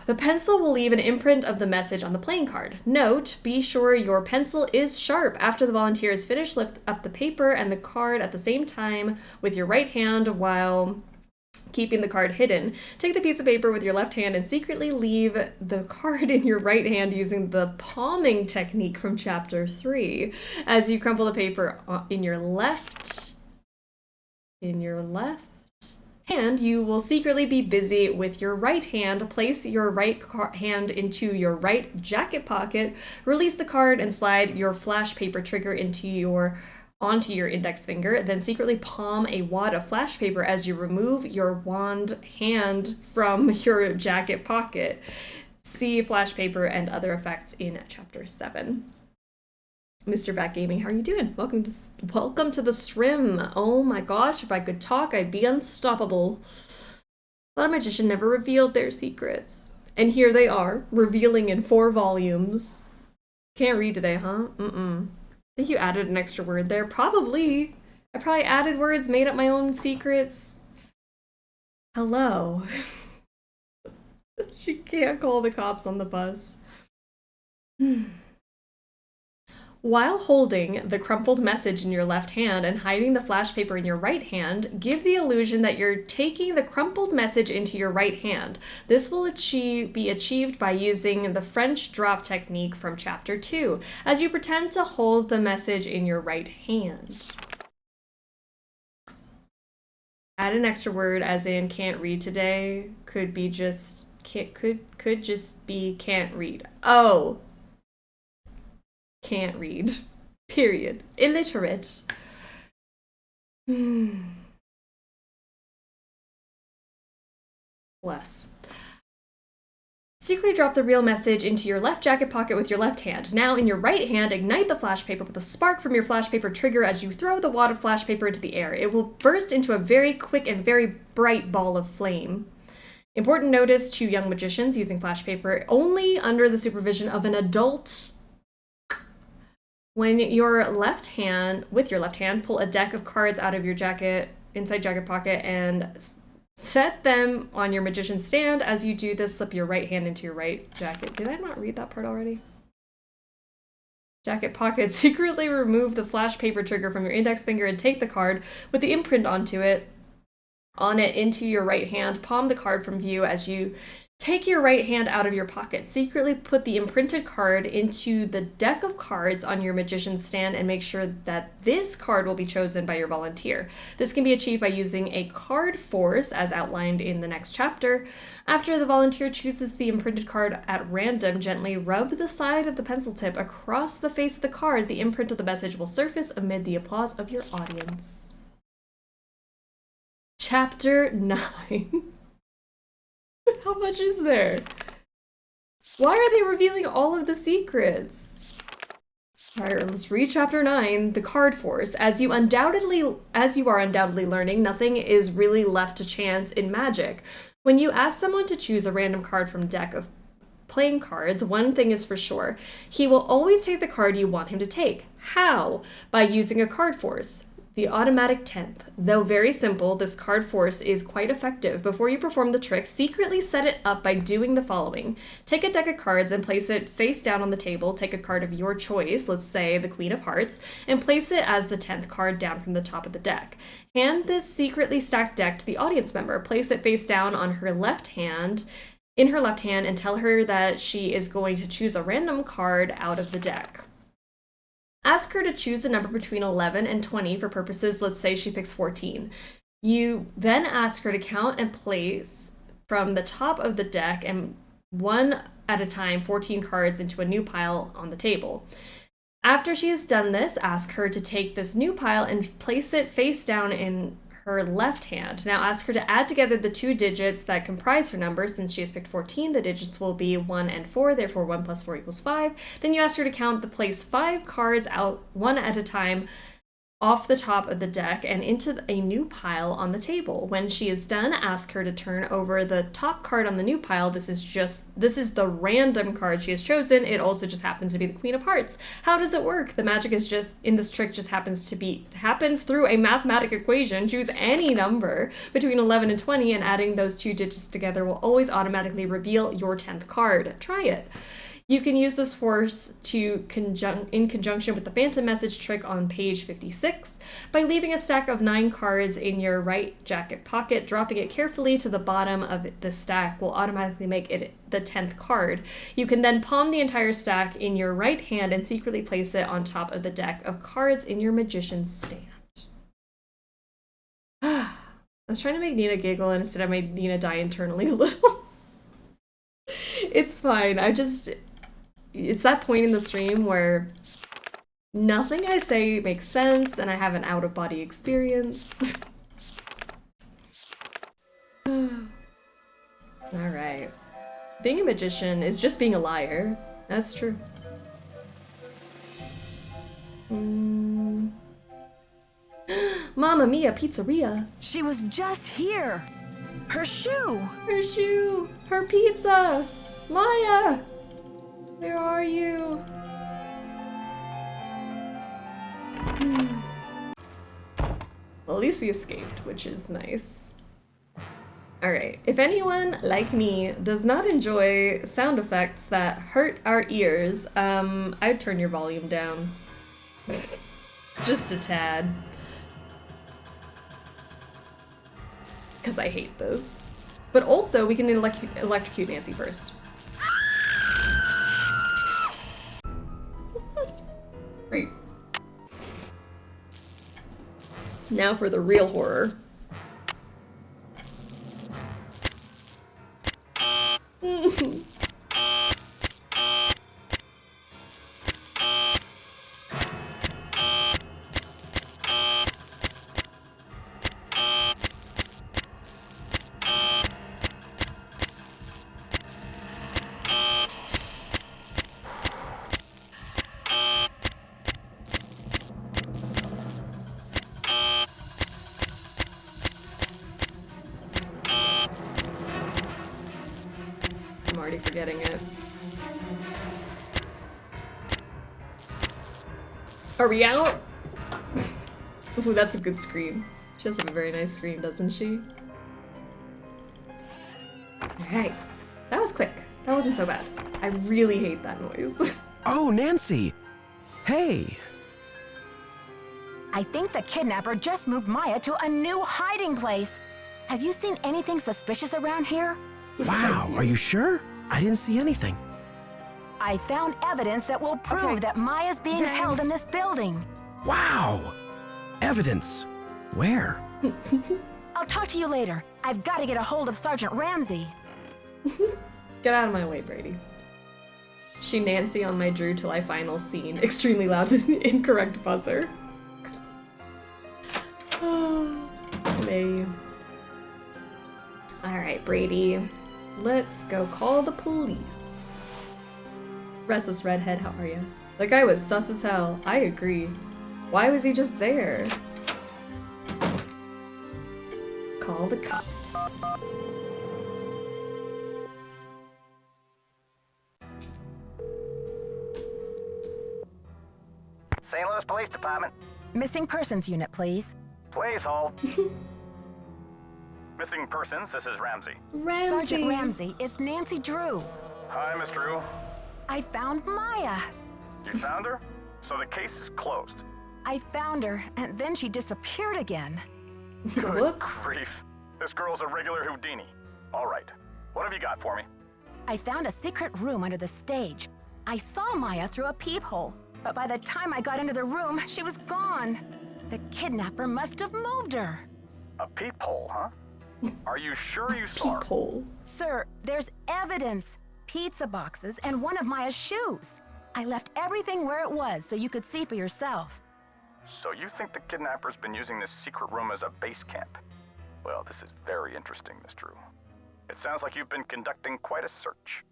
The pencil will leave an imprint of the message on the playing card. Note, be sure your pencil is sharp. After the volunteer is finished, lift up the paper and the card at the same time with your right hand while keeping the card hidden. Take the piece of paper with your left hand and secretly leave the card in your right hand using the palming technique from Chapter 3. As you crumple the paper in your left hand, you will secretly be busy with your right hand. Place your right hand into your right jacket pocket, release the card, and slide your flash paper trigger onto your index finger, then secretly palm a wad of flash paper as you remove your wand hand from your jacket pocket. See flash paper and other effects in Chapter 7. Mr. Bat Gaming, how are you doing? Welcome to the stream. Oh my gosh, if I could talk, I'd be unstoppable. A lot of magicians never revealed their secrets. And here they are, revealing in 4 volumes. Can't read today, huh? I think you added an extra word there. Probably. I probably added words, made up my own secrets. Hello. She can't call the cops on the bus. While holding the crumpled message in your left hand and hiding the flash paper in your right hand, give the illusion that you're taking the crumpled message into your right hand. This will be achieved by using the French drop technique from Chapter 2, as you pretend to hold the message in your right hand. Add an extra word, as in can't read today. Could just be can't read. Oh. Can't read. Period. Illiterate. Bless. Secretly drop the real message into your left jacket pocket with your left hand. Now, in your right hand, ignite the flash paper with a spark from your flash paper trigger as you throw the wad of flash paper into the air. It will burst into a very quick and very bright ball of flame. Important notice to young magicians using flash paper only under the supervision of an adult. With your left hand, pull a deck of cards out of your inside jacket pocket and set them on your magician's stand. As you do this, slip your right hand into your right jacket. Did I not read that part already? Jacket pocket. Secretly remove the flash paper trigger from your index finger and take the card with the imprint on it into your right hand. Palm the card from view as you take your right hand out of your pocket. Secretly put the imprinted card into the deck of cards on your magician's stand and make sure that this card will be chosen by your volunteer. This can be achieved by using a card force as outlined in the next chapter. After the volunteer chooses the imprinted card at random, gently rub the side of the pencil tip across the face of the card. The imprint of the message will surface amid the applause of your audience. Chapter 9. How much is there? Why are they revealing all of the secrets? Alright, let's read Chapter 9, the card force. As you are undoubtedly learning, nothing is really left to chance in magic. When you ask someone to choose a random card from a deck of playing cards, one thing is for sure. He will always take the card you want him to take. How? By using a card force. The automatic 10th. Though very simple, this card force is quite effective. Before you perform the trick, secretly set it up by doing the following. Take a deck of cards and place it face down on the table. Take a card of your choice, let's say the Queen of Hearts, and place it as the 10th card down from the top of the deck. Hand this secretly stacked deck to the audience member. Place it face down on her left hand, and tell her that she is going to choose a random card out of the deck. Ask her to choose a number between 11 and 20 for purposes, let's say she picks 14. You then ask her to count and place from the top of the deck and one at a time 14 cards into a new pile on the table. After she has done this, ask her to take this new pile and place it face down in her left hand. Now ask her to add together the 2 digits that comprise her number. Since she has picked 14, the digits will be 1 and 4, therefore 1 plus 4 equals 5. Then you ask her to place 5 cards out one at a time off the top of the deck and into a new pile on the table. When she is done, ask her to turn over the top card on the new pile. This is the random card she has chosen. It also just happens to be the Queen of Hearts. How does it work? The magic is in this trick happens through a mathematic equation. Choose any number between 11 and 20 and adding those 2 digits together will always automatically reveal your 10th card. Try it. You can use this force in conjunction with the phantom message trick on page 56 by leaving a stack of 9 cards in your right jacket pocket. Dropping it carefully to the bottom of the stack will automatically make it the 10th card. You can then palm the entire stack in your right hand and secretly place it on top of the deck of cards in your magician's stand. I was trying to make Nina giggle and instead I made Nina die internally a little. It's fine. It's that point in the stream where nothing I say makes sense and I have an out-of-body experience. Alright. Being a magician is just being a liar. That's true. Mamma mia, pizzeria. She was just here. Her shoe. Her shoe. Her pizza. Maya. Where are you? Well, at least we escaped, which is nice. Alright, if anyone, like me, does not enjoy sound effects that hurt our ears, I'd turn your volume down. Just a tad. Because I hate this. But also, we can electrocute Nancy first. Great. Now for the real horror. I'm already forgetting it. Are we out? Ooh, that's a good scream. She has a very nice scream, doesn't she? Alright. That was quick. That wasn't so bad. I really hate that noise. Oh, Nancy! Hey! I think the kidnapper just moved Maya to a new hiding place. Have you seen anything suspicious around here? Wow, are you sure? I didn't see anything. I found evidence that will prove that Maya's being held in this building. Wow! Evidence. Where? I'll talk to you later. I've got to get a hold of Sergeant Ramsey. Get out of my way, Brady. She Nancy on my Drew till I final scene. Extremely loud, incorrect buzzer. Slay. Alright, Brady. Let's go call the police. Restless redhead, how are ya? That guy was sus as hell. I agree. Why was he just there? Call the cops. St. Louis Police Department. Missing persons unit, please. Please hold. Missing persons, this is Ramsey. Sergeant Ramsey, it's Nancy Drew. Hi, Miss Drew. I found Maya. You found her? So the case is closed. I found her, and then she disappeared again. Good grief. This girl's a regular Houdini. All right. What have you got for me? I found a secret room under the stage. I saw Maya through a peephole, but by the time I got into the room, she was gone. The kidnapper must have moved her. A peephole, huh? Are you sure you saw her? Peephole. Sir, there's evidence. Pizza boxes and one of Maya's shoes. I left everything where it was so you could see for yourself. So you think the kidnapper's been using this secret room as a base camp? Well, this is very interesting, Miss Drew. It sounds like you've been conducting quite a search.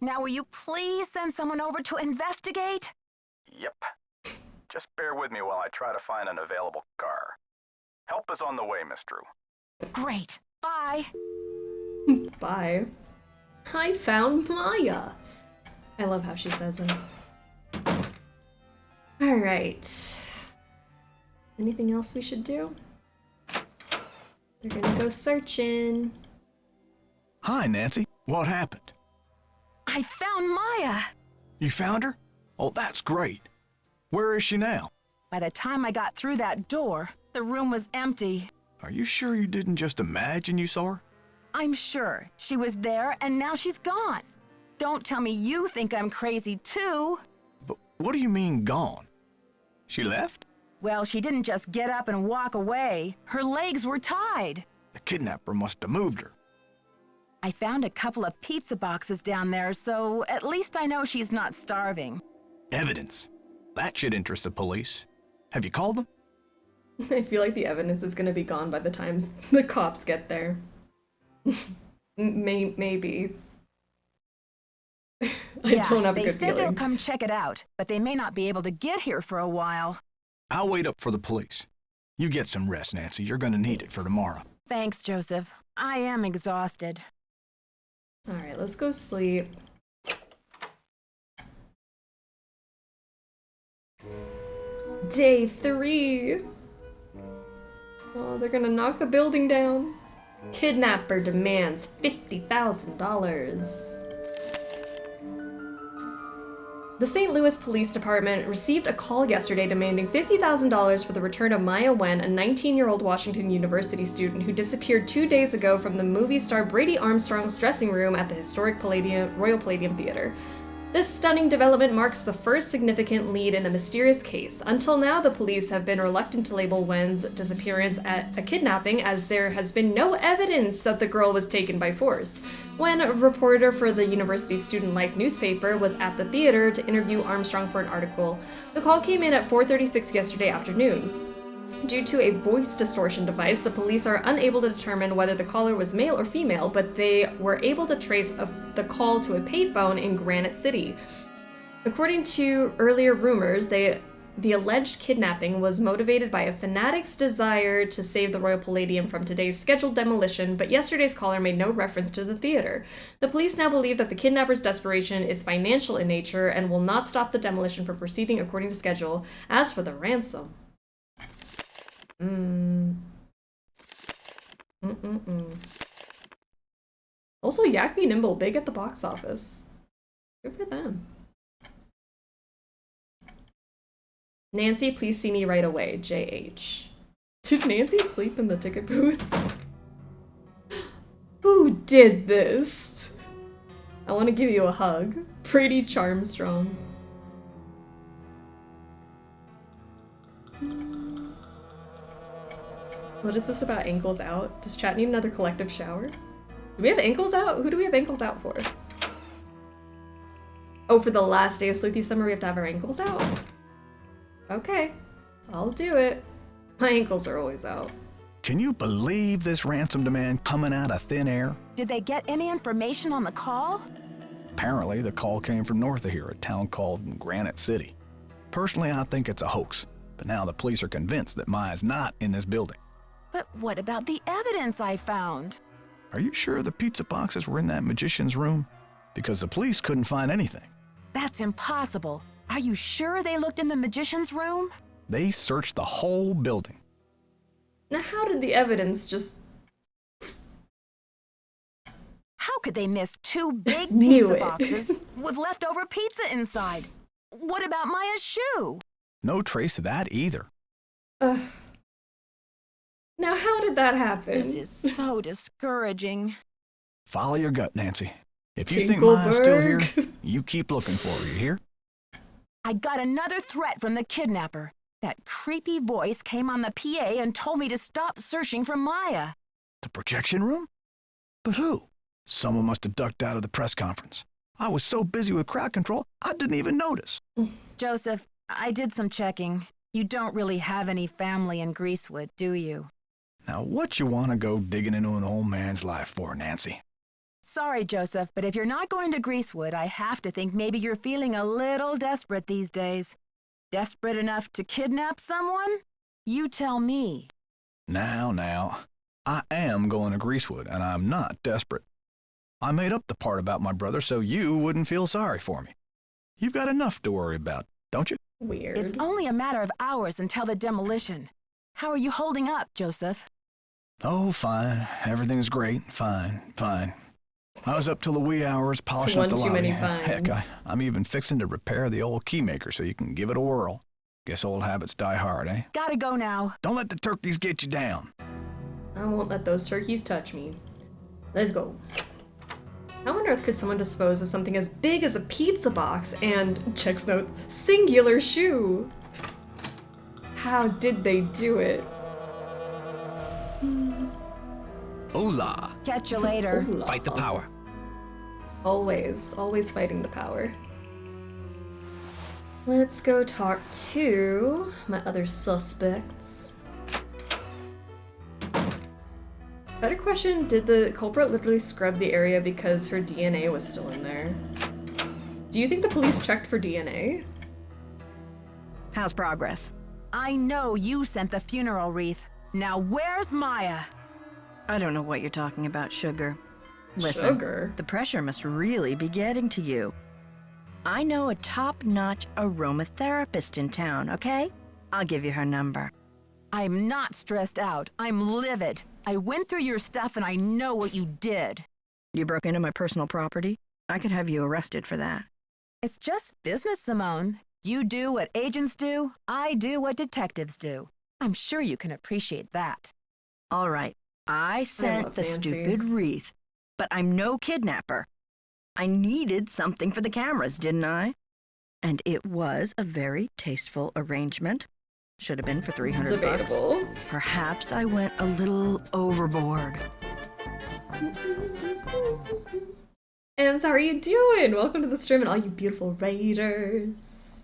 Now will you please send someone over to investigate? Yep. Just bear with me while I try to find an available car. Help is on the way, Miss Drew. Great. Bye. Bye. I found Maya. I love how she says it. Alright. Anything else we should do? We're gonna go searching. Hi, Nancy. What happened? I found Maya. You found her? Oh, that's great. Where is she now? By the time I got through that door, the room was empty. Are you sure you didn't just imagine you saw her? I'm sure. She was there, and now she's gone. Don't tell me you think I'm crazy, too. But what do you mean gone? She left? Well, she didn't just get up and walk away. Her legs were tied. The kidnapper must have moved her. I found a couple of pizza boxes down there, so at least I know she's not starving. Evidence. That should interest the police. Have you called them? I feel like the evidence is gonna be gone by the time the cops get there. Maybe. I don't have a good feeling. They said they'll come check it out, but they may not be able to get here for a while. I'll wait up for the police. You get some rest, Nancy. You're gonna need it for tomorrow. Thanks, Joseph. I am exhausted. Alright, let's go sleep. Day 3. Oh, they're gonna knock the building down. Kidnapper demands $50,000. The St. Louis Police Department received a call yesterday demanding $50,000 for the return of Maya Wen, a 19-year-old Washington University student who disappeared 2 days ago from the movie star Brady Armstrong's dressing room at the historic Royal Palladium Theater. This stunning development marks the first significant lead in a mysterious case. Until now, the police have been reluctant to label Wen's disappearance as a kidnapping, as there has been no evidence that the girl was taken by force. When a reporter for the university's Student Life newspaper was at the theater to interview Armstrong for an article, the call came in at 4:36 yesterday afternoon. Due to a voice distortion device, the police are unable to determine whether the caller was male or female, but they were able to trace the call to a payphone in Granite City. According to earlier rumors, the alleged kidnapping was motivated by a fanatic's desire to save the Royal Palladium from today's scheduled demolition, but yesterday's caller made no reference to the theater. The police now believe that the kidnapper's desperation is financial in nature and will not stop the demolition from proceeding according to schedule. As for the ransom... Also, Yak Be Nimble, big at the box office. Good for them. Nancy, please see me right away. JH. Did Nancy sleep in the ticket booth? Who did this? I want to give you a hug. Pretty Charmstrong. What is this about ankles out? Does chat need another collective shower? Do we have ankles out? Who do we have ankles out for? Oh, for the last day of Sleuthy Summer we have to have our ankles out? Okay, I'll do it. My ankles are always out. Can you believe this ransom demand coming out of thin air? Did they get any information on the call? Apparently, the call came from north of here, a town called Granite City. Personally, I think it's a hoax, but now the police are convinced that Maya's not in this building. But what about the evidence I found? Are you sure the pizza boxes were in that magician's room? Because the police couldn't find anything. That's impossible. Are you sure they looked in the magician's room? They searched the whole building. Now how did the evidence just... How could they miss 2 big pizza boxes with leftover pizza inside? What about Maya's shoe? No trace of that either. Now how did that happen? This is so discouraging. Follow your gut, Nancy. If you think Maya's still here, you keep looking for her, you hear? I got another threat from the kidnapper. That creepy voice came on the PA and told me to stop searching for Maya. The projection room? But who? Someone must have ducked out of the press conference. I was so busy with crowd control, I didn't even notice. Joseph, I did some checking. You don't really have any family in Greasewood, do you? Now, what you want to go digging into an old man's life for, Nancy? Sorry, Joseph, but if you're not going to Greasewood, I have to think maybe you're feeling a little desperate these days. Desperate enough to kidnap someone? You tell me. Now, I am going to Greasewood, and I'm not desperate. I made up the part about my brother so you wouldn't feel sorry for me. You've got enough to worry about, don't you? Weird. It's only a matter of hours until the demolition. How are you holding up, Joseph? Oh, fine. Everything's great. Fine. I was up till the wee hours polishing up the one too lobby. many Heck, finds. I'm even fixing to repair the old keymaker so you can give it a whirl. Guess old habits die hard, eh? Gotta go now. Don't let the turkeys get you down. I won't let those turkeys touch me. Let's go. How on earth could someone dispose of something as big as a pizza box and, checks notes, singular shoe? How did they do it? Hola. Catch you later. Hola. Fight the power. Always fighting the power. Let's go talk to my other suspects. Better question, did the culprit literally scrub the area because her DNA was still in there? Do you think the police checked for DNA? How's progress? I know you sent the funeral wreath. Now where's Maya? I don't know what you're talking about, Sugar. Listen, Sugar? the pressure must really be getting to you. I know a top-notch aromatherapist in town, okay? I'll give you her number. I'm not stressed out. I'm livid. I went through your stuff and I know what you did. You broke into my personal property? I could have you arrested for that. It's just business, Simone. You do what agents do, I do what detectives do. I'm sure you can appreciate that. All right, I sent the Nancy. stupid wreath, but I'm no kidnapper. I needed something for the cameras, didn't I? And it was a very tasteful arrangement. Should have been for $300. It's debatable. Perhaps I went a little overboard. Ems, how are you doing? Welcome to the stream and all you beautiful raiders.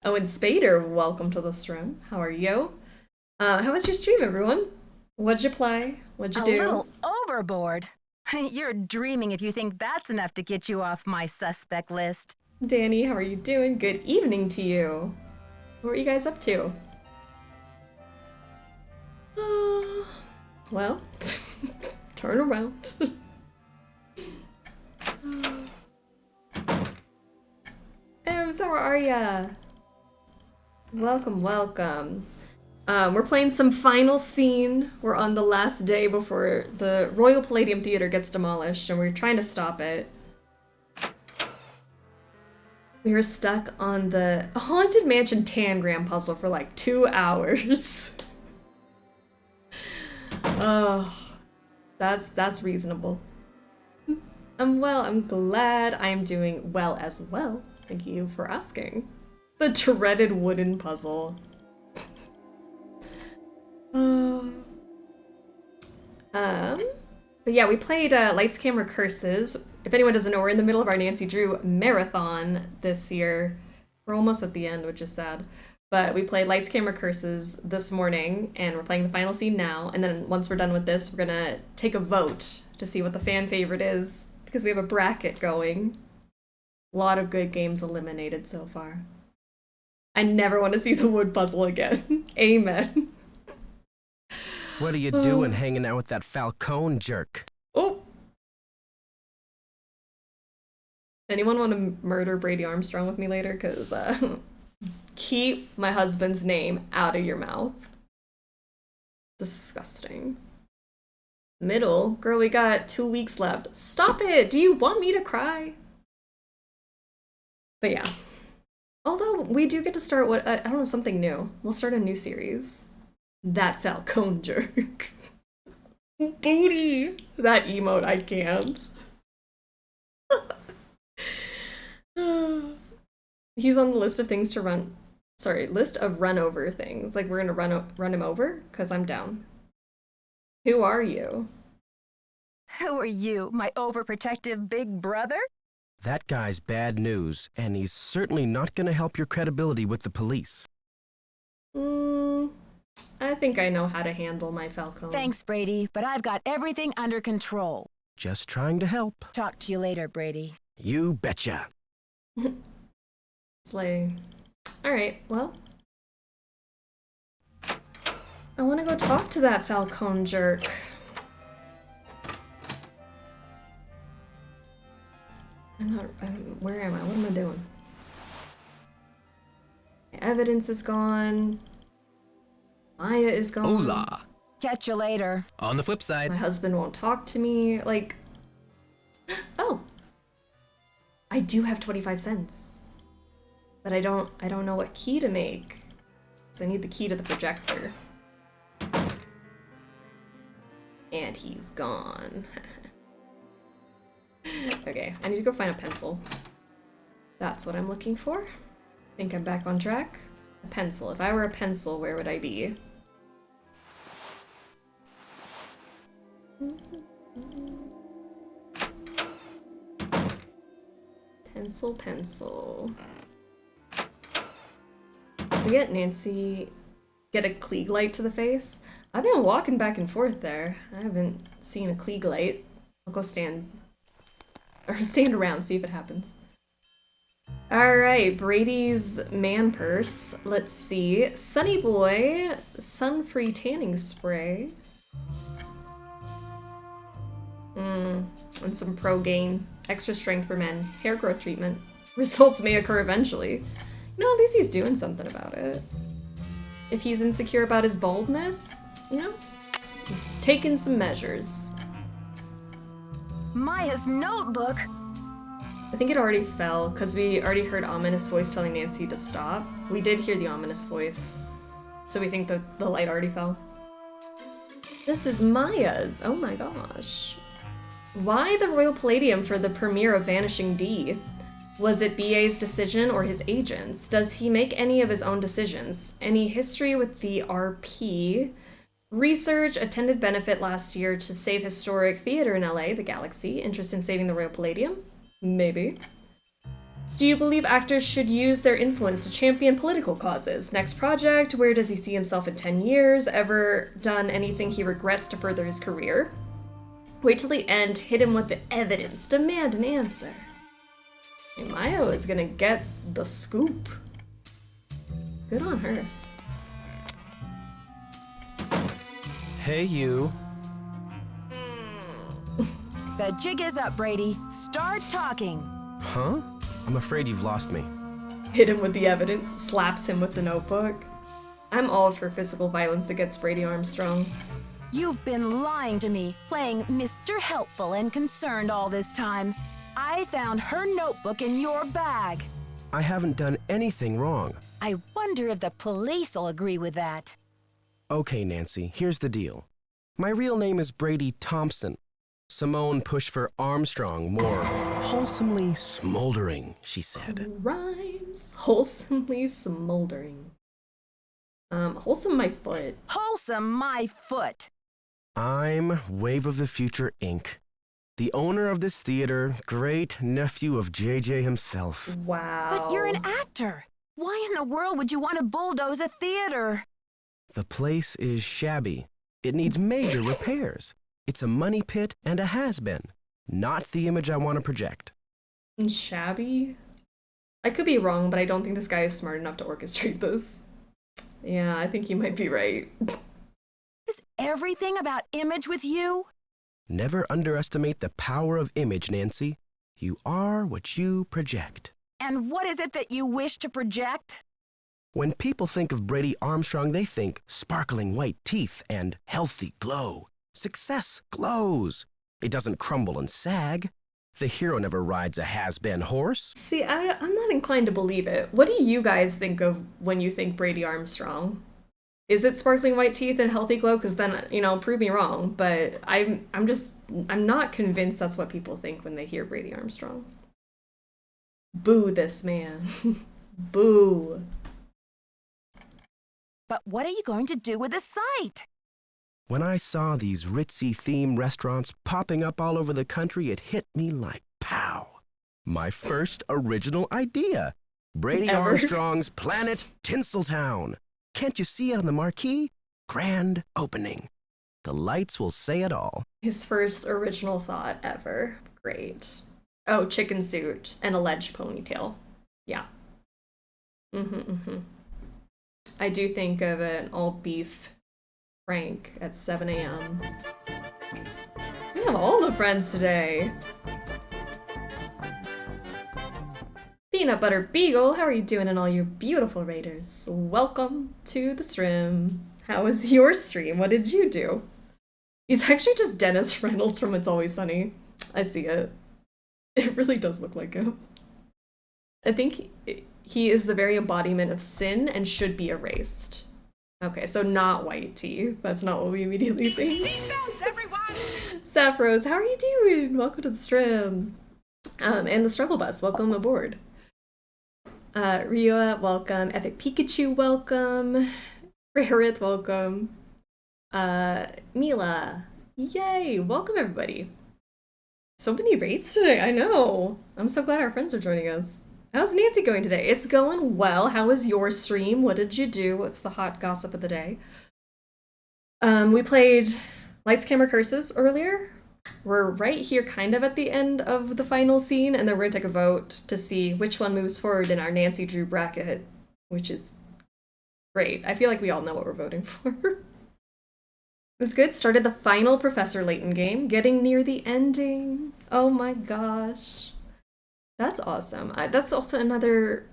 Oh, and Spader, welcome to the stream. How are you? How was your stream, everyone? What'd you play? What'd you do? A little overboard. You're dreaming if you think that's enough to get you off my suspect list. Danny, how are you doing? Good evening to you. What were you guys up to? Well, turn around. Ems, how are ya? Welcome, welcome. We're playing some Final Scene. We're on the last day before the Royal Palladium Theater gets demolished, and we're trying to stop it. We were stuck on the Haunted Mansion Tangram puzzle for like 2 hours. Oh, that's reasonable. I'm glad I'm doing well as well. Thank you for asking. The dreaded wooden puzzle. But yeah, we played Lights, Camera, Curses. If anyone doesn't know, we're in the middle of our Nancy Drew marathon this year. We're almost at the end, which is sad. But we played Lights, Camera, Curses this morning, and we're playing the final scene now. And then once we're done with this, we're gonna take a vote to see what the fan favorite is, because we have a bracket going. A lot of good games eliminated so far. I never want to see the wood puzzle again. Amen. What are you doing hanging out with that Falcone jerk? Oh! Anyone want to murder Brady Armstrong with me later? Because, keep my husband's name out of your mouth. Disgusting. Middle? Girl, we got 2 weeks left. Stop it! Do you want me to cry? But yeah. Although, we do get to start what, I don't know, something new. We'll start a new series. That Falcone jerk. Booty! That emote, I can't. He's on the list of things to run. Sorry, list of run over things. Like, we're gonna run him over? Because I'm down. Who are you? Who are you, my overprotective big brother? That guy's bad news, and he's certainly not gonna help your credibility with the police. I think I know how to handle my Falcone. Thanks, Brady, but I've got everything under control. Just trying to help. Talk to you later, Brady. You betcha. Slay. Alright, well. I want to go talk to that Falcone jerk. Where am I? What am I doing? My evidence is gone. Maya is gone. Hola. Catch you later. On the flip side. My husband won't talk to me. Like, oh, I do have 25 cents. But I don't know what key to make. So I need the key to the projector. And he's gone. Okay, I need to go find a pencil. That's what I'm looking for. I think I'm back on track. A pencil. If I were a pencil, where would I be? Pencil, pencil. We get Nancy get a Klieg light to the face. I've been walking back and forth there. I haven't seen a Klieg light. I'll go stand around, see if it happens. Alright, Brady's man purse. Let's see. Sunny Boy, sun-free tanning spray. And some Pro-Gain. Extra strength for men. Hair growth treatment. Results may occur eventually. No, at least he's doing something about it. If he's insecure about his baldness, you know, he's taking some measures. Maya's notebook? I think it already fell, because we already heard ominous voice telling Nancy to stop. We did hear the ominous voice, so we think that the light already fell. This is Maya's. Oh my gosh. Why the Royal Palladium for the premiere of Vanishing D? Was it BA's decision or his agent's? Does he make any of his own decisions? Any history with the RP? Research, attended benefit last year to save historic theater in LA, the Galaxy. Interest in saving the Royal Palladium? Maybe. Do you believe actors should use their influence to champion political causes? Next project, where does he see himself in 10 years? Ever done anything he regrets to further his career? Wait till the end, hit him with the evidence, demand an answer. Maya is gonna get the scoop. Good on her. Hey, you. The jig is up, Brady. Start talking. Huh? I'm afraid you've lost me. Hit him with the evidence, slaps him with the notebook. I'm all for physical violence against Brady Armstrong. You've been lying to me, playing Mr. Helpful and Concerned all this time. I found her notebook in your bag. I haven't done anything wrong. I wonder if the police will agree with that. Okay, Nancy, here's the deal. My real name is Brady Thompson. Simone pushed for Armstrong, more wholesomely smoldering, she said. Rhymes. Wholesomely smoldering. Wholesome my foot. Wholesome my foot. I'm Wave of the Future, Inc., the owner of this theater, great nephew of JJ himself. Wow. But you're an actor. Why in the world would you want to bulldoze a theater? The place is shabby. It needs major repairs. It's a money pit and a has-been. Not the image I want to project. Shabby? I could be wrong, but I don't think this guy is smart enough to orchestrate this. Yeah, I think you might be right. Is everything about image with you? Never underestimate the power of image, Nancy. You are what you project. And what is it that you wish to project? When people think of Brady Armstrong, they think sparkling white teeth and healthy glow. Success glows. It doesn't crumble and sag. The hero never rides a has-been horse. See, I'm not inclined to believe it. What do you guys think of when you think Brady Armstrong? Is it sparkling white teeth and healthy glow? Because then, you know, prove me wrong. But I'm not convinced that's what people think when they hear Brady Armstrong. Boo this man. Boo. But what are you going to do with the site? When I saw these ritzy theme restaurants popping up all over the country, it hit me like pow. My first original idea. Brady Armstrong's Planet Tinseltown. Can't you see it on the marquee? Grand opening. The lights will say it all. His first original thought ever. Great. Oh, chicken suit and alleged ponytail. Yeah. I do think of an all-beef Frank at 7 a.m. We have all the friends today. Peanut Butter Beagle, how are you doing, and all you beautiful raiders? Welcome to the stream. How was your stream? What did you do? He's actually just Dennis Reynolds from It's Always Sunny. I see it. It really does look like him. I think he is the very embodiment of sin and should be erased. Okay, so not white tea. That's not what we immediately think. Seatbelts, everyone! Saffrose, how are you doing? Welcome to the stream. And the Struggle Bus, welcome aboard. Ria, welcome. Epic Pikachu, welcome. Rarith, welcome. Mila, yay! Welcome everybody. So many rates today, I know. I'm so glad our friends are joining us. How's Nancy going today? It's going well. How was your stream? What did you do? What's the hot gossip of the day? We played Lights, Camera, Curses earlier. We're right here kind of at the end of the final scene, and then we're gonna take a vote to see which one moves forward in our Nancy Drew bracket, which is great. I feel like we all know what we're voting for. It was good. Started the final Professor Layton game, getting near the ending. Oh my gosh. That's awesome. That's also another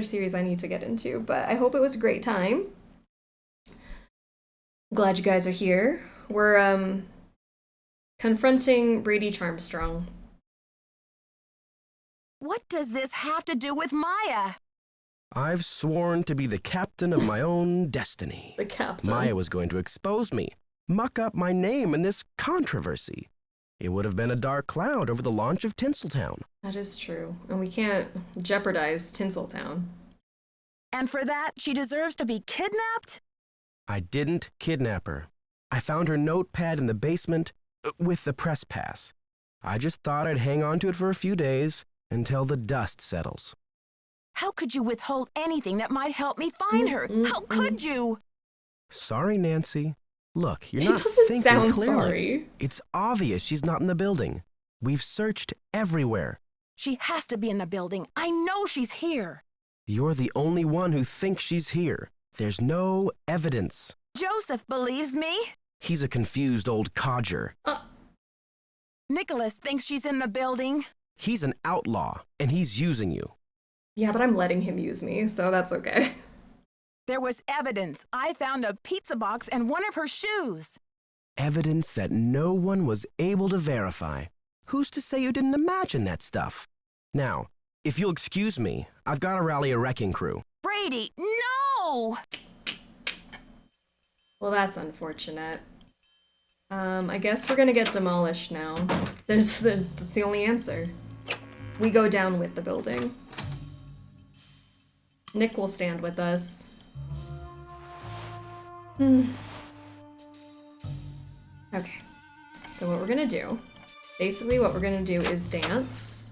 series I need to get into, but I hope it was a great time. Glad you guys are here. We're confronting Brady Charmstrong. What does this have to do with Maya? I've sworn to be the captain of my own destiny. The captain. Maya was going to expose me, muck up my name in this controversy. It would have been a dark cloud over the launch of Tinseltown. That is true, and we can't jeopardize Tinseltown. And for that, she deserves to be kidnapped? I didn't kidnap her. I found her notepad in the basement with the press pass. I just thought I'd hang on to it for a few days until the dust settles. How could you withhold anything that might help me find her? How could you? Sorry, Nancy. Look, you're He not doesn't thinking sound clearly. sorry. It's obvious she's not in the building. We've searched everywhere. She has to be in the building. I know she's here. You're the only one who thinks she's here. There's no evidence. Joseph believes me. He's a confused old codger. Nicholas thinks she's in the building. He's an outlaw, and he's using you. Yeah, but I'm letting him use me, so that's okay. There was evidence. I found a pizza box and one of her shoes. Evidence that no one was able to verify. Who's to say you didn't imagine that stuff? Now, if you'll excuse me, I've got to rally a wrecking crew. Brady, no! Well, that's unfortunate. I guess we're gonna get demolished now. That's the only answer. We go down with the building. Nick will stand with us. Okay, so what we're gonna do, basically what we're gonna do is dance,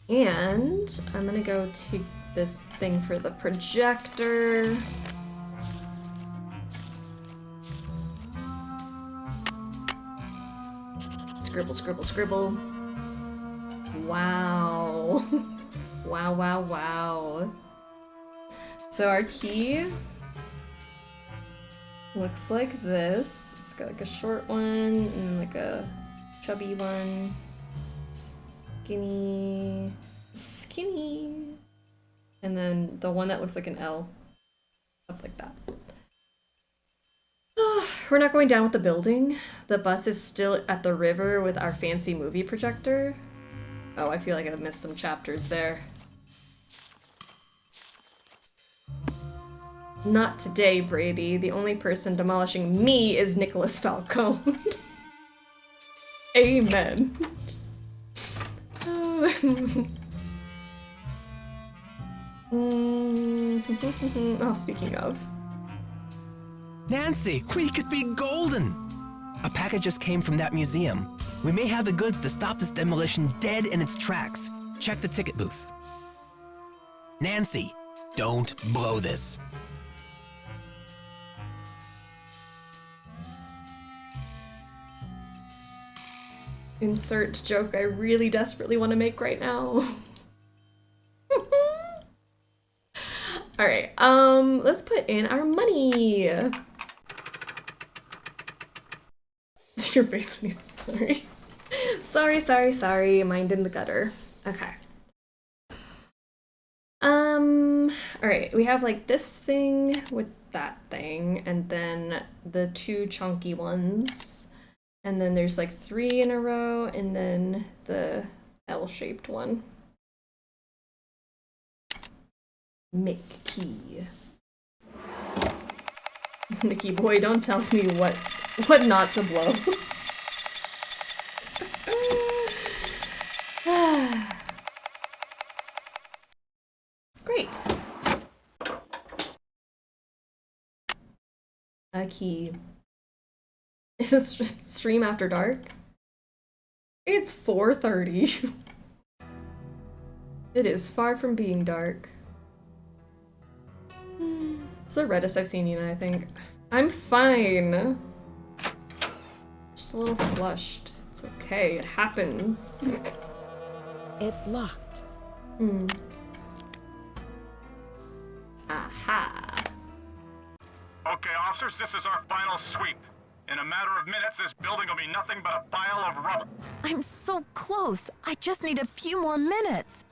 and I'm gonna go to this thing for the projector. Scribble, scribble, scribble. Wow. Wow, wow, wow. So our key looks like this. It's got like a short one and like a chubby one. Skinny. And then the one that looks like an L. Up like that. We're not going down with the building. The bus is still at the river with our fancy movie projector. Oh, I feel like I've missed some chapters there. Not today, Brady. The only person demolishing me is Nicholas Falcone. Amen. Oh, speaking of. Nancy, we could be golden! A package just came from that museum. We may have the goods to stop this demolition dead in its tracks. Check the ticket booth. Nancy, don't blow this. Insert joke I really desperately want to make right now. Alright, let's put in our money. Your face when he's sorry. Sorry. Mind in the gutter. Okay. Alright, we have like this thing with that thing, and then the two chunky ones. And then there's like 3 in a row, and then the L-shaped one. Mickey. Mickey boy, don't tell me what not to blow. Great. A key. Is this stream after dark? It's 4:30. It is far from being dark. It's the reddest I've seen you, I think. I'm fine. Just a little flushed. It's okay, it happens. It's locked. Aha. Okay, officers, this is our final sweep. In a matter of minutes, this building will be nothing but a pile of rubble. I'm so close. I just need a few more minutes.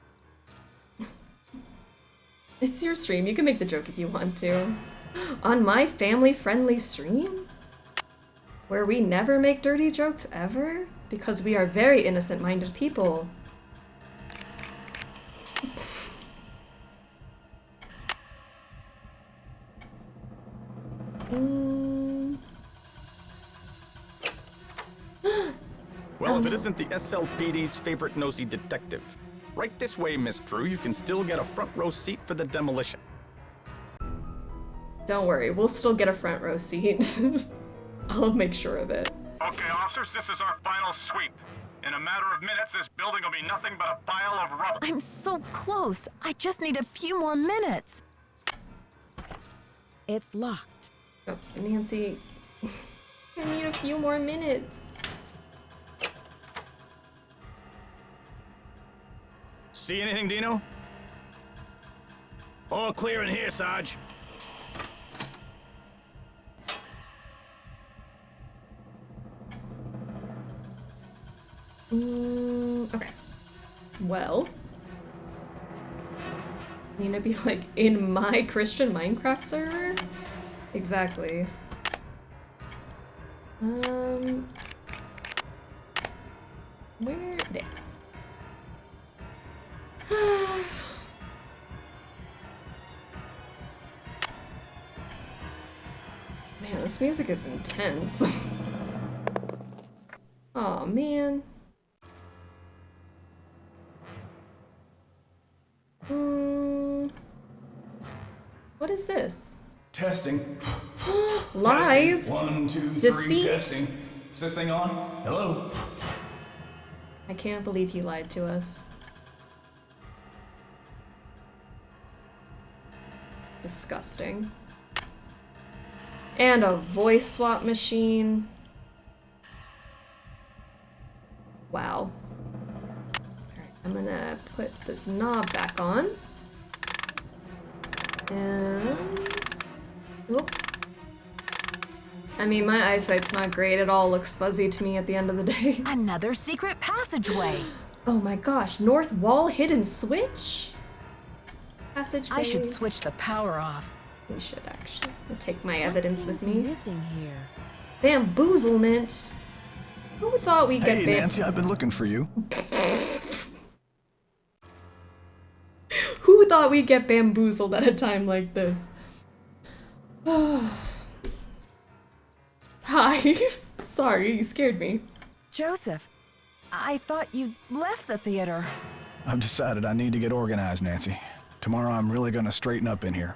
It's your stream. You can make the joke if you want to. On my family-friendly stream? Where we never make dirty jokes ever? Because we are very innocent-minded people. Well, if it isn't the SLPD's favorite nosy detective. Right this way, Miss Drew. You can still get a front row seat for the demolition. Don't worry, we'll still get a front row seat. I'll make sure of it. Okay, officers, this is our final sweep. In a matter of minutes, this building will be nothing but a pile of rubble. I'm so close. I just need a few more minutes. It's locked. Oh, Nancy, I need a few more minutes. See anything, Dino? All clear in here, Sarge. Okay. Well, need to be like in my Christian Minecraft server? Exactly. Where? There. Man, this music is intense. Aw, man. What is this? Testing. Lies. Testing. 1, 2, 3, Deceit. testing. Is this thing on? Hello? I can't believe he lied to us. Disgusting. And a voice swap machine. Wow. Alright, I'm gonna put this knob back on. And... Oop. I mean, my eyesight's not great. It all looks fuzzy to me at the end of the day. Another secret passageway. Oh my gosh, north wall hidden switch? Passage I should base. switch the power off. We should actually. I'll take my evidence with me. Missing here. Bamboozlement. Who thought we'd get Hey, Nancy, I've been looking for you. Who thought we'd get bamboozled at a time like this? Hi. Sorry, you scared me. Joseph, I thought you left the theater. I've decided I need to get organized, Nancy. Tomorrow I'm really gonna straighten up in here.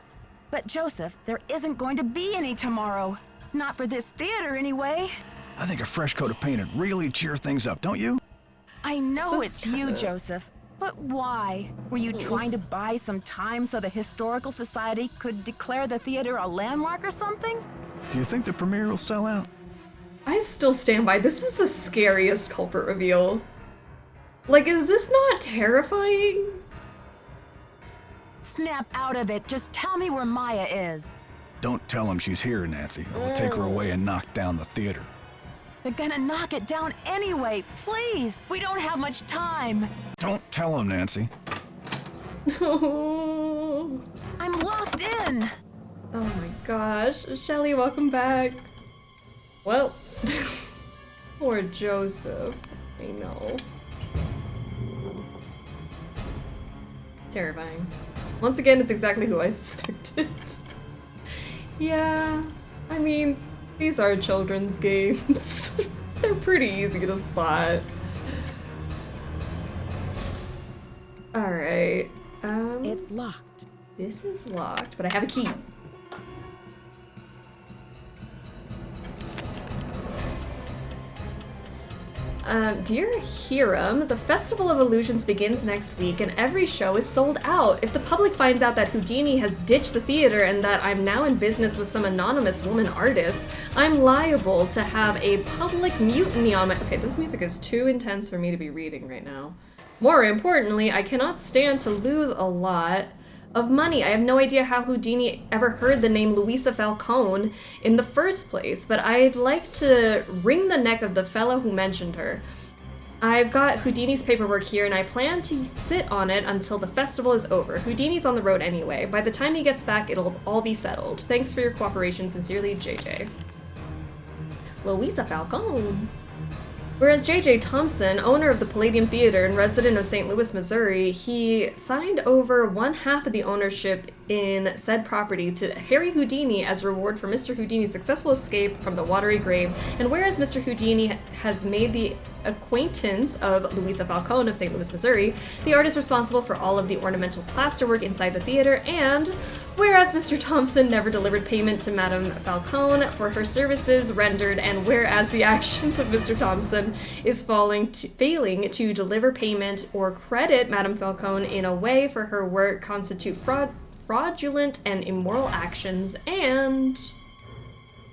But Joseph, there isn't going to be any tomorrow. Not for this theater, anyway. I think a fresh coat of paint would really cheer things up, don't you? I know So it's you, sad. Joseph. But why? Were you trying to buy some time so the Historical Society could declare the theater a landmark or something? Do you think the premiere will sell out? I still stand by. This is the scariest culprit reveal. Like, is this not terrifying? Snap out of it. Just tell me where Maya is. Don't tell him she's here, Nancy. Or we'll take her away and knock down the theater. They're gonna knock it down anyway. Please, we don't have much time. Don't tell him, Nancy. Oh I'm locked in. my gosh. Shelly, welcome back. Well, poor Joseph. I know. Terrifying. Once again, it's exactly who I suspected. Yeah, I mean, these are children's games. They're pretty easy to spot. Alright. It's locked. This is locked, but I have a key. Dear Hiram, the Festival of Illusions begins next week and every show is sold out. If the public finds out that Houdini has ditched the theater and that I'm now in business with some anonymous woman artist, I'm liable to have a public mutiny on my— Okay, this music is too intense for me to be reading right now. More importantly, I cannot stand to lose a lot of money. I have no idea how Houdini ever heard the name Louisa Falcone in the first place, but I'd like to wring the neck of the fellow who mentioned her. I've got Houdini's paperwork here and I plan to sit on it until the festival is over. Houdini's on the road anyway. By the time he gets back, it'll all be settled. Thanks for your cooperation. Sincerely, JJ. Louisa Falcone. Whereas J.J. Thompson, owner of the Palladium Theater and resident of St. Louis, Missouri, he signed over 1/2 of the ownership in said property to Harry Houdini as reward for Mr. Houdini's successful escape from the watery grave. And whereas Mr. Houdini has made the acquaintance of Louisa Falcone of St. Louis, Missouri, the artist responsible for all of the ornamental plasterwork inside the theater, and whereas Mr. Thompson never delivered payment to Madame Falcone for her services rendered, and whereas the actions of Mr. Thompson is failing to deliver payment or credit Madame Falcone in a way for her work constitute fraudulent and immoral actions, and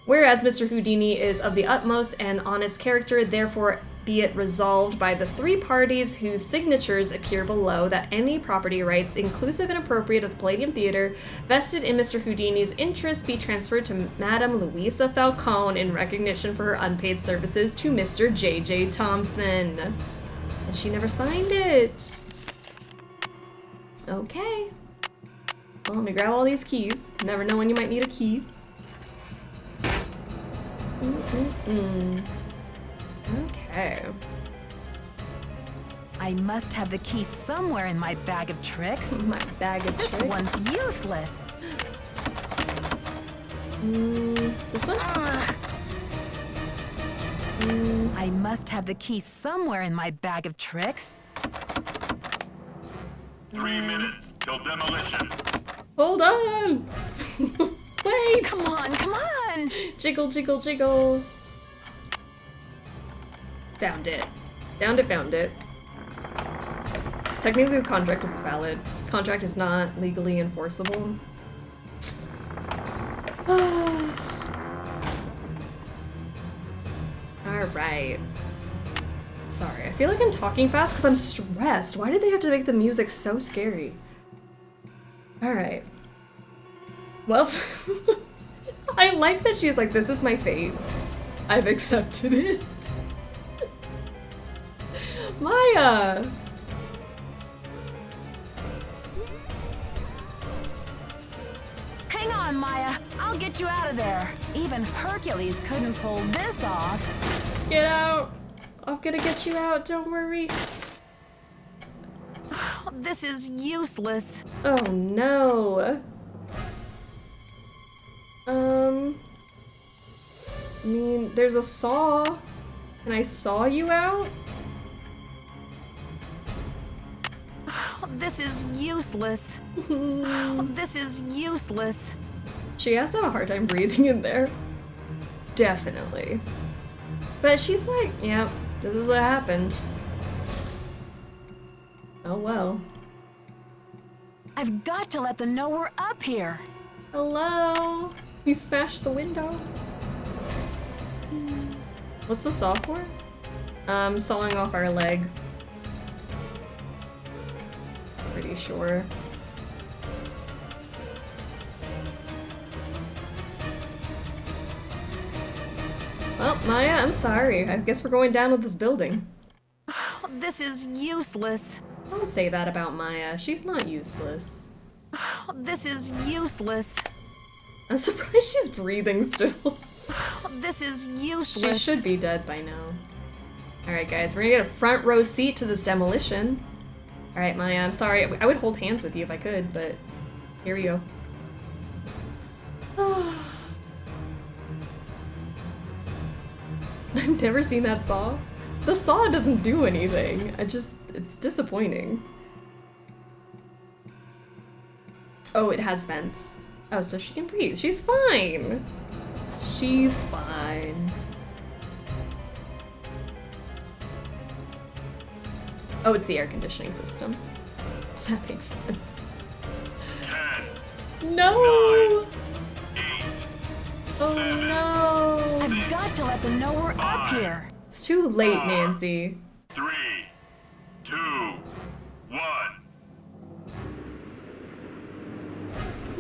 whereas Mr. Houdini is of the utmost and honest character, therefore be it resolved by the 3 parties whose signatures appear below that any property rights, inclusive and appropriate of the Palladium Theater, vested in Mr. Houdini's interests be transferred to Madame Louisa Falcone in recognition for her unpaid services to Mr. J.J. Thompson. And she never signed it. Okay. Well, let me grab all these keys. Never know when you might need a key. Okay. I must have the key somewhere in my bag of tricks. My bag of tricks? This one's useless. This one? I must have the key somewhere in my bag of tricks. 3 minutes till demolition. Hold on! Wait! Come on, come on! Jiggle, jiggle, jiggle. Found it. Found it. Technically, the contract is valid. Contract is not legally enforceable. Alright. Sorry, I feel like I'm talking fast because I'm stressed. Why did they have to make the music so scary? Alright. Well, I like that she's like, this is my fate. I've accepted it. Maya! Hang on, Maya. I'll get you out of there. Even Hercules couldn't pull this off. Get out! I'm gonna get you out, don't worry. This is useless. Oh no. I mean, there's a saw. Can I saw you out? This is useless. This is useless. She has to have a hard time breathing in there. Definitely. But she's like, yep, this is what happened. Oh well. I've got to let them know we're up here. Hello? We smashed the window. What's the saw for? Sawing off our leg. Pretty sure. Well, Maya, I'm sorry. I guess we're going down with this building. This is useless. Don't say that about Maya. She's not useless. This is useless. I'm surprised she's breathing still. This is useless. She should be dead by now. Alright guys, we're gonna get a front row seat to this demolition. Alright Maya, I'm sorry. I would hold hands with you if I could, but Here we go. I've never seen that saw. The saw doesn't do anything. It's disappointing. Oh, it has vents. Oh, so she can breathe. She's fine. She's fine. Oh, it's the air conditioning system. That makes sense. 10. No! 9, 8, Oh 7, no! I've got to let them know we're up here. It's too late, Nancy. 3, 2, 1.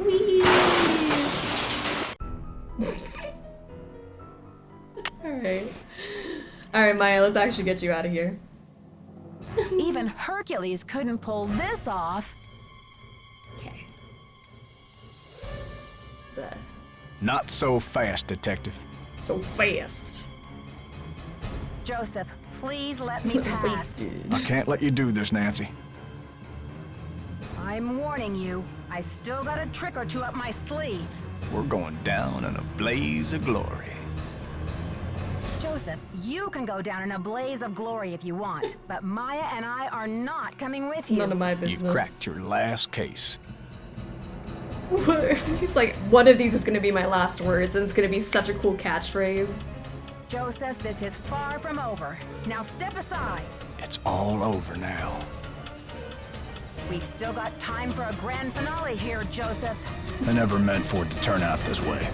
Whee! Alright. Alright, Maya, let's actually get you out of here. Even Hercules couldn't pull this off. Okay. What's that? Not so fast, Detective. So fast. Joseph, please let me pass. Wasted. I can't let you do this, Nancy. I'm warning you, I still got a trick or two up my sleeve. We're going down in a blaze of glory. Joseph, you can go down in a blaze of glory if you want, but Maya and I are not coming with It's you. none of my business. You cracked your last case. He's like, one of these is gonna be my last words, and it's gonna be such a cool catchphrase. Joseph, this is far from over. Now step aside. It's all over now. We've still got time for a grand finale here, Joseph. I never meant for it to turn out this way.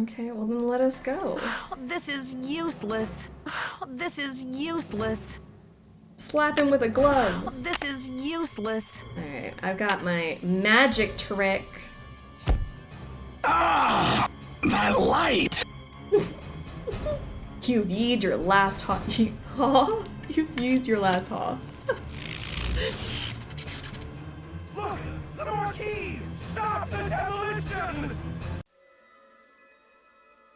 Okay, well then let us go. This is useless. This is useless. Slap him with a glove. This is useless. Alright, I've got my magic trick. Ah! That light! You've used your last haw. You've used your last haw. Look! The marquee! Stop the demolition!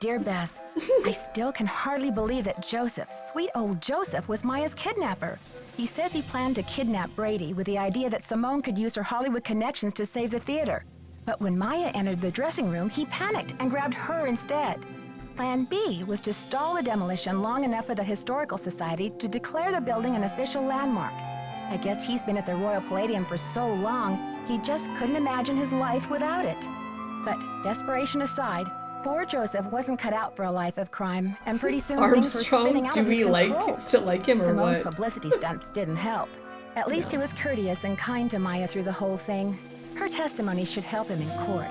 Dear Bess, I still can hardly believe that Joseph, sweet old Joseph, was Maya's kidnapper. He says he planned to kidnap Brady with the idea that Simone could use her Hollywood connections to save the theater. But when Maya entered the dressing room, he panicked and grabbed her instead. Plan B was to stall the demolition long enough for the Historical Society to declare the building an official landmark. I guess he's been at the Royal Palladium for so long, he just couldn't imagine his life without it. But desperation aside, poor Joseph wasn't cut out for a life of crime, and pretty soon things were spinning out of his control. Still like him or Simone's what? publicity stunts didn't help. At least he was courteous and kind to Maya through the whole thing. Her testimony should help him in court.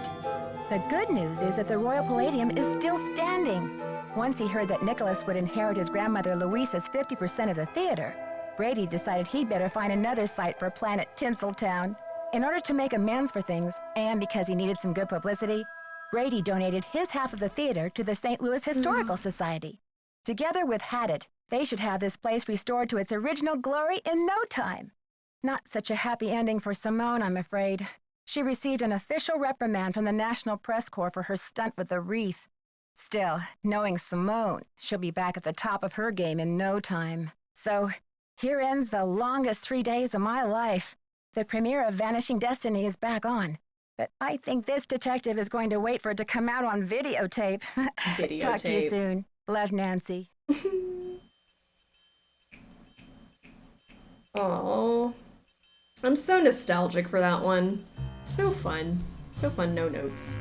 The good news is that the Royal Palladium is still standing. Once he heard that Nicholas would inherit his grandmother Louisa's 50% of the theater, Brady decided he'd better find another site for Planet Tinseltown. In order to make amends for things, and because he needed some good publicity, Brady donated his half of the theater to the St. Louis Historical Society. Together with Haddett, they should have this place restored to its original glory in no time. Not such a happy ending for Simone, I'm afraid. She received an official reprimand from the National Press Corps for her stunt with the wreath. Still, knowing Simone, she'll be back at the top of her game in no time. So, here ends the longest 3 days of my life. The premiere of Vanishing Destiny is back on. But I think this detective is going to wait for it to come out on videotape. Talk to you soon. Love, Nancy. Oh, I'm so nostalgic for that one. So fun. So fun, no notes.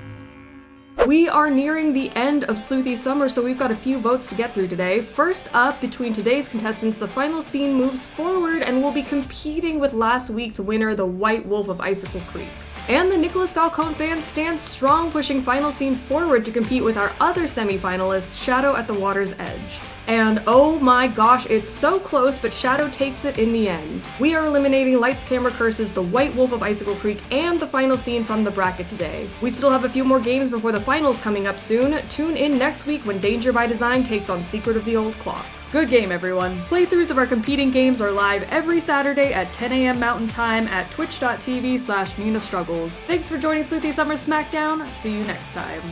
We are nearing the end of Sleuthy Summer, so we've got a few votes to get through today. First up, between today's contestants, the final scene moves forward and will be competing with last week's winner, the White Wolf of Icicle Creek. And the Nicholas Falcone fans stand strong, pushing Final Scene forward to compete with our other semi-finalist, Shadow at the Water's Edge. And oh my gosh, it's so close, but Shadow takes it in the end. We are eliminating Lights, Camera, Curses, the White Wolf of Icicle Creek, and the final scene from the bracket today. We still have a few more games before the finals coming up soon. Tune in next week when Danger by Design takes on Secret of the Old Clock. Good game, everyone. Playthroughs of our competing games are live every Saturday at 10 a.m. Mountain Time at twitch.tv/NinaStruggles. Thanks for joining Sleuthy Summer Smackdown. See you next time.